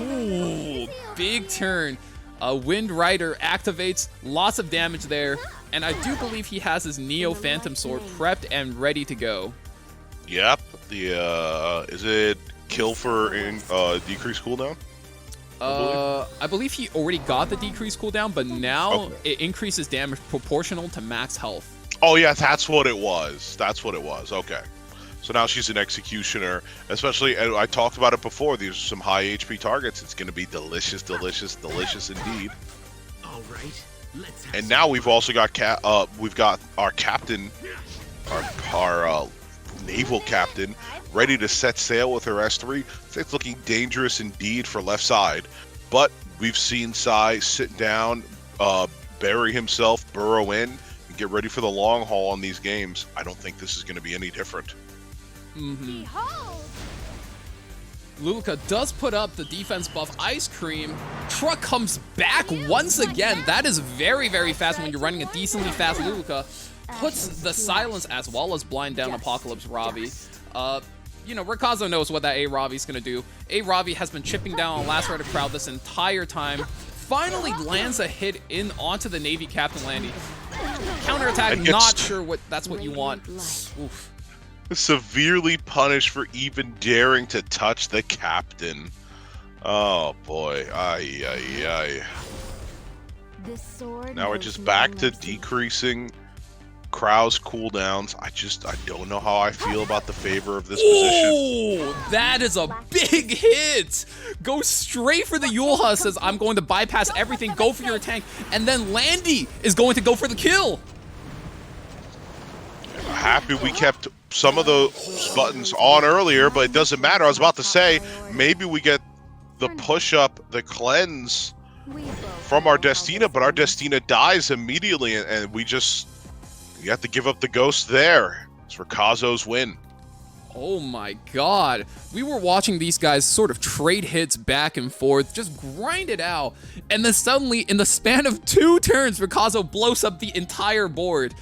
Ooh, big turn. Wind Rider activates, lots of damage there, and I do believe he has his Neo Phantom Sword prepped and ready to go. Yep. Is it kill for decreased cooldown? I believe he already got the decreased cooldown, but now it increases damage proportional to max health. Oh yeah, that's what it was. That's what it was. Okay. So now she's an executioner, especially, and I talked about it before, these are some high HP targets. It's going to be delicious, delicious, delicious indeed. All right, let's have And some now we've fun. also got we've got our captain, our naval captain, ready to set sail with her S3. It's looking dangerous indeed for left side, but we've seen Sai sit down, bury himself, burrow in, and get ready for the long haul on these games. I don't think this is going to be any different. Behold! Luluka does put up the defense buff Ice Cream. Truck comes back once again. That is very, very fast when you're running a decently fast Luluka. Puts the silence as well as blind down Apocalypse Ravi. You know, Rikazo knows what that A Ravi's gonna do. A Ravi has been chipping down on Last Rider Crowd this entire time. Finally lands a hit in onto the Navy Captain Landy. Counterattack, not sure what that's what you want. Oof. Severely punished for even daring to touch the captain. Oh boy. Ay, ay, ay. This sword Now we're knows just no back to mercy. decreasing Krau's cooldowns. I don't know how I feel about the favor of this position. Oh, that is a big hit. Go straight for the Yulha, says I'm going to bypass everything, go for your tank, and then Landy is going to go for the kill. Happy we kept some of those buttons on earlier, but it doesn't matter. I was about to say, maybe we get the push-up, the cleanse We both from our know how Destina, this but our ends. Destina dies immediately, and we have to give up the ghost there. It's for Kazo's win. Oh my god. We were watching these guys sort of trade hits back and forth, just grind it out, and then suddenly, in the span of 2 turns, Rikazo blows up the entire board.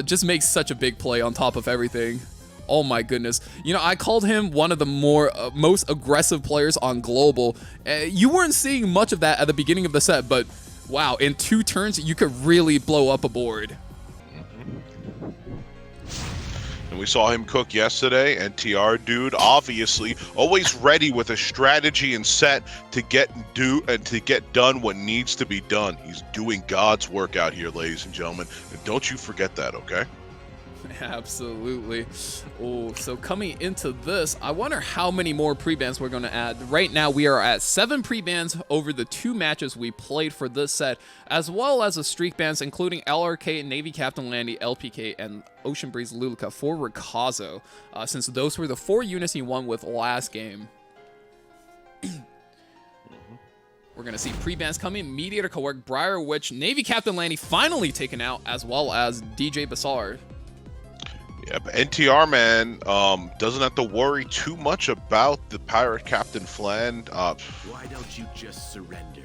Just makes such a big play on top of everything. Oh my goodness. You know, I called him one of the most aggressive players on Global. You weren't seeing much of that at the beginning of the set, but wow, in 2 turns, you could really blow up a board. And we saw him cook yesterday, and TR dude obviously always ready with a strategy and set to get done what needs to be done. He's doing God's work out here, ladies and gentlemen. And don't you forget that, okay? Absolutely. Oh, so coming into this, I wonder how many more pre-bans we're going to add. Right now, we are at 7 pre-bans over the 2 matches we played for this set, as well as the streak bans, including LRK, Navy Captain Landy, LPK, and Ocean Breeze Luluka for Rikazo, since those were the 4 units he won with last game. We're going to see pre-bans coming, Mediator Cowork, Briar Witch, Navy Captain Landy finally taken out, as well as DJ Bassard. Yeah, but NTR, man, doesn't have to worry too much about the Pirate Captain Flan. Why don't you just surrender?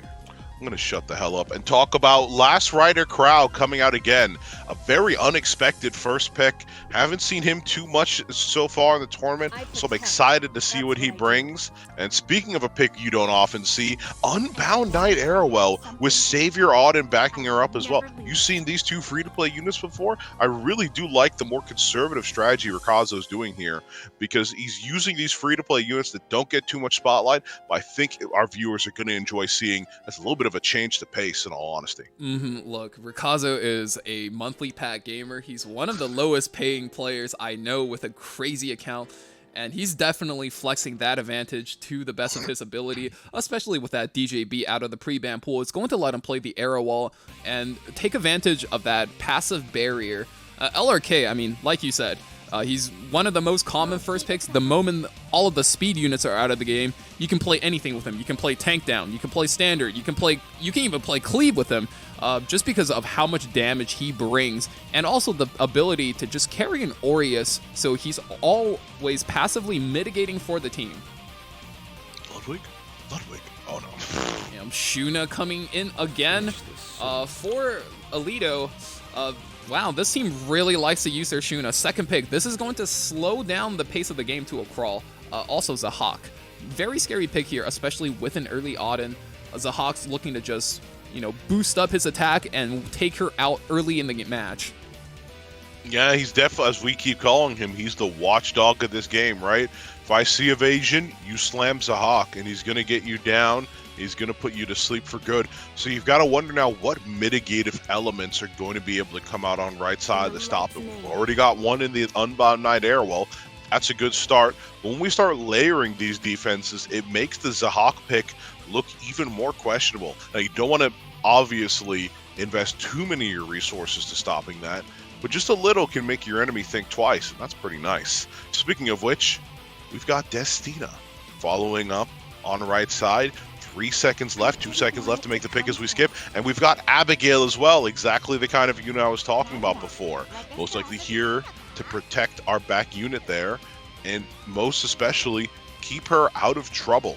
I'm going to shut the hell up and talk about Last Rider Crowd coming out again. A very unexpected first pick. Haven't seen him too much so far in the tournament, so I'm excited to see what he brings. And speaking of a pick you don't often see, Unbound Knight Arrowell with Savior Auden backing her up as well. You've seen these 2 free-to-play units before? I really do like the more conservative strategy Rikazo's doing here, because he's using these free-to-play units that don't get too much spotlight, but I think our viewers are going to enjoy seeing as a little bit of a change to pace, in all honesty. Look, Rikazo is a monthly pack gamer. He's one of the lowest paying players I know with a crazy account, and he's definitely flexing that advantage to the best of his ability, especially with that DJB out of the pre-ban pool. It's going to let him play the arrow wall and take advantage of that passive barrier. LRK, I mean, like you said, he's one of the most common first picks. The moment all of the speed units are out of the game, you can play anything with him. You can play tank down, you can play standard, you can even play cleave with him, just because of how much damage he brings, and also the ability to just carry an Aureus, so he's always passively mitigating for the team. Ludwig? Oh no. Shuna coming in again for Alito. Wow, this team really likes to use their Shuna. Second pick. This is going to slow down the pace of the game to a crawl. Also, Zahak. Very scary pick here, especially with an early Auden. Zahak's looking to just, boost up his attack and take her out early in the match. Yeah, he's definitely, as we keep calling him, he's the watchdog of this game, right? If I see evasion, you slam Zahak, and he's going to get you down He's going to put you to sleep for good. So you've got to wonder now what mitigative elements are going to be able to come out on right side to stop him. We've already got one in the Unbound Night Air. Well, that's a good start. But when we start layering these defenses, it makes the Zahak pick look even more questionable. Now, you don't want to obviously invest too many of your resources to stopping that, but just a little can make your enemy think twice, and that's pretty nice. Speaking of which, we've got Destina following up on the right side. 3 seconds left, 2 seconds left to make the pick as we skip. And we've got Abigail as well, exactly the kind of unit I was talking about before. Most likely here to protect our back unit there, and most especially keep her out of trouble.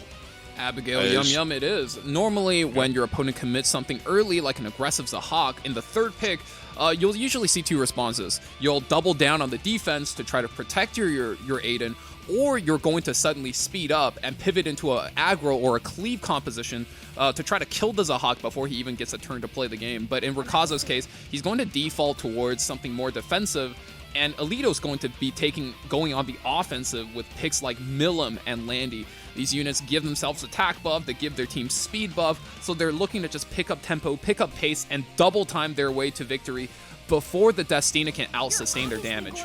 Abigail, yum it is. Normally, when your opponent commits something early, like an aggressive Zahak, in the third pick, you'll usually see two responses. You'll double down on the defense to try to protect your Aiden, or you're going to suddenly speed up and pivot into an aggro or a cleave composition to try to kill the Zahak before he even gets a turn to play the game. But in Rikazo's case, he's going to default towards something more defensive, and Alito's going to be going on the offensive with picks like Milim and Landy. These units give themselves attack buff, they give their team speed buff, so they're looking to just pick up tempo, pick up pace, and double time their way to victory before the Destina can out-sustain their damage.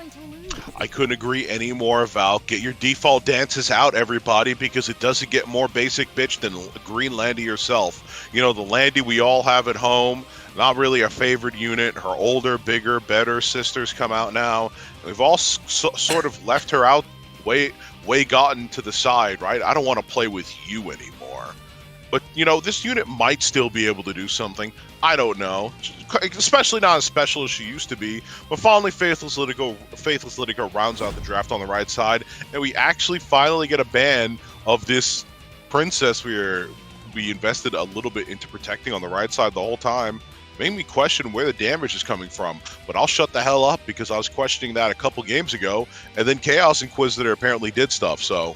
I couldn't agree anymore, Val. Get your default dances out, everybody, because it doesn't get more basic bitch than Green Landy herself. You know, the Landy we all have at home, not really a favorite unit. Her older, bigger, better sisters come out now. We've all sort of left her out, way gotten to the side, right? I don't want to play with you anymore. But, you know, this unit might still be able to do something. I don't know. Especially not as special as she used to be. But finally, Faithless Litigo rounds out the draft on the right side. And we actually finally get a ban of this princess we invested a little bit into protecting on the right side the whole time. Made me question where the damage is coming from. But I'll shut the hell up because I was questioning that a couple games ago. And then Chaos Inquisitor apparently did stuff, so...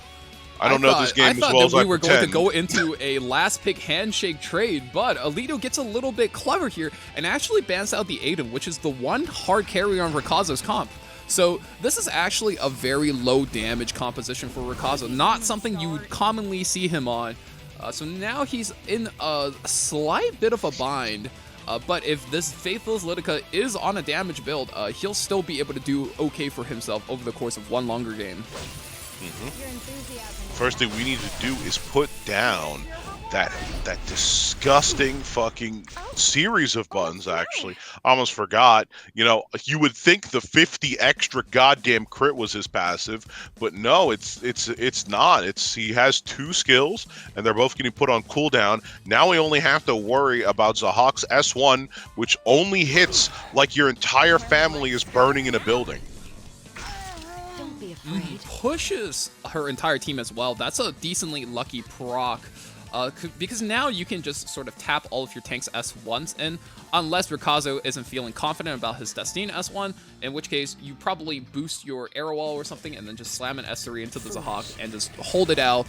I don't know this game as well as I pretend. I thought that we were going to go into a last pick handshake trade, but Alito gets a little bit clever here and actually bans out the Aiden, which is the one hard carry on Rikazo's comp. So this is actually a very low damage composition for Rikazo, not something you would commonly see him on. So now he's in a slight bit of a bind, but if this Faithless Litica is on a damage build, he'll still be able to do okay for himself over the course of one longer game. First thing we need to do is put down that disgusting fucking series of buttons, actually. I almost forgot. You know, you would think the 50 extra goddamn crit was his passive, but no, it's not. He has two skills, and they're both getting put on cooldown. Now we only have to worry about Zahak's S1, which only hits like your entire family is burning in a building. Pushes her entire team as well. That's a decently lucky proc, because now you can just sort of tap all of your tanks S1s in, unless Rikazo isn't feeling confident about his Destina S1, in which case you probably boost your arrow wall or something and then just slam an S3 into the Zahak and just hold it out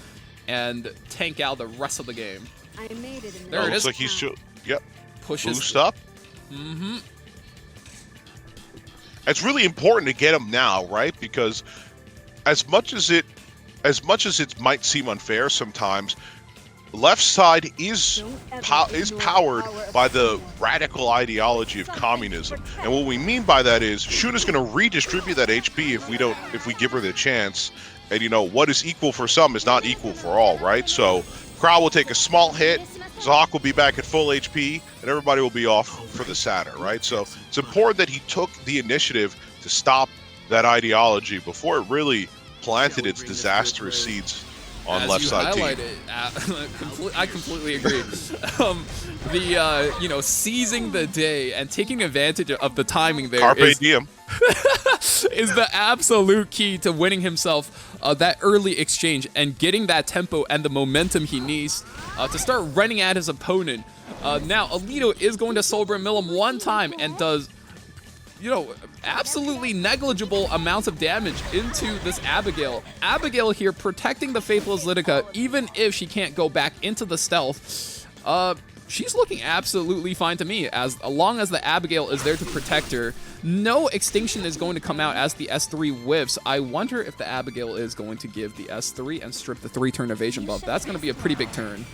and tank out the rest of the game. There it is. Looks like he's yep. Pushes. Boost up. Mm-hmm. It's really important to get him now, right? Because as much as it might seem unfair sometimes, left side is powered by the radical ideology of communism, and what we mean by that is Shuna's going to redistribute that HP if we give her the chance. And you know, what is equal for some is not equal for all, right? So Crowd will take a small hit, Zahak will be back at full HP, and everybody will be off for the Satyr, right? So it's important that he took the initiative to stop that ideology before it really planted its disastrous seeds on left side team. I completely agree. Seizing the day and taking advantage of the timing there Carpe diem. is the absolute key to winning himself that early exchange and getting that tempo and the momentum he needs to start running at his opponent. Now, Alito is going to Soulburn Milim one time and does, absolutely negligible amounts of damage into this Abigail. Abigail here protecting the Faithless Litica, even if she can't go back into the stealth. She's looking absolutely fine to me, as long as the Abigail is there to protect her. No extinction is going to come out as the S3 whiffs. I wonder if the Abigail is going to give the S3 and strip the 3-turn evasion buff. That's going to be a pretty big turn.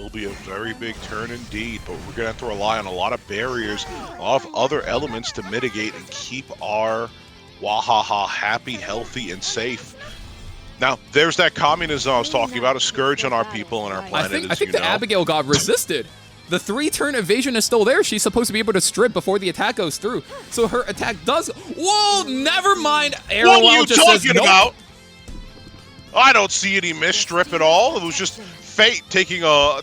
Will be a very big turn indeed, but we're going to have to rely on a lot of barriers of other elements to mitigate and keep our Wahaha happy, healthy, and safe. Now, there's that communism I was talking about, a scourge on our people and our planet. I think the Abigail got resisted. The 3-turn evasion is still there. She's supposed to be able to strip before the attack goes through. So her attack does. Whoa, never mind. What are you just talking says, nope. about? I don't see any misstrip at all. It was just fate taking a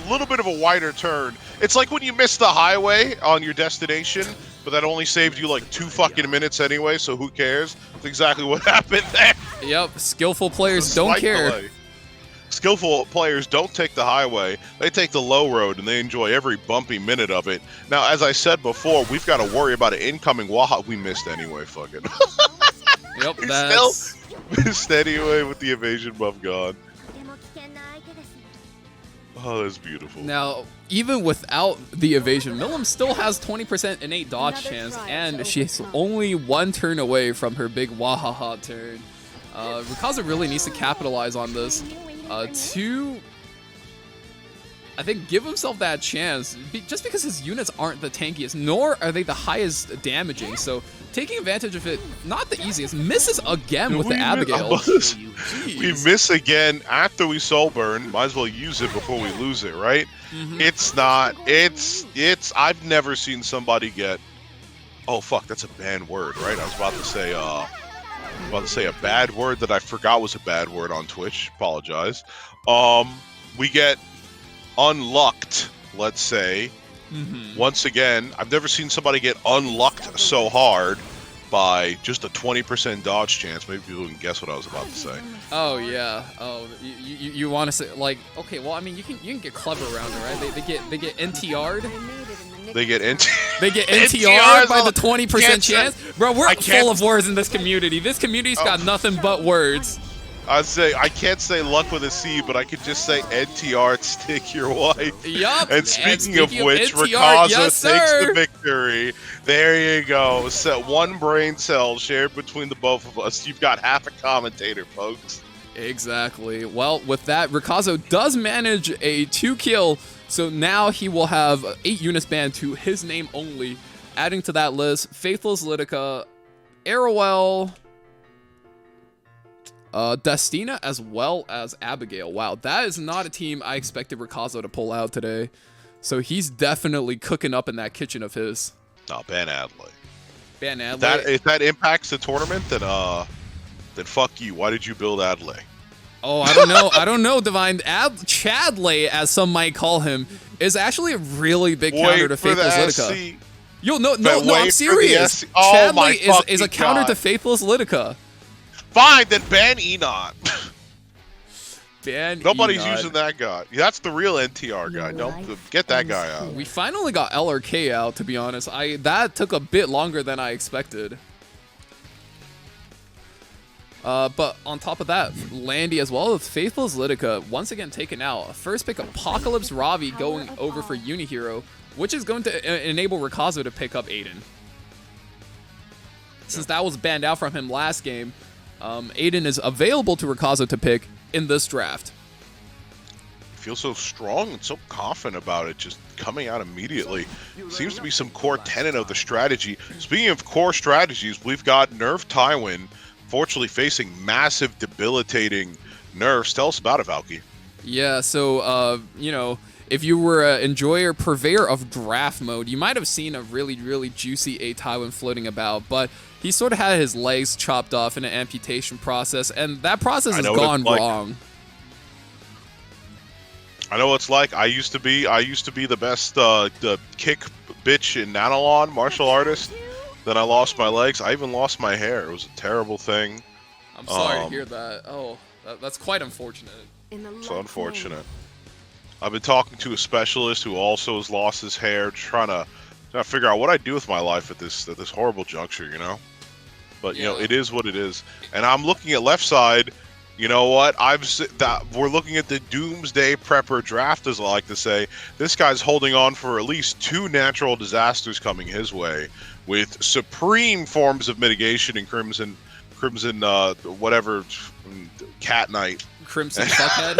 little bit of a wider turn. It's like when you miss the highway on your destination, but that only saved you like 2 fucking minutes anyway, so who cares? That's exactly what happened there. Yep, skillful players don't care. Delay. Skillful players don't take the highway, they take the low road, and they enjoy every bumpy minute of it. Now, as I said before, we've got to worry about an incoming Waha. We missed anyway, fucking. Yep, We that's... still missed anyway with the evasion buff gone. Oh, that's beautiful. Now, even without the evasion, Milim still has 20% innate dodge chance, and she's only 1 turn away from her big Wahaha turn. Rikaza really needs to capitalize on this to, I think, give himself that chance, just because his units aren't the tankiest, nor are they the highest damaging, so taking advantage of it, not the easiest. Misses again with the Abigail. We miss again after we soul burn. Might as well use it before we lose it, right? I've never seen somebody get, oh fuck, that's a banned word, right? I was about to say a bad word that I forgot was a bad word on Twitch. Apologize. We get unlucked, let's say. Once again, I've never seen somebody get unlucked so hard by just a 20% dodge chance. Maybe people can guess what I was about to say. Oh yeah. Oh, you want to say, like, okay? Well, I mean, you can get clever around it, right? They get NTR'd. They get They get NTR'd by the 20% chance. Bro, we're full of words in this community. This community's got nothing but words. I can't say luck with a C, but I could just say NTR, stick your wife. Yup. And speaking of which, Rikaza takes the victory. There you go. So 1 brain cell shared between the both of us. You've got half a commentator, folks. Exactly. Well, with that, Rikazo does manage a 2-kill, so now he will have 8 units banned to his name only. Adding to that list, Faithless Lidica, Arowell, Destina, as well as Abigail. Wow, that is not a team I expected Rikazo to pull out today. So he's definitely cooking up in that kitchen of his. No, ban Adley. Ban Adley. If that impacts the tournament, then fuck you. Why did you build Adley? Oh, I don't know. I don't know, Divine. Chadley, as some might call him, is actually a really big counter to Faithless Lidica. Yo, no, I'm serious. Chadley is a counter to Faithless Lidica. Fine, then ban Enot. Nobody's Enot. using that guy. That's the real NTR guy. Don't get that guy out. We finally got LRK out, to be honest. That took a bit longer than I expected. But on top of that, Landy as well as Faithless Lidica once again taken out. First pick, Apocalypse Ravi going over for Unihero, which is going to enable Rikazo to pick up Aiden. Since that was banned out from him last game, Aiden is available to Rikazo to pick in this draft. I feel so strong and so confident about it, just coming out immediately. Seems to be some core tenet of the strategy. Speaking of core strategies, we've got Nerf Tywin, fortunately facing massive, debilitating nerfs. Tell us about it, Valky. Yeah, so, you know, if you were an enjoyer, purveyor of draft mode, you might have seen a really, really juicy A Tywin floating about, but he sort of had his legs chopped off in an amputation process, and that process has gone wrong. I know what it's like. I used to be the best the kick bitch in Nanalon, martial artist. Then I lost my legs. I even lost my hair. It was a terrible thing. I'm sorry to hear that. Oh, that's quite unfortunate. So unfortunate. I've been talking to a specialist who also has lost his hair, trying to figure out what I do with my life at this horrible juncture, you know. But you know, it is what it is. And I'm looking at left side. You know what? We're looking at the Doomsday Prepper draft, as I like to say. This guy's holding on for at least 2 natural disasters coming his way, with supreme forms of mitigation in Crimson, whatever, Cat Knight. Crimson Fuckhead.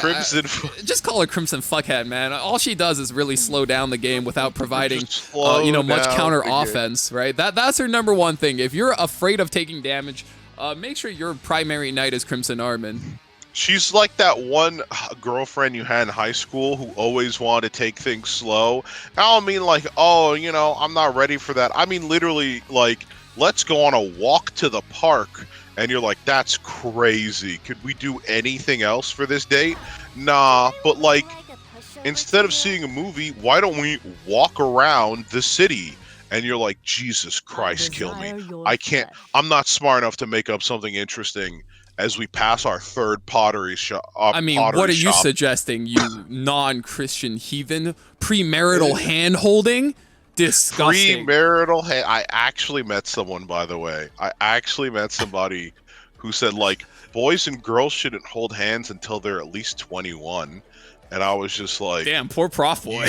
Crimson. Just call her Crimson Fuckhead, man. All she does is really slow down the game without providing, Just much down counter the game. offense, right? That's her number one thing. If you're afraid of taking damage, make sure your primary knight is Crimson Armin. She's like that one girlfriend you had in high school who always wanted to take things slow. I don't mean like, I'm not ready for that. I mean literally like, let's go on a walk to the park. And you're like, that's crazy. Could we do anything else for this date? Nah, but like, instead of seeing a movie, why don't we walk around the city? And you're like, Jesus Christ, kill me. I can't, I'm not smart enough to make up something interesting as we pass our third pottery shop. I mean, what are you suggesting, you non-Christian heathen? Premarital hand-holding? Disgusting. Premarital hand. I actually met someone, by the way. I actually met somebody who said, like, boys and girls shouldn't hold hands until they're at least 21. And I was just like... Damn, poor prof boy.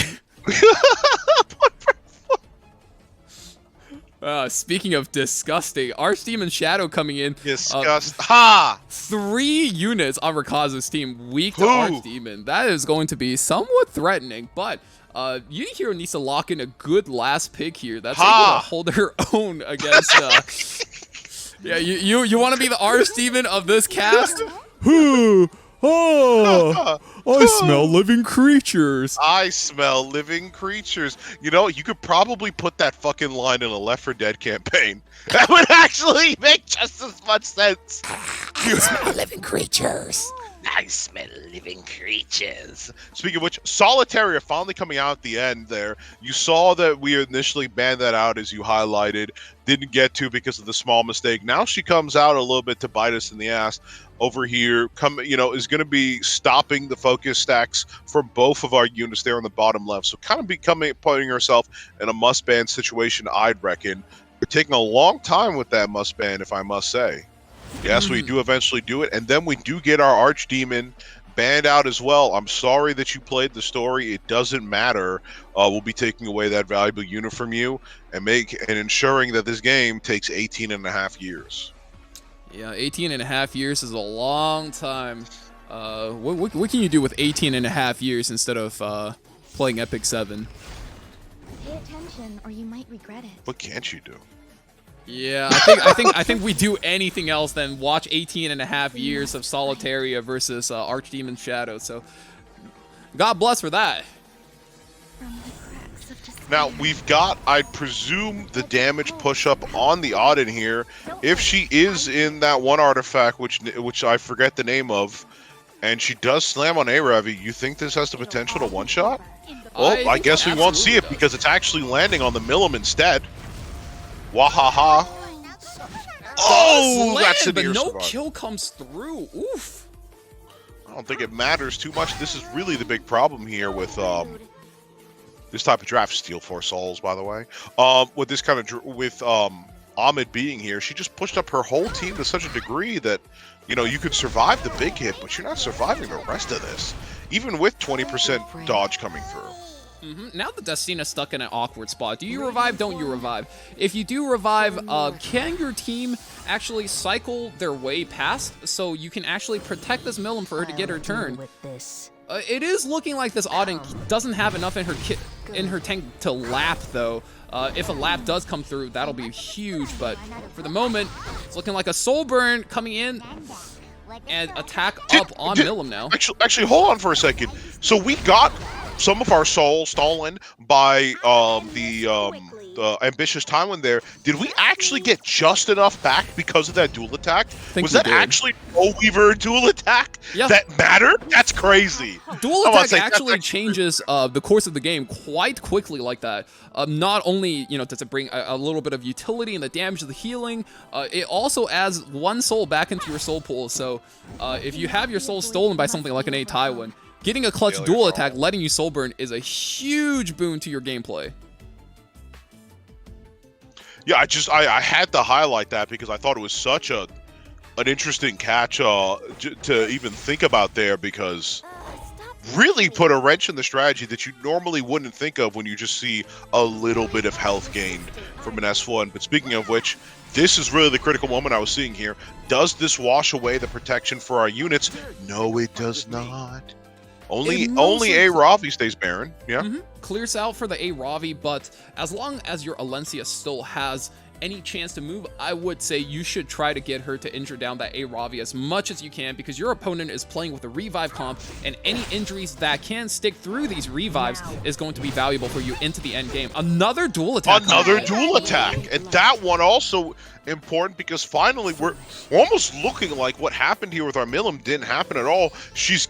Speaking of disgusting, Archdemon Shadow coming in. Ha! 3 units on Rakaza's team, weak to Archdemon. That is going to be somewhat threatening, but Unihero needs to lock in a good last pick here. That's able to hold her own against... yeah, you want to be the Archdemon of this cast? I smell living creatures. I smell living creatures. You know, you could probably put that fucking line in a Left 4 Dead campaign. That would actually make just as much sense. I smell living creatures. I smell living creatures. Speaking of which, Solitaria finally coming out at the end there. You saw that we initially banned that out, as you highlighted. Didn't get to because of the small mistake. Now she comes out a little bit to bite us in the ass. Over here, is going to be stopping the focus stacks for both of our units there on the bottom left. So kind of putting herself in a must-ban situation, I'd reckon. We're taking a long time with that must-ban, if I must say. Yes, we do eventually do it. And then we do get our Archdemon banned out as well. I'm sorry that you played the story. It doesn't matter. We'll be taking away that valuable unit from you and ensuring that this game takes 18 and a half years. Yeah, 18 and a half years is a long time. What can you do with 18 and a half years instead of playing Epic 7? Pay attention or you might regret it. What can't you do? Yeah, I think we do anything else than watch 18 and a half years of Solitaria versus Archdemon Shadow. So, God bless for that. Now, we've got, I presume, the damage push-up on the Auden here. If she is in that one artifact, which I forget the name of, and she does slam on Aravi, you think this has the potential to one-shot? Well, I guess we won't see it because it's actually landing on the Milim instead. Wahaha. Oh, that's a but near no survival. kill comes through. Oof. I don't think it matters too much. This is really the big problem here with this type of draft. Steal 4 souls, by the way. With this kind of Ahmed being here, she just pushed up her whole team to such a degree that you could survive the big hit, but you're not surviving the rest of this, even with 20% dodge coming through. Now that Destina's stuck in an awkward spot, do you revive? Don't you revive? If you do revive, can your team actually cycle their way past so you can actually protect this Milim for her to get her turn? It is looking like this Auden doesn't have enough in her tank to lap, though. If a lap does come through, that'll be huge, but for the moment, it's looking like a soul burn coming in and attack up on Milim now. Actually, hold on for a second. So we got some of our souls stolen by the ambitious Tywin there. Did we actually get just enough back because of that dual attack? Was that actually no Weaver dual attack that mattered? That's crazy. Dual attack actually changes the course of the game quite quickly like that. Not only does it bring a little bit of utility and the damage of the healing, it also adds 1 soul back into your soul pool. So if you have your soul stolen by something like an A Tywin, getting a clutch dual attack, letting you soul burn is a huge boon to your gameplay. Yeah, I had to highlight that because I thought it was such an interesting catch to even think about there, because really put a wrench in the strategy that you normally wouldn't think of when you just see a little bit of health gained from an S1. But speaking of which, this is really the critical moment I was seeing here. Does this wash away the protection for our units? No, it does not. Only A Ravi stays Baron. Yeah. Clears out for the A Ravi, but as long as your Alencia still has any chance to move, I would say you should try to get her to injure down that A Ravi as much as you can, because your opponent is playing with a revive comp, and any injuries that can stick through these revives is going to be valuable for you into the end game. Another dual attack. Another dual attack. And that one also important, because finally we're almost looking like what happened here with our Milim didn't happen at all. She's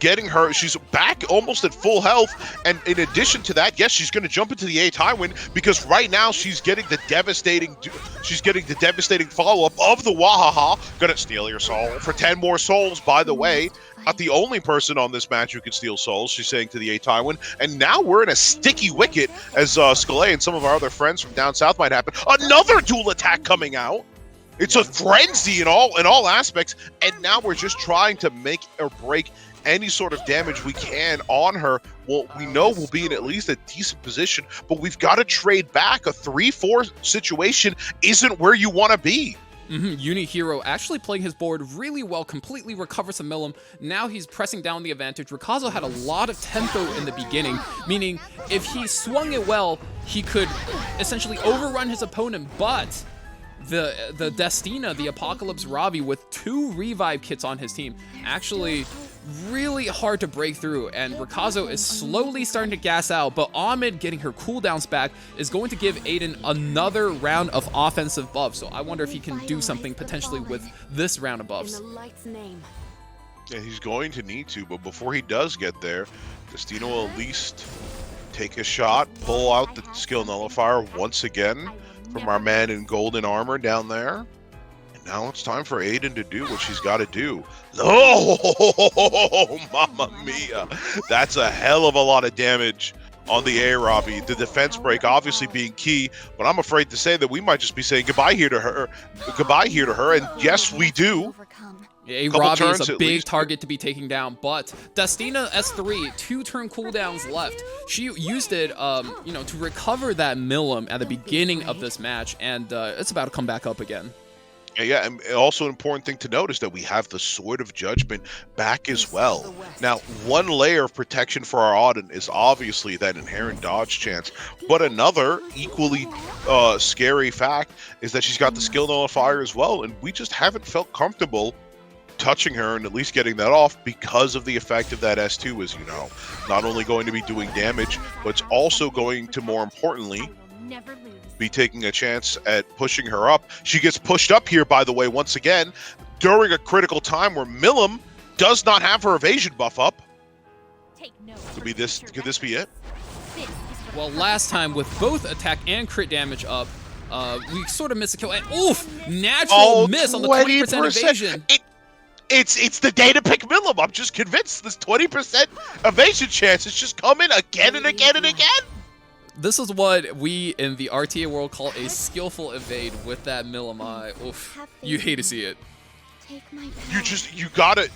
back almost at full health, and in addition to that, yes, she's going to jump into the A Tywin, because right now she's getting the devastating follow-up of the Wahaha. Gonna steal your soul for 10 more souls, by the way. Not the only person on this match who can steal souls, she's saying to the A Tywin. And now we're in a sticky wicket, as Scalé and some of our other friends from down south might happen. Another dual attack coming out. It's a frenzy in all aspects, and now we're just trying to make or break any sort of damage we can on her. Well, we know we'll be in at least a decent position, but we've got to trade back. A 3-4 situation isn't where you want to be. Unihero actually playing his board really well, completely recovers some Milim. Now he's pressing down the advantage. Rikazo had a lot of tempo in the beginning, meaning if he swung it well, he could essentially overrun his opponent, but the Destina, the Apocalypse Ravi, with 2 revive kits on his team, actually really hard to break through, and Rikazo is slowly starting to gas out, but Ahmed getting her cooldowns back is going to give Aiden another round of offensive buffs, so I wonder if he can do something potentially with this round of buffs. Yeah, he's going to need to, but before he does get there, Destina will at least take a shot, pull out the skill nullifier once again from our man in golden armor down there. And now it's time for Aiden to do what she's got to do. Oh, mamma mia. That's a hell of a lot of damage on the A Ravi. The defense break obviously being key, but I'm afraid to say that we might just be saying goodbye here to her. And yes, we do. A Ravi is a big target to be taken down, but Destina S3, 2-turn cooldowns left. She used it, to recover that Milim at the beginning of this match, and it's about to come back up again. Yeah, and also an important thing to note is that we have the Sword of Judgment back as well. Now, one layer of protection for our Auden is obviously that inherent dodge chance, but another equally scary fact is that she's got the skill nullifier as well, and we just haven't felt comfortable touching her and at least getting that off because of the effect of that S2, as you know. Not only going to be doing damage, but it's also going to, more importantly, be taking a chance at pushing her up. She gets pushed up here, by the way, once again, during a critical time where Milim does not have her evasion buff up. Could this be it? Well, last time with both attack and crit damage up, we sort of missed a kill. And oof! Natural miss on the 20% evasion. It's the day to pick Milim. I'm just convinced this 20% evasion chance is just coming again and again and again. This is what we in the RTA world call a skillful evade with that Milim. Oof, you hate to see it. You got it.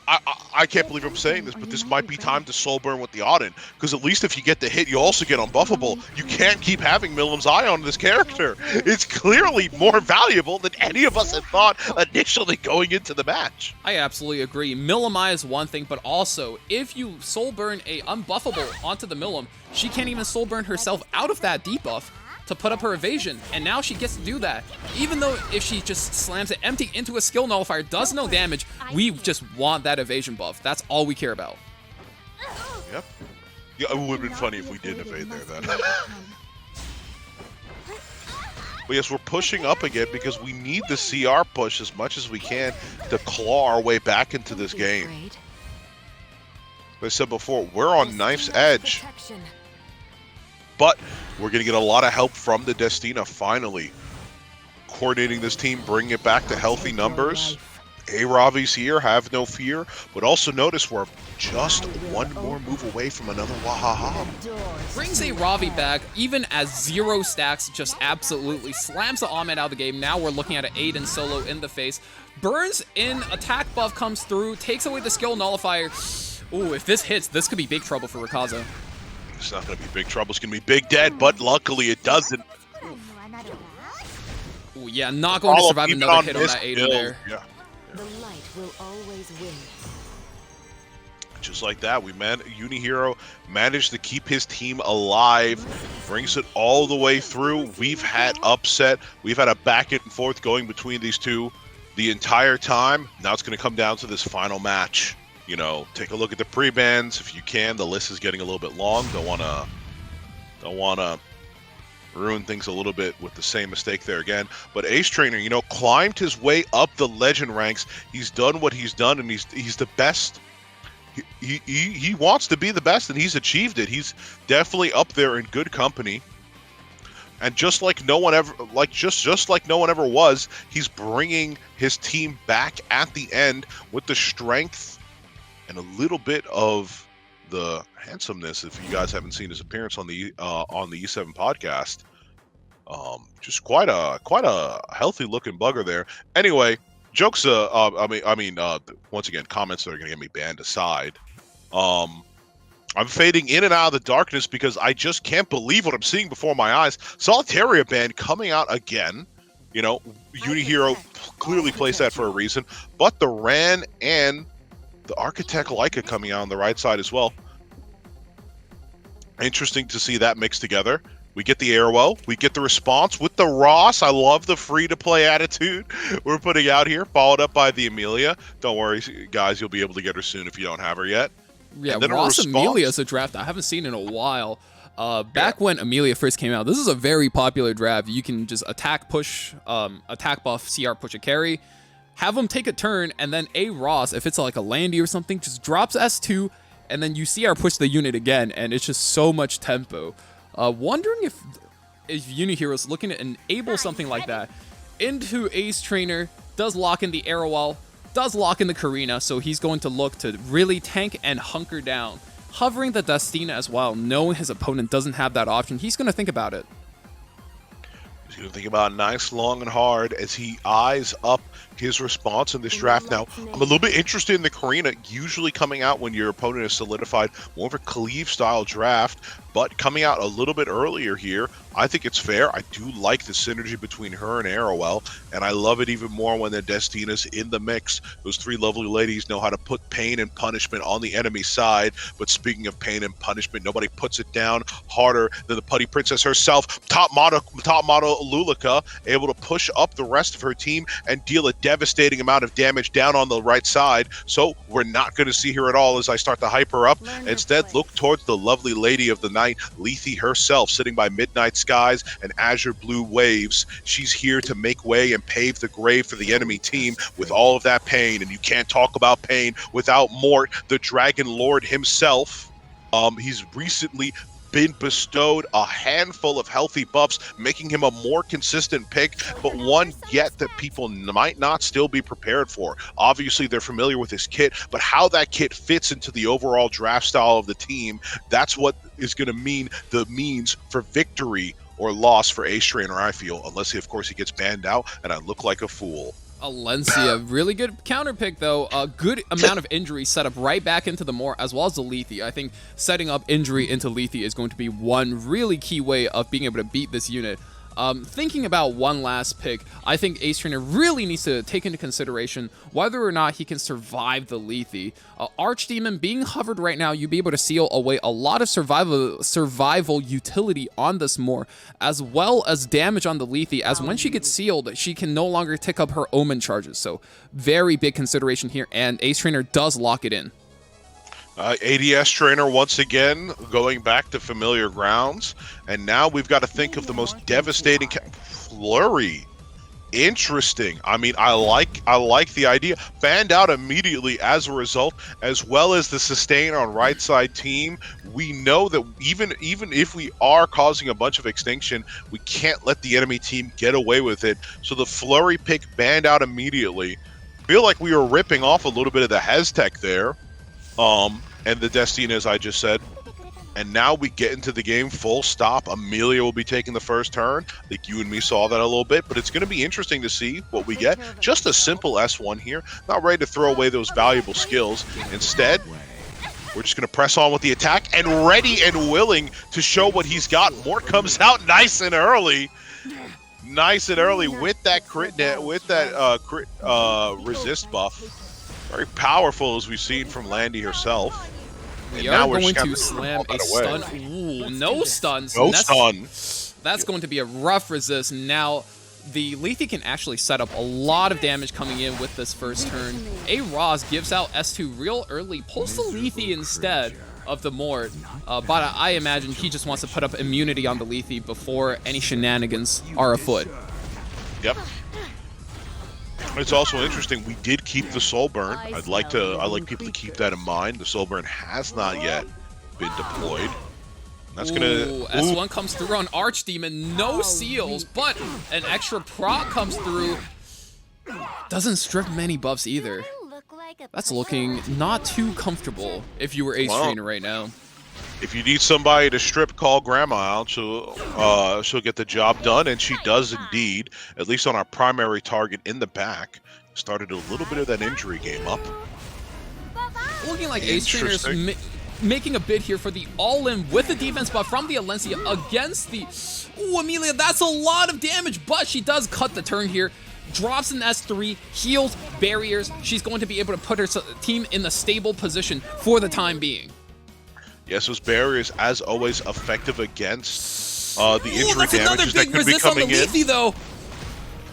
I can't believe I'm saying this, but this might be time to soul burn with the Auden, because at least if you get the hit, you also get unbuffable. You can't keep having Milim's eye on this character. It's clearly more valuable than any of us had thought initially going into the match. I absolutely agree. Milim is one thing, but also if you soul burn a unbuffable onto the Milim, she can't even soul burn herself out of that debuff to put up her evasion, and now she gets to do that. Even though if she just slams it empty into a skill nullifier, does no damage, we just want that evasion buff. That's all we care about. Yep. Yeah, it would have been funny if we did evade there then. But yes, we're pushing up again because we need the CR push as much as we can to claw our way back into this game. As I said before, we're on knife's edge. But we're going to get a lot of help from the Destina finally. Coordinating this team, bringing it back to healthy numbers. A-Ravi's here, have no fear. But also notice we're just one more move away from another Wahaha. Brings A-Ravi back, even as 0 stacks, just absolutely slams the Ahmed out of the game. Now we're looking at an Aiden solo in the face. Burns in, attack buff comes through, takes away the skill nullifier. Ooh, if this hits, this could be big trouble for Rikaza. It's not going to be big trouble. It's going to be big dead, but luckily it doesn't. Ooh, yeah, not going to survive Even another hit on this that Aiden build, there. Yeah. The light will always win. Just like that, Unihero managed to keep his team alive, brings it all the way through. We've had upset. We've had a back and forth going between these two the entire time. Now it's going to come down to this final match. You know, take a look at the prebans if you can. The list is getting a little bit long. Don't wanna ruin things a little bit with the same mistake there again. But Ace Trainer, you know, climbed his way up the legend ranks. He's done what he's done, and he's the best. He wants to be the best, and he's achieved it. He's definitely up there in good company. And just like no one ever, just like no one ever was, he's bringing his team back at the end with the strength and a little bit of the handsomeness. If you guys haven't seen his appearance on the E7 podcast, just quite a healthy looking bugger there. Anyway, jokes. Once again, comments that are gonna get me banned aside. I'm fading in and out of the darkness because I just can't believe what I'm seeing before my eyes. Solitaria band coming out again. You know, Unihero clearly plays that for a reason, but the Ran and the Architect Leica coming out on the right side as well. Interesting to see that mixed together. We get the Airwell, we get the response with the Ross. I love the free-to-play attitude we're putting out here, followed up by the Amelia. Don't worry, guys, you'll be able to get her soon if you don't have her yet. Yeah, Ross Amelia is a draft I haven't seen in a while. Back when Amelia first came out, this is a very popular draft. You can just attack, push, attack buff, CR, push a carry, have them take a turn, and then a Ross, if it's like a Landy or something, just drops S2, and then you CR push the unit again, and it's just so much tempo. Wondering if Unihero's looking to enable something like that into Ace Trainer, does lock in the Airwell, does lock in the Karina, so he's going to look to really tank and hunker down. Hovering the Destina as well, knowing his opponent doesn't have that option, he's going to think about it. He's going to think about it nice, long, and hard as he eyes up his response in this draft. Now, I'm a little bit interested in the Karina, usually coming out when your opponent is solidified, more of a Cleave-style draft, but coming out a little bit earlier here. I think it's fair. I do like the synergy between her and Arrowell, and I love it even more when the Destina's in the mix. Those three lovely ladies know how to put pain and punishment on the enemy side, but speaking of pain and punishment, nobody puts it down harder than the Putty Princess herself. Top model Lulika, able to push up the rest of her team and deal a devastating amount of damage down on the right side. So we're not going to see her at all as I start to hype her up. Instead, look towards the lovely lady of the night, Lethe herself, sitting by midnight skies and azure blue waves. She's here to make way and pave the grave for the enemy team with all of that pain. And you can't talk about pain without Mort, the Dragon Lord himself. He's recently been bestowed a handful of healthy buffs, making him a more consistent pick, but one yet that people might not still be prepared for. Obviously, they're familiar with his kit, but how that kit fits into the overall draft style of the team, that's what is going to mean the means for victory or loss for Ace Trainer, I feel, unless, of course, he gets banned out and I look like a fool. Alencia, really good counter pick though. A good amount of injury set up right back into the Moor as well as the Lethe. I think setting up injury into Lethe is going to be one really key way of being able to beat this unit. Thinking about one last pick, I think Ace Trainer really needs to take into consideration whether or not he can survive the Lethe. Archdemon being hovered right now, you'll be able to seal away a lot of survival utility on this Moor, as well as damage on the Lethe, as when she gets sealed, she can no longer tick up her Omen charges. So very big consideration here, and Ace Trainer does lock it in. ADS Trainer once again going back to familiar grounds, and now we've got to think of the most devastating Flurry. Interesting. I mean, I like the idea. Banned out immediately as a result, as well as the sustain on right side team. We know that even if we are causing a bunch of extinction, we can't let the enemy team get away with it. So the Flurry pick banned out immediately. Feel like we were ripping off a little bit of the Heztech there. And the Destina, as I just said. And now we get into the game full stop. Amelia will be taking the first turn. I think you and me saw that a little bit, but it's going to be interesting to see what we get. Just a simple S1 here. Not ready to throw away those valuable skills. Instead, We're just going to press on with the attack, and ready and willing to show what he's got. Mort comes out nice and early. Nice and early with that crit net, with that resist buff. Very powerful, as we've seen from Landy herself. We are going to slam a stun. Ooh, no stuns. No stun. That's going to be a rough resist. Now, the Lethe can actually set up a lot of damage coming in with this first turn. A Roz gives out S2 real early, pulls the Lethe instead of the Mort. But I imagine he just wants to put up immunity on the Lethe before any shenanigans are afoot. Yep. It's also interesting, we did keep the Soul Burn. I like people to keep that in mind. The Soul Burn has not yet been deployed. That's gonna... S1 comes through on Archdemon, no seals, but an extra proc comes through. Doesn't strip many buffs either. That's looking not too comfortable if you were Ace Trainer right now. If you need somebody to strip, call Grandma out. She'll get the job done, and she does indeed, at least on our primary target in the back. Started a little bit of that injury game up. Looking like Ace Trainer's making a bid here for the all-in with the defense buff from the Alencia against the... Ooh, Amelia, that's a lot of damage, but she does cut the turn here. Drops an S3, heals barriers. She's going to be able to put her team in a stable position for the time being. Yes, those barriers, as always, effective against the injury damages that could be coming in. Lethe, though.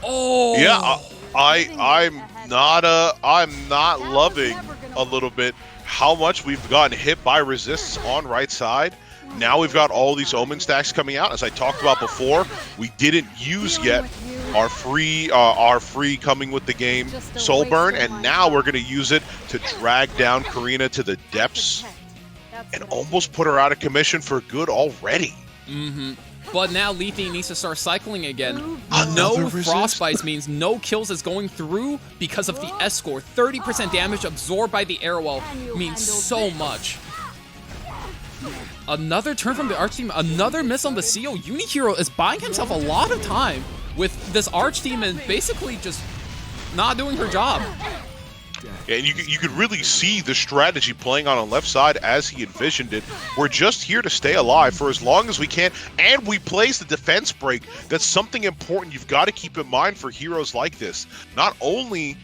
Oh. Yeah, I'm not loving a little bit how much we've gotten hit by resists on right side. Now we've got all these Omen stacks coming out. As I talked about before, we didn't use yet our free coming with the game Soul Burn, and now we're going to use it to drag down Karina to the depths and almost put her out of commission for good already. But now Lethe needs to start cycling again. No frostbites means no kills is going through because of the S score. 30% damage absorbed by the Arrowwell means so much. Another turn from the Archdemon, another miss on the seal. Unihero is buying himself a lot of time with this Archdemon basically just not doing her job. Yeah, and you could really see the strategy playing on the left side as he envisioned it. We're just here to stay alive for as long as we can, and we place the defense break. That's something important you've got to keep in mind for heroes like this. Not only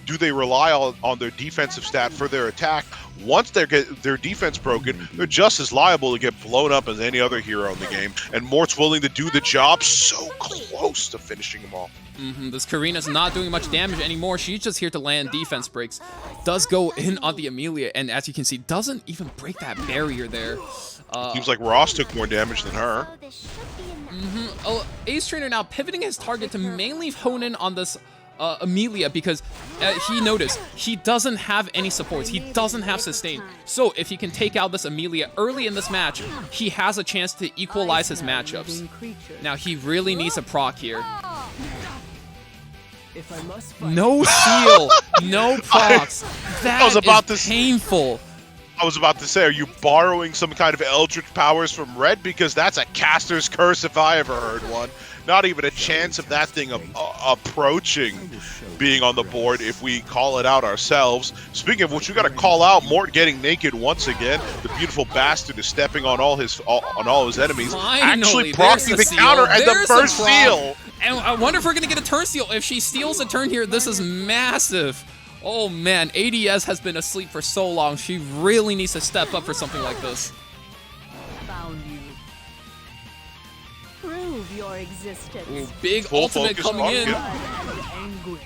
do they rely on their defensive stat for their attack, once they get their defense broken, they're just as liable to get blown up as any other hero in the game. And Mort's willing to do the job, so close to finishing them off. This Karina's not doing much damage anymore. She's just here to land defense breaks. Does go in on the Amelia, and as you can see, doesn't even break that barrier there. Seems like Ross took more damage than her. Ace Trainer now pivoting his target to mainly hone in on this Amelia, because he noticed he doesn't have any supports. He doesn't have sustain. So if he can take out this Amelia early in this match, he has a chance to equalize his matchups. Now he really needs a proc here. No seal, no procs. That is painful. I was about to say, are you borrowing some kind of Eldritch powers from Red? Because that's a caster's curse if I ever heard one. Not even a chance of that thing approaching being on the board if we call it out ourselves. Speaking of which, we got to call out Mort getting naked once again. The beautiful bastard is stepping on all his enemies. Finally, actually proccing the counter and the first seal. And I wonder if we're going to get a turn steal. If she steals a turn here, this is massive. Oh man, ADS has been asleep for so long. She really needs to step up for something like this. Prove your existence. Ooh, big Full ultimate coming in. Yeah.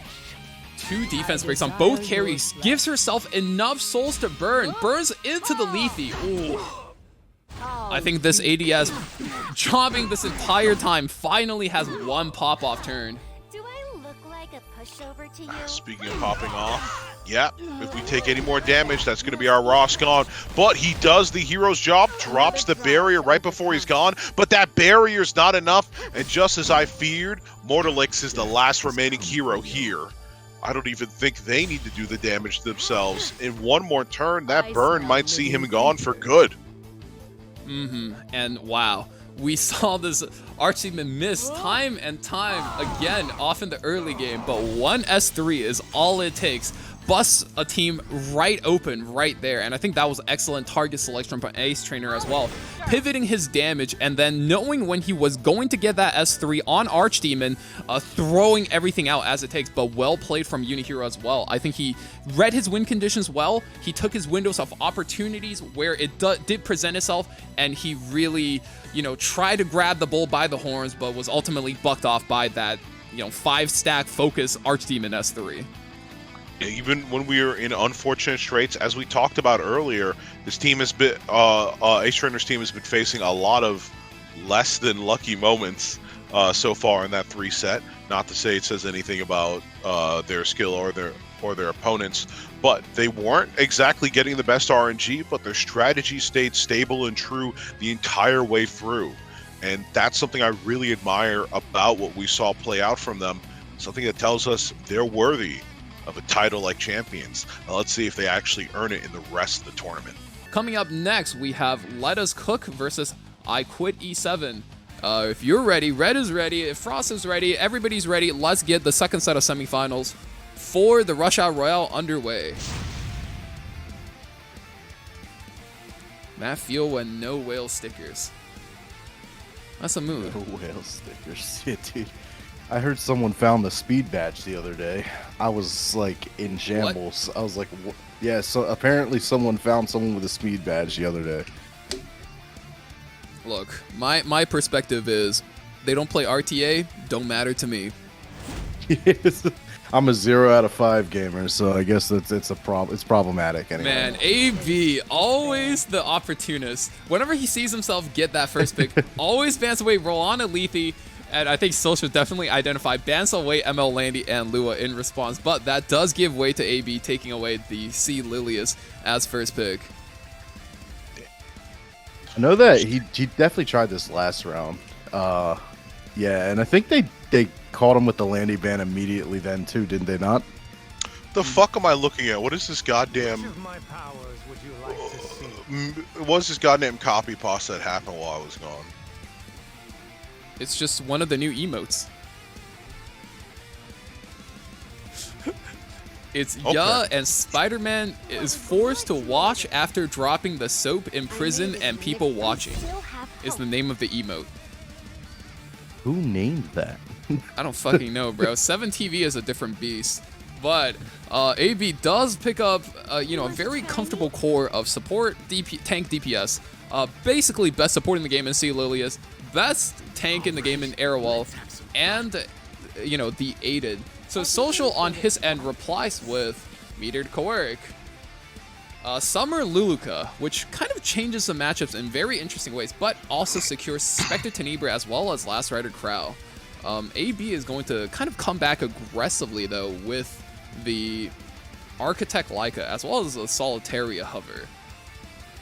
2 defense breaks on both carries. Gives herself enough souls to burn. Burns into the Lethe. Ooh. I think this ADS, jobbing this entire time, finally has one pop-off turn. Do I look like a pushover to you? Speaking of popping off, yeah, if we take any more damage, that's going to be our Ross gone. But he does the hero's job, drops the barrier right before he's gone, but that barrier's not enough, and just as I feared, Mortalix is the last remaining hero here. I don't even think they need to do the damage themselves. In one more turn, that burn might see him gone for good. And wow. we saw this Archdemon miss time and time again off in the early game, but one S3 is all it takes. Busts a team right open right there, and I think that was excellent target selection from Ace Trainer as well. Pivoting his damage and then knowing when he was going to get that S3 on Archdemon, throwing everything out as it takes, but well played from Unihero as well. I think he read his win conditions well. He took his windows of opportunities where it did present itself, and he really, you know, tried to grab the bull by the horns, but was ultimately bucked off by that, you know, 5-stack focus Archdemon S3. Even when we are in unfortunate straits, as we talked about earlier, this team has been, Ace Trainer's team has been facing a lot of less than lucky moments so far in that 3 set. Not to say it says anything about their skill or their opponents, but they weren't exactly getting the best RNG, but their strategy stayed stable and true the entire way through. And that's something I really admire about what we saw play out from them. Something that tells us they're worthy of a title like champions. Now let's see if they actually earn it in the rest of the tournament. Coming up next, we have Let Us Cook versus I Quit E7. If you're ready, Red is ready, if Frost is ready, everybody's ready. Let's get the second set of semifinals for the Rush Hour Royale underway. Matt Fuel and no whale stickers. That's a mood. No whale stickers. Yeah, dude. I heard someone found the speed badge the other day. I was like in shambles. What? I was like, yeah, so apparently someone found someone with a speed badge the other day. Look, my perspective is they don't play RTA, don't matter to me. Yes. I'm a 0 out of 5 gamer, so I guess it's problematic anyway. Man, AB, always the opportunist. Whenever he sees himself get that first pick, always bans away Roana, Lethe, and I think Social definitely identified bans away ML Landy and Lua in response, but that does give way to AB taking away the C Lilius as first pick. I know that he definitely tried this last round. Yeah, and I think they caught him with the Landy ban immediately then too, didn't they not? The fuck am I looking at? What is this goddamn... Which of my powers would you like to see? What was this goddamn copy pasta that happened while I was gone? It's just one of the new emotes. It's Okay. Ya and Spider-Man is forced to watch after dropping the soap in prison and people watching is the name of the emote. Who named that? I don't fucking know, bro. 7TV is a different beast. But AB does pick up, you know, a very comfortable core of support, tank DPS. Basically, best support in the game in C Lilius, best tank in the game in Airwall, and, you know, the aided. So Social on his end replies with Metered Korik. Summer Luluka, which kind of changes the matchups in very interesting ways, but also secures Spectre Tenebra as well as Last Rider Crow. AB is going to kind of come back aggressively, though, with the Architect Leica as well as the Solitaria Hover.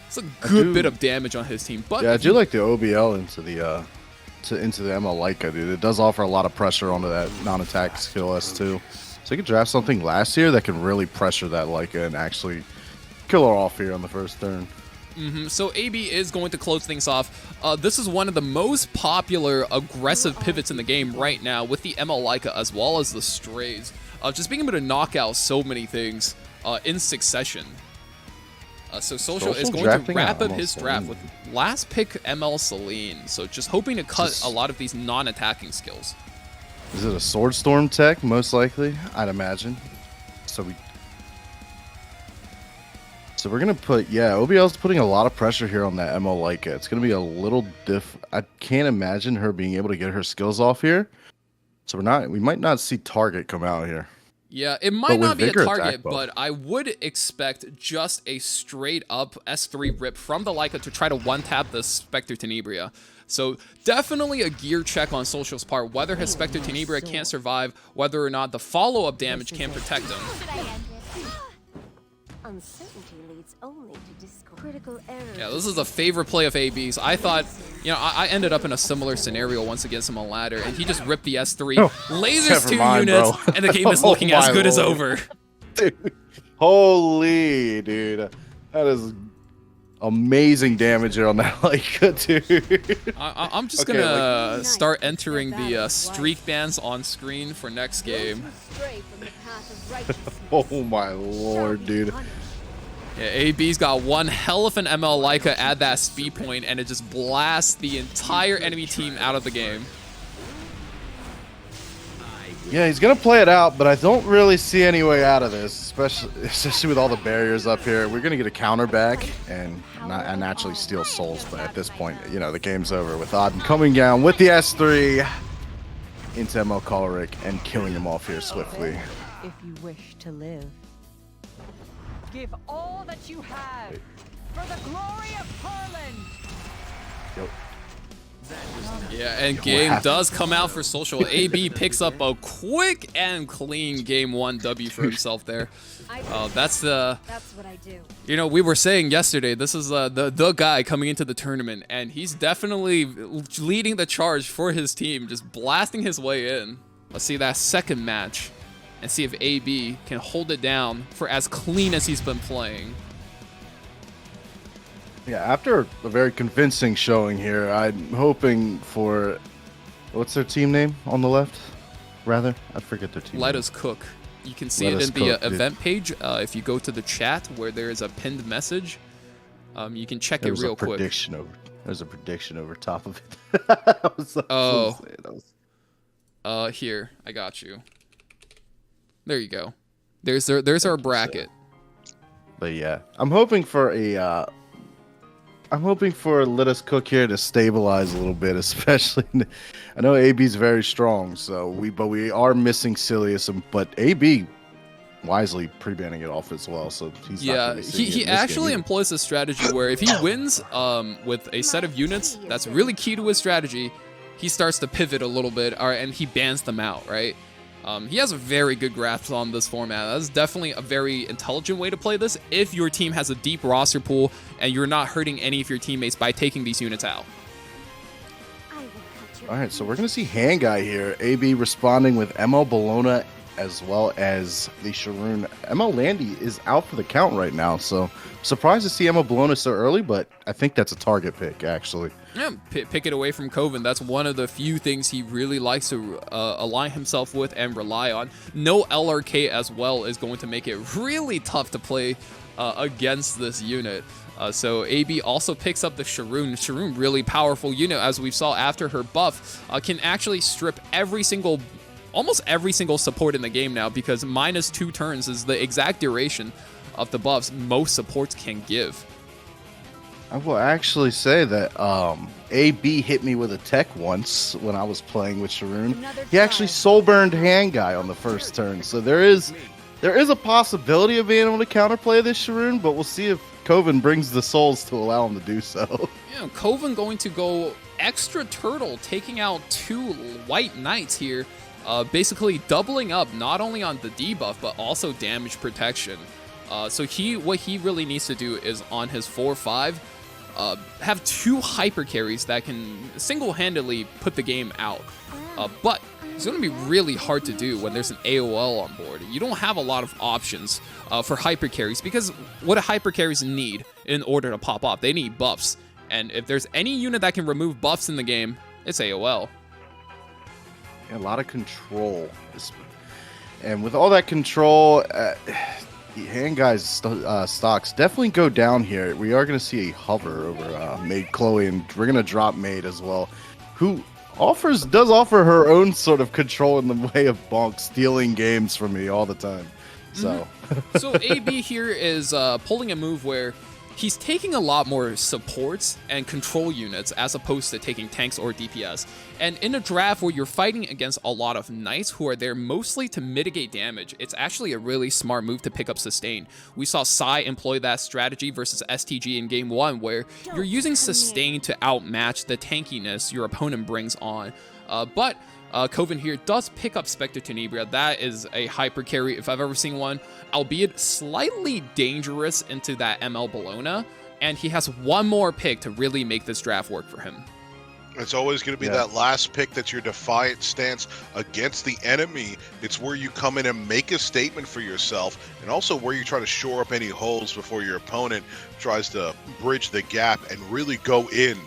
It's a good bit of damage on his team, but yeah, I do like the OBL into the ML Leica, dude. It does offer a lot of pressure onto that non-attack skill S2. So you could draft something last year that can really pressure that Leica and actually kill her off here on the first turn. So AB is going to close things off. This is one of the most popular aggressive pivots in the game right now with the ML Leica as well as the Strays. Just being able to knock out so many things in succession. So Social is going to wrap up his draft with last pick ML Celine. So just hoping to cut a lot of these non-attacking skills. Is it a Sword Storm tech? Most likely, I'd imagine. So we're gonna put, yeah, OBL's putting a lot of pressure here on that ML Leica. It's gonna be a little I can't imagine her being able to get her skills off here. So we might not see target come out here. Yeah, it might not be a Vigor target, attack buff. but I would expect just a straight up S3 rip from the Leica to try to one-tap the Spectre Tenebria. So definitely a gear check on Social's part, whether his Spectre Tenebria can't survive, whether or not the follow-up damage can protect him. Uncertainty leads only to discord. Critical error. Yeah, this is a favorite play of AB's. I thought, you know, I ended up in a similar scenario once against him on ladder, and he just ripped the S3, lasers never 2 mind, units, bro. and the game is Oh looking as my good as lord. over. Dude, holy, dude. That is Amazing damage here on that Leica, dude. I'm just Okay, gonna start entering the streak bans on screen for next game. Oh my lord, dude. Yeah, AB's got one hell of an ML Leica at that speed point, and it just blasts the entire enemy team out of the game. Yeah, he's gonna play it out, but I don't really see any way out of this, especially with all the barriers up here. We're gonna get a counter back and naturally steal souls, but at this point, you know, the game's over with Auden coming down with the S3 into ML Choleric and killing him off here swiftly. If you wish to live, give all that you have for the glory of Harlan. Yep. Yeah, and game does come out for social. AB picks up a quick and clean game 1 W for himself there. That's what I do. You know, we were saying yesterday, this is the guy coming into the tournament, and he's definitely leading the charge for his team, just blasting his way in. Let's see that second match and see if AB can hold it down for as clean as he's been playing. Yeah, after a very convincing showing here, I'm hoping for... What's their team name on the left? Rather? I forget their team Let name. Us Cook. You can see Let it Us in the Cook, event page. If you go to the chat where there is a pinned message, you can check it real quick. There's a prediction over top of it. Here, I got you. There you go. There's our bracket. But yeah, I'm hoping for Let Us Cook here to stabilize a little bit, especially. I know AB's very strong, so we are missing Silius, but AB wisely pre-banning it off as well, so he's not gonna be seeing it he in this actually game employs a strategy where if he wins with a set of units that's really key to his strategy, he starts to pivot a little bit, and he bans them out, right? He has a very good grasp on this format. That's definitely a very intelligent way to play this if your team has a deep roster pool and you're not hurting any of your teammates by taking these units out. All right, so we're going to see Hand Guy here. AB responding with ML Bologna as well as the Sharoon. ML Landy is out for the count right now, so surprised to see ML Bologna so early, but I think that's a target pick, actually. Yeah, pick it away from Coven. That's one of the few things he really likes to align himself with and rely on. No LRK as well is going to make it really tough to play against this unit. So AB also picks up the Sharoon. Sharoon, really powerful unit, as we saw after her buff, can actually strip almost every single support in the game now, because -2 turns is the exact duration of the buffs most supports can give. I will actually say that AB hit me with a tech once when I was playing with Sharoon. He actually soul burned Hand Guy on the first turn, so there is a possibility of being able to counterplay this Sharoon, but we'll see if Coven brings the souls to allow him to do so. Yeah, Coven going to go extra turtle, taking out 2 white knights here, basically doubling up not only on the debuff but also damage protection. So what he really needs to do is on his 4/5, have 2 hyper carries that can single-handedly put the game out. But it's going to be really hard to do when there's an AOL on board. You don't have a lot of options for hyper carries, because what do hyper carries need in order to pop off? They need buffs. And if there's any unit that can remove buffs in the game, it's AOL. A lot of control. And with all that control, Hand Guy's stocks definitely go down here. We are going to see a hover over Maid Chloe, and we're going to drop Maid as well, who does offer her own sort of control in the way of Bonk stealing games from me all the time. So, So AB here is pulling a move where he's taking a lot more supports and control units as opposed to taking tanks or DPS. And in a draft where you're fighting against a lot of knights who are there mostly to mitigate damage, it's actually a really smart move to pick up sustain. We saw Sai employ that strategy versus STG in game 1, where you're using sustain to outmatch the tankiness your opponent brings on. But Coven here does pick up Spectre Tenebria. That is a hyper carry if I've ever seen one, albeit slightly dangerous into that ML Bologna, and he has one more pick to really make this draft work for him. It's always going to be that last pick that's your defiant stance against the enemy. It's where you come in and make a statement for yourself, and also where you try to shore up any holes before your opponent tries to bridge the gap and really go in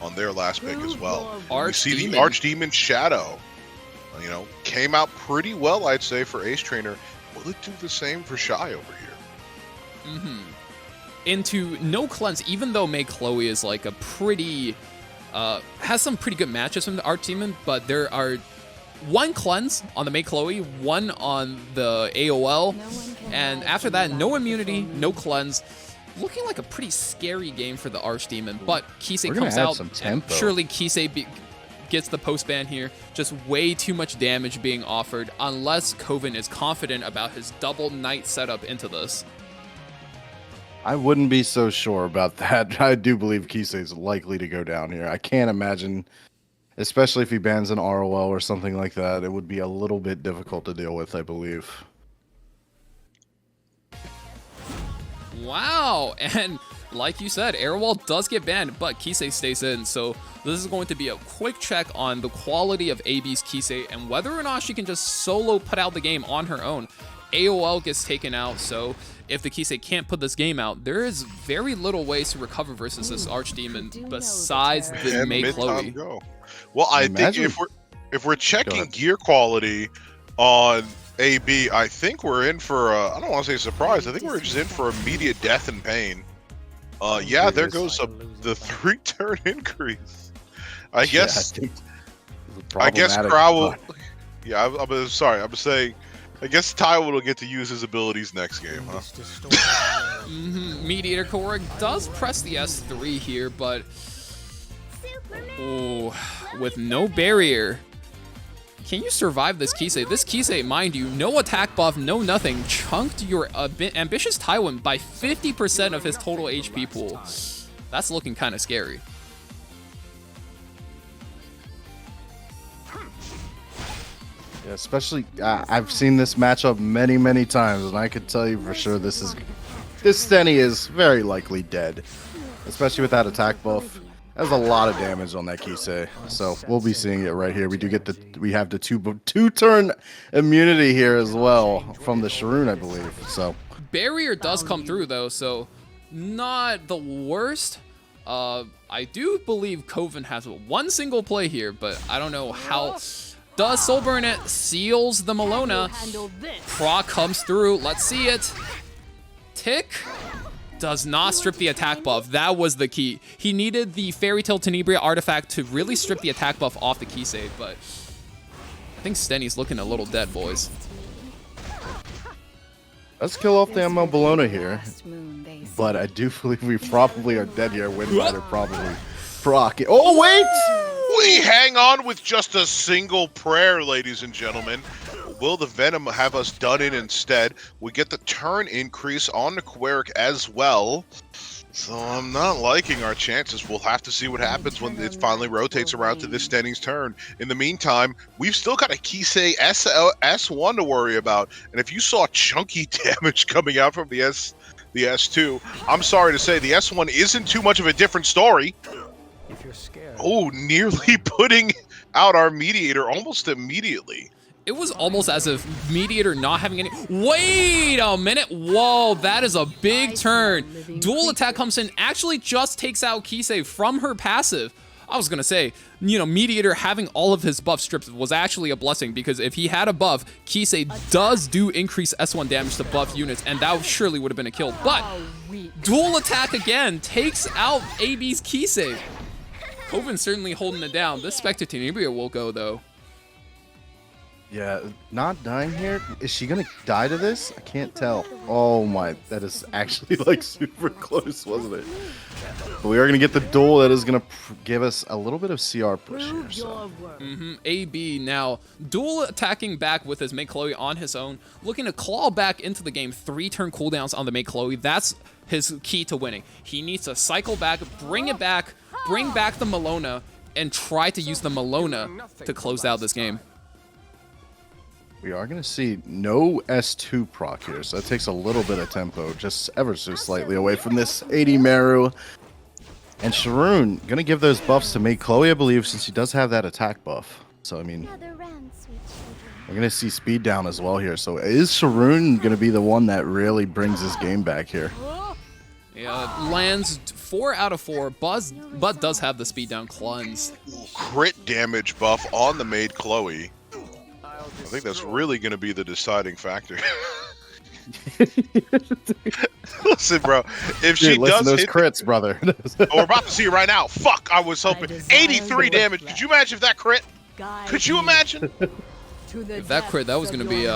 on their last pick as well. You see the Archdemon Shadow, came out pretty well, I'd say, for Ace Trainer. Will it do the same for Shy over here? Mm-hmm. Into no cleanse, even though May Chloe is like a pretty... has some pretty good matches from the Archdemon, but there are one cleanse on the May Chloe, one on the AOL, and after that, no immunity, no cleanse. Looking like a pretty scary game for the Archdemon, but Kisei comes out. Surely Kisei gets the post-ban here. Just way too much damage being offered, unless Koven is confident about his double knight setup into this. I wouldn't be so sure about that. I do believe Kisei is likely to go down here. I can't imagine, especially if he bans an ROL or something like that, it would be a little bit difficult to deal with, I believe. Wow, and like you said, Airwall does get banned, but Kisei stays in, so this is going to be a quick check on the quality of AB's Kisei and whether or not she can just solo put out the game on her own. AOL gets taken out, so if the Kisei can't put this game out, there is very little ways to recover versus this Archdemon besides the May Chloe. Well, I think if we're checking gear quality on AB, I think we're in for I don't want to say surprise. I think we're just in for immediate death and pain. Yeah, there goes the 3-turn increase. I guess Crow will. Yeah, I'm sorry. I'm saying. I guess Tywin will get to use his abilities next game, huh? Mediator Korra does press the S3 here, but with no barrier, can you survive this Kisei? This Kisei, mind you, no attack buff, no nothing, chunked your ambitious Tywin by 50% of his total HP pool. That's looking kind of scary. Yeah, especially, I've seen this matchup many times, and I could tell you for sure this Stenny is very likely dead, especially with that attack buff. That's a lot of damage on that Kisei, so we'll be seeing it right here. We have the two-turn immunity here as well from the Sharoon, I believe. So barrier does come through though, so not the worst. I do believe Koven has one single play here, but I don't know how. Does Soulburn it, seals the Malona. Proc comes through, let's see it. Tick does not strip the attack buff. That was the key. He needed the Fairy Tale Tenebria artifact to really strip the attack buff off the Kisei, but I think Stenny's looking a little dead, boys. Let's kill off the ML Bologna here, but I do believe we probably are dead here. Windrider probably proc it. Oh, wait! We hang on with just a single prayer, ladies and gentlemen. Will the Venom have us done in instead? We get the turn increase on the Queric as well. So I'm not liking our chances. We'll have to see what happens when it finally rotates around to this Stenny's turn. In the meantime, we've still got a Kisei S1 to worry about. And if you saw chunky damage coming out from the S2, I'm sorry to say the S1 isn't too much of a different story. If you're scared. Oh, nearly putting out our Mediator almost immediately. It was almost as if Mediator not having any... Wait a minute. Whoa, that is a big turn. Dual attack comes in, actually just takes out Kisei from her passive. I was going to say, Mediator having all of his buff stripped was actually a blessing, because if he had a buff, Kisei does do increase S1 damage to buff units, and that surely would have been a kill. But dual attack again takes out AB's Kisei. Koven's certainly holding it down. This Spectre Tenebria will go, though. Yeah, not dying here. Is she gonna die to this? I can't tell. Oh my, that is actually like super close, wasn't it? But we are gonna get the duel that is gonna give us a little bit of CR push here. So. AB now dual attacking back with his May Chloe on his own, looking to claw back into the game. 3-turn cooldowns on the May Chloe. That's his key to winning. He needs to cycle back, bring it back, bring back the Malona, and try to use the Malona to close out this game. We are going to see no S2 proc here, so that takes a little bit of tempo, just ever so slightly away from this 80 Meru. And Sharoon gonna give those buffs to Maid Chloe, I believe, since she does have that attack buff. So I mean, Another round, sweet children. we're gonna see speed down as well here. So is Sharoon gonna be the one that really brings this game back here? Yeah, lands 4 out of 4. But does have the speed down cleanse. Crit damage buff on the Maid Chloe. I think that's really going to be the deciding factor. Listen, bro, if she listen does those hit crits, brother. oh, we're about to see it right now. Fuck, I was hoping 83 damage. Could you imagine if that crit? Could you imagine? If that crit, that was going to be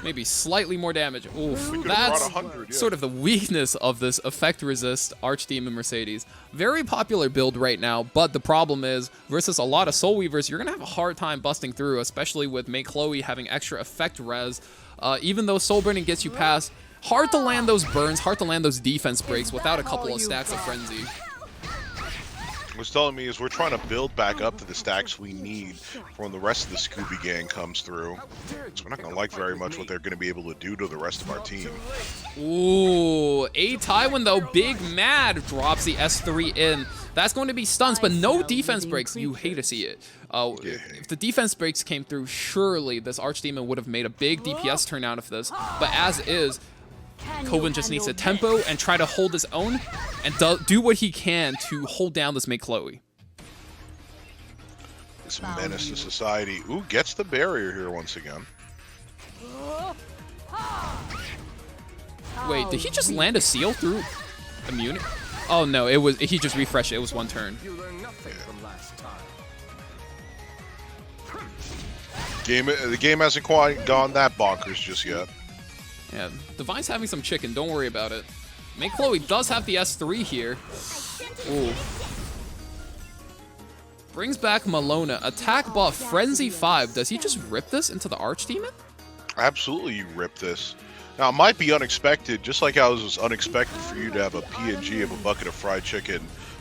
maybe slightly more damage. Oof, that's 100, yeah. sort of the weakness of this effect resist Archdemon Mercedes. Very popular build right now, but the problem is versus a lot of Soul Weavers, you're gonna have a hard time busting through, especially with Maid Chloe having extra effect res. Even though Soul Burning gets you past, hard to land those burns, hard to land those defense breaks without a couple of stacks of frenzy. What's telling me is we're trying to build back up to the stacks we need for when the rest of the Scooby Gang comes through. So we're not going to like very much what they're going to be able to do to the rest of our team. Ooh, a Tywin though, Big Mad drops the S3 in. That's going to be stunts, but no defense breaks. You hate to see it. If the defense breaks came through, surely this Archdemon would have made a big DPS turn out of this. But as is, Coven just needs to tempo and try to hold his own and do what he can to hold down this Maid Chloe. This menace to society. Ooh, gets the barrier here once again. Wait, did he just land a seal through immunity? Oh no, he just refreshed it. It was one turn. The game hasn't quite gone that bonkers just yet. Yeah, Divine's having some chicken. Don't worry about it. Maid Chloe does have the S3 here. Ooh. Brings back Malona. Attack buff, Frenzy 5. Does he just rip this into the Archdemon? Absolutely, you rip this. Now, it might be unexpected, just like how it was unexpected for you to have a PNG of a bucket of fried chicken.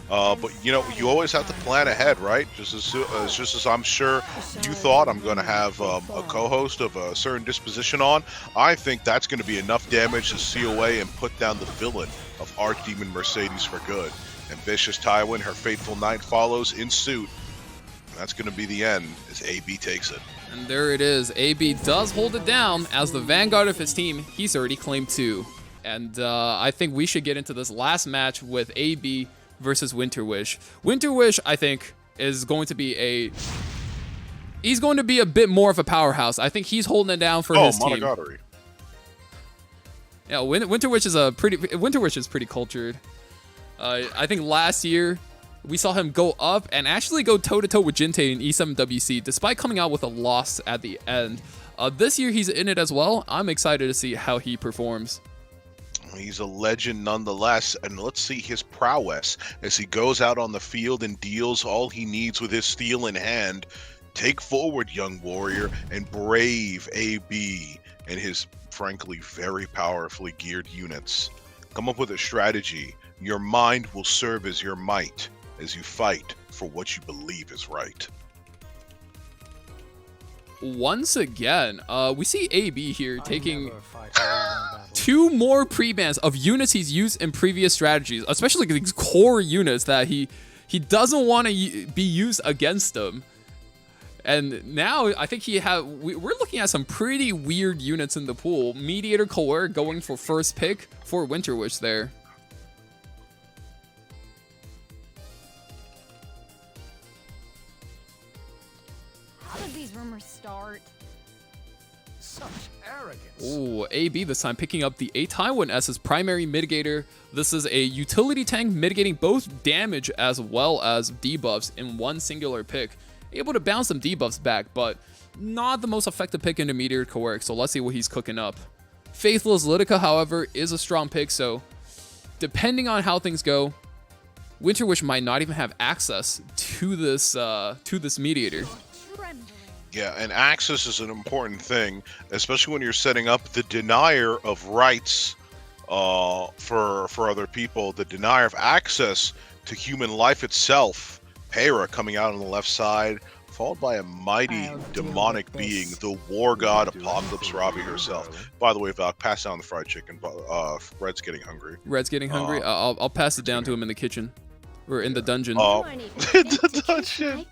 But, you know, you always have to plan ahead, right? Just as I'm sure you thought I'm going to have a co-host of a certain disposition on, I think that's going to be enough damage to see away and put down the villain of Archdemon Mercedes for good. And Vicious Tywin, her faithful knight, follows in suit. And that's going to be the end as AB takes it. And there it is. AB does hold it down as the vanguard of his team. He's already claimed 2. And I think we should get into this last match with AB versus Winter Wish. Winter Wish, I think, is going to be he's going to be a bit more of a powerhouse. I think he's holding it down for his team. Monogatari. Yeah, Winter Wish is pretty cultured. I think last year we saw him go up and actually go toe-to-toe with Jinte in E7WC, despite coming out with a loss at the end. This year he's in it as well. I'm excited to see how he performs. He's a legend nonetheless, and let's see his prowess as he goes out on the field and deals all he needs with his steel in hand. Take forward, young warrior, and brave AB and his, frankly, very powerfully geared units. Come up with a strategy. Your mind will serve as your might as you fight for what you believe is right. Once again, we see AB here taking 2 more prebans of units he's used in previous strategies, especially these core units that he doesn't want to be used against him. And now I think we're looking at some pretty weird units in the pool. Mediator Coer going for first pick for Winter Wish there. How did these rumors start? Such arrogance. Ooh, AB this time picking up the A Tywin as his primary mitigator. This is a utility tank mitigating both damage as well as debuffs in one singular pick. Able to bounce some debuffs back, but not the most effective pick into Meteor Coeric, so let's see what he's cooking up. Faithless Litica, however, is a strong pick, so depending on how things go, Winter Wish might not even have access to this Mediator. Yeah, and access is an important thing, especially when you're setting up the denier of rights for other people, the denier of access to human life itself. Hera coming out on the left side, followed by a mighty demonic being, the war god Apocalypse Robbie herself. By the way, Valk, pass down the fried chicken. Red's getting hungry. Red's getting hungry? I'll pass it down to him in the kitchen. We're in the dungeon. The dungeon.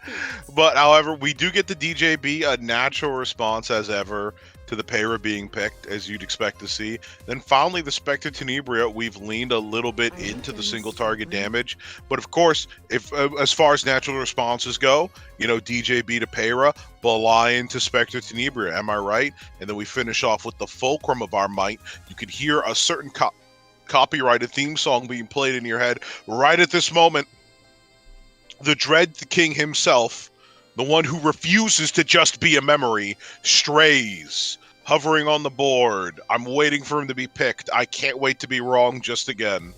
But however, we do get the DJB, a natural response as ever to the Peyra being picked, as you'd expect to see. Then finally, the Spectre Tenebria, we've leaned a little bit into the single target damage. But of course, if as far as natural responses go, you know, DJB to Peyra, Belian to Spectre Tenebria, am I right? And then we finish off with the fulcrum of our might. You could hear a certain copyrighted theme song being played in your head right at this moment. The Dread King himself, the one who refuses to just be a memory, strays, hovering on the board. I'm waiting for him to be picked. I can't wait to be wrong just again.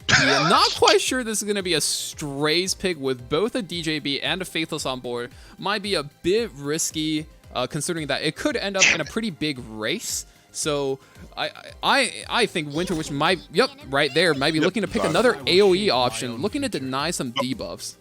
Yeah, not quite sure this is going to be a Strays pick with both a DJB and a Faithless on board. Might be a bit risky, considering that it could end up in a pretty big race. So I think Winter Witch might, yep, right there, might be looking to pick another AoE option, looking to deny some debuffs.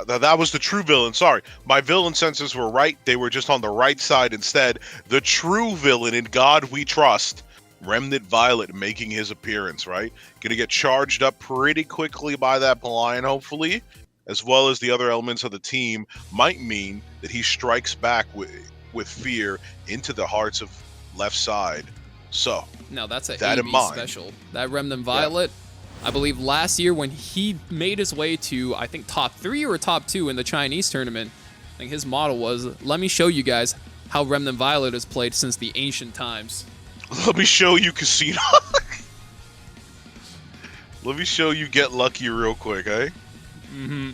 That was the true villain. Sorry, my villain senses were right. They were just on the right side instead. The true villain, in God we trust, Remnant Violet, making his appearance, right? Gonna get charged up pretty quickly by that Belian, hopefully, as well as the other elements of the team, might mean that he strikes back with fear into the hearts of left side. So now that's a that AB special. That Remnant Violet, I believe last year when he made his way to, I think, top 3 or top 2 in the Chinese tournament, I think his model was, let me show you guys how Remnant Violet is played since the ancient times. Let me show you Casino. Let me show you Get Lucky real quick, eh? Mm-hmm.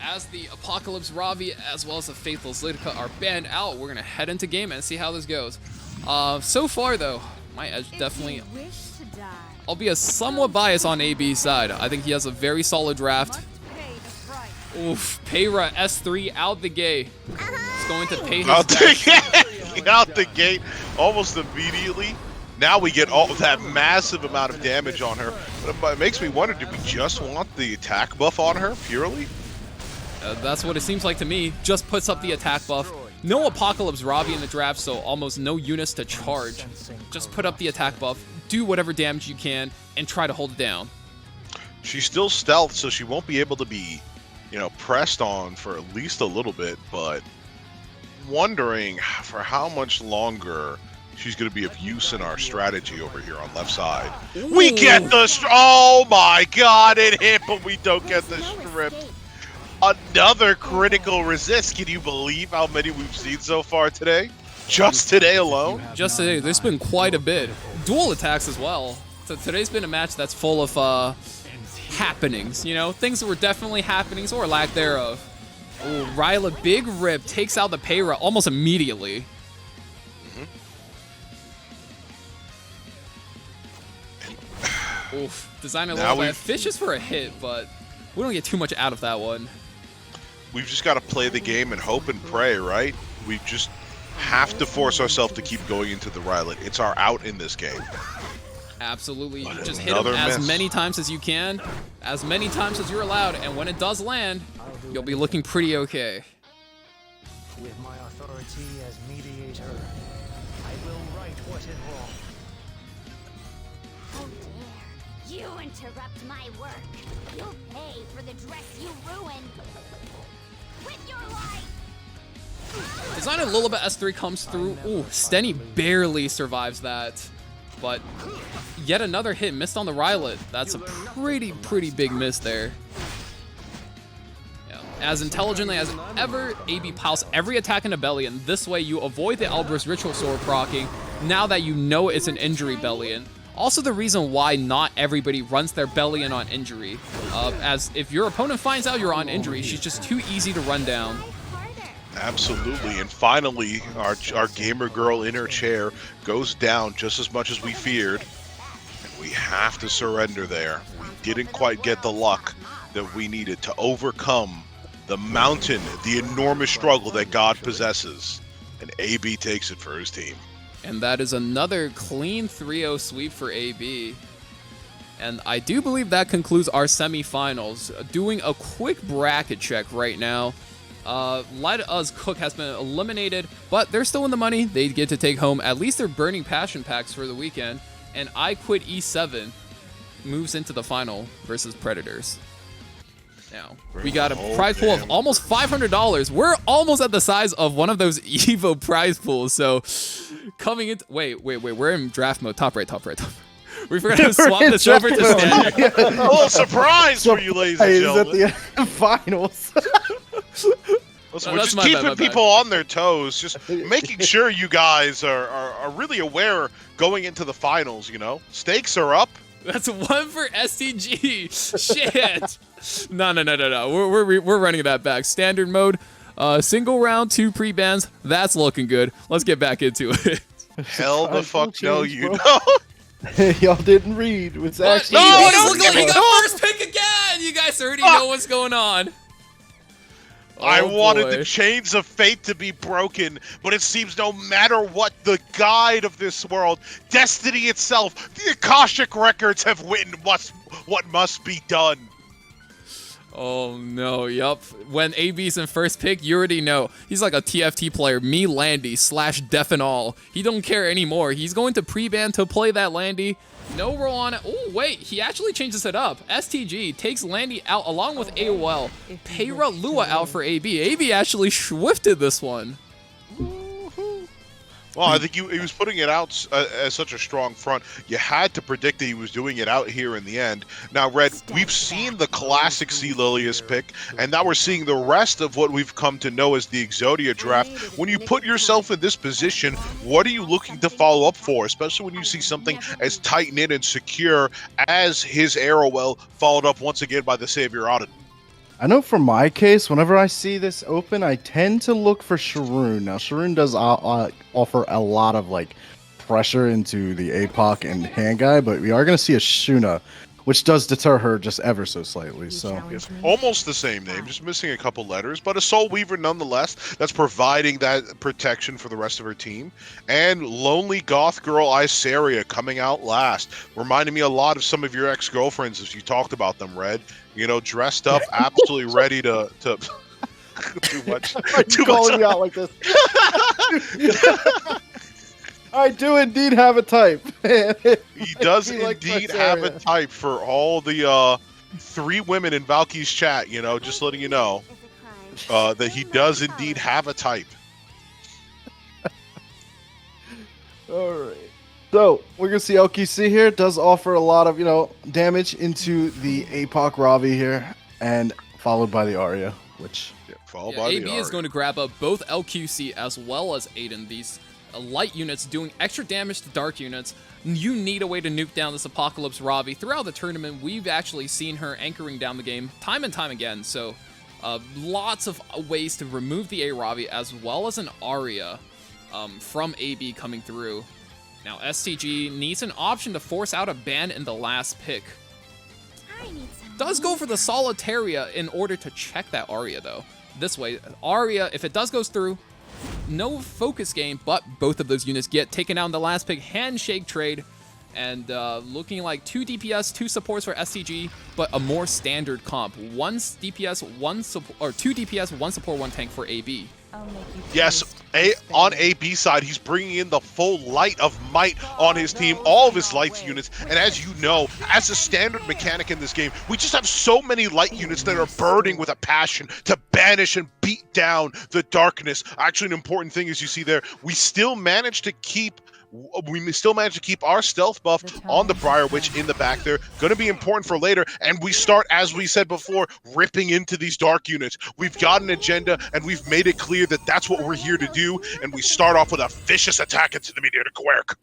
As the Apocalypse Ravi as well as the Faithless Lidica are banned out, we're going to head into game and see how this goes. So far, though, my edge definitely... I'll be a somewhat biased on AB's side. I think he has a very solid draft. Oof, Peyra S3 out the gate. He's going to pay his out the gate almost immediately. Now we get all that massive amount of damage on her. But it makes me wonder, did we just want the attack buff on her, purely? That's what it seems like to me. Just puts up the attack buff. No Apocalypse Ravi in the draft, so almost no units to charge. Just put up the attack buff, do whatever damage you can, and try to hold it down. She's still stealth, so she won't be able to be, you know, pressed on for at least a little bit, but wondering for how much longer she's going to be of use in our strategy over here on left side. Ooh. We get the... Oh my god, it hit, but we don't get the strip. Another critical resist. Can you believe how many we've seen so far today? Just today alone? Just today. There's been quite a bit. Dual attacks as well. So today's been a match that's full of happenings, you know? Things that were definitely happenings or lack thereof. Ooh, Ryla, big rip, takes out the Peyra almost immediately. Oof, designer a little bit fishes for a hit, but we don't get too much out of that one. We've just got to play the game and hope and pray, right? We just have to force ourselves to keep going into the Rylet. It's our out in this game. Absolutely. Just hit him as many times as you can, as many times as you're allowed, and when it does land, you'll be looking pretty okay. With my authority as mediator, I will right what is wrong. How dare you interrupt my work? You'll pay for the dress you ruined with your life. Designer Lilibet S3 comes through. Ooh, Stenny barely survives that. But yet another hit missed on the Rylet. That's a pretty big miss there. Yeah. As intelligently as ever, AB piles every attack into Bellion. This way you avoid the Elbrus Ritual Sword proccing now that you know it's an injury Bellion. Also the reason why not everybody runs their Bellion on injury. As if your opponent finds out you're on injury, she's just too easy to run down. Absolutely, and finally, our gamer girl in her chair goes down just as much as we feared, and we have to surrender there. We didn't quite get the luck that we needed to overcome the mountain, the enormous struggle that God possesses, and AB takes it for his team. And that is another clean 3-0 sweep for AB. And I do believe that concludes our semifinals. Doing a quick bracket check right now. Let Us Cook has been eliminated, but they're still in the money. They get to take home at least their Burning Passion packs for the weekend. and I Quit E7 moves into the final versus Predators. Now, we got a prize pool of almost $500. We're almost at the size of one of those Evo prize pools. So, coming into... Wait. We're in draft mode. Top right. We forgot to swap this over to standard. A little surprise for you, ladies and gentlemen. At the finals. Listen, we're just keeping people on their toes, just making sure you guys are really aware going into the finals, you know? Stakes are up. That's one for STG. Shit. No. We're running that back. Standard mode, single round, 2 pre-bans. That's looking good. Let's get back into it. Hell the fuck no, you know. Y'all didn't read. It's actually look like he got first pick again. You guys already know what's going on. I wanted the chains of fate to be broken, but it seems no matter what the guide of this world, destiny itself, the Akashic records have written what must be done. Oh no, yup. When AB's in first pick, you already know. He's like a TFT player, me Landy / Def and All. He don't care anymore. He's going to pre-ban to play that Landy. No Roana. Oh, wait. He actually changes it up. STG takes Landy out along with AOL. Peyra Lua out for AB. AB actually swifted this one. Well, I think he was putting it out as such a strong front. You had to predict that he was doing it out here in the end. Now, Red, we've seen the classic C. Lilius pick, and now we're seeing the rest of what we've come to know as the Exodia draft. When you put yourself in this position, what are you looking to follow up for, especially when you see something as tight-knit and secure as his Arrowwell, followed up once again by the Savior Auden? I know for my case, whenever I see this open, I tend to look for Sharoon. Now, Sharoon does offer a lot of like pressure into the APOC and hand guy, but we are going to see a Shuna, which does deter her just ever so slightly. So it's almost the same name, just missing a couple letters, but a Soul Weaver nonetheless that's providing that protection for the rest of her team. And Lonely Goth Girl Iseria coming out last, reminding me a lot of some of your ex-girlfriends as you talked about them, Red. You know, dressed up, absolutely ready to too much. Too calling me out like this. I do indeed have a type. He does indeed have a type for all the 3 women in Valky's chat, you know, just letting you know that he does indeed have a type. All right. So, we're going to see LQC here. It does offer a lot of, damage into the APOC Ravi here, and followed by the Arya, which... AB is going to grab up both LQC as well as Aiden. These light units doing extra damage to dark units. You need a way to nuke down this Apocalypse Ravi. Throughout the tournament, we've actually seen her anchoring down the game time and time again. So, lots of ways to remove the A Ravi as well as an Arya from AB coming through. Now, STG needs an option to force out a ban in the last pick. Does go for the Solitaria in order to check that Arya, though. This way, Arya, if it does goes through, no focus game, but both of those units get taken out in the last pick. Handshake trade, and looking like 2 DPS, 2 supports for STG, but a more standard comp. 1 DPS, 1 support, or 2 DPS, 1 support, 1 tank for AB. Yes, on AB side, he's bringing in the full light of might on his team, all of his lights units, and as you know, as a standard mechanic in this game, we just have so many light units that are burning with a passion to banish and beat down the darkness. Actually, an important thing is you see there, we still manage to keep our stealth buff on the Briar Witch in the back there. Going to be important for later. And we start, as we said before, ripping into these dark units. We've got an agenda, and we've made it clear that that's what we're here to do. And we start off with a vicious attack into the meteor to Quirk.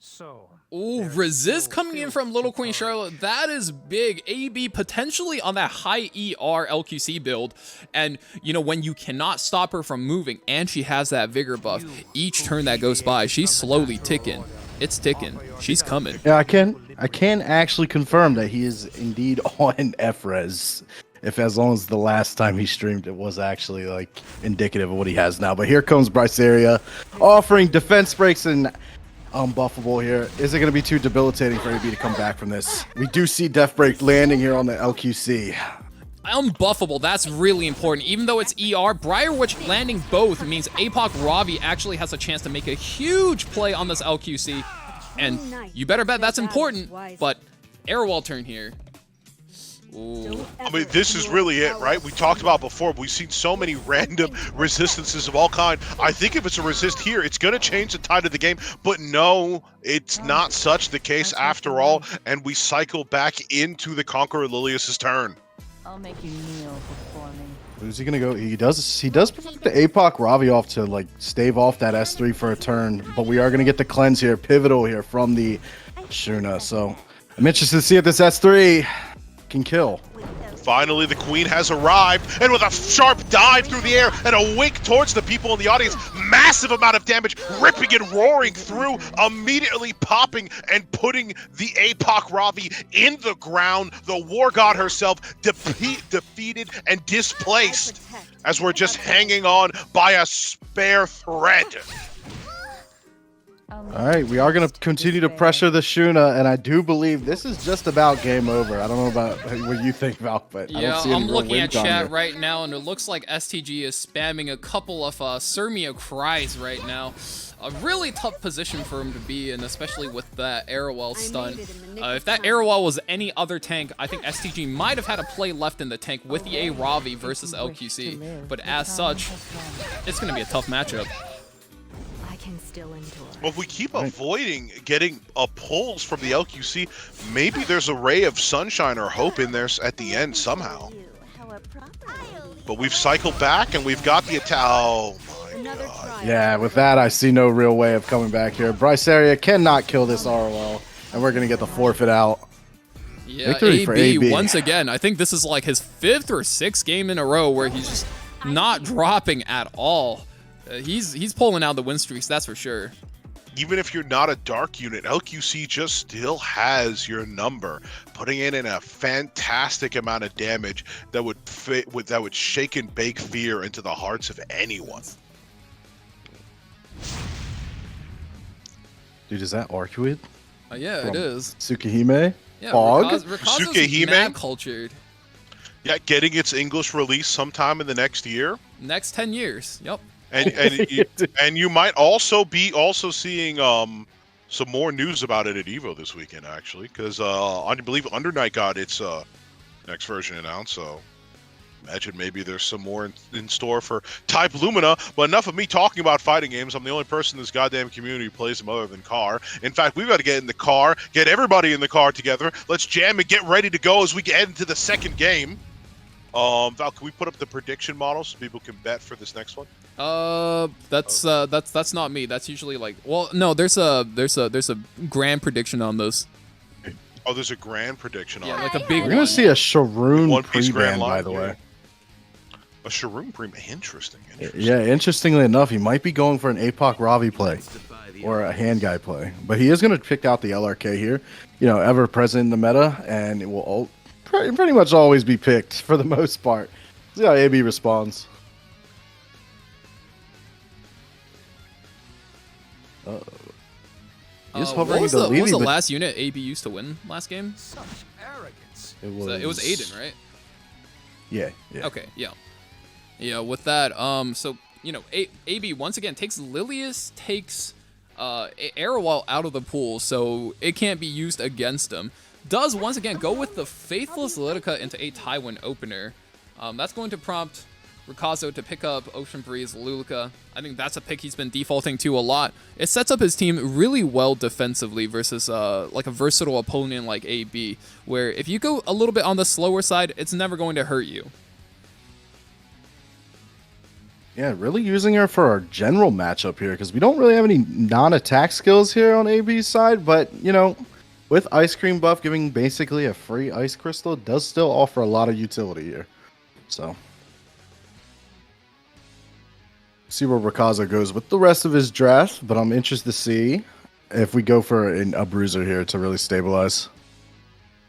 Ooh, resist coming in from Little Queen Charlotte. That is big. AB potentially on that high ER LQC build. And, when you cannot stop her from moving, and she has that vigor buff, each turn that goes by, she's slowly ticking. It's ticking. She's coming. Yeah, I can actually confirm that he is indeed on FRES. As long as the last time he streamed it was actually like indicative of what he has now. But here comes Bryceria offering defense breaks and unbuffable here. Is it going to be too debilitating for AB to come back from this? We do see Death Break landing here on the LQC. Unbuffable, that's really important. Even though it's ER, Briar Witch landing both means APOC Ravi actually has a chance to make a huge play on this LQC. And you better bet that's important, but air wall turn here. Ooh. I mean, this is really it, right? We talked about before. We've seen so many random resistances of all kind. I think if it's a resist here, it's going to change the tide of the game. But no, it's not such the case after all. And we cycle back into the Conqueror Lilius's turn. I'll make you kneel before me. Who's he gonna go? He does provoke the APOC Ravi off to like stave off that S3 for a turn, but we are gonna get the cleanse here, pivotal here from the Shuna. So I'm interested to see if this S3 can kill. Finally, the queen has arrived, and with a sharp dive through the air and a wink towards the people in the audience, massive amount of damage, ripping and roaring through, immediately popping and putting the APOC Ravi in the ground. The war god herself defeated and displaced, as we're just hanging on by a spare thread. All right, we are going to continue to pressure the Shuna, and I do believe this is just about game over. I don't know about what you think, Val, but I don't see any I'm real looking win at con chat here. right now, and it looks like STG is spamming a couple of Surmia cries right now. A really tough position for him to be in, especially with that Arrowell stun. If that Arrowell was any other tank, I think STG might have had a play left in the tank with the A Ravi versus LQC. But as such, it's going to be a tough matchup. Still endure. Well, if we keep avoiding getting pulls from the LQC, maybe there's a ray of sunshine or hope in there at the end somehow. But we've cycled back and we've got the attack. Oh my god. Yeah, with that, I see no real way of coming back here. Bryceria cannot kill this ROL, and we're going to get the forfeit out. Yeah, Victory for AB. Once again. I think this is like his 5th or 6th game in a row where he's just not dropping at all. He's pulling out the win streaks, that's for sure. Even if you're not a dark unit, LQC just still has your number, putting in a fantastic amount of damage that would shake and bake fear into the hearts of anyone. Dude, is that Arcuid? Yeah, it is. Tsukihime? Yeah, Fog? Rikazu's Tsukihime? mad cultured. Yeah, getting its English release sometime in the next year. Next 10 years, yep. And you might also be seeing some more news about it at Evo this weekend, actually, because I believe Undernight got its next version announced. So imagine maybe there's some more in store for Type Lumina. But enough of me talking about fighting games. I'm the only person in this goddamn community who plays them other than Car. In fact, we've got to get in the car, get everybody in the car together. Let's jam and get ready to go as we get into the second game. Val, can we put up the prediction model so people can bet for this next one? That's not me. That's usually like, well, no, there's a grand prediction on this. Oh, there's a grand prediction on it. Like a big We're going to see a Sharoon One Piece pre-ban, Grand by Line, the yeah. way. A Sharoon Prima. Interesting. Yeah, interestingly enough, he might be going for an APOC Ravi play or a hand guy play. But he is going to pick out the LRK here, ever present in the meta, and it will pretty much always be picked for the most part. See how AB responds. He's hovering what the was Levy, the but last unit AB used to win last game? Such arrogance. it It was Aiden, right? Yeah. Okay, yeah. With that, so AB once again takes Lilius, takes Arrowall out of the pool, so it can't be used against him. Does once again go with the Faithless Lidica into a Tywin opener. That's going to prompt Rikazo to pick up Ocean Breeze Luluka. I think that's a pick he's been defaulting to a lot. It sets up his team really well defensively versus like a versatile opponent like AB, where if you go a little bit on the slower side, it's never going to hurt you. Yeah, really using her for our general matchup here because we don't really have any non-attack skills here on AB's side, but, with Ice Cream buff giving basically a free Ice Crystal does still offer a lot of utility here. So, see where Rikazo goes with the rest of his draft, but I'm interested to see if we go for a bruiser here to really stabilize.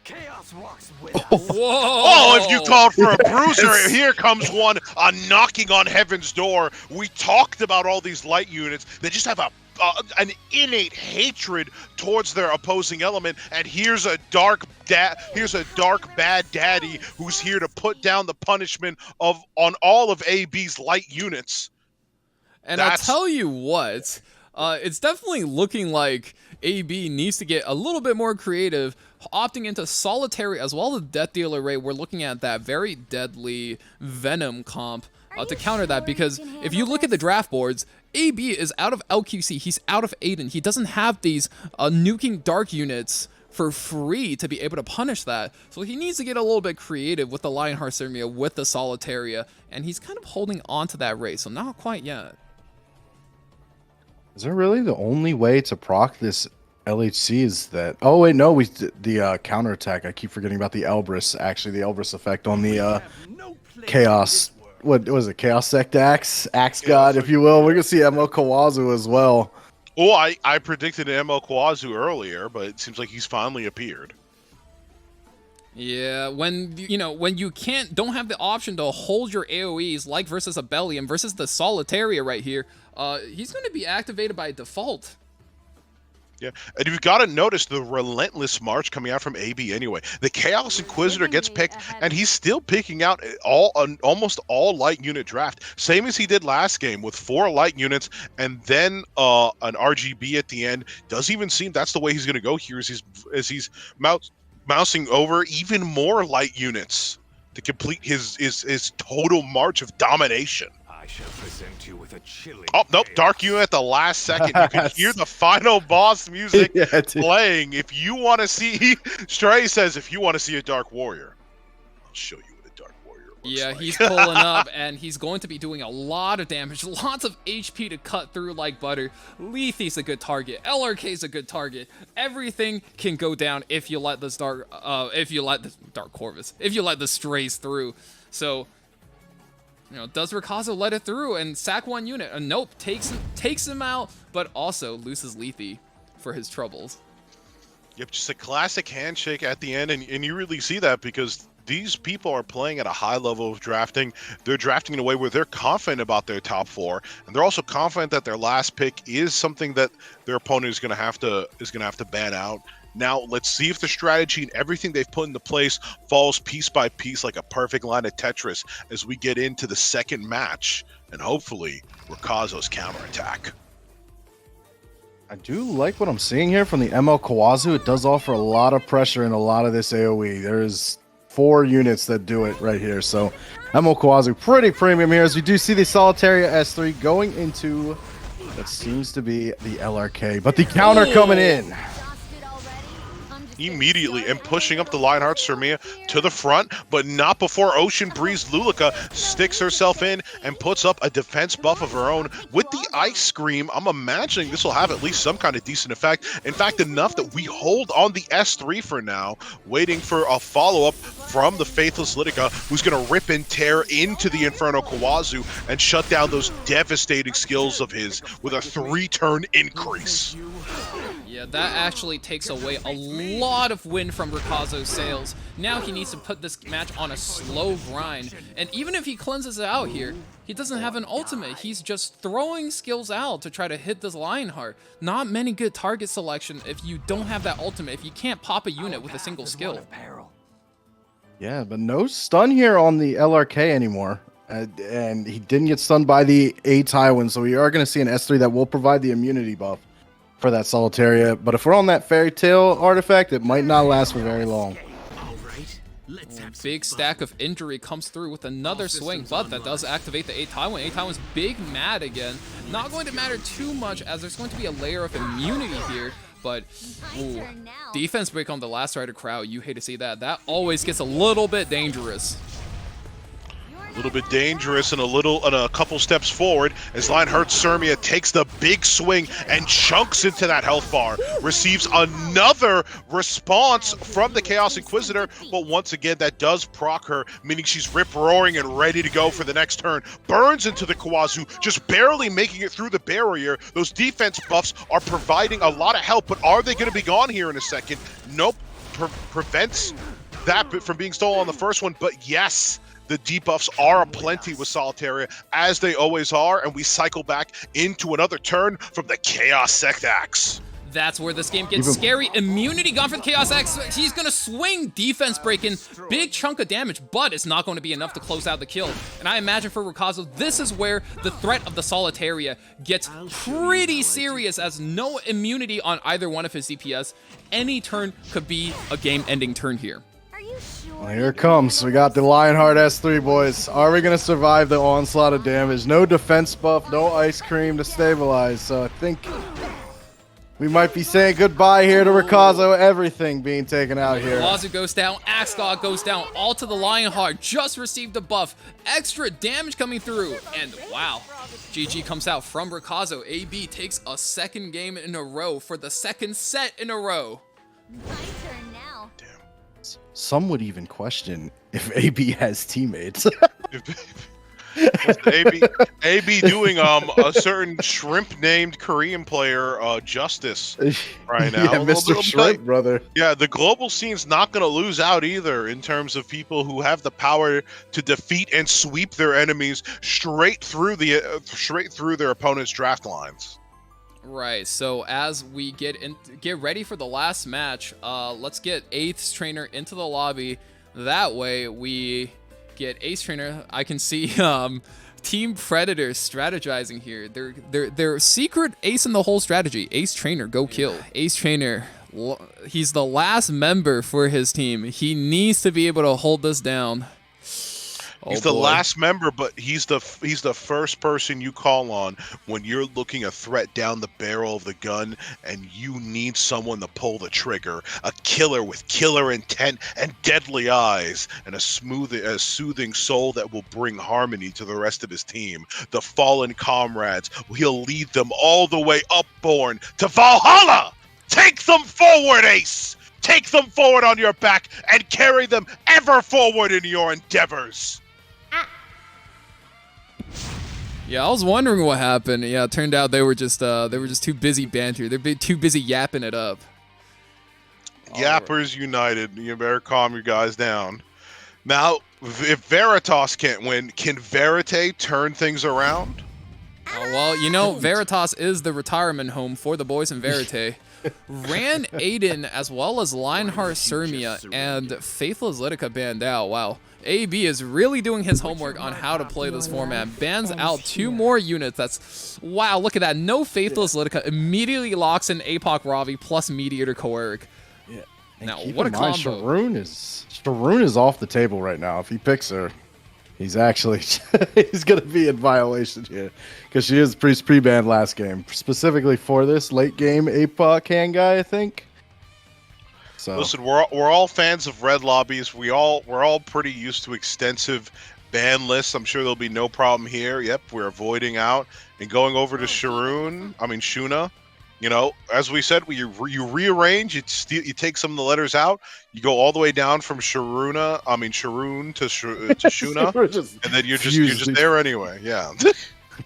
Chaos walks with us. Whoa! Oh, if you called for a bruiser, here comes one knocking on heaven's door. We talked about all these light units. They just have an innate hatred towards their opposing element, and here's a dark bad daddy who's here to put down the punishment on all of AB's light units. And I'll tell you what, It's definitely looking like AB needs to get a little bit more creative, opting into Solitary as well as Death Dealer Ray. We're looking at that very deadly Venom comp to counter that, because if you look at the draft boards, AB is out of LQC, he's out of Aiden, he doesn't have these nuking dark units for free to be able to punish that, so he needs to get a little bit creative with the Lionheart Sirmia, with the Solitaria, and he's kind of holding on to that race, so not quite yet. Is there really the only way to proc this LHC is that... Oh, wait, no, the counterattack. I keep forgetting about the Elbrus, actually, the Elbrus effect on the Chaos... What was it? Chaos Sect Axe? Axe God, if you will. We're going to see ML Kawazu as well. Oh, I predicted ML Kawazu earlier, but it seems like he's finally appeared. Yeah, when you don't have the option to hold your AoEs like versus Abellium versus the Solitaria right here, he's going to be activated by default. Yeah, and you've got to notice the relentless march coming out from AB anyway. The Chaos Inquisitor gets picked, and he's still picking out almost all light unit draft. Same as he did last game with 4 light units, and then an RGB at the end. Does even seem that's the way he's going to go here as he's mousing over even more light units to complete his total march of domination. I shall present you with a chilling Oh, nope, Dark Unit at the last second. You can hear the final boss music playing. If you want to see, Stray says, if you want to see a Dark Warrior, I'll show you what a Dark Warrior looks like. He's pulling up, and he's going to be doing a lot of damage, lots of HP to cut through like butter. Lethe's a good target. LRK's a good target. Everything can go down if you let this if you let the Strays through. So, does Rikazo let it through and sack 1 unit? Nope, takes him out, but also loses Lethe for his troubles. Yep, just a classic handshake at the end, and you really see that because these people are playing at a high level of drafting. They're drafting in a way where they're confident about their top 4, and they're also confident that their last pick is something that their opponent is going to have to ban out. Now, let's see if the strategy and everything they've put into place falls piece by piece like a perfect line of Tetris as we get into the second match, and hopefully Rikazo's counterattack. I do like what I'm seeing here from the ML Kawazu. It does offer a lot of pressure in a lot of this AoE. There's 4 units that do it right here, so ML Kawazu pretty premium here as we do see the Solitaria S3 going into what seems to be the LRK, but the counter coming in. Immediately and pushing up the Lionheart Sirmia to the front, but not before Ocean Breeze Lulika sticks herself in and puts up a defense buff of her own. With the Ice Scream, I'm imagining this will have at least some kind of decent effect. In fact, enough that we hold on the S3 for now, waiting for a follow-up from the Faithless Litika, who's going to rip and tear into the Inferno Kawazu and shut down those devastating skills of his with a 3-turn increase. Yeah, that actually takes away a lot of win from Rikazo's sails. Now he needs to put this match on a slow grind. And even if he cleanses it out here, he doesn't have an ultimate. He's just throwing skills out to try to hit this Lionheart. Not many good target selection if you don't have that ultimate, if you can't pop a unit with a single skill. Yeah, but no stun here on the LRK anymore. And he didn't get stunned by the A Tywin, so we are going to see an S3 that will provide the immunity buff for that Solitaria, but if we're on that Fairy Tale artifact, it might not last for very long. Big stack of injury comes through with another swing, but that does activate the A Tywin. A Tywin's big mad again. Not going to matter too much as there's going to be a layer of immunity here, but ooh, defense break on the Last Rider crowd. You hate to see that. That always gets a little bit dangerous. A little bit dangerous and a couple steps forward as Lionheart Sirmia takes the big swing and chunks into that health bar. Receives another response from the Chaos Inquisitor, but once again that does proc her, meaning she's rip-roaring and ready to go for the next turn. Burns into the Kawazu, just barely making it through the barrier. Those defense buffs are providing a lot of help, but are they going to be gone here in a second? Nope. Prevents that from being stolen on the first one, but yes, the debuffs are aplenty with Solitaria, as they always are, and we cycle back into another turn from the Chaos Sect Axe. That's where this game gets scary. Immunity gone for the Chaos X. He's going to swing, defense breaking, big chunk of damage, but it's not going to be enough to close out the kill. And I imagine for Rikazo, this is where the threat of the Solitaria gets pretty serious, as no immunity on either one of his DPS. Any turn could be a game-ending turn here. Are you sure? Well, here it comes. We got the Lionheart S3, boys. Are we going to survive the onslaught of damage? No defense buff, no ice cream to stabilize, so I think we might be saying goodbye here to Rikazo. Everything being taken out here. Lazu goes down, Axe God goes down, all to the Lionheart. Just received a buff. Extra damage coming through. And wow, GG comes out from Rikazo. AB takes a second game in a row for the second set in a row. My turn now. Some would even question if AB has teammates. AB doing a certain shrimp named Korean player justice right now. Yeah, Mr. Shrimp, brother. Yeah, the global scene's not going to lose out either in terms of people who have the power to defeat and sweep their enemies straight through their opponent's draft lines. Right, so as we get ready for the last match, let's get 8th Trainer into the lobby. That way we get Ace Trainer. I can see Team Predator strategizing here. They're secret ace in the whole strategy. Ace Trainer, go kill. Ace Trainer, he's the last member for his team. He needs to be able to hold this down. He's the last member, but he's the first person you call on when you're looking a threat down the barrel of the gun and you need someone to pull the trigger. A killer with killer intent and deadly eyes, and a soothing soul that will bring harmony to the rest of his team. The fallen comrades, he'll lead them all the way upborn to Valhalla. Take them forward, Ace. Take them forward on your back and carry them ever forward in your endeavors. Yeah, I was wondering what happened. Yeah, it turned out they were just too busy banter. They're too busy yapping it up. Yappers United. You better calm your guys down. Now, if Veritas can't win, can Verite turn things around? Oh, well, you know, Veritas is the retirement home for the boys in Verite. Ran Aiden as well as Lionheart Sermia and Faithless Litica banned out. Wow. AB is really doing his homework on how to play this format. Bans out 2 more units. That's, wow, look at that. No Faithless Litica immediately locks in APOC Ravi plus Mediator Koerig. Yeah. Now, what a combo. Sharoon is off the table right now. If he picks her, he's actually he's going to be in violation here, because she is pre-banned last game, specifically for this late game APOC hand guy, I think. So listen, we're all fans of red lobbies. We're all pretty used to extensive ban lists. I'm sure there'll be no problem here. Yep, we're avoiding out and going over to Shuna. You know, as we said, you rearrange. You take some of the letters out. You go all the way down from Sharoon to Shuna, and then you're just there anyway. Yeah.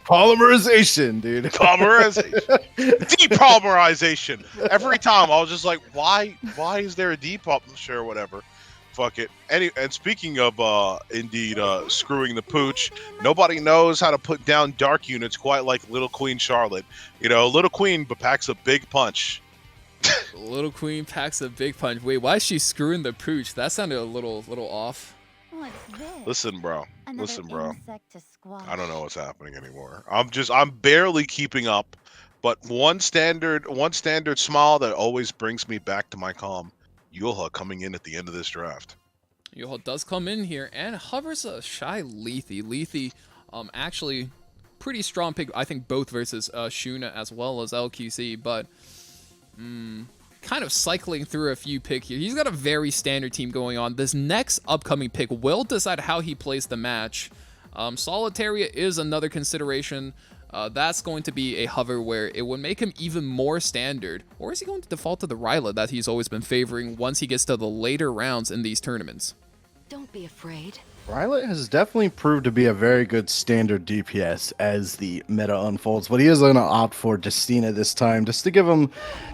Polymerization, dude. Polymerization. Depolymerization. Every time I was just like, why is there a depop? Sure, whatever. Fuck it. And speaking of indeed screwing the pooch, nobody knows how to put down dark units quite like Little Queen Charlotte. You know, Little Queen packs a big punch. Little Queen packs a big punch. Wait, why is she screwing the pooch? That sounded a little off. What's this? Listen, bro. Another Listen, bro. insect to squash. I don't know what's happening anymore. I'm barely keeping up, but one standard smile that always brings me back to my calm. Yulha coming in at the end of this draft. Yulha does come in here and hovers a shy Lethe. Lethe, actually pretty strong pick, I think, both versus Shuna as well as LQC, but kind of cycling through a few picks here. He's got a very standard team going on. This next upcoming pick will decide how he plays the match. Solitaria is another consideration. That's going to be a hover where it would make him even more standard. Or is he going to default to the Ryla that he's always been favoring once he gets to the later rounds in these tournaments? Don't be afraid. Rylet has definitely proved to be a very good standard DPS as the meta unfolds, but he is going to opt for Destina this time, just to give him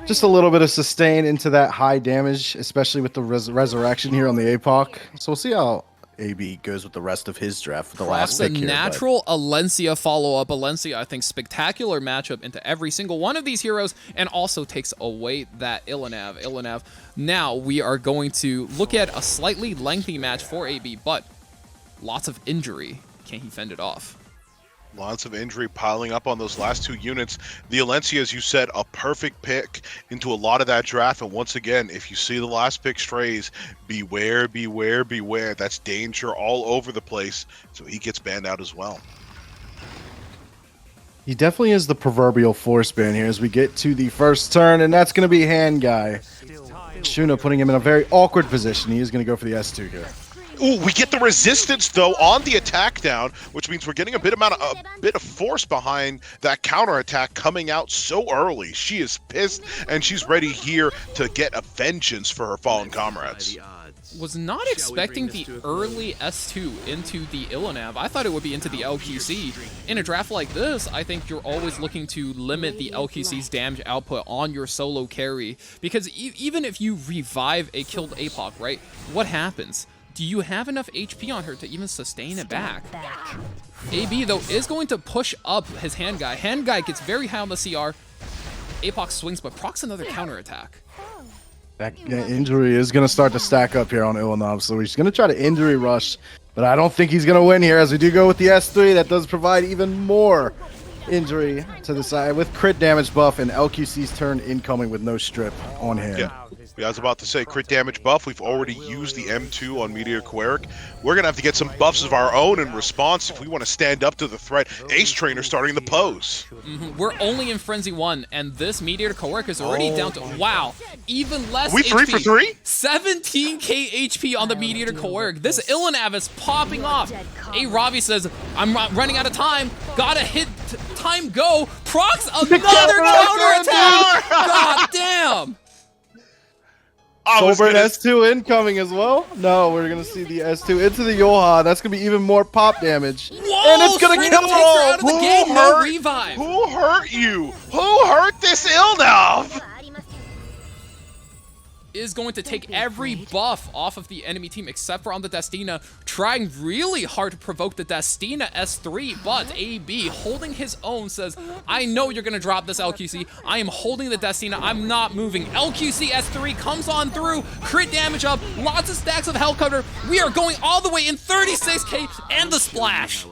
just a little bit of sustain into that high damage, especially with the resurrection here on the APOC. So we'll see how AB goes with the rest of his draft with the Perhaps last a pick here. natural Alencia follow-up. Alencia, I think, spectacular matchup into every single one of these heroes, and also takes away that Ilanav. Now we are going to look at a slightly lengthy match for AB, but lots of injury. Can he fend it off? Lots of injury piling up on those last two units. The Alencia, as you said, a perfect pick into a lot of that draft. And once again, if you see the last pick strays, beware, beware, beware. That's danger all over the place. So he gets banned out as well. He definitely is the proverbial force ban here as we get to the first turn, and that's going to be Hand Guy. Shuna putting him in a very awkward position. He is going to go for the S2 here. Ooh, we get the resistance though on the attack down, which means we're getting a bit of force behind that counterattack coming out so early. She is pissed and she's ready here to get a vengeance for her fallen comrades. Was not expecting the early S2 into the Ilanav. I thought it would be into the LQC. In a draft like this, I think you're always looking to limit the LQC's damage output on your solo carry, because even if you revive a killed APOC, right, what happens? Do you have enough HP on her to even sustain it back? AB, though, is going to push up his Hand Guy. Hand Guy gets very high on the CR. APOC swings, but procs another counterattack. That injury is going to start to stack up here on Ilanav, so he's going to try to injury rush, but I don't think he's going to win here as we do go with the S3. That does provide even more injury to the side with crit damage buff and LQC's turn incoming with no strip on hand. Yeah, I was about to say crit damage buff. We've already used the M2 on Meteor Queric. We're going to have to get some buffs of our own in response if we want to stand up to the threat. Ace Trainer starting the pose. We're only in Frenzy 1, and this Meteor Queric is already down to, wow, even less we HP. 3 for 3? 17k HP on the Meteor Queric. This Ilanav is popping off. A Ravi says, I'm running out of time. Gotta hit time go. Procs another counterattack. God damn. Sober S2 incoming as well. No, we're going to see the S2 into the Yoha. That's going to be even more pop damage. Whoa, and it's going to kill her out of the game. No revive. Who hurt you? Who hurt this Ilanav? Is going to take every buff off of the enemy team except for on the Destina, trying really hard to provoke the Destina S3, but AB holding his own says, I know you're going to drop this LQC. I am holding the Destina. I'm not moving. LQC S3 comes on through, crit damage up, lots of stacks of health cover. We are going all the way in 36k and the splash.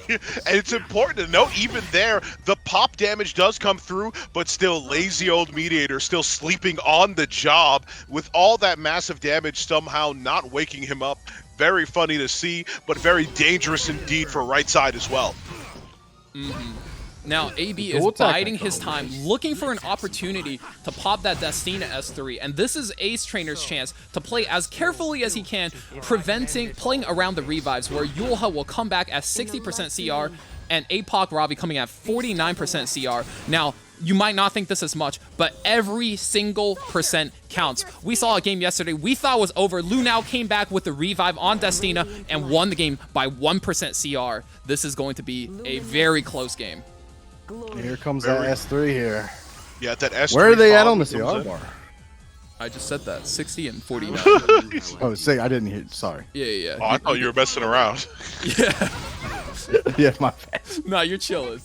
And it's important to note, even there, the pop damage does come through, but still lazy old Mediator still sleeping on the job with all that massive damage somehow not waking him up. Very funny to see, but very dangerous indeed for right side as well. Now, AB is biding his time, looking for an opportunity to pop that Destina S3, and this is Ace Trainer's chance to play as carefully as he can, playing around the revives, where Yulha will come back at 60% CR, and APOC Ravi coming at 49% CR. Now, you might not think this is much, but every single percent counts. We saw a game yesterday we thought was over. Lunao came back with the revive on Destina and won the game by 1% CR. This is going to be a very close game. Here comes that S3 here. Yeah, that S3. Where are they at on the CR bar? I just said that. 60 and 49. Oh, say I didn't hear. Sorry. Yeah. Oh, I thought you were messing around. Yeah. Yeah, my bad. Nah, you're chilling.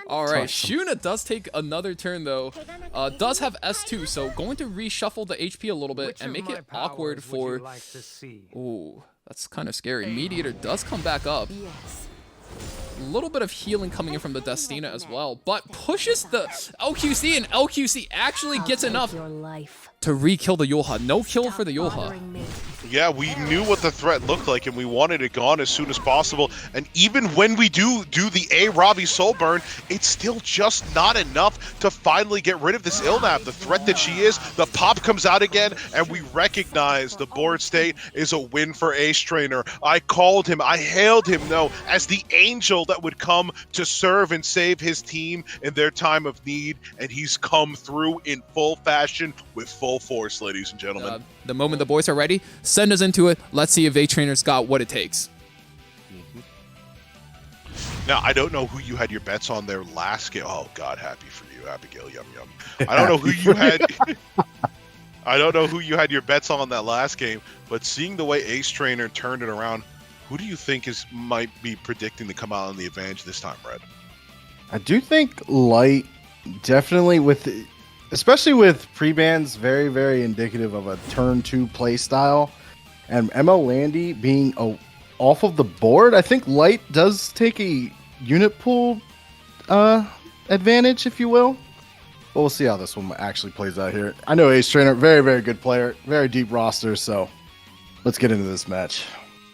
All right, Shuna does take another turn though. Does have S2, so going to reshuffle the HP a little bit and make it awkward for. Ooh, that's kind of scary. Mediator does come back up. A little bit of healing coming in from the Destina as well, but pushes the LQC, and LQC actually gets enough to re-kill the Yulha. No kill for the Yulha. Yeah, we knew what the threat looked like, and we wanted it gone as soon as possible. And even when we do the A-Ravi Soul Burn, it's still just not enough to finally get rid of this Ilanav. The threat that she is, the pop comes out again, and we recognize the board state is a win for Ace Trainer. I called him, I hailed him, as the angel that would come to serve and save his team in their time of need, and he's come through in full fashion with full force, ladies and gentlemen. The moment the boys are ready, send us into it. Let's see if A-Trainer's got what it takes. Now, I don't know who you had your bets on there last game. Oh, God, happy for you, Abigail. Yum, yum. I don't know who you had. I don't know who you had your bets on that last game, but seeing the way Ace Trainer turned it around, Who do you think might be predicting to come out on the advantage this time, Red? I do think Light definitely especially with prebans, very, very indicative of a turn 2 play style. And ML Landy being off of the board, I think Light does take a unit pool advantage, if you will. But we'll see how this one actually plays out here. I know Ace Trainer, very, very good player, very deep roster, so let's get into this match.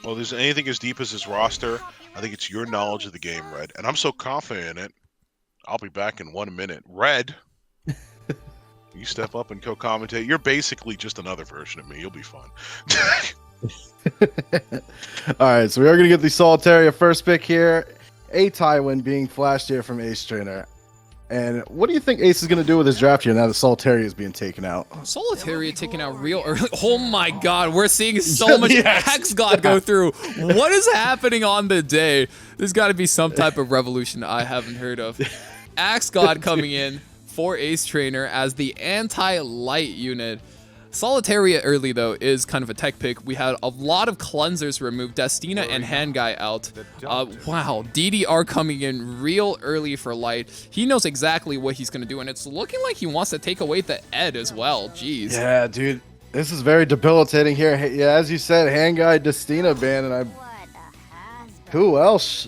Well, there's anything as deep as his roster. I think it's your knowledge of the game, Red. And I'm so confident in it. I'll be back in 1 minute. Red, you step up and co-commentate. You're basically just another version of me. You'll be fun. All right, so we are going to get the Solitaria first pick here. A Tywin being flashed here from Ace Trainer. And what do you think Ace is going to do with his draft here now that Solitaria is being taken out? Solitaria taken out real early. Oh my god, we're seeing so much Axe God go through. What is happening on the day? There's got to be some type of revolution I haven't heard of. Axe God coming in for Ace Trainer as the anti-light unit. Solitaria early, though, is kind of a tech pick. We had a lot of cleansers removed, Destina and Hand Guy out. Wow, DDR coming in real early for Light. He knows exactly what he's going to do, and it's looking like he wants to take away the Ed as well. Jeez. Yeah, dude. This is very debilitating here. Yeah, as you said, Hand Guy, Destina ban, and who else?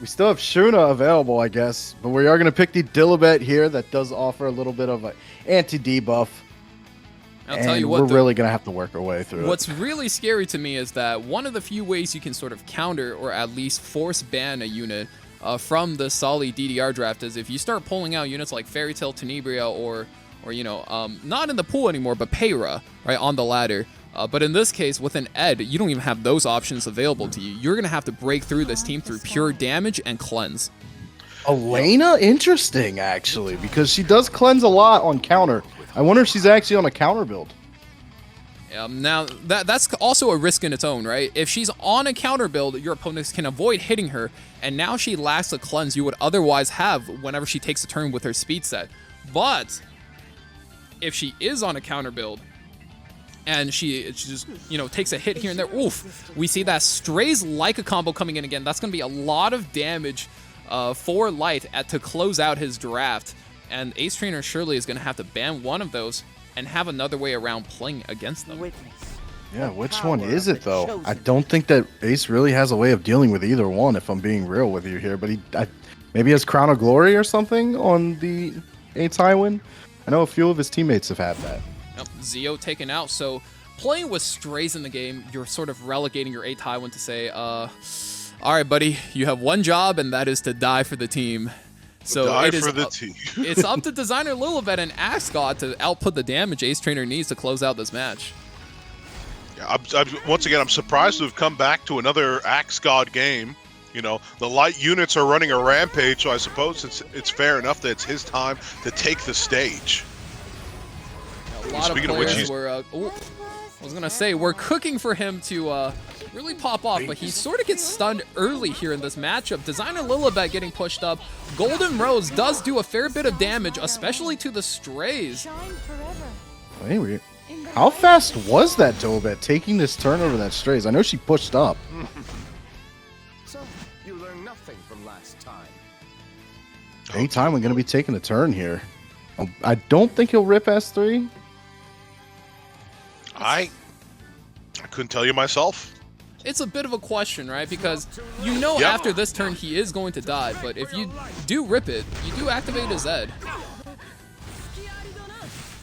We still have Shuna available, I guess, but we are going to pick the Dilibet here that does offer a little bit of an anti-debuff. I'll tell you what, we're really going to have to work our way through What's really scary to me is that one of the few ways you can sort of counter or at least force ban a unit from the Solly DDR draft is if you start pulling out units like Fairy Tail Tenebria or not in the pool anymore, but Peyra, right, on the ladder. But in this case, with an Ed, you don't even have those options available to you. You're going to have to break through this team through pure damage and cleanse. Elena, interesting, actually, because she does cleanse a lot on counter. I wonder if she's actually on a counter build. Now, that's also a risk in its own, right? If she's on a counter build, your opponents can avoid hitting her, and now she lacks a cleanse you would otherwise have whenever she takes a turn with her speed set. But if she is on a counter build, and she just, takes a hit here and there, oof, we see that Strays like a combo coming in again. That's going to be a lot of damage for Light to close out his draft. And Ace Trainer surely is going to have to ban one of those and have another way around playing against them. Yeah, which one is it, though? I don't think that Ace really has a way of dealing with either one, if I'm being real with you here. But maybe he has Crown of Glory or something on the A Tywin. I know a few of his teammates have had that. Yep, Zio taken out. So playing with Strays in the game, you're sort of relegating your A Tywin to say, all right, buddy, you have one job, and that is to die for the team. So it's up to designer Lilibet and Axe God to output the damage Ace Trainer needs to close out this match. Yeah, once again, I'm surprised to have come back to another Axe God game. The light units are running a rampage, so I suppose it's fair enough that it's his time to take the stage. A lot of players were, I was going to say, we're cooking for him to really pop off, but he sort of gets stunned early here in this matchup. Designer Lilibet getting pushed up. Golden Rose does do a fair bit of damage, especially to the Strays. Wait, how fast was that Dilibet taking this turn over that Strays? I know she pushed up. So, you learned nothing from last time. Anytime we're going to be taking a turn here. I don't think he'll rip S3. I couldn't tell you myself. It's a bit of a question, right? Because after this turn he is going to die, but if you do rip it, you do activate his Zed.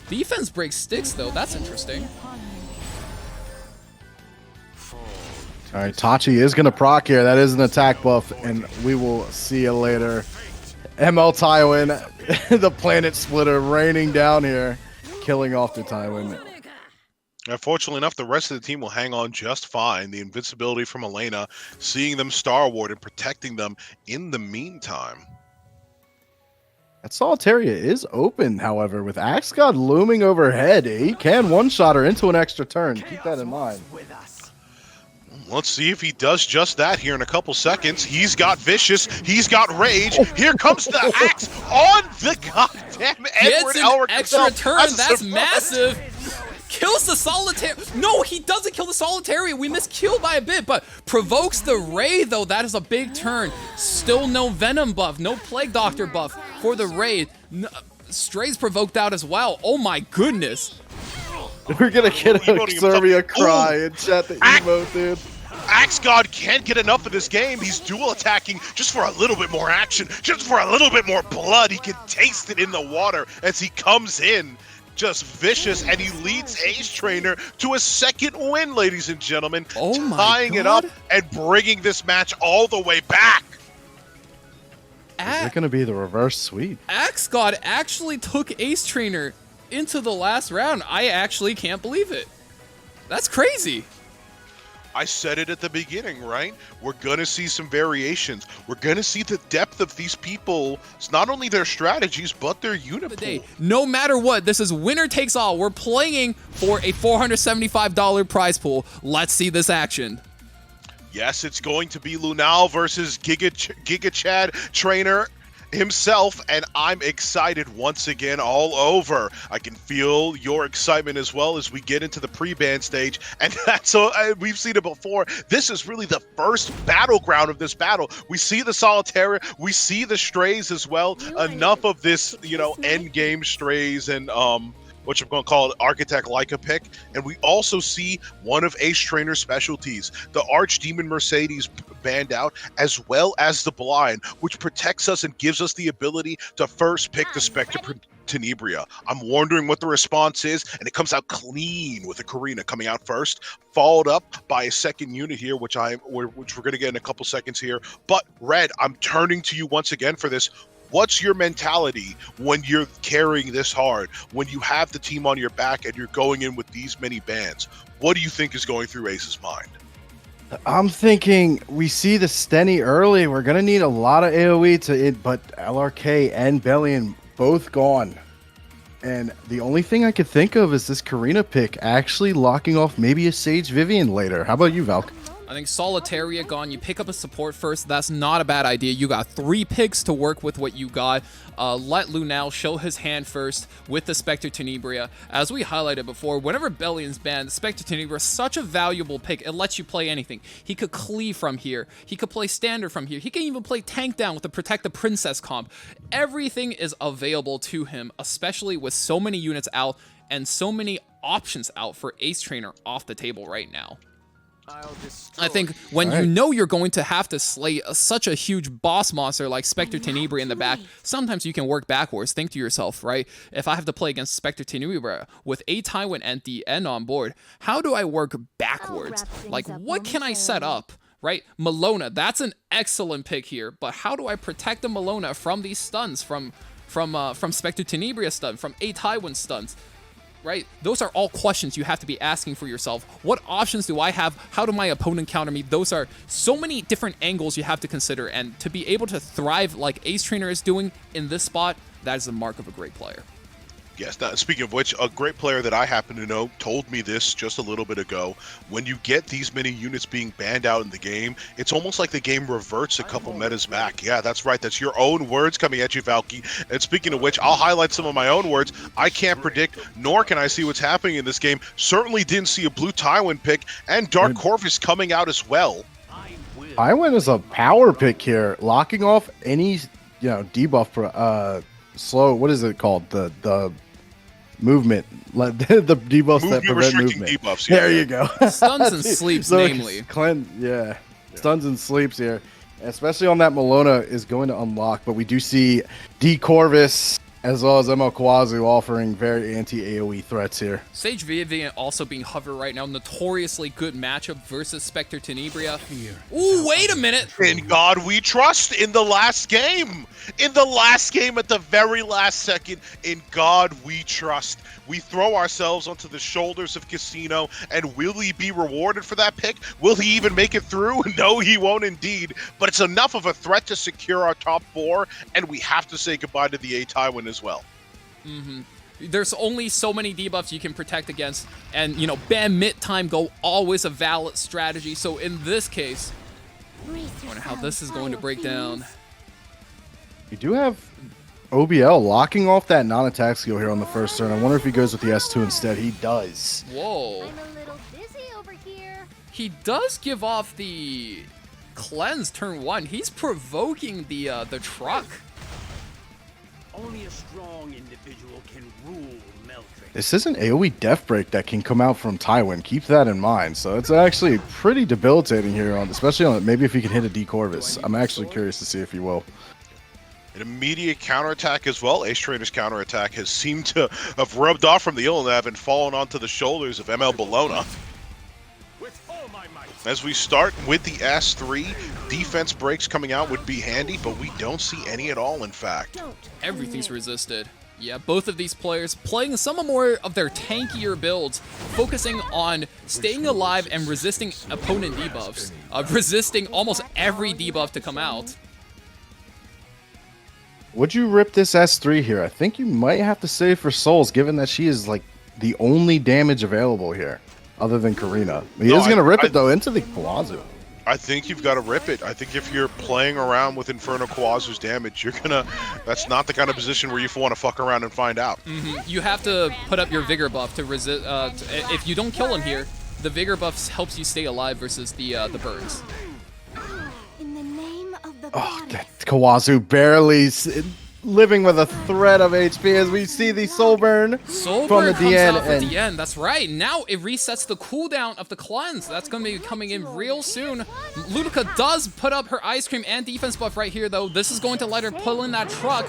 Defense breaks sticks, though. That's interesting. All right, Tachi is going to proc here. That is an attack buff, and we will see you later. ML Tywin, the planet splitter, raining down here, killing off the Tywin. Fortunately enough, the rest of the team will hang on just fine. The invincibility from Elena, seeing them Star Ward and protecting them in the meantime. That Solitaria is open, however, with Axe God looming overhead. He can one-shot her into an extra turn. Keep that in mind. Let's see if he does just that here in a couple seconds. He's got Vicious. He's got Rage. Here comes the axe on the goddamn Edward Elric. Extra turn. That's massive. kills the solitaire. No, he doesn't kill the solitaire. We missed kill by a bit, but provokes the Ray, though. That is a big turn. Still no Venom buff, no Plague Doctor buff for the Ray. Stray's provoked out as well. Oh my goodness. We're gonna get a Serbia cry and chat the emote, dude. Axe God can't get enough of this game. He's dual attacking just for a little bit more action, just for a little bit more blood. He can taste it in the water as he comes in, just vicious, and he leads Ace Trainer to a second win, ladies and gentlemen. Oh my tying it up and bringing this match all the way back. Is it gonna be the reverse sweep? Axe God actually took Ace Trainer into the last round. I actually can't believe it. That's crazy. I said it at the beginning, right? We're going to see some variations. We're going to see the depth of these people. It's not only their strategies, but their unit pool. No matter what, this is winner takes all. We're playing for a $475 prize pool. Let's see this action. Yes, it's going to be Lunal versus Giga Chad Trainer himself, and I'm excited once again all over. I can feel your excitement as well as we get into the pre-ban stage, and that's we've seen it before. This is really the first battleground of this battle. We see the Solitaire, we see the Strays as well. Enough of this, you know, end game Strays and which I'm going to call it Architect Leica pick. And we also see one of Ace Trainer's specialties, the Archdemon Mercedes banned out, as well as the Blind, which protects us and gives us the ability to first pick the Spectre Tenebria. I'm wondering what the response is, and it comes out clean with a Karina coming out first, followed up by a second unit here, which we're going to get in a couple seconds here. But Red, I'm turning to you once again for this. What's your mentality when you're carrying this hard, when you have the team on your back and you're going in with these many bans? What do you think is going through Ace's mind? I'm thinking we see the Stenny early. We're going to need a lot of AoE to it, but LRK and Bellion both gone. And the only thing I could think of is this Karina pick actually locking off maybe a Sage Vivian later. How about you, Valk? I think Solitaria gone. You pick up a support first. That's not a bad idea. You got 3 picks to work with what you got. Let Lunal show his hand first with the Spectre Tenebria. As we highlighted before, whenever Bellion's banned, the Spectre Tenebria is such a valuable pick. It lets you play anything. He could cleave from here. He could play standard from here. He can even play tank down with the Protect the Princess comp. Everything is available to him, especially with so many units out and so many options out for Ace Trainer off the table right now. I think when you know you're going to have to slay such a huge boss monster like Spectre Tenebria in the back, sometimes you can work backwards. Think to yourself, right? If I have to play against Spectre Tenebria with a Tywin and the N on board, how do I work backwards? Like, what can I set up? Right? Malona, that's an excellent pick here, but how do I protect the Malona from these stuns, from Spectre Tenebria stun, from a Tywin stuns? Right? Those are all questions you have to be asking for yourself. What options do I have? How do my opponent counter me? Those are so many different angles you have to consider, and to be able to thrive like Ace Trainer is doing in this spot, that is the mark of a great player. Yes, speaking of which, a great player that I happen to know told me this just a little bit ago. When you get these many units being banned out in the game, it's almost like the game reverts a couple metas back. Yeah, that's right. That's your own words coming at you, Valky. And speaking of which, I'll highlight some of my own words. I can't predict, nor can I see what's happening in this game. Certainly didn't see a blue Tywin pick, and Dark Corvus coming out as well. Tywin is a power pick here, locking off any debuff slow. What is it called? The movement, the debuffs that prevent movement. Debuffs, yeah. There you go. Stuns and sleeps, namely. Stuns and sleeps here, especially on that Malona is going to unlock. But we do see D Corvus as well as ML Kawazu offering very anti-AoE threats here. Sage Vivian also being hover right now. Notoriously good matchup versus Spectre Tenebria. Ooh, wait a minute. In God we trust in the last game. In the last game at the very last second, in God we trust. We throw ourselves onto the shoulders of Casino, and will he be rewarded for that pick? Will he even make it through? No, he won't indeed. But it's enough of a threat to secure our top 4, and we have to say goodbye to the A Tywin as well. There's only so many debuffs you can protect against, and ban mid time go always a valid strategy. So in this case, I wonder how this is going to break down. We do have OBL locking off that non-attack skill here on the first turn. I wonder if he goes with the S2 instead. He does. Whoa. I'm a little busy over here. He does give off the cleanse turn 1. He's provoking the truck. Only a strong individual can rule Meldrick. This is an AoE Death Break that can come out from Tywin. Keep that in mind. So it's actually pretty debilitating here, especially on maybe if he can hit a D Corvus. I'm actually curious to see if he will. An immediate counterattack as well. Ace Trainer's counterattack has seemed to have rubbed off from the Ilnav and fallen onto the shoulders of ML Bologna. As we start with the S3, defense breaks coming out would be handy, but we don't see any at all, in fact. Everything's resisted. Yeah, both of these players playing some more of their tankier builds, focusing on staying alive and resisting opponent debuffs, resisting almost every debuff to come out. Would you rip this S3 here? I think you might have to save for souls, given that she is like the only damage available here, other than Karina. He is going to rip it though into the Kawazu. I think you've got to rip it. I think if you're playing around with Inferno Kawazu's damage, you're gonna. That's not the kind of position where you want to fuck around and find out. You have to put up your vigor buff to resist. If you don't kill him here, the vigor buff helps you stay alive versus the burns. In the name of the Oh, that Kawazu barely living with a thread of HP as we see the soul burn Soul from burn the comes DN. out at the end. That's right. Now it resets the cooldown of the cleanse. That's going to be coming in real soon. Ludica does put up her ice cream and defense buff right here, though. This is going to let her pull in that truck.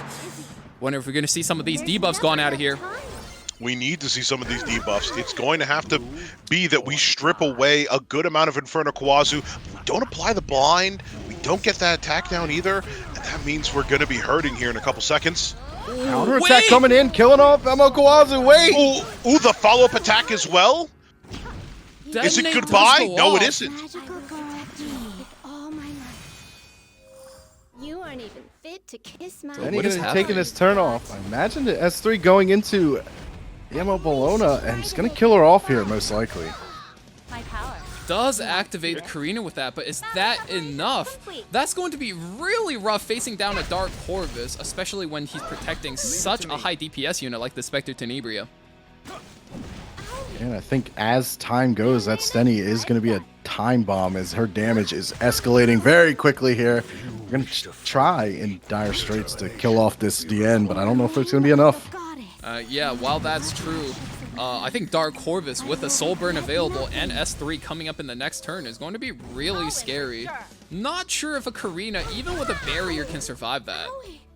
Wonder if we're going to see some of these debuffs gone out of here. We need to see some of these debuffs. It's going to have to be that we strip away a good amount of Inferno Kawazu. We don't apply the blind. We don't get that attack down either. And that means we're going to be hurting here in a couple seconds. Counter attack coming in, killing off ML Kawazu. Wait! Ooh, the follow-up attack as well? Is it Detonate goodbye? does go No, it off. isn't. magical protect me with all my might. You aren't even fit to kiss my Then What he's is taking happening? his turn off. Imagine the S3 going into ML Bologna and just going to kill her off here, most likely. My power. Does activate Karina with that, but is that enough? That's going to be really rough facing down a Dark Corvus, especially when he's protecting such a high DPS unit like the Spectre Tenebria. And I think as time goes, that Steny is going to be a time bomb as her damage is escalating very quickly here. We're going to try in dire straits to kill off this DN, but I don't know if it's going to be enough. Yeah, while that's true, I think Dark Corvus with a Soul Burn available and S3 coming up in the next turn is going to be really scary. Not sure if a Karina, even with a barrier, can survive that.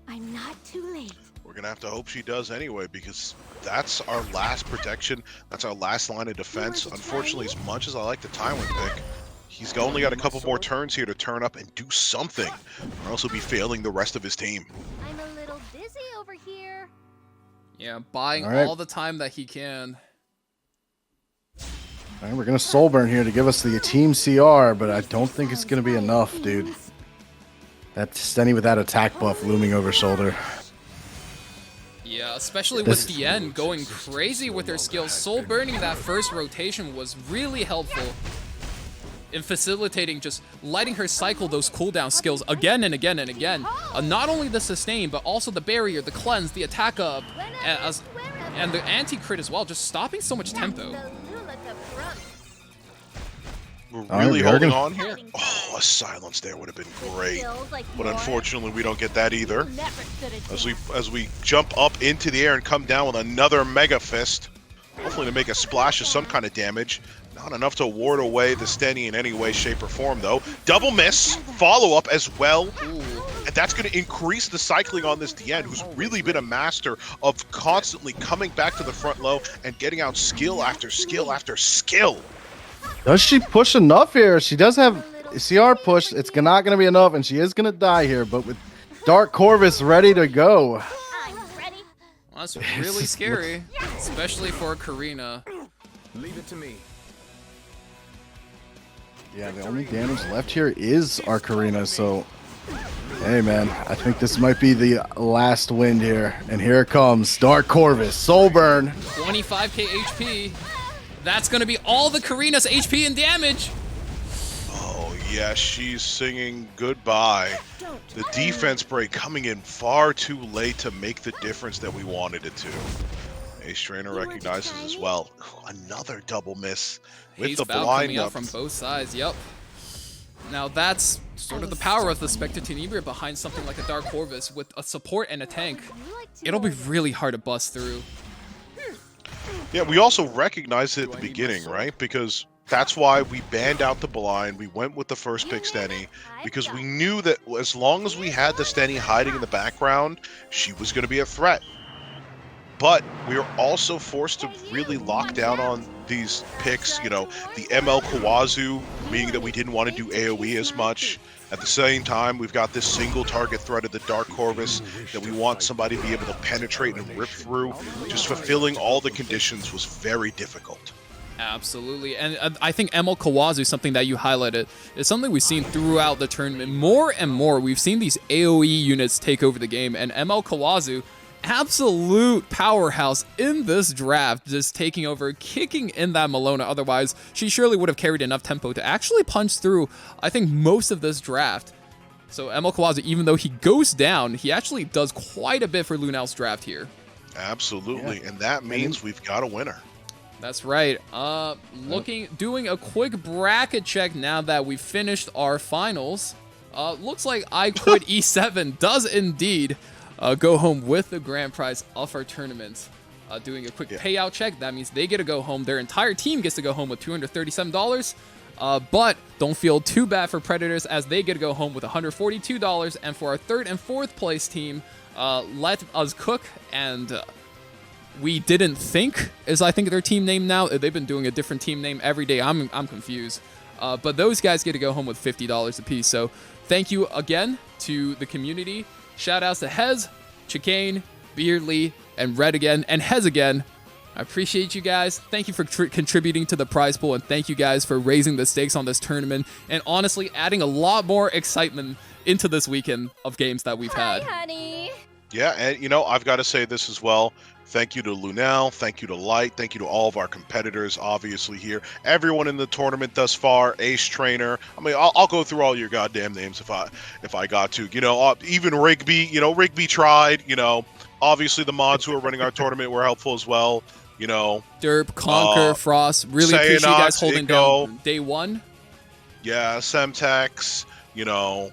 I'm not too late. We're going to have to hope she does anyway, because that's our last protection. That's our last line of defense. Unfortunately, as much as I like the Tywin pick, he's only got a couple more turns here to turn up and do something, or else he'll be failing the rest of his team. I'm a little busy over here. Yeah, buying All right. all the time that he can. All right, we're going to soul burn here to give us the team CR, but I don't think it's going to be enough, dude. That Steny with that attack buff looming over shoulder. Yeah, especially with DN going crazy with her skills. Soul burning that first rotation was really helpful in facilitating just letting her cycle those cooldown skills again and again and again. Not only the sustain, but also the barrier, the cleanse, the attack up, and the anti-crit as well, just stopping so much tempo. We're All right, really we are holding gonna- on here. Oh, a silence there would have been great, but unfortunately we don't get that either. As we jump up into the air and come down with another Mega Fist, hopefully to make a splash of some kind of damage. Not enough to ward away the Steny in any way, shape, or form, though. Double miss, follow-up as well. And that's going to increase the cycling on this DN, who's really been a master of constantly coming back to the front low and getting out skill after skill after skill. Does she push enough here? She does have CR push. It's not going to be enough, and she is going to die here, but with Dark Corvus ready to go. I'm ready. Well, that's really scary, especially for Karina. Leave it to me. Yeah, the only damage left here is our Karina, so hey man, I think this might be the last wind here. And here it comes, Dark Corvus, Soul Burn. 25k HP. That's going to be all the Karina's HP and damage. Oh, Yeah, she's singing goodbye. The defense break coming in far too late to make the difference that we wanted it to. Ace Trainer recognizes as well. Another double miss with Haze the bout blind coming out from both sides. Yep. Now that's sort of the power of the Spectre Tenebria behind something like a Dark Corvus with a support and a tank. It'll be really hard to bust through. Yeah, we also recognized it at the beginning, right? Because that's why we banned out the blind. We went with the first pick Stenny because we knew that as long as we had the Stenny hiding in the background, she was going to be a threat. But we were also forced to really lock down on these picks, you know, the ML Kawazu, meaning that we didn't want to do AoE as much. At the same time, we've got this single target threat of the Dark Corvus that we want somebody to be able to penetrate and rip through. Just fulfilling all the conditions was very difficult. Absolutely, and I think ML Kawazu, something that you highlighted, is something we've seen throughout the tournament. More and more, we've seen these AoE units take over the game, and ML Kawazu, absolute powerhouse in this draft, just taking over, kicking in that Malona. Otherwise, she surely would have carried enough tempo to actually punch through, I think, most of this draft. So ML Kawazu, even though he goes down, he actually does quite a bit for Lunel's draft here. Absolutely, and that means we've got a winner. That's right. Doing a quick bracket check now that we've finished our finals. Looks like I Quit E7 does indeed go home with the grand prize of our tournament. Doing a quick payout check, that means they get to go home. Their entire team gets to go home with $237. But don't feel too bad for Predators as they get to go home with $142. And for our third and fourth place team, Let Us Cook and We Didn't Think is, I think, their team name now. They've been doing a different team name every day. I'm confused. But those guys get to go home with $50 apiece. So thank you again to the community. Shout outs to Hez, Chicane, Beardly, and Red again, and Hez again. I appreciate you guys. Thank you for contributing to the prize pool, and thank you guys for raising the stakes on this tournament and honestly adding a lot more excitement into this weekend of games that we've had. Hi, honey. Yeah, and you know, I've got to say this as well. Thank you to Lunel, thank you to Light, thank you to all of our competitors, obviously here. Everyone in the tournament thus far, Ace Trainer. I mean, I'll go through all your goddamn names if I got to. You know, even Rigby. You know, Rigby tried. You know, obviously the mods who are running our tournament were helpful as well. You know, Derp, Conquer, Frost. Really appreciate you guys holding down day one. Yeah, Semtex. You know.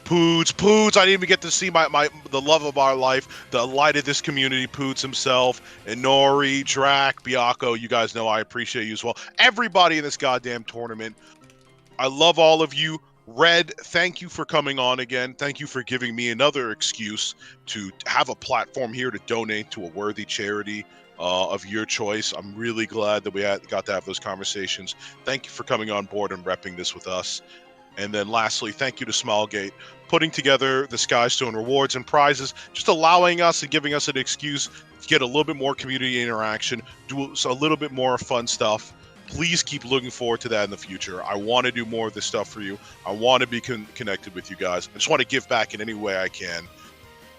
Poots, I didn't even get to see the love of our life, the light of this community, Poots himself, and Nori, Drac, Biako, you guys know I appreciate you as well. Everybody in this goddamn tournament, I love all of you. Red, thank you for coming on again. Thank you for giving me another excuse to have a platform here to donate to a worthy charity of your choice. I'm really glad that we got to have those conversations. Thank you for coming on board and repping this with us. And then lastly, thank you to Smilegate, putting together the Skystone rewards and prizes, just allowing us and giving us an excuse to get a little bit more community interaction, do a little bit more fun stuff. Please keep looking forward to that in the future. I want to do more of this stuff for you. I want to be connected with you guys. I just want to give back in any way I can.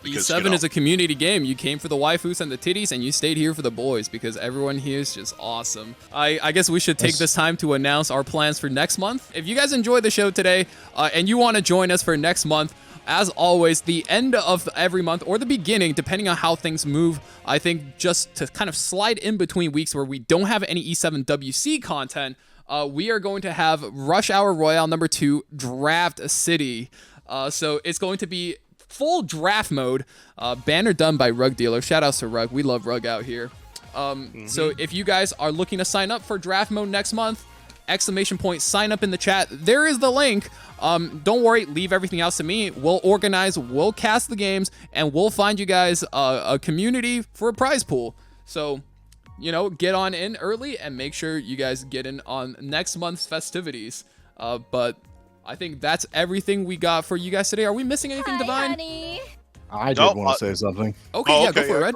Because, E7 is a community game. You came for the waifus and the titties, and you stayed here for the boys because everyone here is just awesome. I guess we should take this time to announce our plans for next month. If you guys enjoyed the show today and you want to join us for next month, as always, the end of every month or the beginning, depending on how things move, I think just to kind of slide in between weeks where we don't have any E7 WC content, we are going to have Rush Hour Royale number 2 Draft City. So it's going to be full draft mode, banner done by Rug Dealer. Shout outs to Rug. We love Rug out here. So if you guys are looking to sign up for draft mode next month, ! Sign up in the chat. There is the link. Don't worry, leave everything else to me. We'll organize, we'll cast the games, and we'll find you guys a community for a prize pool. So, you know, get on in early and make sure you guys get in on next month's festivities. But I think that's everything we got for you guys today. Are we missing anything, Divine? Honey. I did want to say something. Okay, go for it, Red.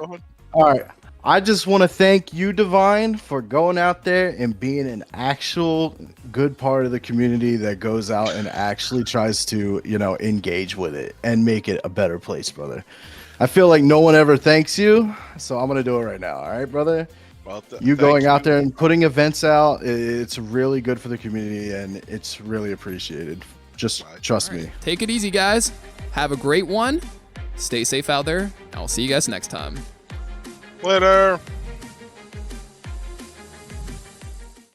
All right. I just want to thank you, Divine, for going out there and being an actual good part of the community that goes out and actually tries to, you know, engage with it and make it a better place, brother. I feel like no one ever thanks you, so I'm going to do it right now. All right, brother? Well, You going thanks, out man. there and putting events out, it's really good for the community, and it's really appreciated. Just trust me. Take it easy, guys. Have a great one. Stay safe out there. I'll see you guys next time. Later.